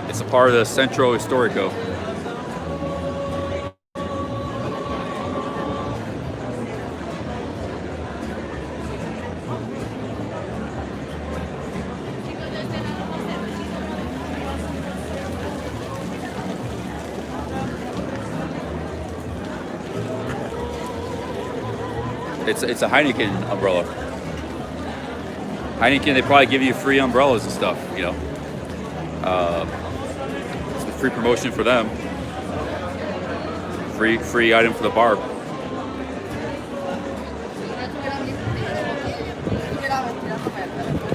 It's a part of the Centro Historico. It's a Heineken umbrella. Heineken, they probably give you free umbrellas and stuff, you know. It's a free promotion for them. Free item for the bar.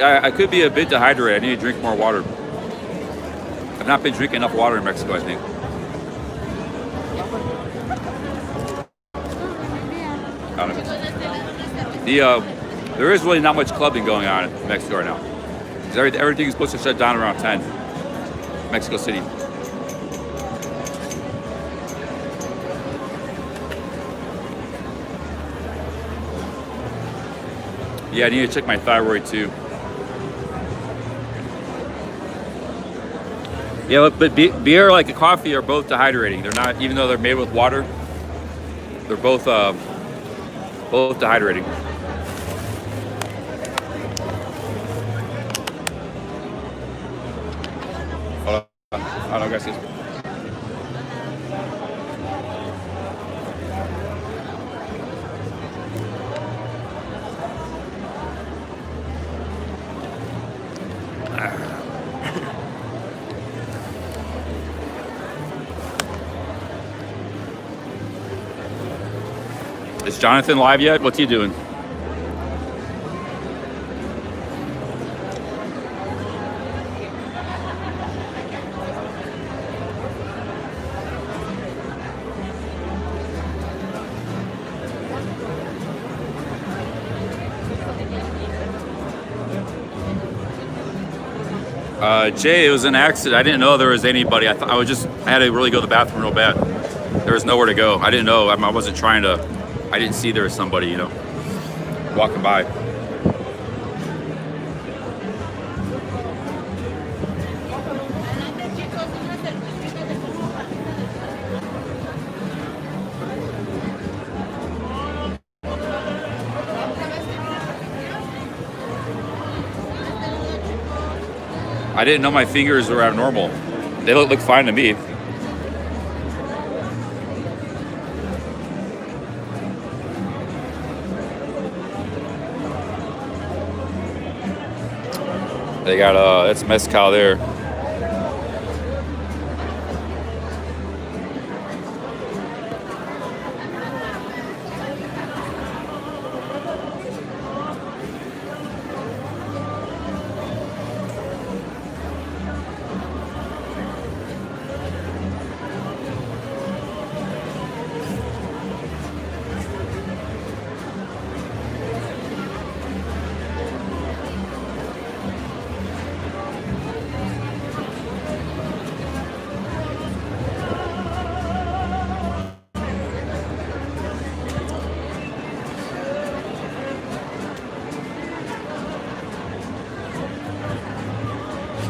I could be a bit dehydrated. I need to drink more water. I've not been drinking enough water in Mexico, I think. There is really not much clubbing going on in Mexico right now. Everything is supposed to shut down around 10. Mexico City. Yeah, I need to check my thyroid too. Yeah, but beer like a coffee are both dehydrating. They're not, even though they're made with water, they're both dehydrating. I don't know, guys. Is Jonathan live yet? What's he doing? Jay, it was an accident. I didn't know there was anybody. I had to really go to the bathroom real bad. There was nowhere to go. I didn't know. I wasn't trying to. I didn't see there was somebody, you know. walking by. Adelante, chicos, una cervecita de como bajita de I didn't know my fingers were abnormal. They look fine to me. They got it's mezcal there.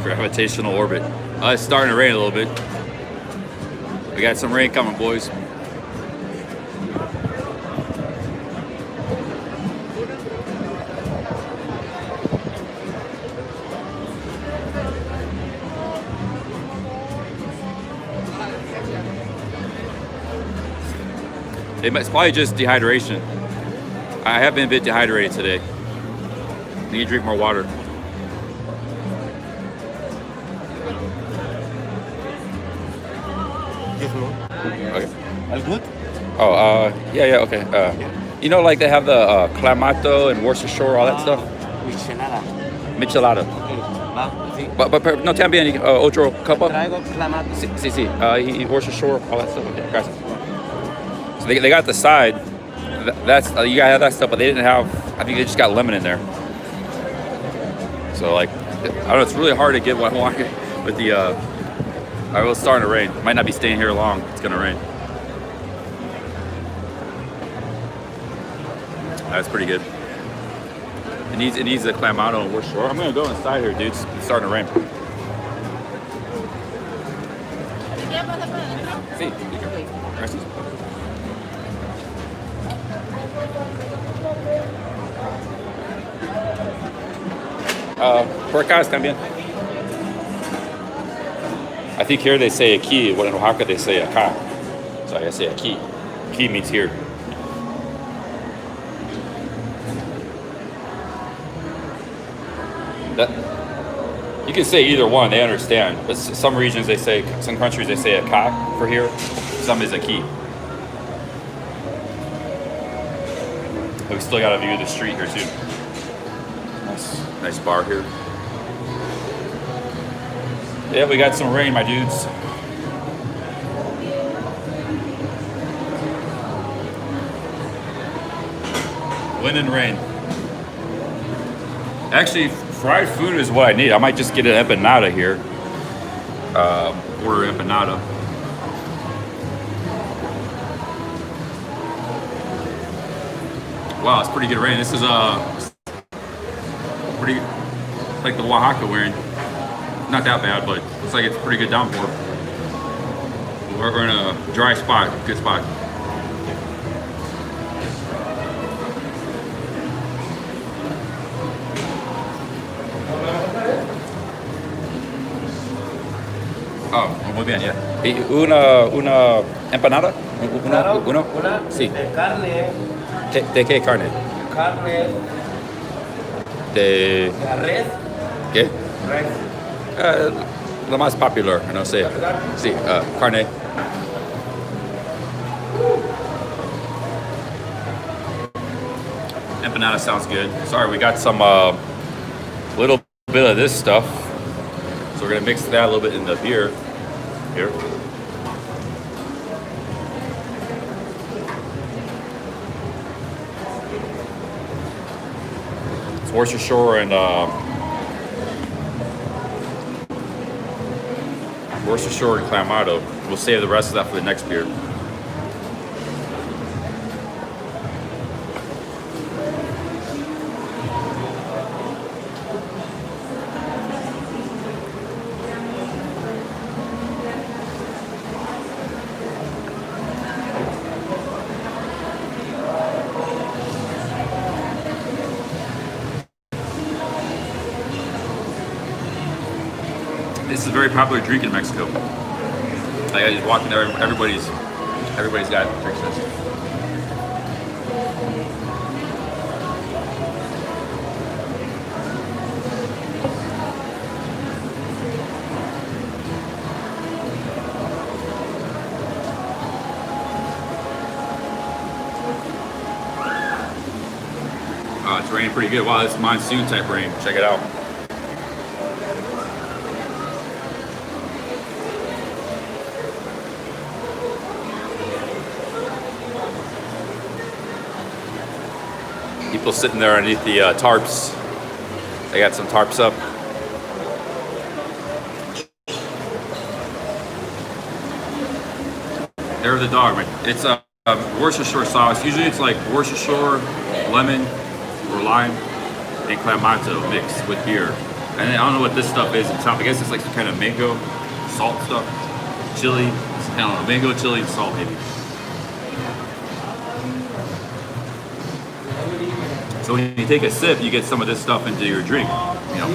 Gravitational orbit. It's starting to rain a little bit. We got some rain coming, boys. It's probably just dehydration. I have been a bit dehydrated today. Need to drink more water. Okay. All good? Oh, yeah, okay. You know, like they have the Clamato and Worcestershire, all that stuff? Michelada. Michelada. Okay, va, sí. But no, también, otro cup up? Traigo clamato. Sí. Y Worcestershire, all that stuff. Okay, gracias. So they got the side. That's you gotta have that stuff, but they didn't have. I think they just got lemon in there. So like, I don't know. It's really hard to get what I want with the. All right, well, it's starting to rain. Might not be staying here long. It's gonna rain. That's pretty good. It needs a Clamato and Worcestershire. I'm gonna go inside here, dude. It's starting to rain. ¿Quieres pasar por adentro? Sí. Gracias. Por acá también. I think here they say aquí, but in Oaxaca they say acá. So I say aquí. Aquí means here. That, you can say either one, they understand. But some regions they say, some countries they say acá for here, some is aquí. But we still got a view of the street here too. Nice bar here. Yeah, we got some rain, my dudes. Wind and rain. Actually, fried food is what I need. I might just get an empanada here. Order empanada. Wow, it's pretty good rain. This is pretty like the Oaxaca rain. Not that bad, but looks like it's pretty good downpour. We're in a dry spot, good spot. Oh, muy bien, yeah. Y una empanada? Uno? Sí. De carne. ¿De qué carne? Carne. De... Res. ¿Qué? Res. La más popular, no sé. Sí, carne. Empanada sounds good. Sorry, we got some little bit of this stuff. So we're gonna mix that a little bit in the beer. Here. It's Worcestershire and Worcestershire and Clamato. We'll save the rest of that for the next beer. This is a very popular drink in Mexico. Like I just walk in there, everybody's got drinks this. It's raining pretty good. Wow, it's monsoon type rain. Check it out. People sitting there underneath the tarps. They got some tarps up. There's the dog, man. It's a Worcestershire sauce. Usually it's like Worcestershire, lemon, or lime, and Clamato mixed with beer. And then I don't know what this stuff is on top. I guess it's like some kind of mango, salt stuff, chili. I don't know, mango, chili, and salt maybe. So when you take a sip, you get some of this stuff into your drink, you know.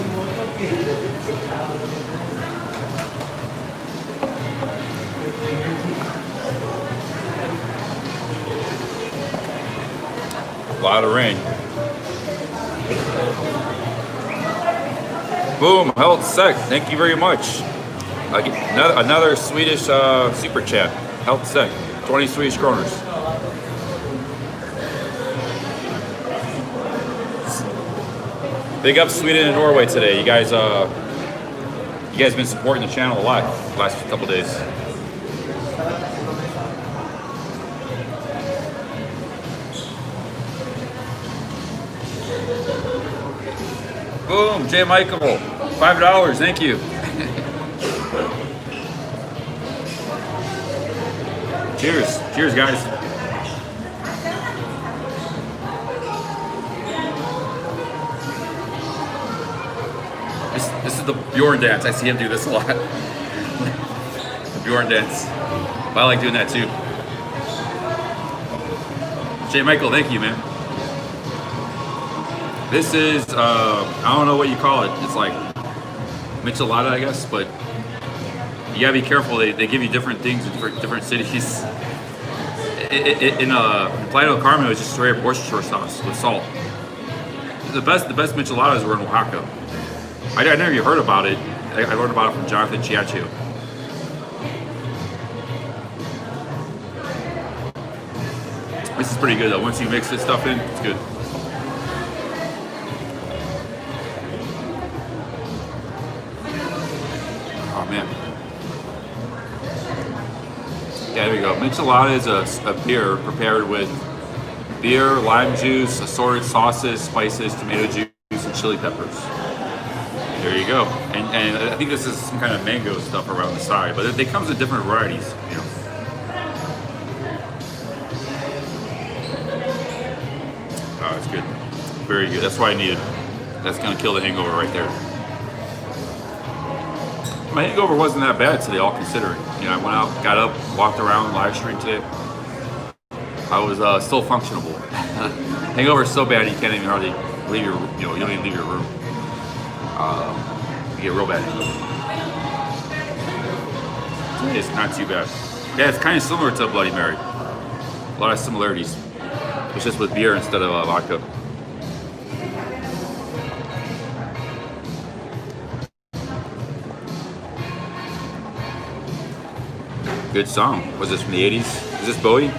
A lot of rain. Boom, Health Sec, thank you very much. Another Swedish super chat. Health Sec, 20 Swedish kroners. Big up Sweden and Norway today. You guys been supporting the channel a lot the last couple days. Boom, J. Michael, $5, thank you. Cheers, cheers, guys. This is the Bjorn dance. I see him do this a lot. The Bjorn dance. But I like doing that too. J. Michael, thank you, man. This is, I don't know what you call it. It's like michelada, I guess, but you gotta be careful. They give you different things in different cities. In Playa del Carmen, it was just straight up Worcestershire sauce with salt. The best micheladas were in Oaxaca. I never even heard about it. I learned about it from Jonathan Chiacho. This is pretty good though. Once you mix this stuff in, it's good. Oh man. Yeah, there we go. Michelada is a beer prepared with beer, lime juice, assorted sauces, spices, tomato juice, and chili peppers. There you go. And I think this is some kind of mango stuff around the side, but it comes in different varieties, you know. Oh, it's good. Very good. That's what I needed. That's gonna kill the hangover right there. My hangover wasn't that bad today, all considering. You know, I went out, got up, walked around, live streamed today. I was still functionable. Hangover is so bad you can't even hardly leave your, you don't even leave your room. You get real bad hangover. It's not too bad. Yeah, it's kind of similar to Bloody Mary. A lot of similarities. It's just with beer instead of vodka. Good song. Was this from the 80s? Is this Bowie?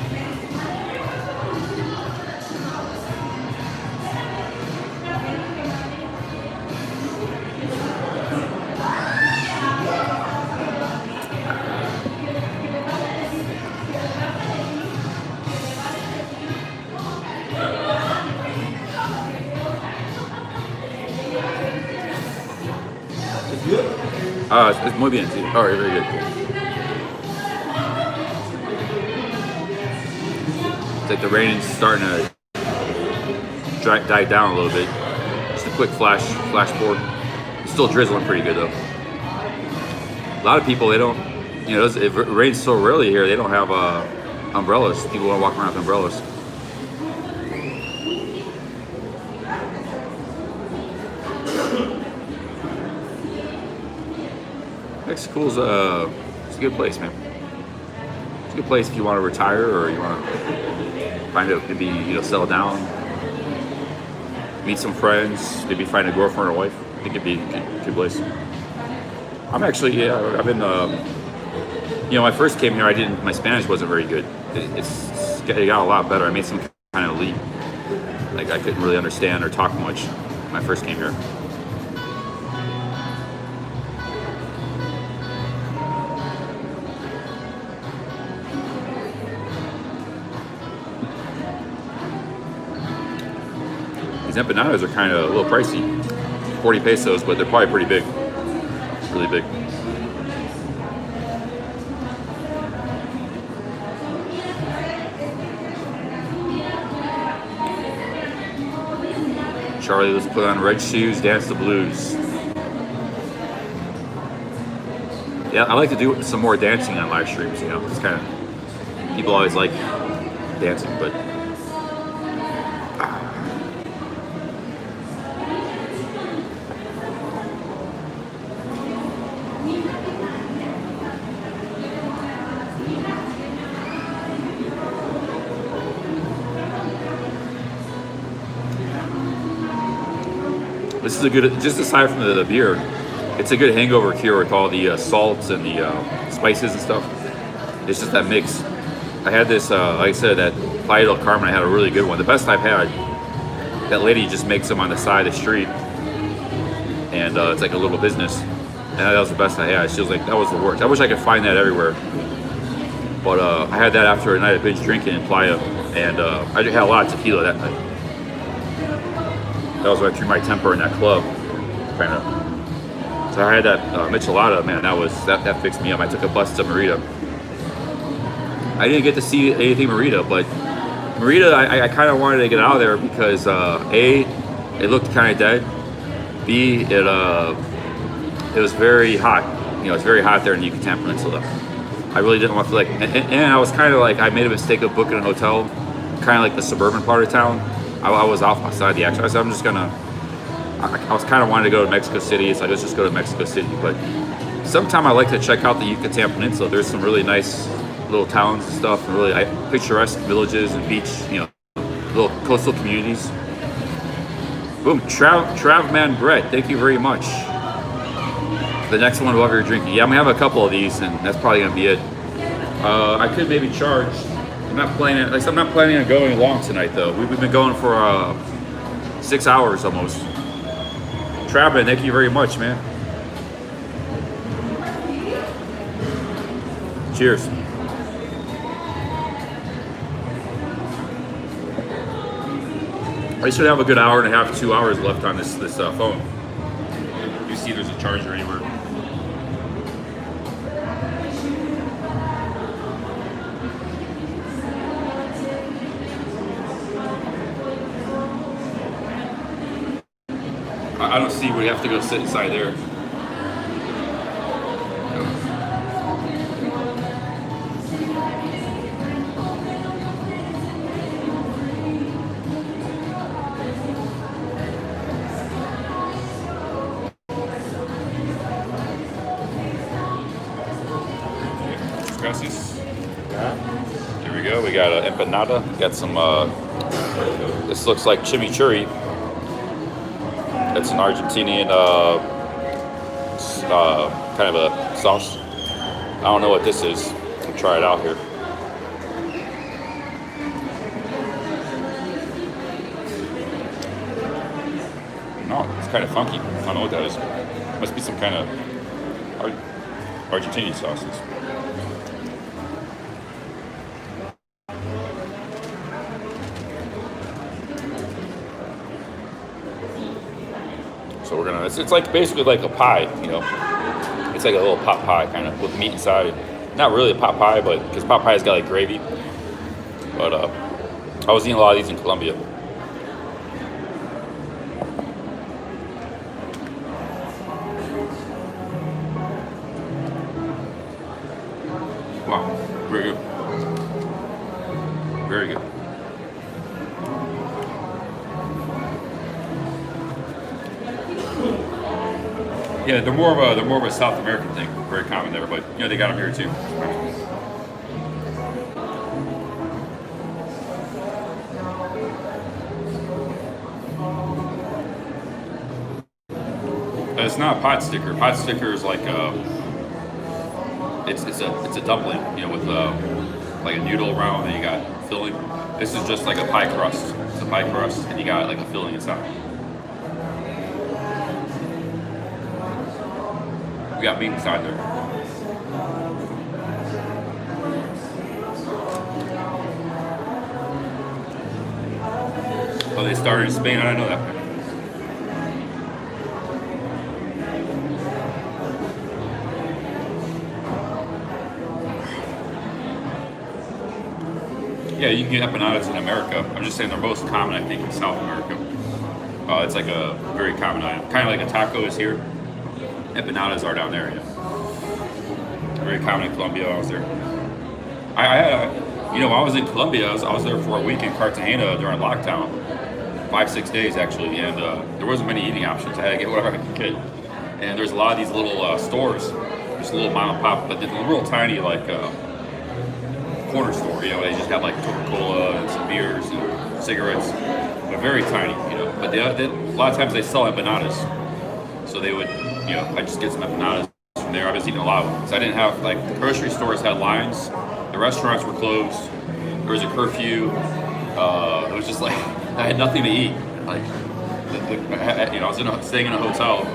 It's muy bien, sí. All right, very good. It's like the rain is starting to die down a little bit. Just a quick flashboard. It's still drizzling pretty good though. A lot of people, they don't, it rains so rarely here, they don't have umbrellas. People want to walk around with umbrellas. Mexico's it's a good place, man. It's a good place if you want to retire or you want to find a maybe settle down, meet some friends, maybe find a girlfriend or wife. I think it'd be a good place. I'm actually I've been when I first came here, my Spanish wasn't very good. It got a lot better. I made some kind of leap. Like I couldn't really understand or talk much when I first came here. These empanadas are kind of a little pricey, 40 pesos, but they're probably pretty big, really big. Charlie, let's put on red shoes, dance the blues. Yeah, I like to do some more dancing on live streams, It's kind of, people always like dancing, but this is a good, just aside from the beer, it's a good hangover cure with all the salts and the spices and stuff. It's just that mix. I had this, like I said, that Playa del Carmen, I had a really good one. The best I've had. That lady just makes them on the side of the street. And it's like a little business. And that was the best I had. She was like, that was the worst. I wish I could find that everywhere. But I had that after a night of binge drinking in Playa. And I had a lot of tequila that night. That was when I threw my temper in that club, kind of. So I had that michelada, man. That fixed me up. I took a bus to Merida. I didn't get to see anything Merida, but Merida, I kind of wanted to get out of there because A, it looked kind of dead. B, it was very hot. It's very hot there in the Yucatan Peninsula. I really didn't want to and I was kind of like, I made a mistake of booking a hotel, kind of like the suburban part of town. I was off outside the action. I said, I was kind of wanting to go to Mexico City, so let's just go to Mexico City. But sometime I like to check out the Yucatan Peninsula. There's some really nice little towns and stuff, and really picturesque villages and beach, little coastal communities. Boom, Travman Brett, thank you very much. The next one, whoever you're drinking. Yeah, I'm gonna have a couple of these, and that's probably gonna be it. I could maybe charge. I'm not planning on going long tonight though. We've been going for 6 hours almost. Travman, thank you very much, man. Cheers. I should have a good hour and a half, 2 hours left on this phone. You see there's a charger anywhere. I don't see where you have to go sit inside there. Gracias. Here we go. We got an empanada. Got some. This looks like chimichurri. That's an Argentinian kind of a sauce. I don't know what this is. We'll try it out here. No, it's kind of funky. I don't know what that is. Must be some kind of Argentinian sauces. So we're gonna, it's like basically like a pie, It's like a little pot pie kind of with meat inside. Not really a pot pie, but because pot pie's got like gravy. But I was eating a lot of these in Colombia. Wow, very good. Very good. Yeah, they're more of a South American thing. Very common there, but you know they got them here too. It's not pot sticker. Pot sticker is like it's a dumpling, you know, with like a noodle around and you got filling. This is just like a pie crust. It's a pie crust and you got like a filling inside. We got meat inside there. Oh, they started in Spain. I didn't know that. Yeah, you can get empanadas in America. I'm just saying they're most common, I think, in South America. It's like a very common item. Kind of like a taco is here. Empanadas are down there, yeah. Very common in Colombia. I was there. I had, you know, I was in Colombia. I was there for a week in Cartagena during lockdown. 5-6 days, actually. And there wasn't many eating options. I had to get whatever I could get. And there's a lot of these little stores. Just little mom and pop, but they're real tiny, like... corner store, you know, they just have like Coca-Cola and some beers and cigarettes. They're very tiny, you know, but a lot of times they sell empanadas. So they would, you know, I just get some empanadas from there. I was eating a lot of them. So I didn't have, like, the grocery stores had lines, the restaurants were closed, there was a curfew. It was just like, I had nothing to eat. Like, you know, I was staying in a hotel.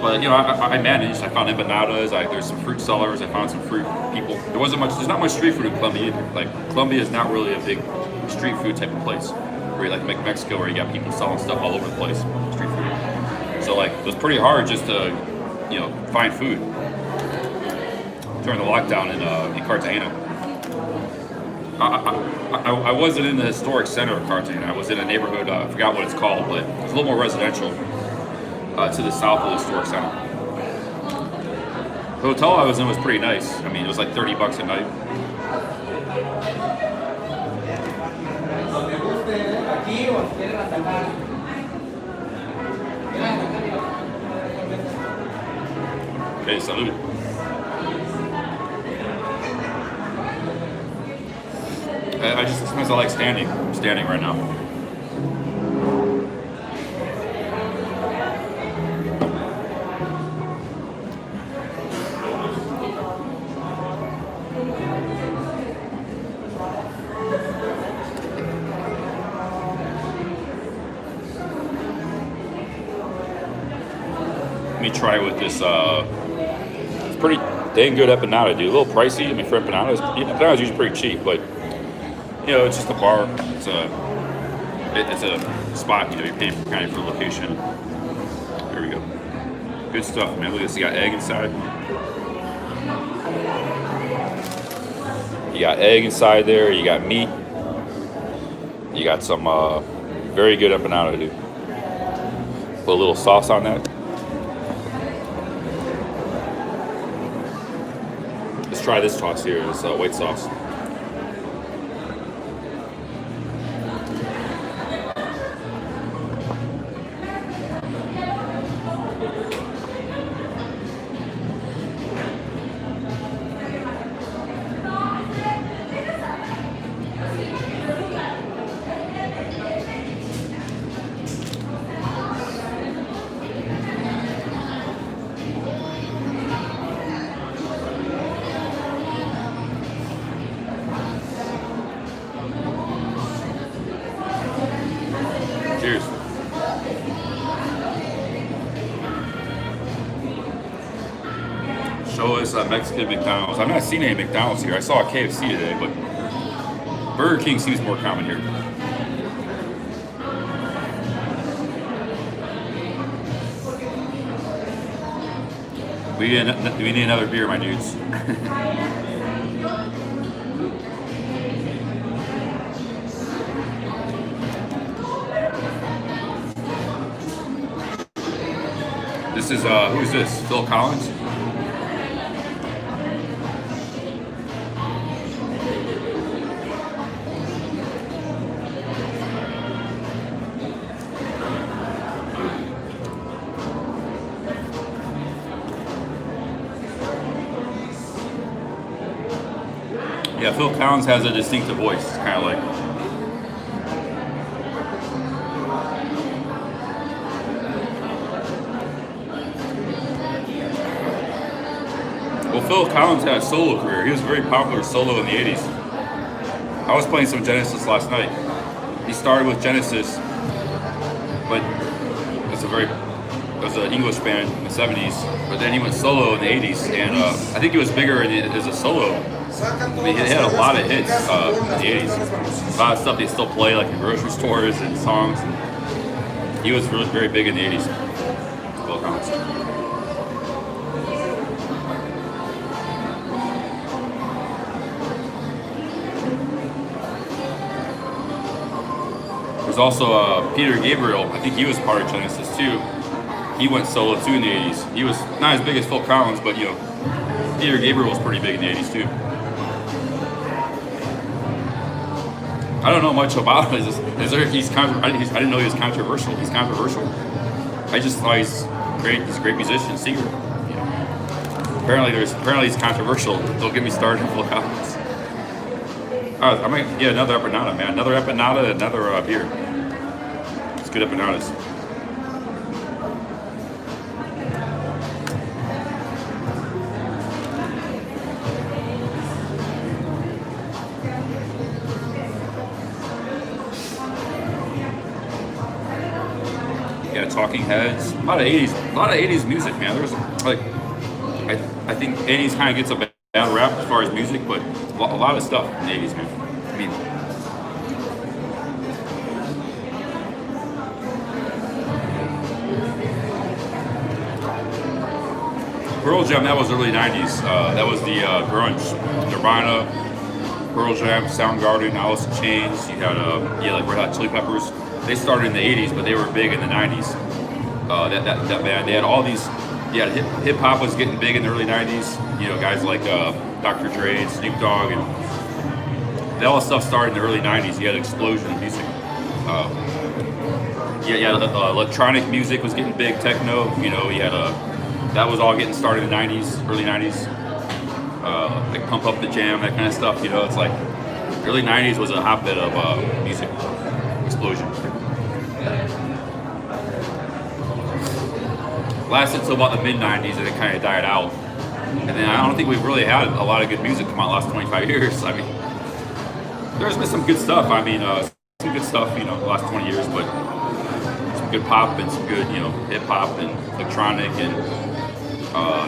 But you know, I managed. I found empanadas. There's some fruit sellers. I found some fruit people. There's not much street food in Colombia either. Like Colombia is not really a big street food type of place. Where like Mexico, where you got people selling stuff all over the place, street food. So like it was pretty hard just to, you know, find food during the lockdown in Cartagena. I wasn't in the historic center of Cartagena. I was in a neighborhood. I forgot what it's called, but it's a little more residential. To the south of the historic center. The hotel I was in was pretty nice. I mean, it was like $30 a night. Okay, salud. Sometimes I like standing. I'm standing right now. Try with this, it's pretty dang good empanada, dude. A little pricey. I mean, for empanadas, empanadas usually pretty cheap, but you know, it's just a bar. It's a spot. You know, you're paying kind of for location. There we go. Good stuff, man. Look at this. You got egg inside. You got egg inside there. You got meat. You got some very good empanada, dude. Put a little sauce on that. Try this sauce here, this white sauce. Cheers. Show us Mexican McDonald's. I've not seen any McDonald's here. I saw a KFC today, but Burger King seems more common here. We need another beer, my dudes. This is, who's this? Phil Collins? Yeah, Phil Collins has a distinctive voice. It's kind of like. Well, Phil Collins had a solo career. He was a very popular solo in the 80s. I was playing some Genesis last night. He started with Genesis, but it was an English band in the 70s, but then he went solo in the 80s, and I think he was bigger as a solo. I mean, he had a lot of hits in the 80s. A lot of stuff they still play, like in grocery stores and songs. And he was really very big in the 80s. Phil Collins. There's also Peter Gabriel. I think he was part of Genesis too. He went solo too in the 80s. He was not as big as Phil Collins, but you know, Peter Gabriel was pretty big in the 80s too. I don't know much about him. I didn't know he was controversial. He's controversial. I just thought he's great. He's a great musician, singer. You know. Apparently he's controversial. Don't get me started on Phil Collins. I might get another empanada, man. Another empanada, another beer. It's good empanadas. Yeah, Talking Heads. A lot of 80s music, man. There's like, I think 80s kind of gets a bad rap as far as music, but a lot of stuff in the 80s, man. I mean, Pearl Jam, that was early 90s. That was the grunge. Nirvana, Pearl Jam, Soundgarden, Alice in Chains. You had like Red Hot Chili Peppers. They started in the 80s, but they were big in the 90s. That band, they had all these. Yeah, hip hop was getting big in the early 90s. You know, guys like Dr. Dre and Snoop Dogg, and all that stuff started in the early 90s. You had an explosion of music. Electronic music was getting big, techno. You know, you had that was all getting started in the 90s, early 90s. Like Pump Up the Jam, that kind of stuff. You know, it's like early 90s was a hotbed of music explosion. Lasted until about the mid 90s, and it kind of died out. And then I don't think we've really had a lot of good music come out the last 25 years. I mean, there's been some good stuff. I mean, some good stuff, you know, the last 20 years, but some good pop and some good, you know, hip hop and electronic and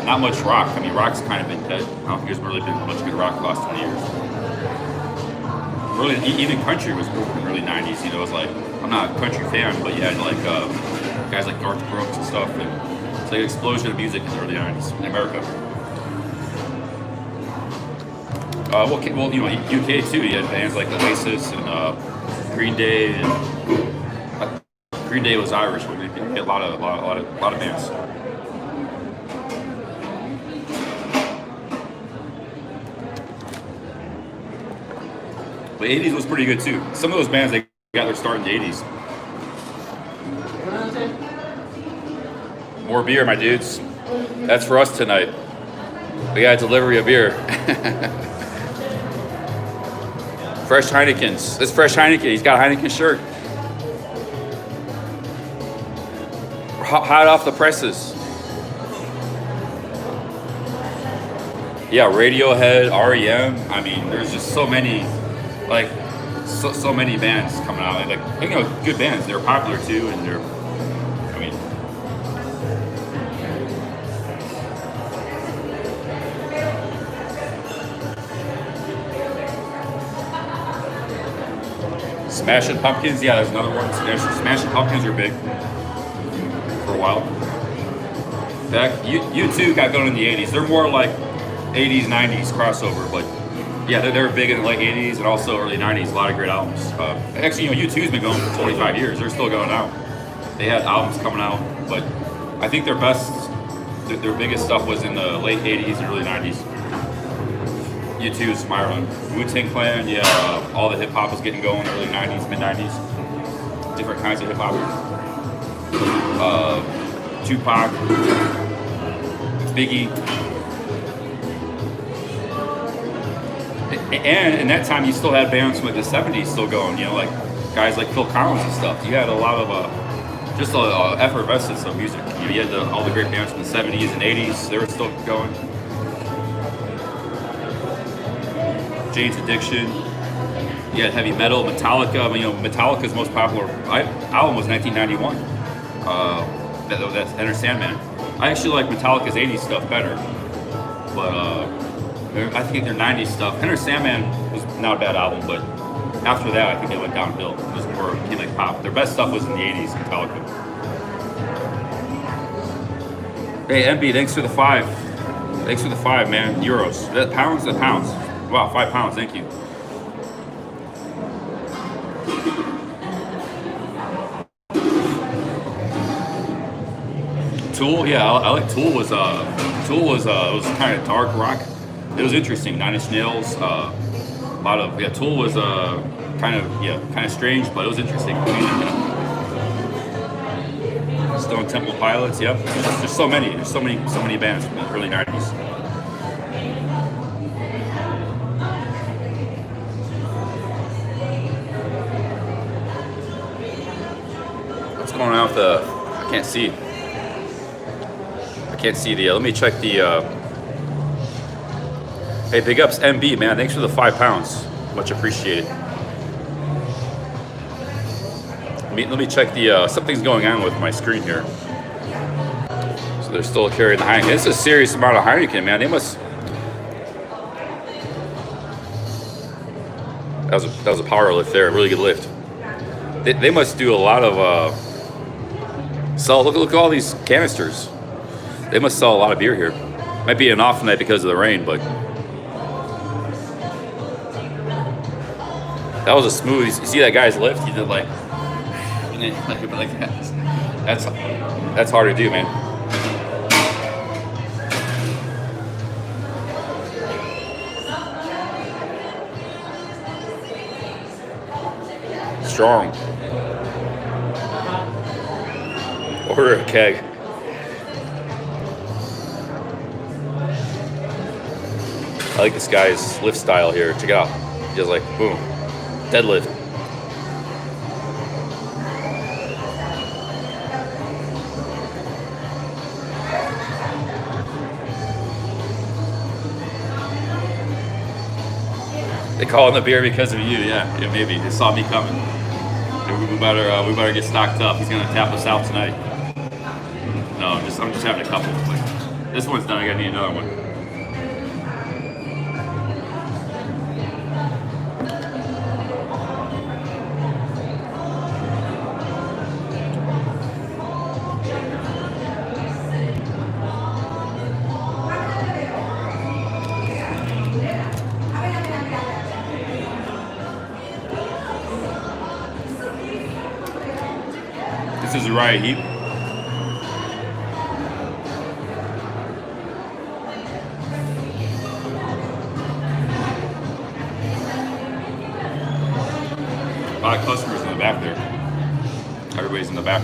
not much rock. I mean, rock's kind of been dead. I don't think there's really been much good rock the last 20 years. Really, even country was in the early 90s. You know, it was like, I'm not a country fan, but you had like guys like Garth Brooks and stuff. And it's like an explosion of music in the early 90s in America. Well, you know, UK too. You had bands like Oasis and Green Day. And Green Day was Irish. We had a lot of bands. The 80s was pretty good too. Some of those bands, they got their start in the 80s. More beer, my dudes. That's for us tonight. We got a delivery of beer. Fresh Heineken's. This Fresh Heineken. He's got a Heineken shirt. Hot off the presses. Yeah, Radiohead, REM. I mean, there's just so many, like, so many bands coming out. And, like, you know, good bands. They're popular too, and they're, I mean. Smashing Pumpkins, yeah, there's another one. Smashing Pumpkins are big for a while. U2 got going in the 80s. They're more like 80s, 90s crossover, but yeah, they're big in the late 80s and also early 90s. A lot of great albums. Actually, you know, U2's been going for 25 years. They're still going out. They had albums coming out, but I think their biggest stuff was in the late 80s and early 90s. U2's Myron. Wu-Tang Clan, yeah, all the hip hop was getting going in the early 90s, mid 90s. Different kinds of hip hop. Tupac, Biggie. And in that time, you still had bands from like the '70s still going. You know, like guys like Phil Collins and stuff. You had a lot of just a effervescence of music. You know, you had all the great bands from the '70s and '80s. They were still going. Jane's Addiction. You had heavy metal, Metallica. I mean, you know, Metallica's most popular album was 1991. That's Enter Sandman. I actually like Metallica's '80s stuff better, but I think their '90s stuff. Enter Sandman was not a bad album, but after that, I think they went downhill. It was more like pop. Their best stuff was in the '80s, Metallica. Hey, MB, thanks for the 5. Thanks for the 5, man. Euros. Pounds? Pounds. Wow, 5 pounds. Thank you. Tool, yeah, I like Tool. Was it was kind of dark rock. It was interesting. 9 Inch Nails, a lot of Tool was kind of strange, but it was interesting. Stone Temple Pilots, yep. There's so many bands from the early '90s. What's going on with the? I can't see. Can't see the. Let me check the. Hey, big ups, MB, man. Thanks for the 5 pounds. Much appreciated. Let me check the. Something's going on with my screen here. So they're still carrying the Heineken. It's a serious amount of Heineken, man. They must. That was a power lift there. A really good lift. They must do a lot of. Look at all these canisters. They must sell a lot of beer here. Might be an off night because of the rain, but that was a smooth. You see that guy's lift? He did like that. That's hard to do, man. Strong. Order a keg. I like this guy's lift style here. Check it out. He does like, boom, deadlift. They call it the beer because of you, yeah, maybe. They saw me coming. We better get stocked up. He's gonna tap us out tonight. No, I'm just having a couple. But this one's done. I gotta need another one. This is Uriah Heep. A lot of customers in the back there. Everybody's in the back.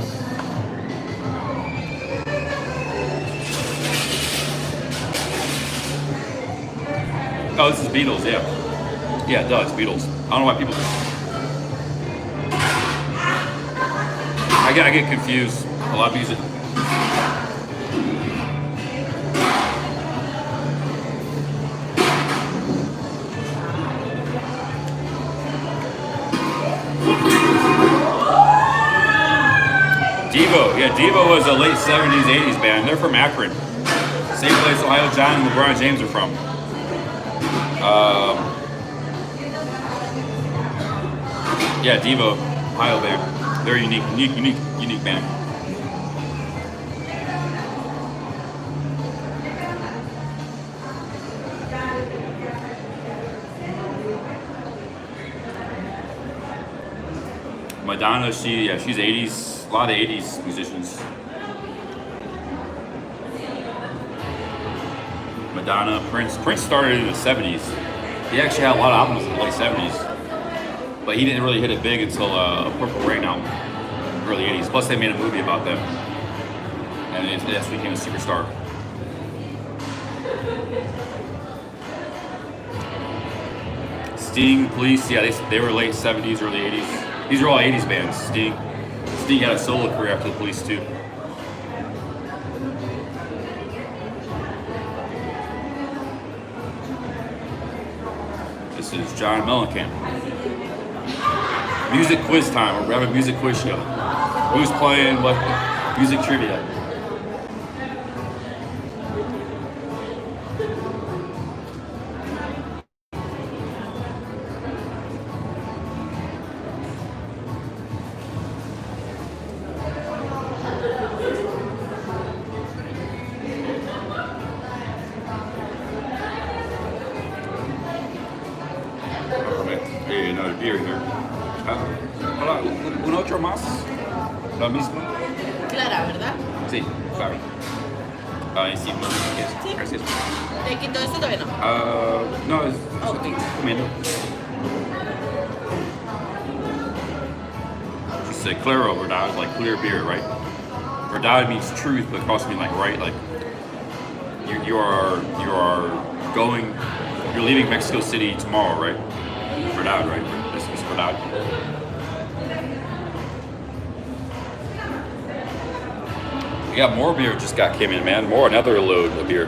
Oh, this is Beatles, yeah. Yeah, it does, Beatles. I don't know why people do. I get confused. A lot of music. Devo, yeah, Devo was a late 70s, 80s band. They're from Akron. Same place Ohio John and LeBron James are from. Yeah, Devo, Ohio band. Very unique band. Madonna, she's 80s, a lot of 80s musicians. Madonna, Prince started in the 70s. He actually had a lot of albums in the late 70s. But he didn't really hit it big until Purple Rain album, early 80s. Plus they made a movie about them. And that's when he became a superstar. Sting, Police, yeah, they were late 70s, early 80s. These are all 80s bands. Sting had a solo career after the Police too. This is John Mellencamp. Music quiz time. We're having a music quiz show. Who's playing what? Music trivia. Hey, another beer here. Hola, ¿un otro más? ¿Lo mismo? Clara, ¿verdad? Sí, claro. Sí, Sí. gracias. ¿Te quito esto todavía no? No, es Ok. comiendo. She said claro, verdad, like clear beer, right? Verdad means truth, but it also means like right, like you are going, you're leaving Mexico City tomorrow, right? Verdad, right? This is verdad. We got more beer just came in, man. Another load of beer.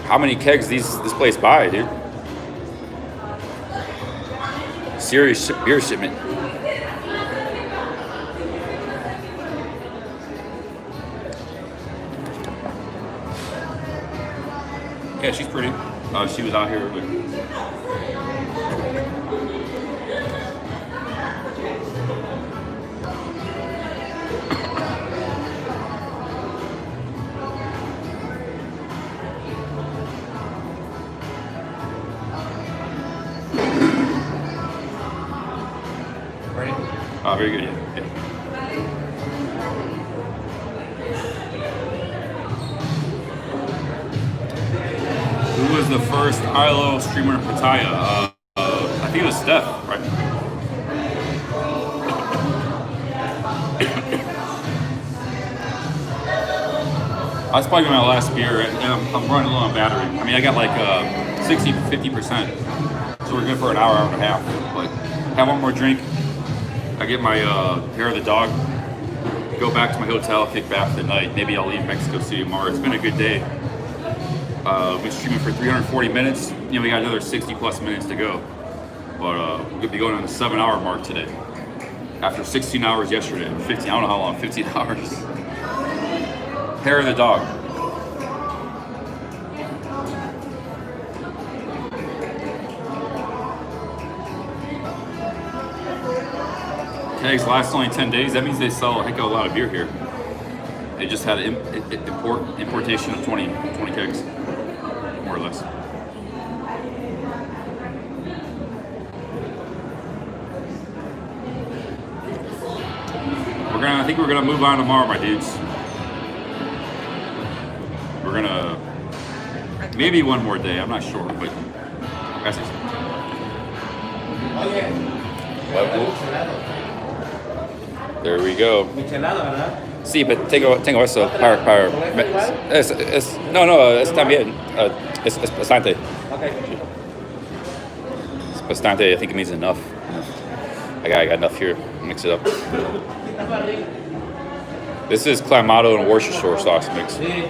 How many kegs this place buy, dude? Serious beer shipment. Yeah, she's pretty. She was out here with. Ready? Oh, very good. Yeah. Who was the first ILO streamer in Pattaya? I think it was Steph, right? That's probably my last beer, and I'm running low on battery. I mean, I got like 60 to 50%, so we're good for an hour and a half. But have one more drink. I get my hair of the dog, go back to my hotel, kick back for the night. Maybe I'll leave Mexico City tomorrow. It's been a good day. We've been streaming for 340 minutes. You know, we got another 60 plus minutes to go. But we'll be going on the 7-hour mark today. After 16 hours yesterday, 15, I don't know how long, 15 hours. Hair of the dog. Kegs last only 10 days. That means they sell a heck of a lot of beer here. They just had an importation of 20 kegs, more or less. I think we're gonna move on tomorrow, my dudes. We're gonna maybe one more day. I'm not sure, but gracias. There we go. Michelada, ¿verdad? Sí, pero tengo eso para no, es también es bastante. Okay. It's bastante. I think it means enough. I got enough here. Mix it up. This is Clamato and Worcestershire sauce mix. Sí.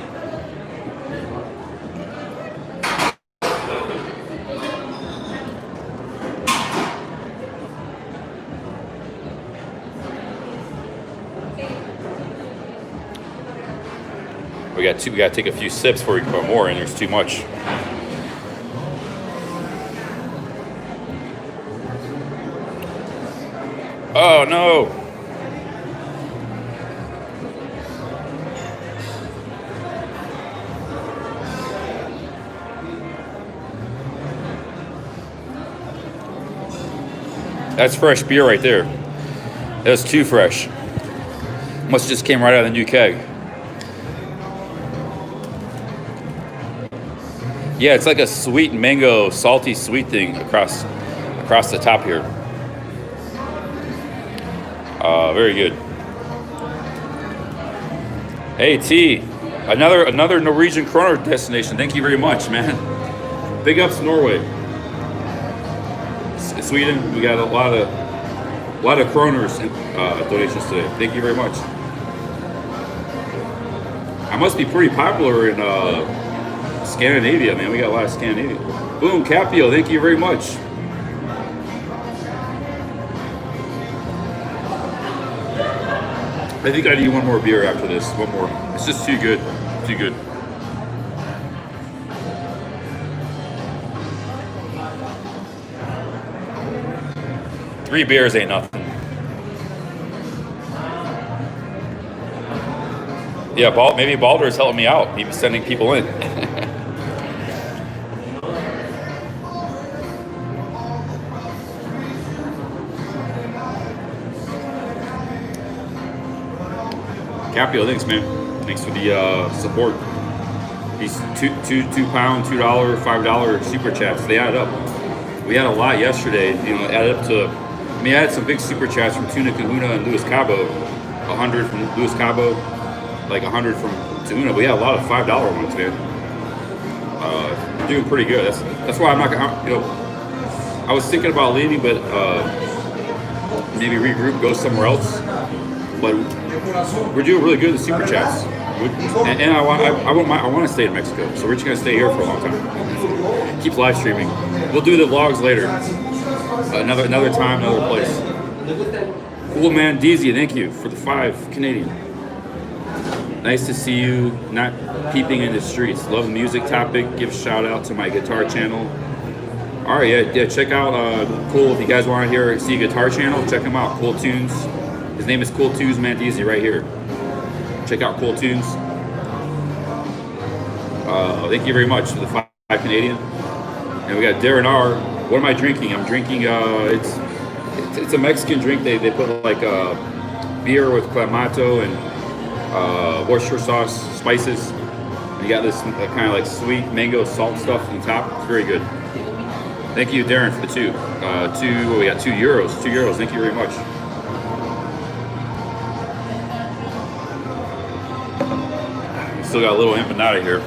We got to take a few sips before we can put more in. There's too much. Oh no! That's fresh beer right there. That's too fresh. Must have just came right out of the new keg. Yeah, it's like a sweet mango, salty sweet thing across the top here. Very good. Hey T, another Norwegian Kroner destination. Thank you very much, man. Big ups Norway. Sweden. We got a lot of kroners donations today. Thank you very much. I must be pretty popular in Scandinavia, man. We got a lot of Scandinavia. Boom, Capio, thank you very much. I think I need one more beer after this. One more. It's just too good. Too good. Three beers ain't nothing. Yeah, maybe Balder's helping me out. He's sending people in. Capio, thanks, man. Thanks for the support. These £2, $2, $5 super chats, they add up. We had a lot yesterday. You know, it added up to. I mean, I had some big super chats from Tuna Kahuna and Luis Cabo. 100 from Luis Cabo, like 100 from Tuna. We had a lot of $5 ones, man. Doing pretty good. That's why I'm not gonna. You know, I was thinking about leaving, but maybe regroup, go somewhere else. But we're doing really good in the super chats, and I want to stay in Mexico, so we're just gonna stay here for a long time. Keep live streaming. We'll do the vlogs later. Another time, another place. Cool man, DZ, thank you for the 5 Canadian. Nice to see you not peeping in the streets. Love the music topic. Give a shout out to my guitar channel. All right, yeah, check out Cool. If you guys want to see a guitar channel, check him out. Cool Tunes. His name is Cool Tunes Mandizi right here. Check out Cool Tunes. Thank you very much for the 5 Canadian. And we got Darren R. What am I drinking? I'm drinking. It's a Mexican drink. They put like beer with clamato and Worcestershire sauce, spices. And you got this kind of like sweet mango salt stuff on top. It's very good. Thank you, Darren, for the two. We got €2. €2. Thank you very much. Still got a little empanada here.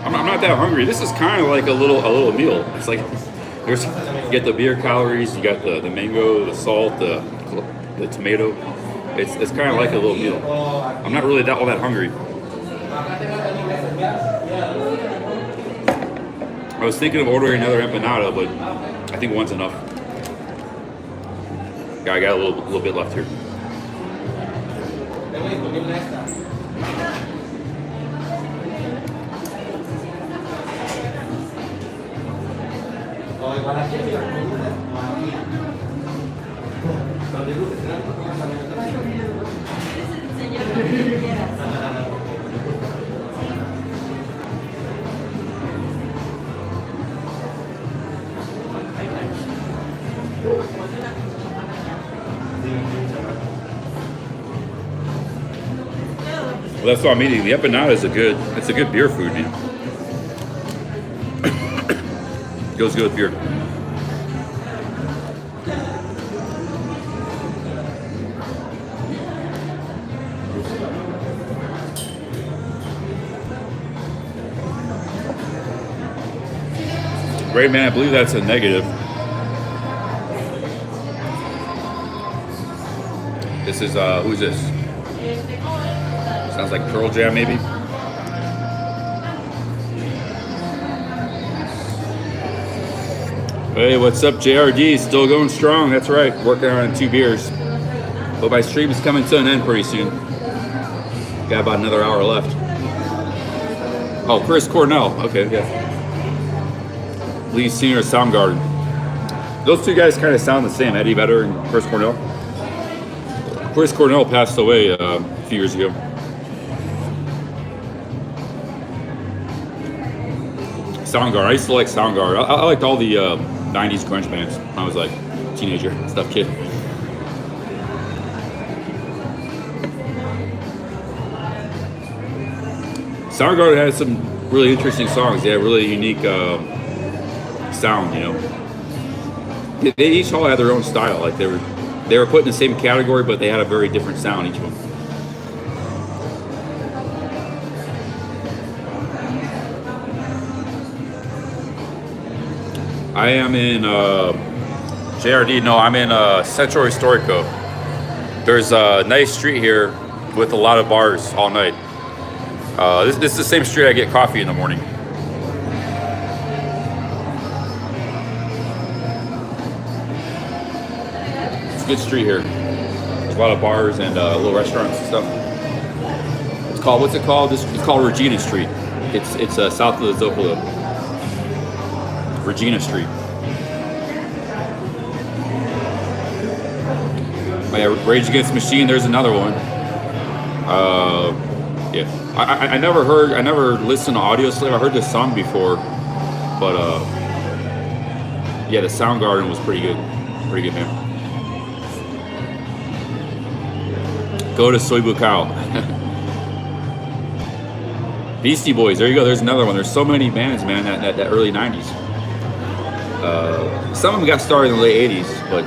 I'm not that hungry. This is kind of like a little meal. It's like you get the beer calories, you got the mango, the salt, the tomato. It's kind of like a little meal. I'm not really all that hungry. I was thinking of ordering another empanada, but I think one's enough. I got a little bit left here. Well, that's what I'm eating. The empanada is a good beer food, man. Goes good with beer. Great, man. I believe that's a negative. This is, who's this? Sounds like Pearl Jam, maybe? Hey, what's up, JRD? Still going strong. That's right. Working on 2 beers. But my stream is coming to an end pretty soon. Got about another hour left. Oh, Chris Cornell. Okay, yeah. Lead singer of Soundgarden. Those 2 guys kind of sound the same, Eddie Vedder and Chris Cornell. Chris Cornell passed away a few years ago. Soundgarden. I used to like Soundgarden. I liked all the 90s grunge bands when I was like a teenager, stuff kid. Soundgarden had some really interesting songs. They had really unique sound, you know. they each all had their own style. Like they were put in the same category, but they had a very different sound, each one. I am in JRD. No, I'm in Centro Historico. There's a nice street here with a lot of bars all night. This is the same street I get coffee in the morning. It's a good street here. There's a lot of bars and little restaurants and stuff. It's called, what's it called? It's called Regina Street. It's south of the Zocalo. Regina Street. Oh yeah, Rage Against the Machine. There's another one. Yeah, I never listened to Audioslave. I heard this song before, but yeah, the Soundgarden was pretty good, man. Go to Soy Bucao. Beastie Boys. There you go. There's another one. There's so many bands, man. That early '90s. Some of them got started in the late '80s, but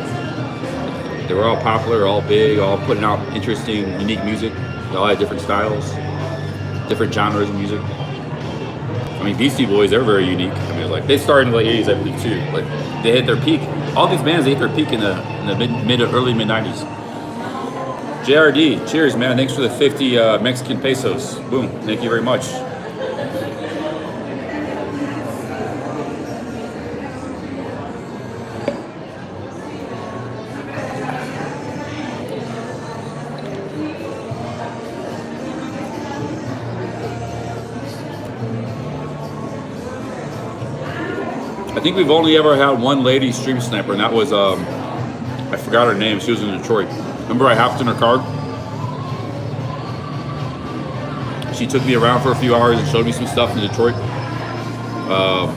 they were all popular, all big, all putting out interesting, unique music. They all had different styles, different genres of music. I mean, Beastie Boys, they're very unique. I mean, like they started in the late '80s, I believe, too. Like they hit their peak. All these bands, they hit their peak in the early mid '90s. JRD, cheers, man. Thanks for the 50 Mexican pesos. Boom. Thank you very much. I think we've only ever had one lady stream sniper, and that was, I forgot her name. She was in Detroit. Remember I hopped in her car? She took me around for a few hours and showed me some stuff in Detroit. I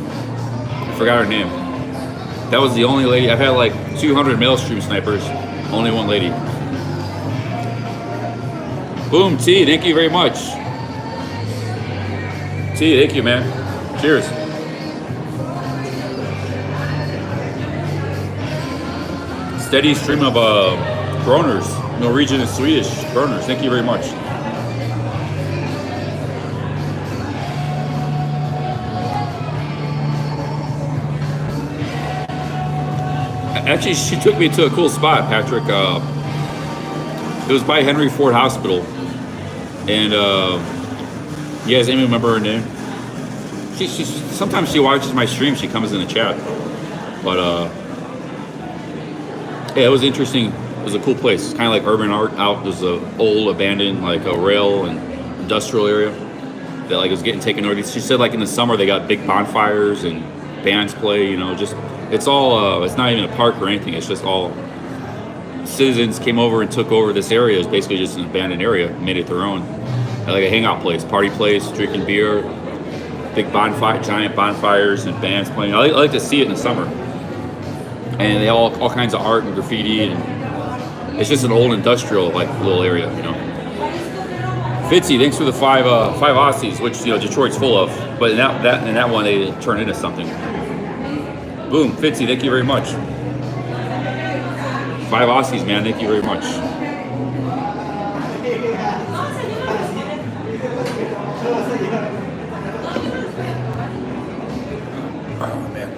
forgot her name. That was the only lady. I've had like 200 male stream snipers. Only one lady. Boom, T, thank you very much. T, thank you, man. Cheers. Steady stream of kroners, Norwegian and Swedish kroners. Thank you very much. Actually, she took me to a cool spot, Patrick. It was by Henry Ford Hospital, and you guys even remember her name? She sometimes she watches my stream. She comes in the chat, but yeah, it was interesting. It was a cool place. Kind of like urban art out. There's a old abandoned like a rail and industrial area that like was getting taken over. She said like in the summer they got big bonfires and bands play. You know, just it's all. It's not even a park or anything. It's just all citizens came over and took over this area. It's basically just an abandoned area, made it their own. Like a hangout place, party place, drinking beer, big bonfire, giant bonfires and bands playing. I like to see it in the summer. And they all kinds of art and graffiti, and it's just an old industrial like little area, you know. Fitzy, thanks for the five Aussies, which you know Detroit's full of, but in that one they turned into something. Boom, Fitzy, thank you very much. 5 Aussies, man, thank you very much. Oh man.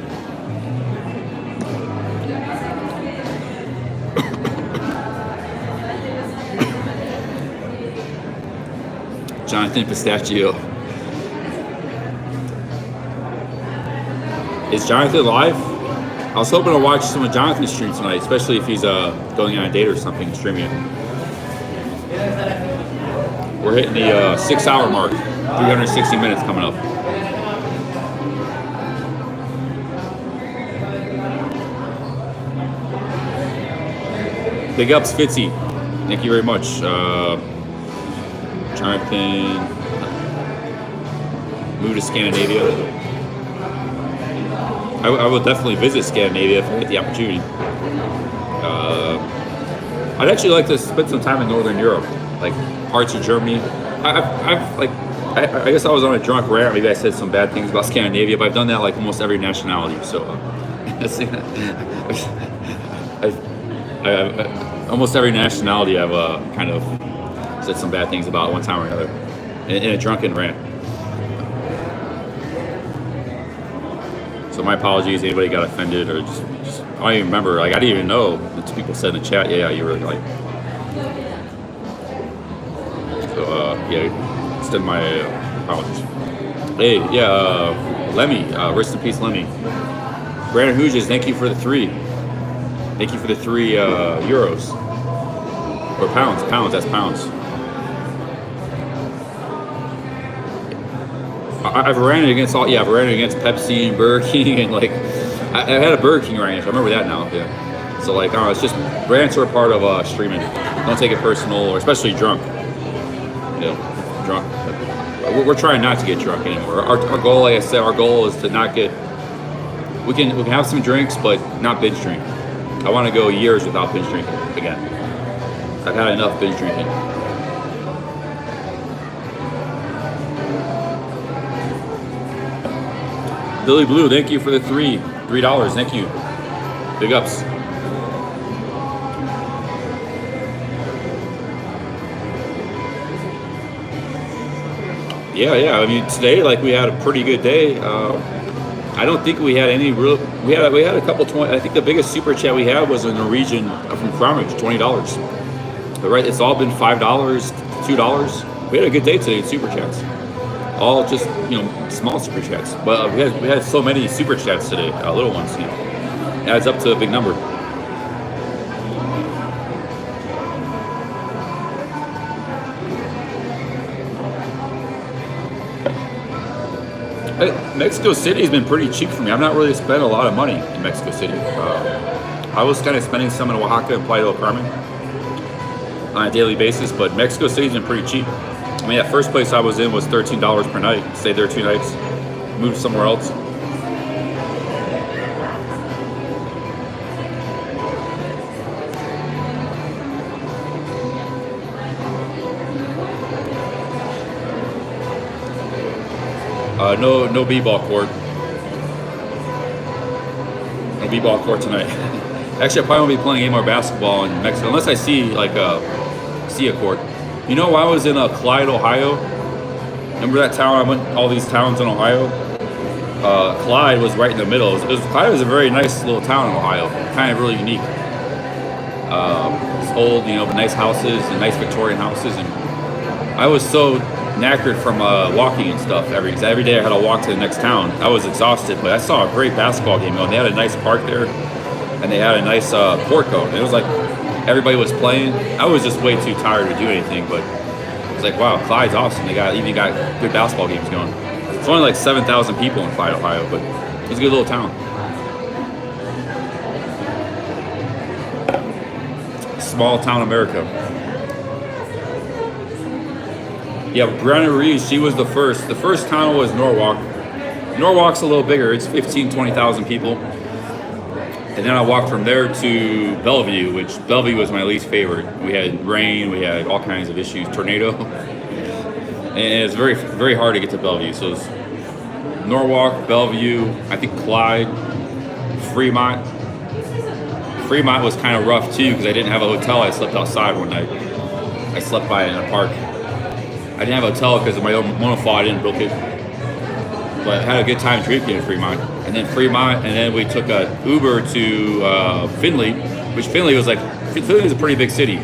Jonathan Pistachio. Is Jonathan live? I was hoping to watch some of Jonathan's streams tonight, especially if he's going on a date or something, streaming it. We're hitting the 6-hour mark, 360 minutes coming up. Big ups, Fitzy. Thank you very much. Jonathan, move to Scandinavia. I will definitely visit Scandinavia if I get the opportunity. I'd actually like to spend some time in Northern Europe, like parts of Germany. I guess I was on a drunk rant. Maybe I said some bad things about Scandinavia, but I've done that like almost every nationality. So Almost every nationality I've kind of said some bad things about one time or another in a drunken rant. So my apologies. Anybody got offended or just I don't even remember. Like I didn't even know. The people said in the chat, yeah, you were like. So yeah, extend my apologies. Hey, yeah, Lemmy, rest in peace, Lemmy. Brandon Hughes, thank you for the 3. Thank you for the 3 euros or pounds. That's pounds. I've ran it against all. Yeah, I've ran it against Pepsi and Burger King and like I had a Burger King ranch. I remember that now. Yeah. So like, I don't know, it's just rants are a part of streaming. Don't take it personal, or especially drunk. You know, drunk. We're trying not to get drunk anymore. Our goal, like I said, our goal is to not get. We can have some drinks, but not binge drink. I want to go years without binge drinking again. I've had enough binge drinking. Billy Blue, thank you for the $3. Thank you. Big ups. Yeah. I mean, today, like, we had a pretty good day. I don't think we had any real. We had a couple 20. I think the biggest super chat we had was a Norwegian from Cromwich, $20. But right, it's all been $5, $2. We had a good day today in super chats. All just small super chats. But we had so many super chats today, little ones. Adds up to a big number. Mexico City has been pretty cheap for me. I've not really spent a lot of money in Mexico City. I was kind of spending some in Oaxaca and Playa del Carmen on a daily basis, but Mexico City's been pretty cheap. I mean, that first place I was in was $13 per night. Stayed there 2 nights, moved somewhere else. No b-ball court. No b-ball court tonight. Actually, I probably won't be playing any more basketball in Mexico unless I see a court. You know, I was in Clyde, Ohio. Remember that town? I went all these towns in Ohio. Clyde was right in the middle. Clyde was a very nice little town in Ohio, kind of really unique. It's old, but nice houses and nice Victorian houses, and I was so knackered from walking and stuff. Every day I had to walk to the next town. I was exhausted, but I saw a great basketball game going. They had a nice park there, and they had a nice court going. It was like everybody was playing. I was just way too tired to do anything, but it's like, wow, Clyde's awesome. They even got good basketball games going. It's only like 7,000 people in Clyde, Ohio, but it's a good little town. Small town America. Yeah, Brianna Reeves, she was the first. The first town was Norwalk. Norwalk's a little bigger. It's 20,000 people. And then I walked from there to Bellevue, which Bellevue was my least favorite. We had rain, we had all kinds of issues, tornado. And it's very, very hard to get to Bellevue. So it's Norwalk, Bellevue, I think Clyde, Fremont. Fremont was kind of rough too because I didn't have a hotel. I slept outside one night. I slept by in a park. I didn't have a hotel because of my own monofil. I didn't book it. But I had a good time drinking in Fremont. And then we took a Uber to Findlay, which Findlay was a pretty big city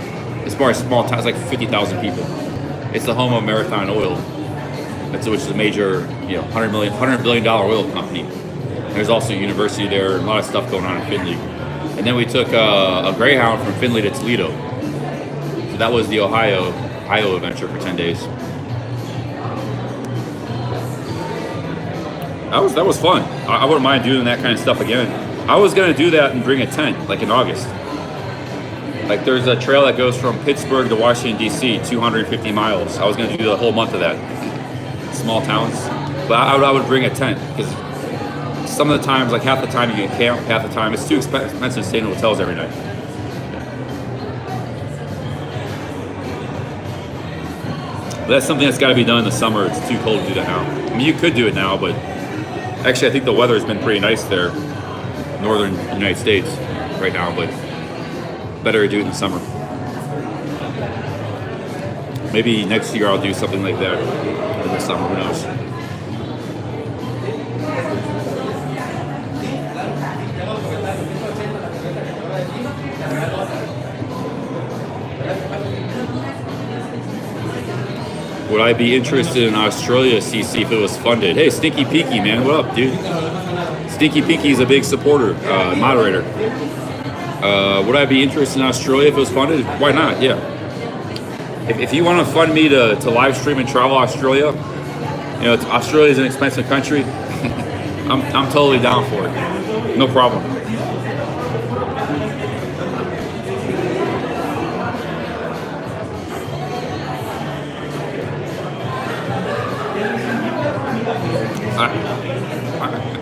as far as small town. It's like 50,000 people. It's the home of Marathon Oil, which is a major, $100 billion oil company. And there's also a university there, and a lot of stuff going on in Findlay. And then we took a Greyhound from Findlay to Toledo. So that was the Ohio adventure for 10 days. That was fun. I wouldn't mind doing that kind of stuff again. I was gonna do that and bring a tent, like in August. Like there's a trail that goes from Pittsburgh to Washington D.C., 250 miles. I was gonna do the whole month of that. Small towns, but I would bring a tent because some of the times, like half the time you can camp, half the time it's too expensive to stay in hotels every night. But that's something that's got to be done in the summer. It's too cold to do that now. I mean, you could do it now, but actually I think the weather has been pretty nice there. northern United States right now, but better to do it in the summer. Maybe next year I'll do something like that in the summer, who knows. Would I be interested in Australia, CC, if it was funded? Hey, Stinky Peaky, man, what up, dude? Stinky Peaky is a big supporter, moderator. Would I be interested in Australia if it was funded? Why not? Yeah. If you want to fund me to live stream and travel Australia, you know, Australia is an expensive country. I'm totally down for it. No problem.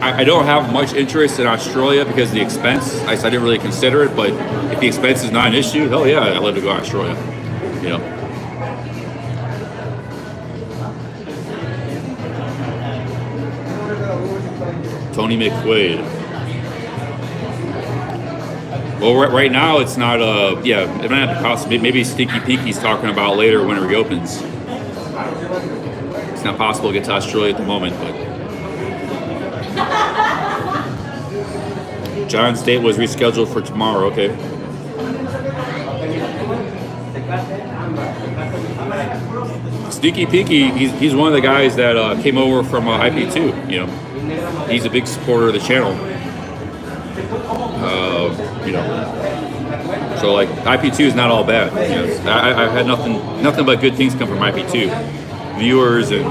I don't have much interest in Australia because of the expense. I didn't really consider it, but if the expense is not an issue, hell yeah, I'd love to go to Australia. You know. Tony McQuaid. Well, right now it's not. Yeah, it might have the cost. Maybe Stinky Peaky's talking about later when it reopens. It's not possible to get to Australia at the moment, but. John's date was rescheduled for tomorrow. Okay. Sneaky Peaky, he's one of the guys that came over from IP2. You know, he's a big supporter of the channel. You know, so like IP2 is not all bad. You know, I've had nothing but good things come from IP2. Viewers and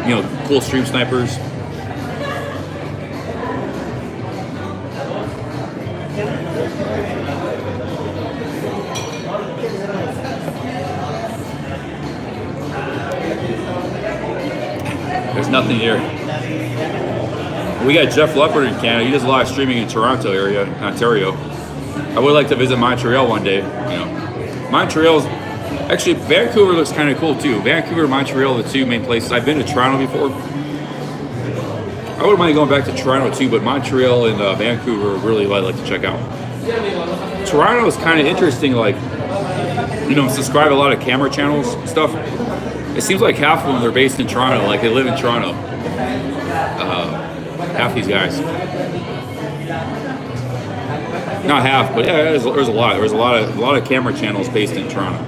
you know, cool stream snipers. There's nothing here. We got Jeff Leopard in Canada. He does a lot of streaming in Toronto area, Ontario. I would like to visit Montreal one day. You know, Montreal's actually, Vancouver looks kind of cool too. Vancouver and Montreal are the two main places. I've been to Toronto before. I wouldn't mind going back to Toronto too, but Montreal and Vancouver really I'd like to check out. Toronto is kind of interesting. Like, you know, subscribe to a lot of camera channels and stuff. It seems like half of them are based in Toronto, like they live in Toronto. Half these guys. Not half, but yeah, there's a lot. There's a lot of camera channels based in Toronto.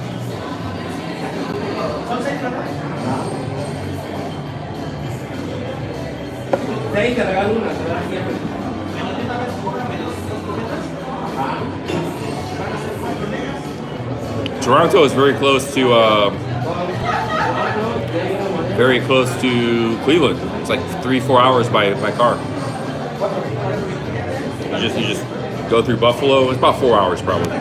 Toronto is very close to Cleveland. It's like 3-4 hours by car. You just go through Buffalo. It's about 4 hours probably.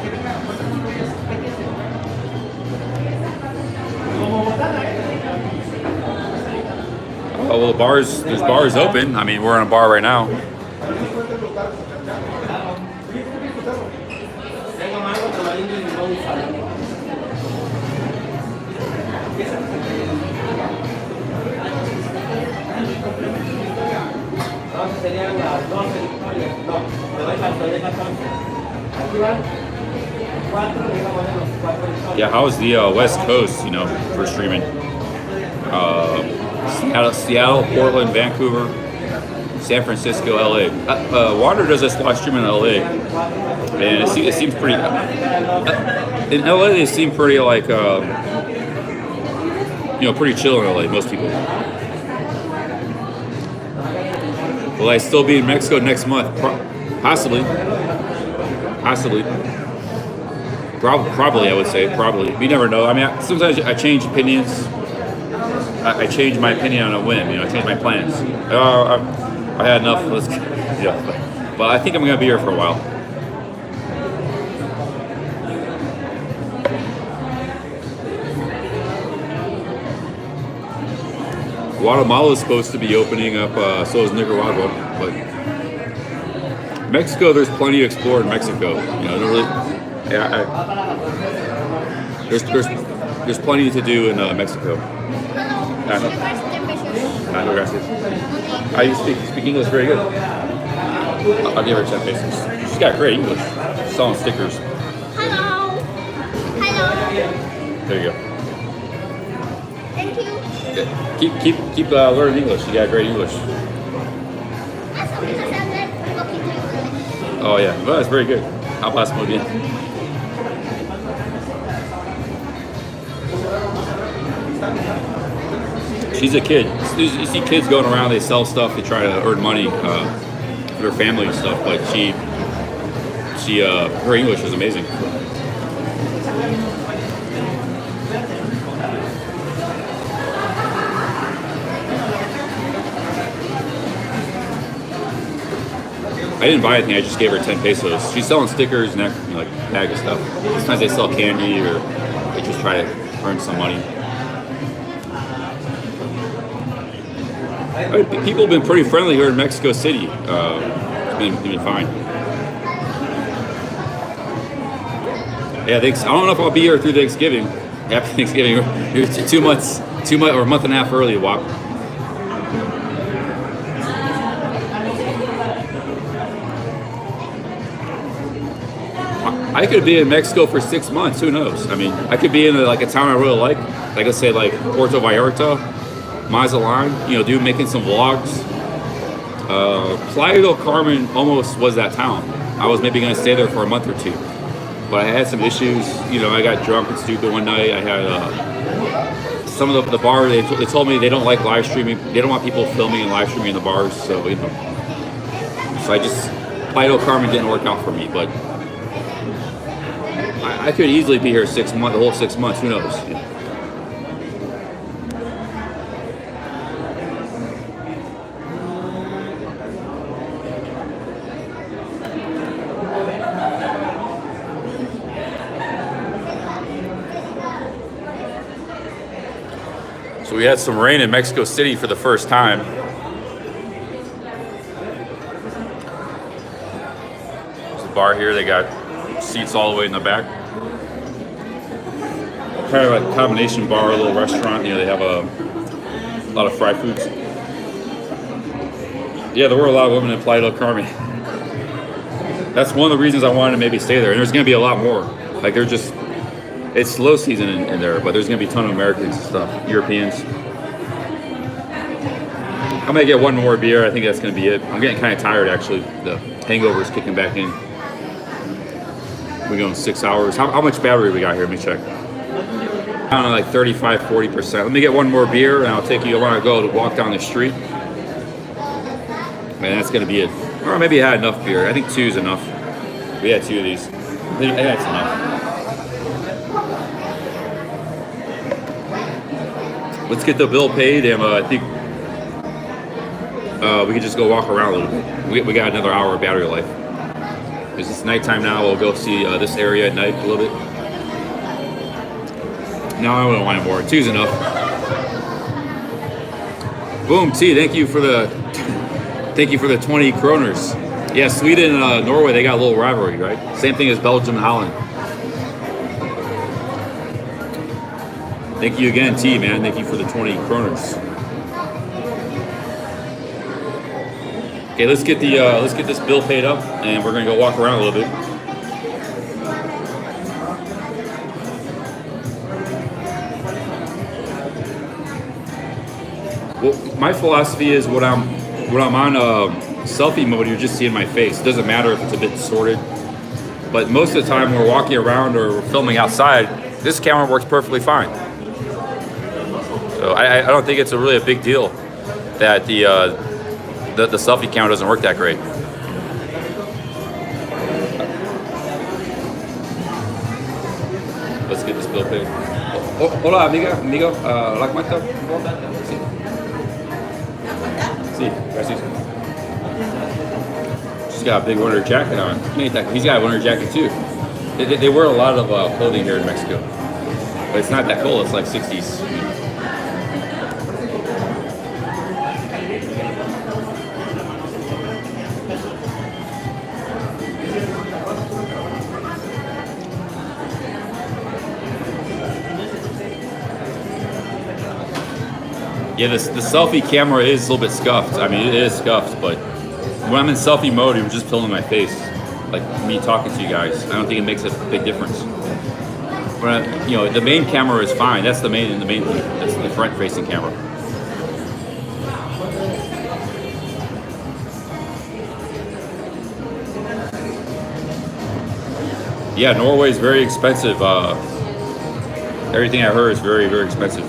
Oh, well, there's bars open. I mean, we're in a bar right now. Yeah, how's the West Coast, you know, for streaming? Seattle, Portland, Vancouver, San Francisco, LA. Wander does this live streaming in LA, and it seems pretty. In LA, they seem pretty like, you know, pretty chill in LA. Most people. Will I still be in Mexico next month? Possibly. Probably, I would say. Probably. We never know. I mean, sometimes I change opinions. I change my opinion on a whim. You know, I change my plans. I had enough. Let's, you know, but I think I'm going to be here for a while. Guatemala is supposed to be opening up, so is Nicaragua, but Mexico, there's plenty to explore in Mexico. You know, there's plenty to do in Mexico. No, gracias. You speak English very good. I'll give her 10 pesos. She's got great English. She's selling stickers. Hello. Hello. There you go. Thank you. Yeah. Keep learning English. You got great English. That's because I'm like looking to English. Oh yeah, well, that's very good. Hablas muy bien. She's a kid. You see kids going around, they sell stuff, they try to earn money for their family and stuff, but her English is amazing. I didn't buy anything, I just gave her 10 pesos. She's selling stickers and that, like bag of stuff. Sometimes they sell candy or they just try to earn some money. People have been pretty friendly here in Mexico City. It's been fine. Yeah, I don't know if I'll be here through Thanksgiving. After Thanksgiving, you're 2 months or a month and a half early, Wap. I could be in Mexico for 6 months. Who knows? I mean, I could be in like a town I really like let's say like Puerto Vallarta, Mazatlan. Making some vlogs. Playa del Carmen almost was that town. I was maybe going to stay there for a month or two, but I had some issues. I got drunk and stupid one night. I had some of the bar. They told me they don't like live streaming. They don't want people filming and live streaming in the bars. So so Playa del Carmen didn't work out for me, but. I could easily be here 6 months, the whole 6 months. Who knows? So we had some rain in Mexico City for the first time. There's a bar here. They got seats all the way in the back. Kind of a combination bar, a little restaurant. They have a lot of fried foods. Yeah, there were a lot of women in Playa del Carmen. That's one of the reasons I wanted to maybe stay there. And there's going to be a lot more. Like it's low season in there, but there's going to be a ton of Americans and stuff, Europeans. I'm going to get one more beer. I think that's going to be it. I'm getting kind of tired, actually. The hangover's kicking back in. We're going 6 hours. How much battery we got here? Let me check. I don't know, like 35, 40%. Let me get one more beer and I'll take you. I want to go to walk down the street. And that's going to be it. Or maybe I had enough beer. I think 2 is enough. We had 2 of these. I think that's enough. Let's get the bill paid and I think we can just go walk around a little bit. We got another hour of battery life. Because it's nighttime now, we'll go see this area at night a little bit. No, I don't want any more. 2's enough. Boom, T. Thank you for the 20 kroners. Yeah, Sweden and Norway, they got a little rivalry, right? Same thing as Belgium and Holland. Thank you again, T, man. Thank you for the 20 kroners. Okay, let's get this bill paid up, and we're gonna go walk around a little bit. Well, my philosophy is when I'm on selfie mode, you're just seeing my face. It doesn't matter if it's a bit distorted. But most of the time, when we're walking around or we're filming outside, this camera works perfectly fine. So I don't think it's really a big deal that the selfie camera doesn't work that great. Let's get this bill paid. Oh, hola, amigo, ¿la cuenta? Sí, gracias. She's got a big winter jacket on. He's got a winter jacket too. They wear a lot of clothing here in Mexico, but it's not that cold. It's like 60s. Yeah, the selfie camera is a little bit scuffed. I mean, it is scuffed, but when I'm in selfie mode, it was just filling my face, like me talking to you guys. I don't think it makes a big difference. When I, you know, the main camera is fine. That's the main thing. That's the front-facing camera. Yeah, Norway is very expensive. Everything I heard is very, very expensive.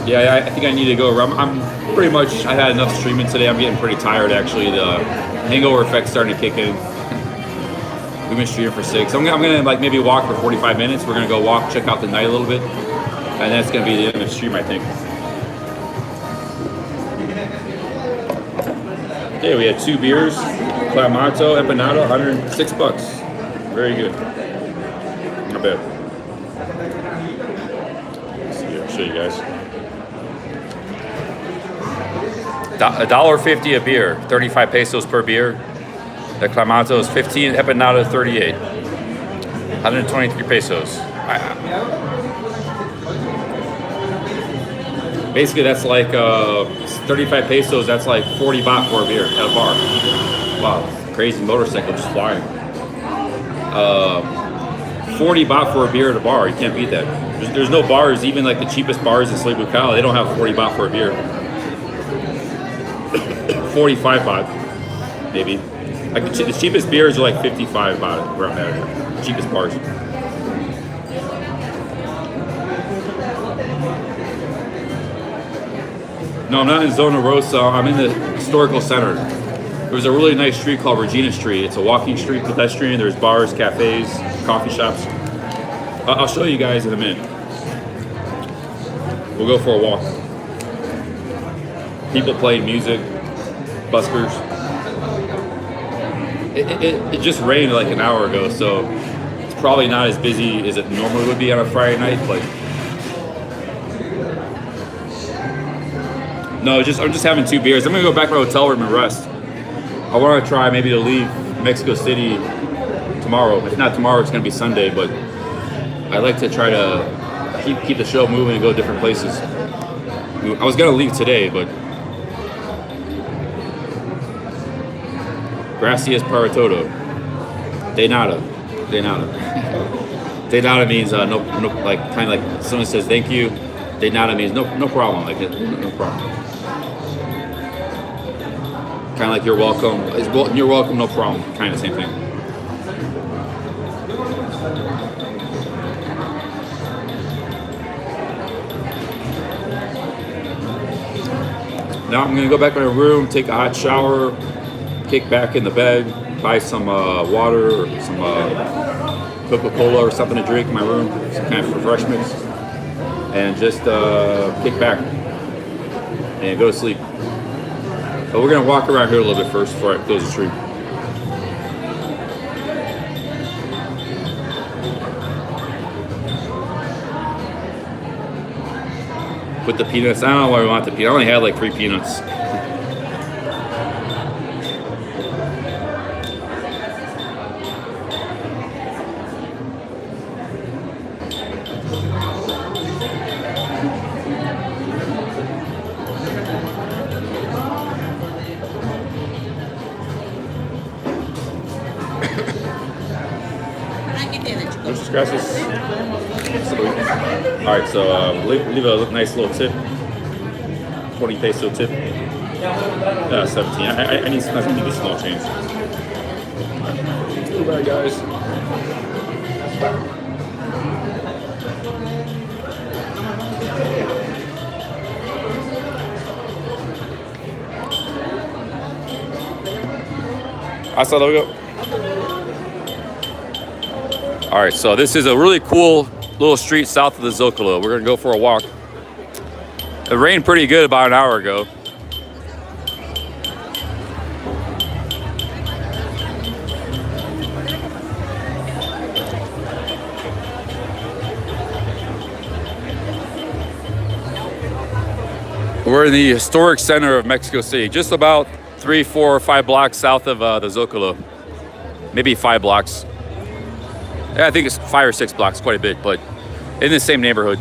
Yeah, I think I need to go. I'm pretty much, I had enough streaming today. I'm getting pretty tired, actually. The hangover effect's starting to kick in. We've been streaming for 6. I'm gonna like maybe walk for 45 minutes. We're gonna go walk, check out the night a little bit. And that's gonna be the end of the stream, I think. Okay, we had 2 beers. Clamato, Empanada, $106. Very good. Not bad. Let's see, I'll show you guys. $1.50 a beer, 35 pesos per beer. The Clamato is 15, Empanada 38, 123 pesos. Basically, that's like 35 pesos. That's like 40 baht for a beer at a bar. Wow, crazy motorcycle just flying. 40 baht for a beer at a bar. You can't beat that. There's no bars, even like the cheapest bars in Slave Bucal, they don't have 40 baht for a beer. 45 baht, maybe. Like the cheapest beers are like 55 baht around there. Cheapest bars. No, I'm not in Zona Rosa. I'm in the historical center. There's a really nice street called Regina Street. It's a walking street, pedestrian. There's bars, cafes, coffee shops. I'll show you guys in a minute. We'll go for a walk. People playing music, buskers. It just rained like an hour ago, so it's probably not as busy as it normally would be on a Friday night, but no, I'm just having 2 beers. I'm gonna go back to my hotel room and rest. I want to try maybe to leave Mexico City tomorrow. If not tomorrow, it's gonna be Sunday, but I like to try to keep the show moving and go different places. I was gonna leave today, but gracias para todo. De nada. De nada. De nada means no, like kind of like someone says thank you. De nada means no problem, like no problem. Kind of like you're welcome. You're welcome, no problem. Kind of same thing. Now I'm gonna go back to my room, take a hot shower, kick back in the bed, buy some water or some Coca-Cola or something to drink in my room, some kind of refreshments, and just kick back and go to sleep. But we're gonna walk around here a little bit first before I close the stream. Put the peanuts. I don't know why I want the peanuts. I only had like 3 peanuts. Muchas gracias. All right, so leave a nice little tip. 20 peso tip. 17. I need a small change. Too bad, guys. Hasta luego. All right, so this is a really cool little street south of the Zocalo. We're gonna go for a walk. It rained pretty good about an hour ago. We're in the historic center of Mexico City, just about 3, 4, or 5 blocks south of the Zocalo. maybe 5 blocks. Yeah, I think it's 5 or 6 blocks, quite a bit, but in the same neighborhood.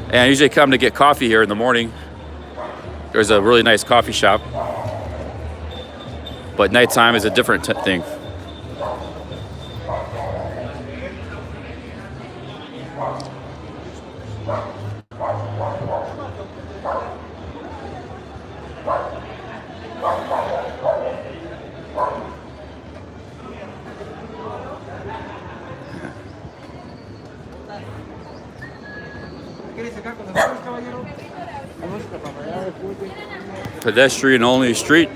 And I usually come to get coffee here in the morning. There's a really nice coffee shop. But nighttime is a different thing. Pedestrian only street.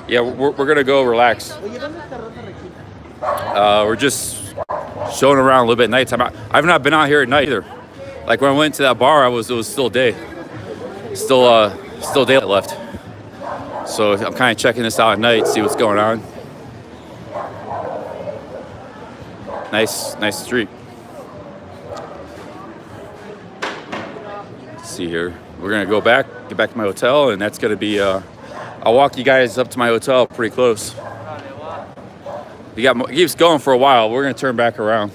Yeah, we're gonna go relax. We're just showing around a little bit at nighttime. I've not been out here at night either. Like when I went to that bar, it was still day. Still daylight left. So I'm kind of checking this out at night, see what's going on. Nice street. Let's see here. We're gonna get back to my hotel, and that's gonna be. I'll walk you guys up to my hotel pretty close. It keeps going for a while. We're gonna turn back around.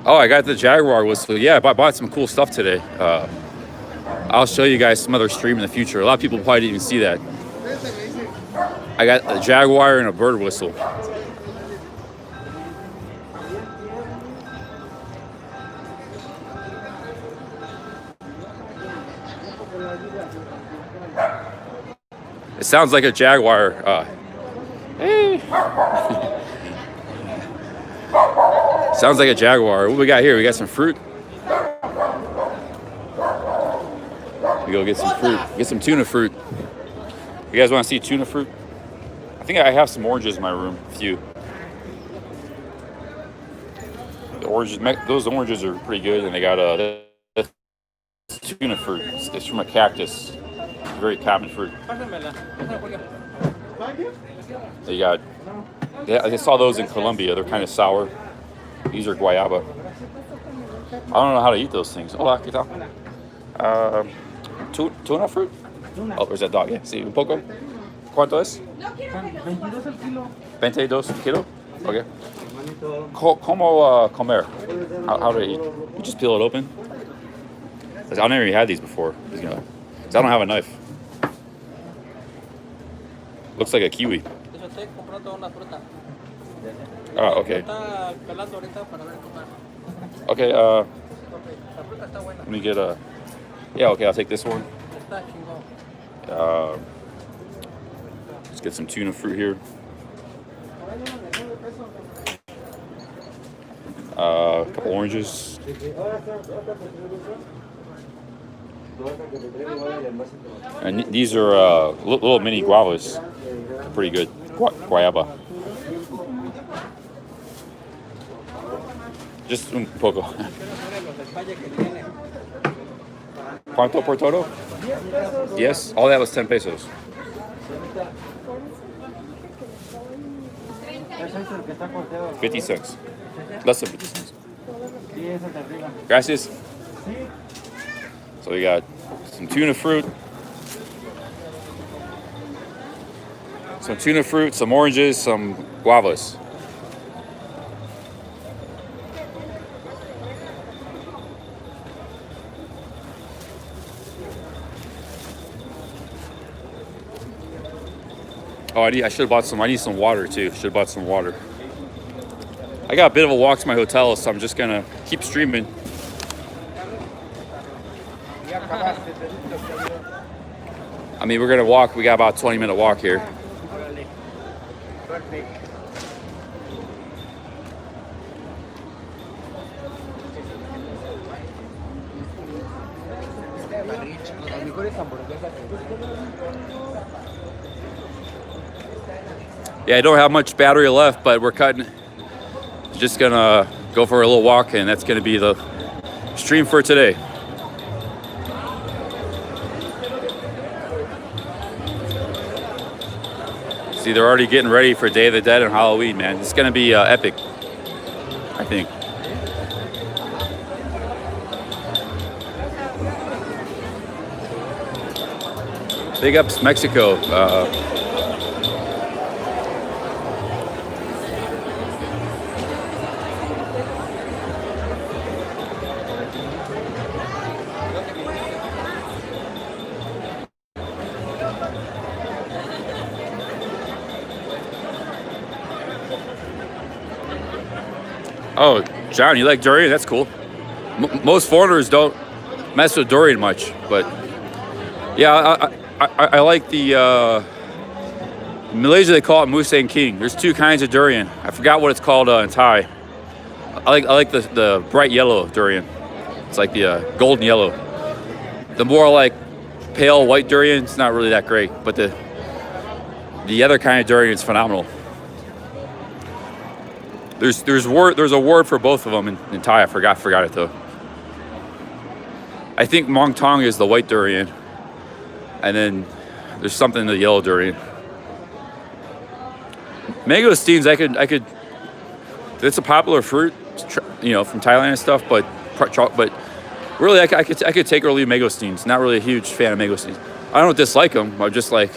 Oh, I got the Jaguar whistle. Yeah, I bought some cool stuff today. I'll show you guys some other stream in the future. A lot of people probably didn't even see that. I got a Jaguar and a bird whistle. It sounds like a Jaguar. Hey. Sounds like a Jaguar. What we got here? We got some fruit. We go get some fruit. Get some tuna fruit. You guys want to see tuna fruit? I think I have some oranges in my room. A few. The oranges, those oranges are pretty good, and they got tuna fruit. It's from a cactus. Very common fruit. They got. I saw those in Colombia. They're kind of sour. These are guayaba. I don't know how to eat those things. Hola, ¿qué tal? Tuna fruit? Oh, there's that dog. Yeah, sí, un poco. ¿Cuánto es? 22 el kilo? Okay. ¿Cómo comer? How to eat? You just peel it open? I've never even had these before. Because I don't have a knife. Looks like a kiwi. Oh, okay. Okay, let me get a... Yeah, okay, I'll take this one. Let's get some tuna fruit here. A couple oranges. And these are little mini guavas. Pretty good. Guayaba. Just un poco. ¿Cuánto por todo? Yes, all that was 10 pesos. $0.50. Less than 50 cents. Gracias. So we got some tuna fruit. Some oranges, some guavas. Oh, I should have bought some. I need some water too. Should have bought some water. I got a bit of a walk to my hotel, so I'm just gonna keep streaming. I mean, we're gonna walk. We got about a 20-minute walk here. Yeah, I don't have much battery left, but we're just gonna go for a little walk, and that's going to be the stream for today. See, they're already getting ready for Day of the Dead and Halloween, man. It's going to be epic, I think. Big ups Mexico. Oh, John, you like durian? That's cool. Most foreigners don't mess with durian much, but yeah, I like the in Malaysia they call it Musang King. There's two kinds of durian. I forgot what it's called in Thai. I like the bright yellow durian. It's like the golden yellow. The more like pale white durian, it's not really that great, but the other kind of durian is phenomenal. There's a word for both of them in Thai. I forgot it though. I think Mong Tong is the white durian, and then there's something in the yellow durian. Mangosteens, I could. It's a popular fruit, you know, from Thailand and stuff. But really, I could take or leave mangosteens. Not really a huge fan of mangosteens. I don't dislike them. I'm just like,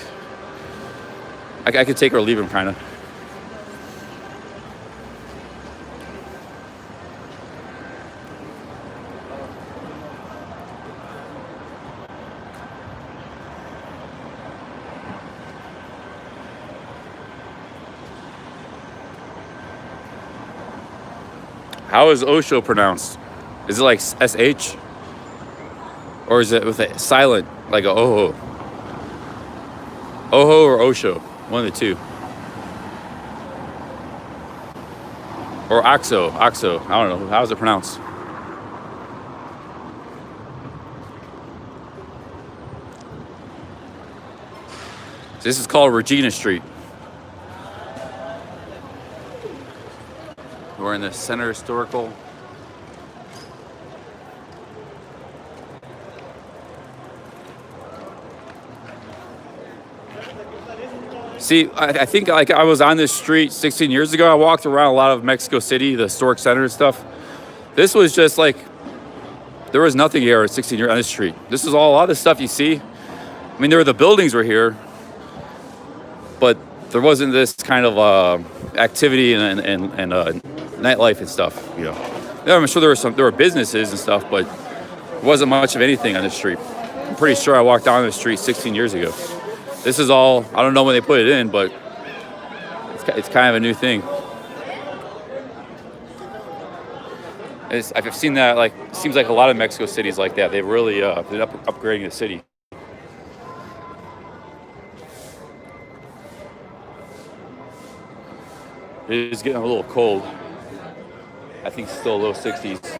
I could take or leave them, kind of. How is Osho pronounced? Is it like SH? Or is it with a silent, like a Oho? Oho or Osho? One of the two. Or Oxo. I don't know. How is it pronounced? This is called Regina Street. We're in the Center Historical. See, I think like I was on this street 16 years ago. I walked around a lot of Mexico City, the historic center and stuff. This was just like, there was nothing here at 16 years on this street. This is all, a lot of the stuff you see. I mean, the buildings were here, but there wasn't this kind of activity and nightlife and stuff, you know. Yeah, I'm sure there were businesses and stuff, but there wasn't much of anything on the street. I'm pretty sure I walked down the street 16 years ago. This is all, I don't know when they put it in, but it's kind of a new thing. I've seen that, like, it seems like a lot of Mexico cities like that. They've really been upgrading the city. It is getting a little cold. I think it's still low 60s.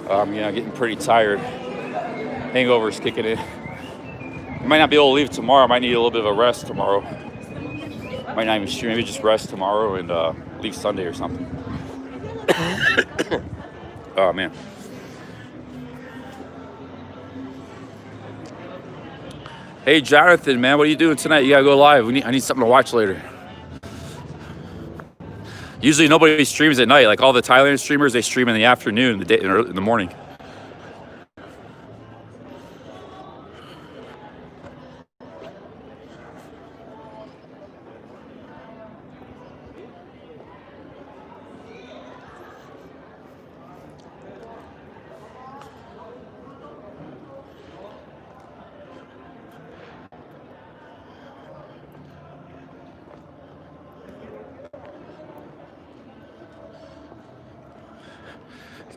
Getting pretty tired. Hangover's kicking in. I might not be able to leave tomorrow. I might need a little bit of a rest tomorrow. Might not even stream. Maybe just rest tomorrow and leave Sunday or something. Oh man. Hey Jonathan, man, what are you doing tonight? You gotta go live. I need something to watch later. Usually nobody streams at night. Like all the Thailand streamers, they stream in the afternoon, in the morning.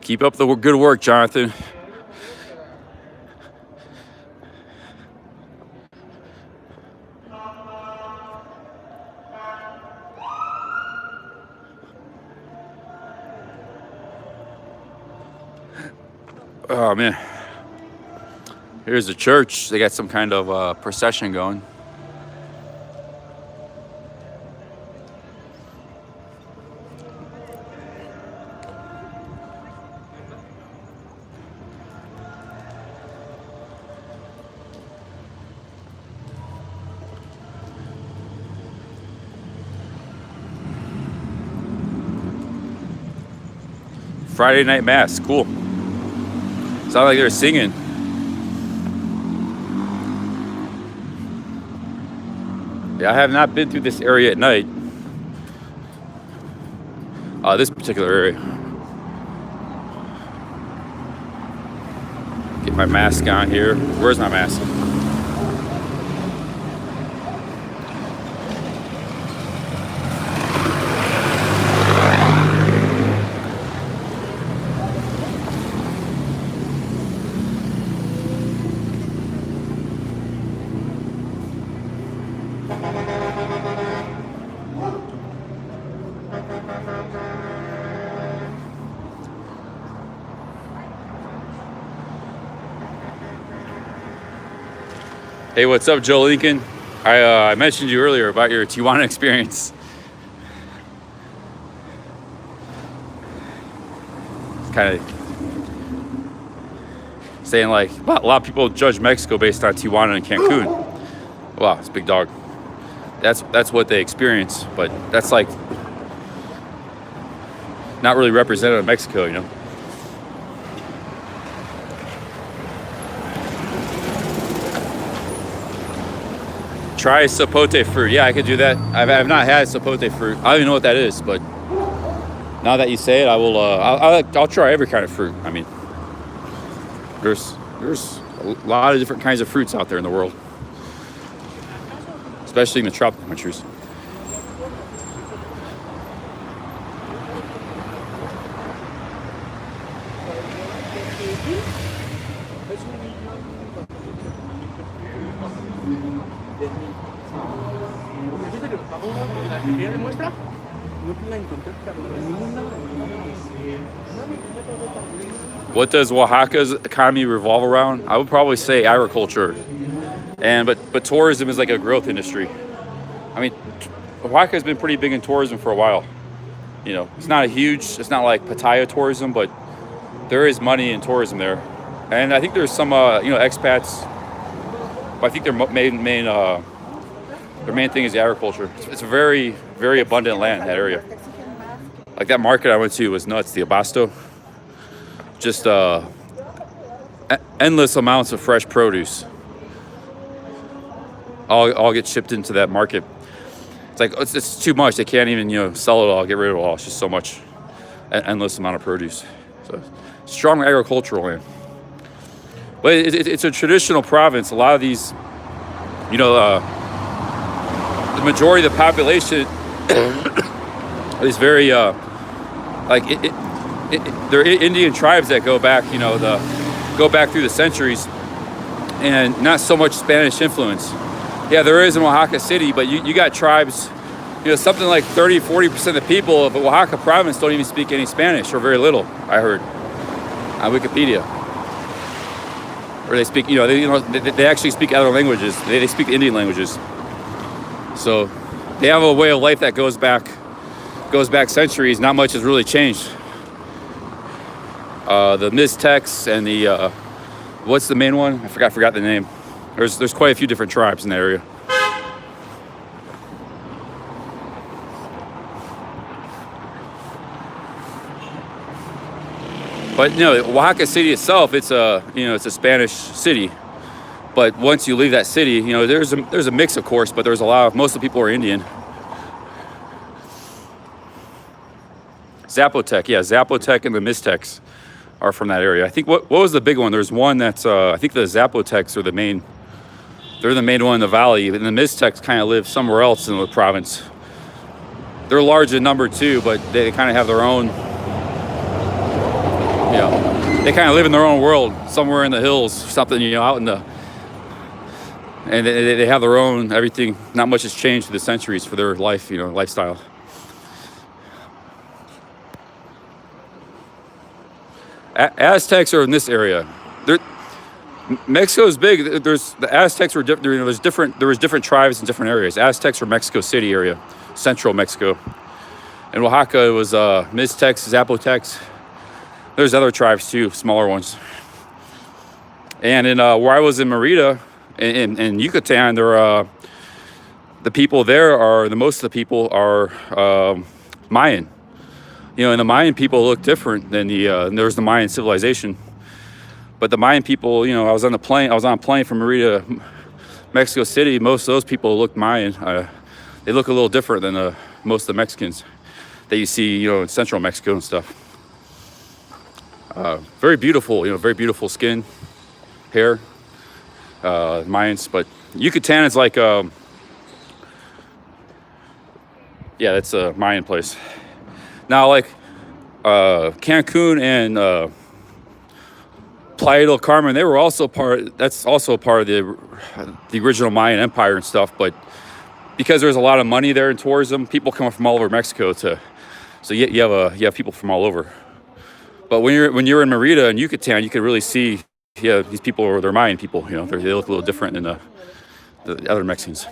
Keep up the good work, Jonathan. Oh man. Here's the church. They got some kind of procession going. Friday night mass. Cool. Sounded like they were singing. Yeah, I have not been through this area at night. This particular area. Get my mask on here. Where's my mask? Hey, what's up, Joe Lincoln? I mentioned you earlier about your Tijuana experience. It's kind of saying like a lot of people judge Mexico based on Tijuana and Cancun. Wow, it's a big dog. That's what they experience, but that's like not really representative of Mexico, you know. Try sapote fruit. Yeah, I could do that. I've not had sapote fruit. I don't even know what that is, but now that you say it, I will. I'll try every kind of fruit. I mean, there's a lot of different kinds of fruits out there in the world, especially in the tropical countries. What does Oaxaca's economy revolve around? I would probably say agriculture, but tourism is like a growth industry. I mean, Oaxaca has been pretty big in tourism for a while. You know, it's not like Pattaya tourism, but there is money in tourism there, and I think there's some expats. But I think their main thing is agriculture. It's a very, very abundant land in that area. Like that market I went to was nuts. The Abasto, just endless amounts of fresh produce. All get shipped into that market. It's like it's too much. They can't even sell it all, get rid of it all. It's just so much, endless amount of produce. So strong agricultural land. But it's a traditional province. A lot of these, the majority of the population is very they're Indian tribes that go back, go back through the centuries, and not so much Spanish influence. Yeah, there is in Oaxaca City, but you got tribes, something like 30-40% of the people of the Oaxaca province don't even speak any Spanish, or very little, I heard on Wikipedia. Or they speak, they actually speak other languages. They speak the Indian languages. So they have a way of life that goes back centuries. Not much has really changed. The Mixtecs and the what's the main one? I forgot the name. There's quite a few different tribes in that area. But Oaxaca City itself, it's a Spanish city. But once you leave that city, there's a mix, of course, but most of the people are Indian. Zapotec and the Mixtecs are from that area. I think what was the big one? There's one that's I think the Zapotecs are the main. They're the main one in the valley, and the Mixtecs kind of live somewhere else in the province. They're large in number too, but they kind of have their own. They kind of live in their own world, somewhere in the hills, something, out in the. And they have their own everything. Not much has changed through the centuries for their life, lifestyle. Aztecs are in this area. Mexico is big. The Aztecs were different. There was different tribes in different areas. Aztecs were Mexico City area, central Mexico. In Oaxaca, it was Mixtecs, Zapotecs. There's other tribes too, smaller ones. And in where I was in Merida, in Yucatan, most of the people are Mayan. You know, and the Mayan people look different than there's the Mayan civilization. But the Mayan people, you know, I was on a plane from Merida, Mexico City. Most of those people look Mayan. They look a little different than most of the Mexicans that you see, you know, in central Mexico and stuff. Very beautiful, you know, very beautiful skin, hair, Mayans. But Yucatan is like, yeah, that's a Mayan place. Now, like Cancun and Playa del Carmen, they were also that's also part of the original Mayan Empire and stuff. But because there's a lot of money there in tourism, people come from all over Mexico so you have people from all over. But when you're in Merida and Yucatan, you can really see, yeah, these people they're Mayan people. You know, they look a little different than the other Mexicans.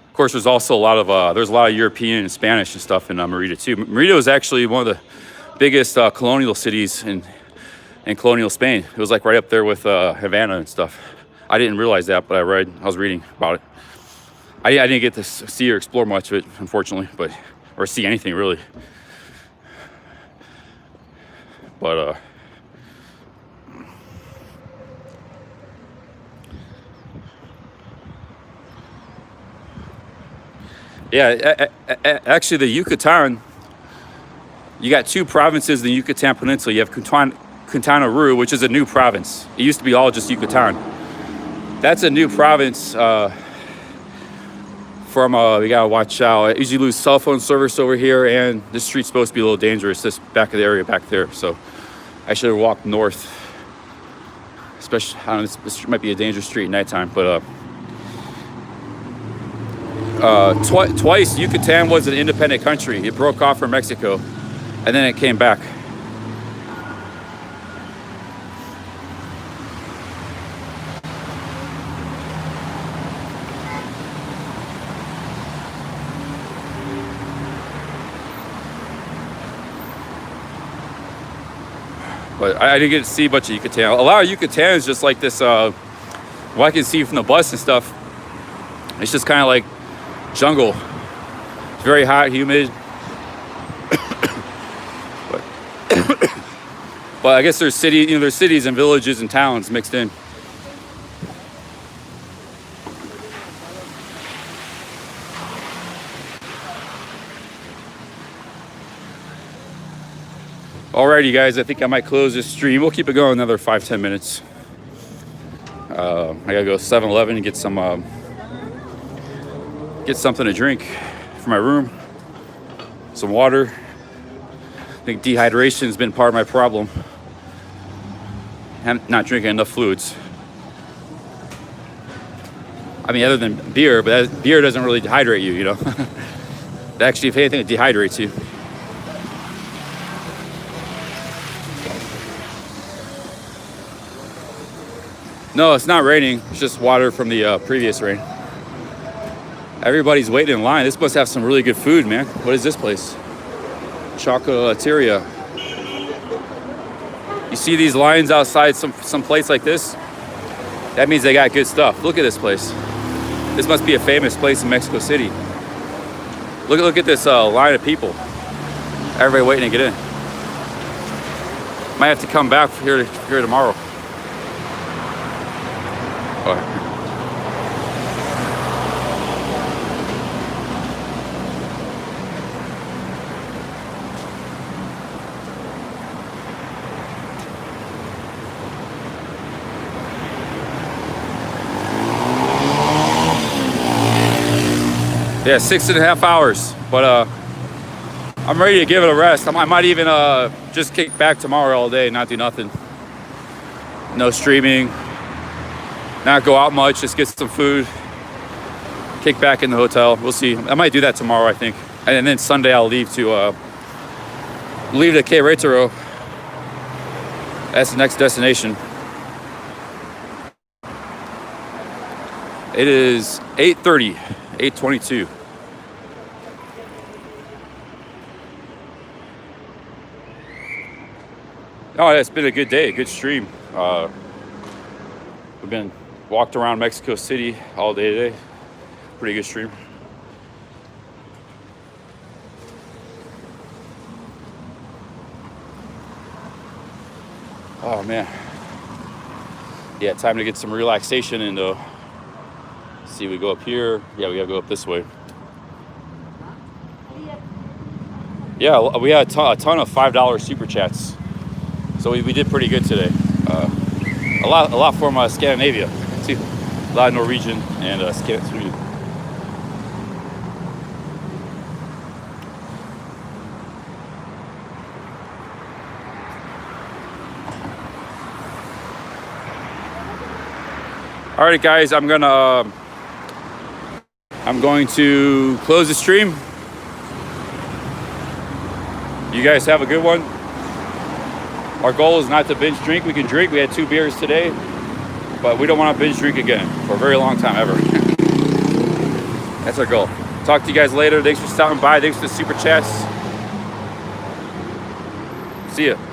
Of course, there's also a lot of European and Spanish and stuff in Merida too. Merida was actually one of the biggest colonial cities in colonial Spain. It was like right up there with Havana and stuff. I didn't realize that, but I was reading about it. I didn't get to see or explore much of it, unfortunately, or see anything really. But yeah, actually the Yucatan, you got two provinces in the Yucatan Peninsula. You have Quintana Roo, which is a new province. It used to be all just Yucatan. That's a new province. We gotta watch out. I usually lose cell phone service over here, and this street's supposed to be a little dangerous, this back of the area back there. So I should have walked north. Especially, I don't know, this might be a dangerous street at nighttime, but twice Yucatan was an independent country. It broke off from Mexico, and then it came back. But I didn't get to see much of Yucatan. A lot of Yucatan is just like this, what I can see from the bus and stuff, it's just kind of like jungle. It's very hot, humid. But I guess there's cities and villages and towns mixed in. Alrighty guys, I think I might close this stream. We'll keep it going another 5-10 minutes. I gotta go 7-Eleven and get something to drink for my room. Some water. I think dehydration has been part of my problem. I'm not drinking enough fluids. I mean, other than beer, but beer doesn't really dehydrate you, you know. Actually, if anything, it dehydrates you. No, it's not raining. It's just water from the previous rain. Everybody's waiting in line. This must have some really good food, man. What is this place? Chocolateria. You see these lines outside some place like this? That means they got good stuff. Look at this place. This must be a famous place in Mexico City. Look at this line of people. Everybody waiting to get in. Might have to come back here tomorrow. Yeah, 6.5 hours, but I'm ready to give it a rest. I might even just kick back tomorrow all day, not do nothing. No streaming, not go out much, just get some food, kick back in the hotel. We'll see. I might do that tomorrow, I think. And then Sunday I'll leave to Querétaro. That's the next destination. It is 8:30, 8:22. Oh, it's been a good day, good stream. We've been walked around Mexico City all day today. Pretty good stream. Oh man. Yeah, time to get some relaxation and see, we go up here. Yeah, we gotta go up this way. Yeah, we had a ton of $5 super chats, so we did pretty good today. A lot from Scandinavia. See, a lot of Norwegian and Sweden. All right, guys, I'm going to close the stream. You guys have a good one. Our goal is not to binge drink. We can drink. We had 2 beers today, but we don't want to binge drink again for a very long time ever. That's our goal. Talk to you guys later. Thanks for stopping by. Thanks for the super chats. See ya.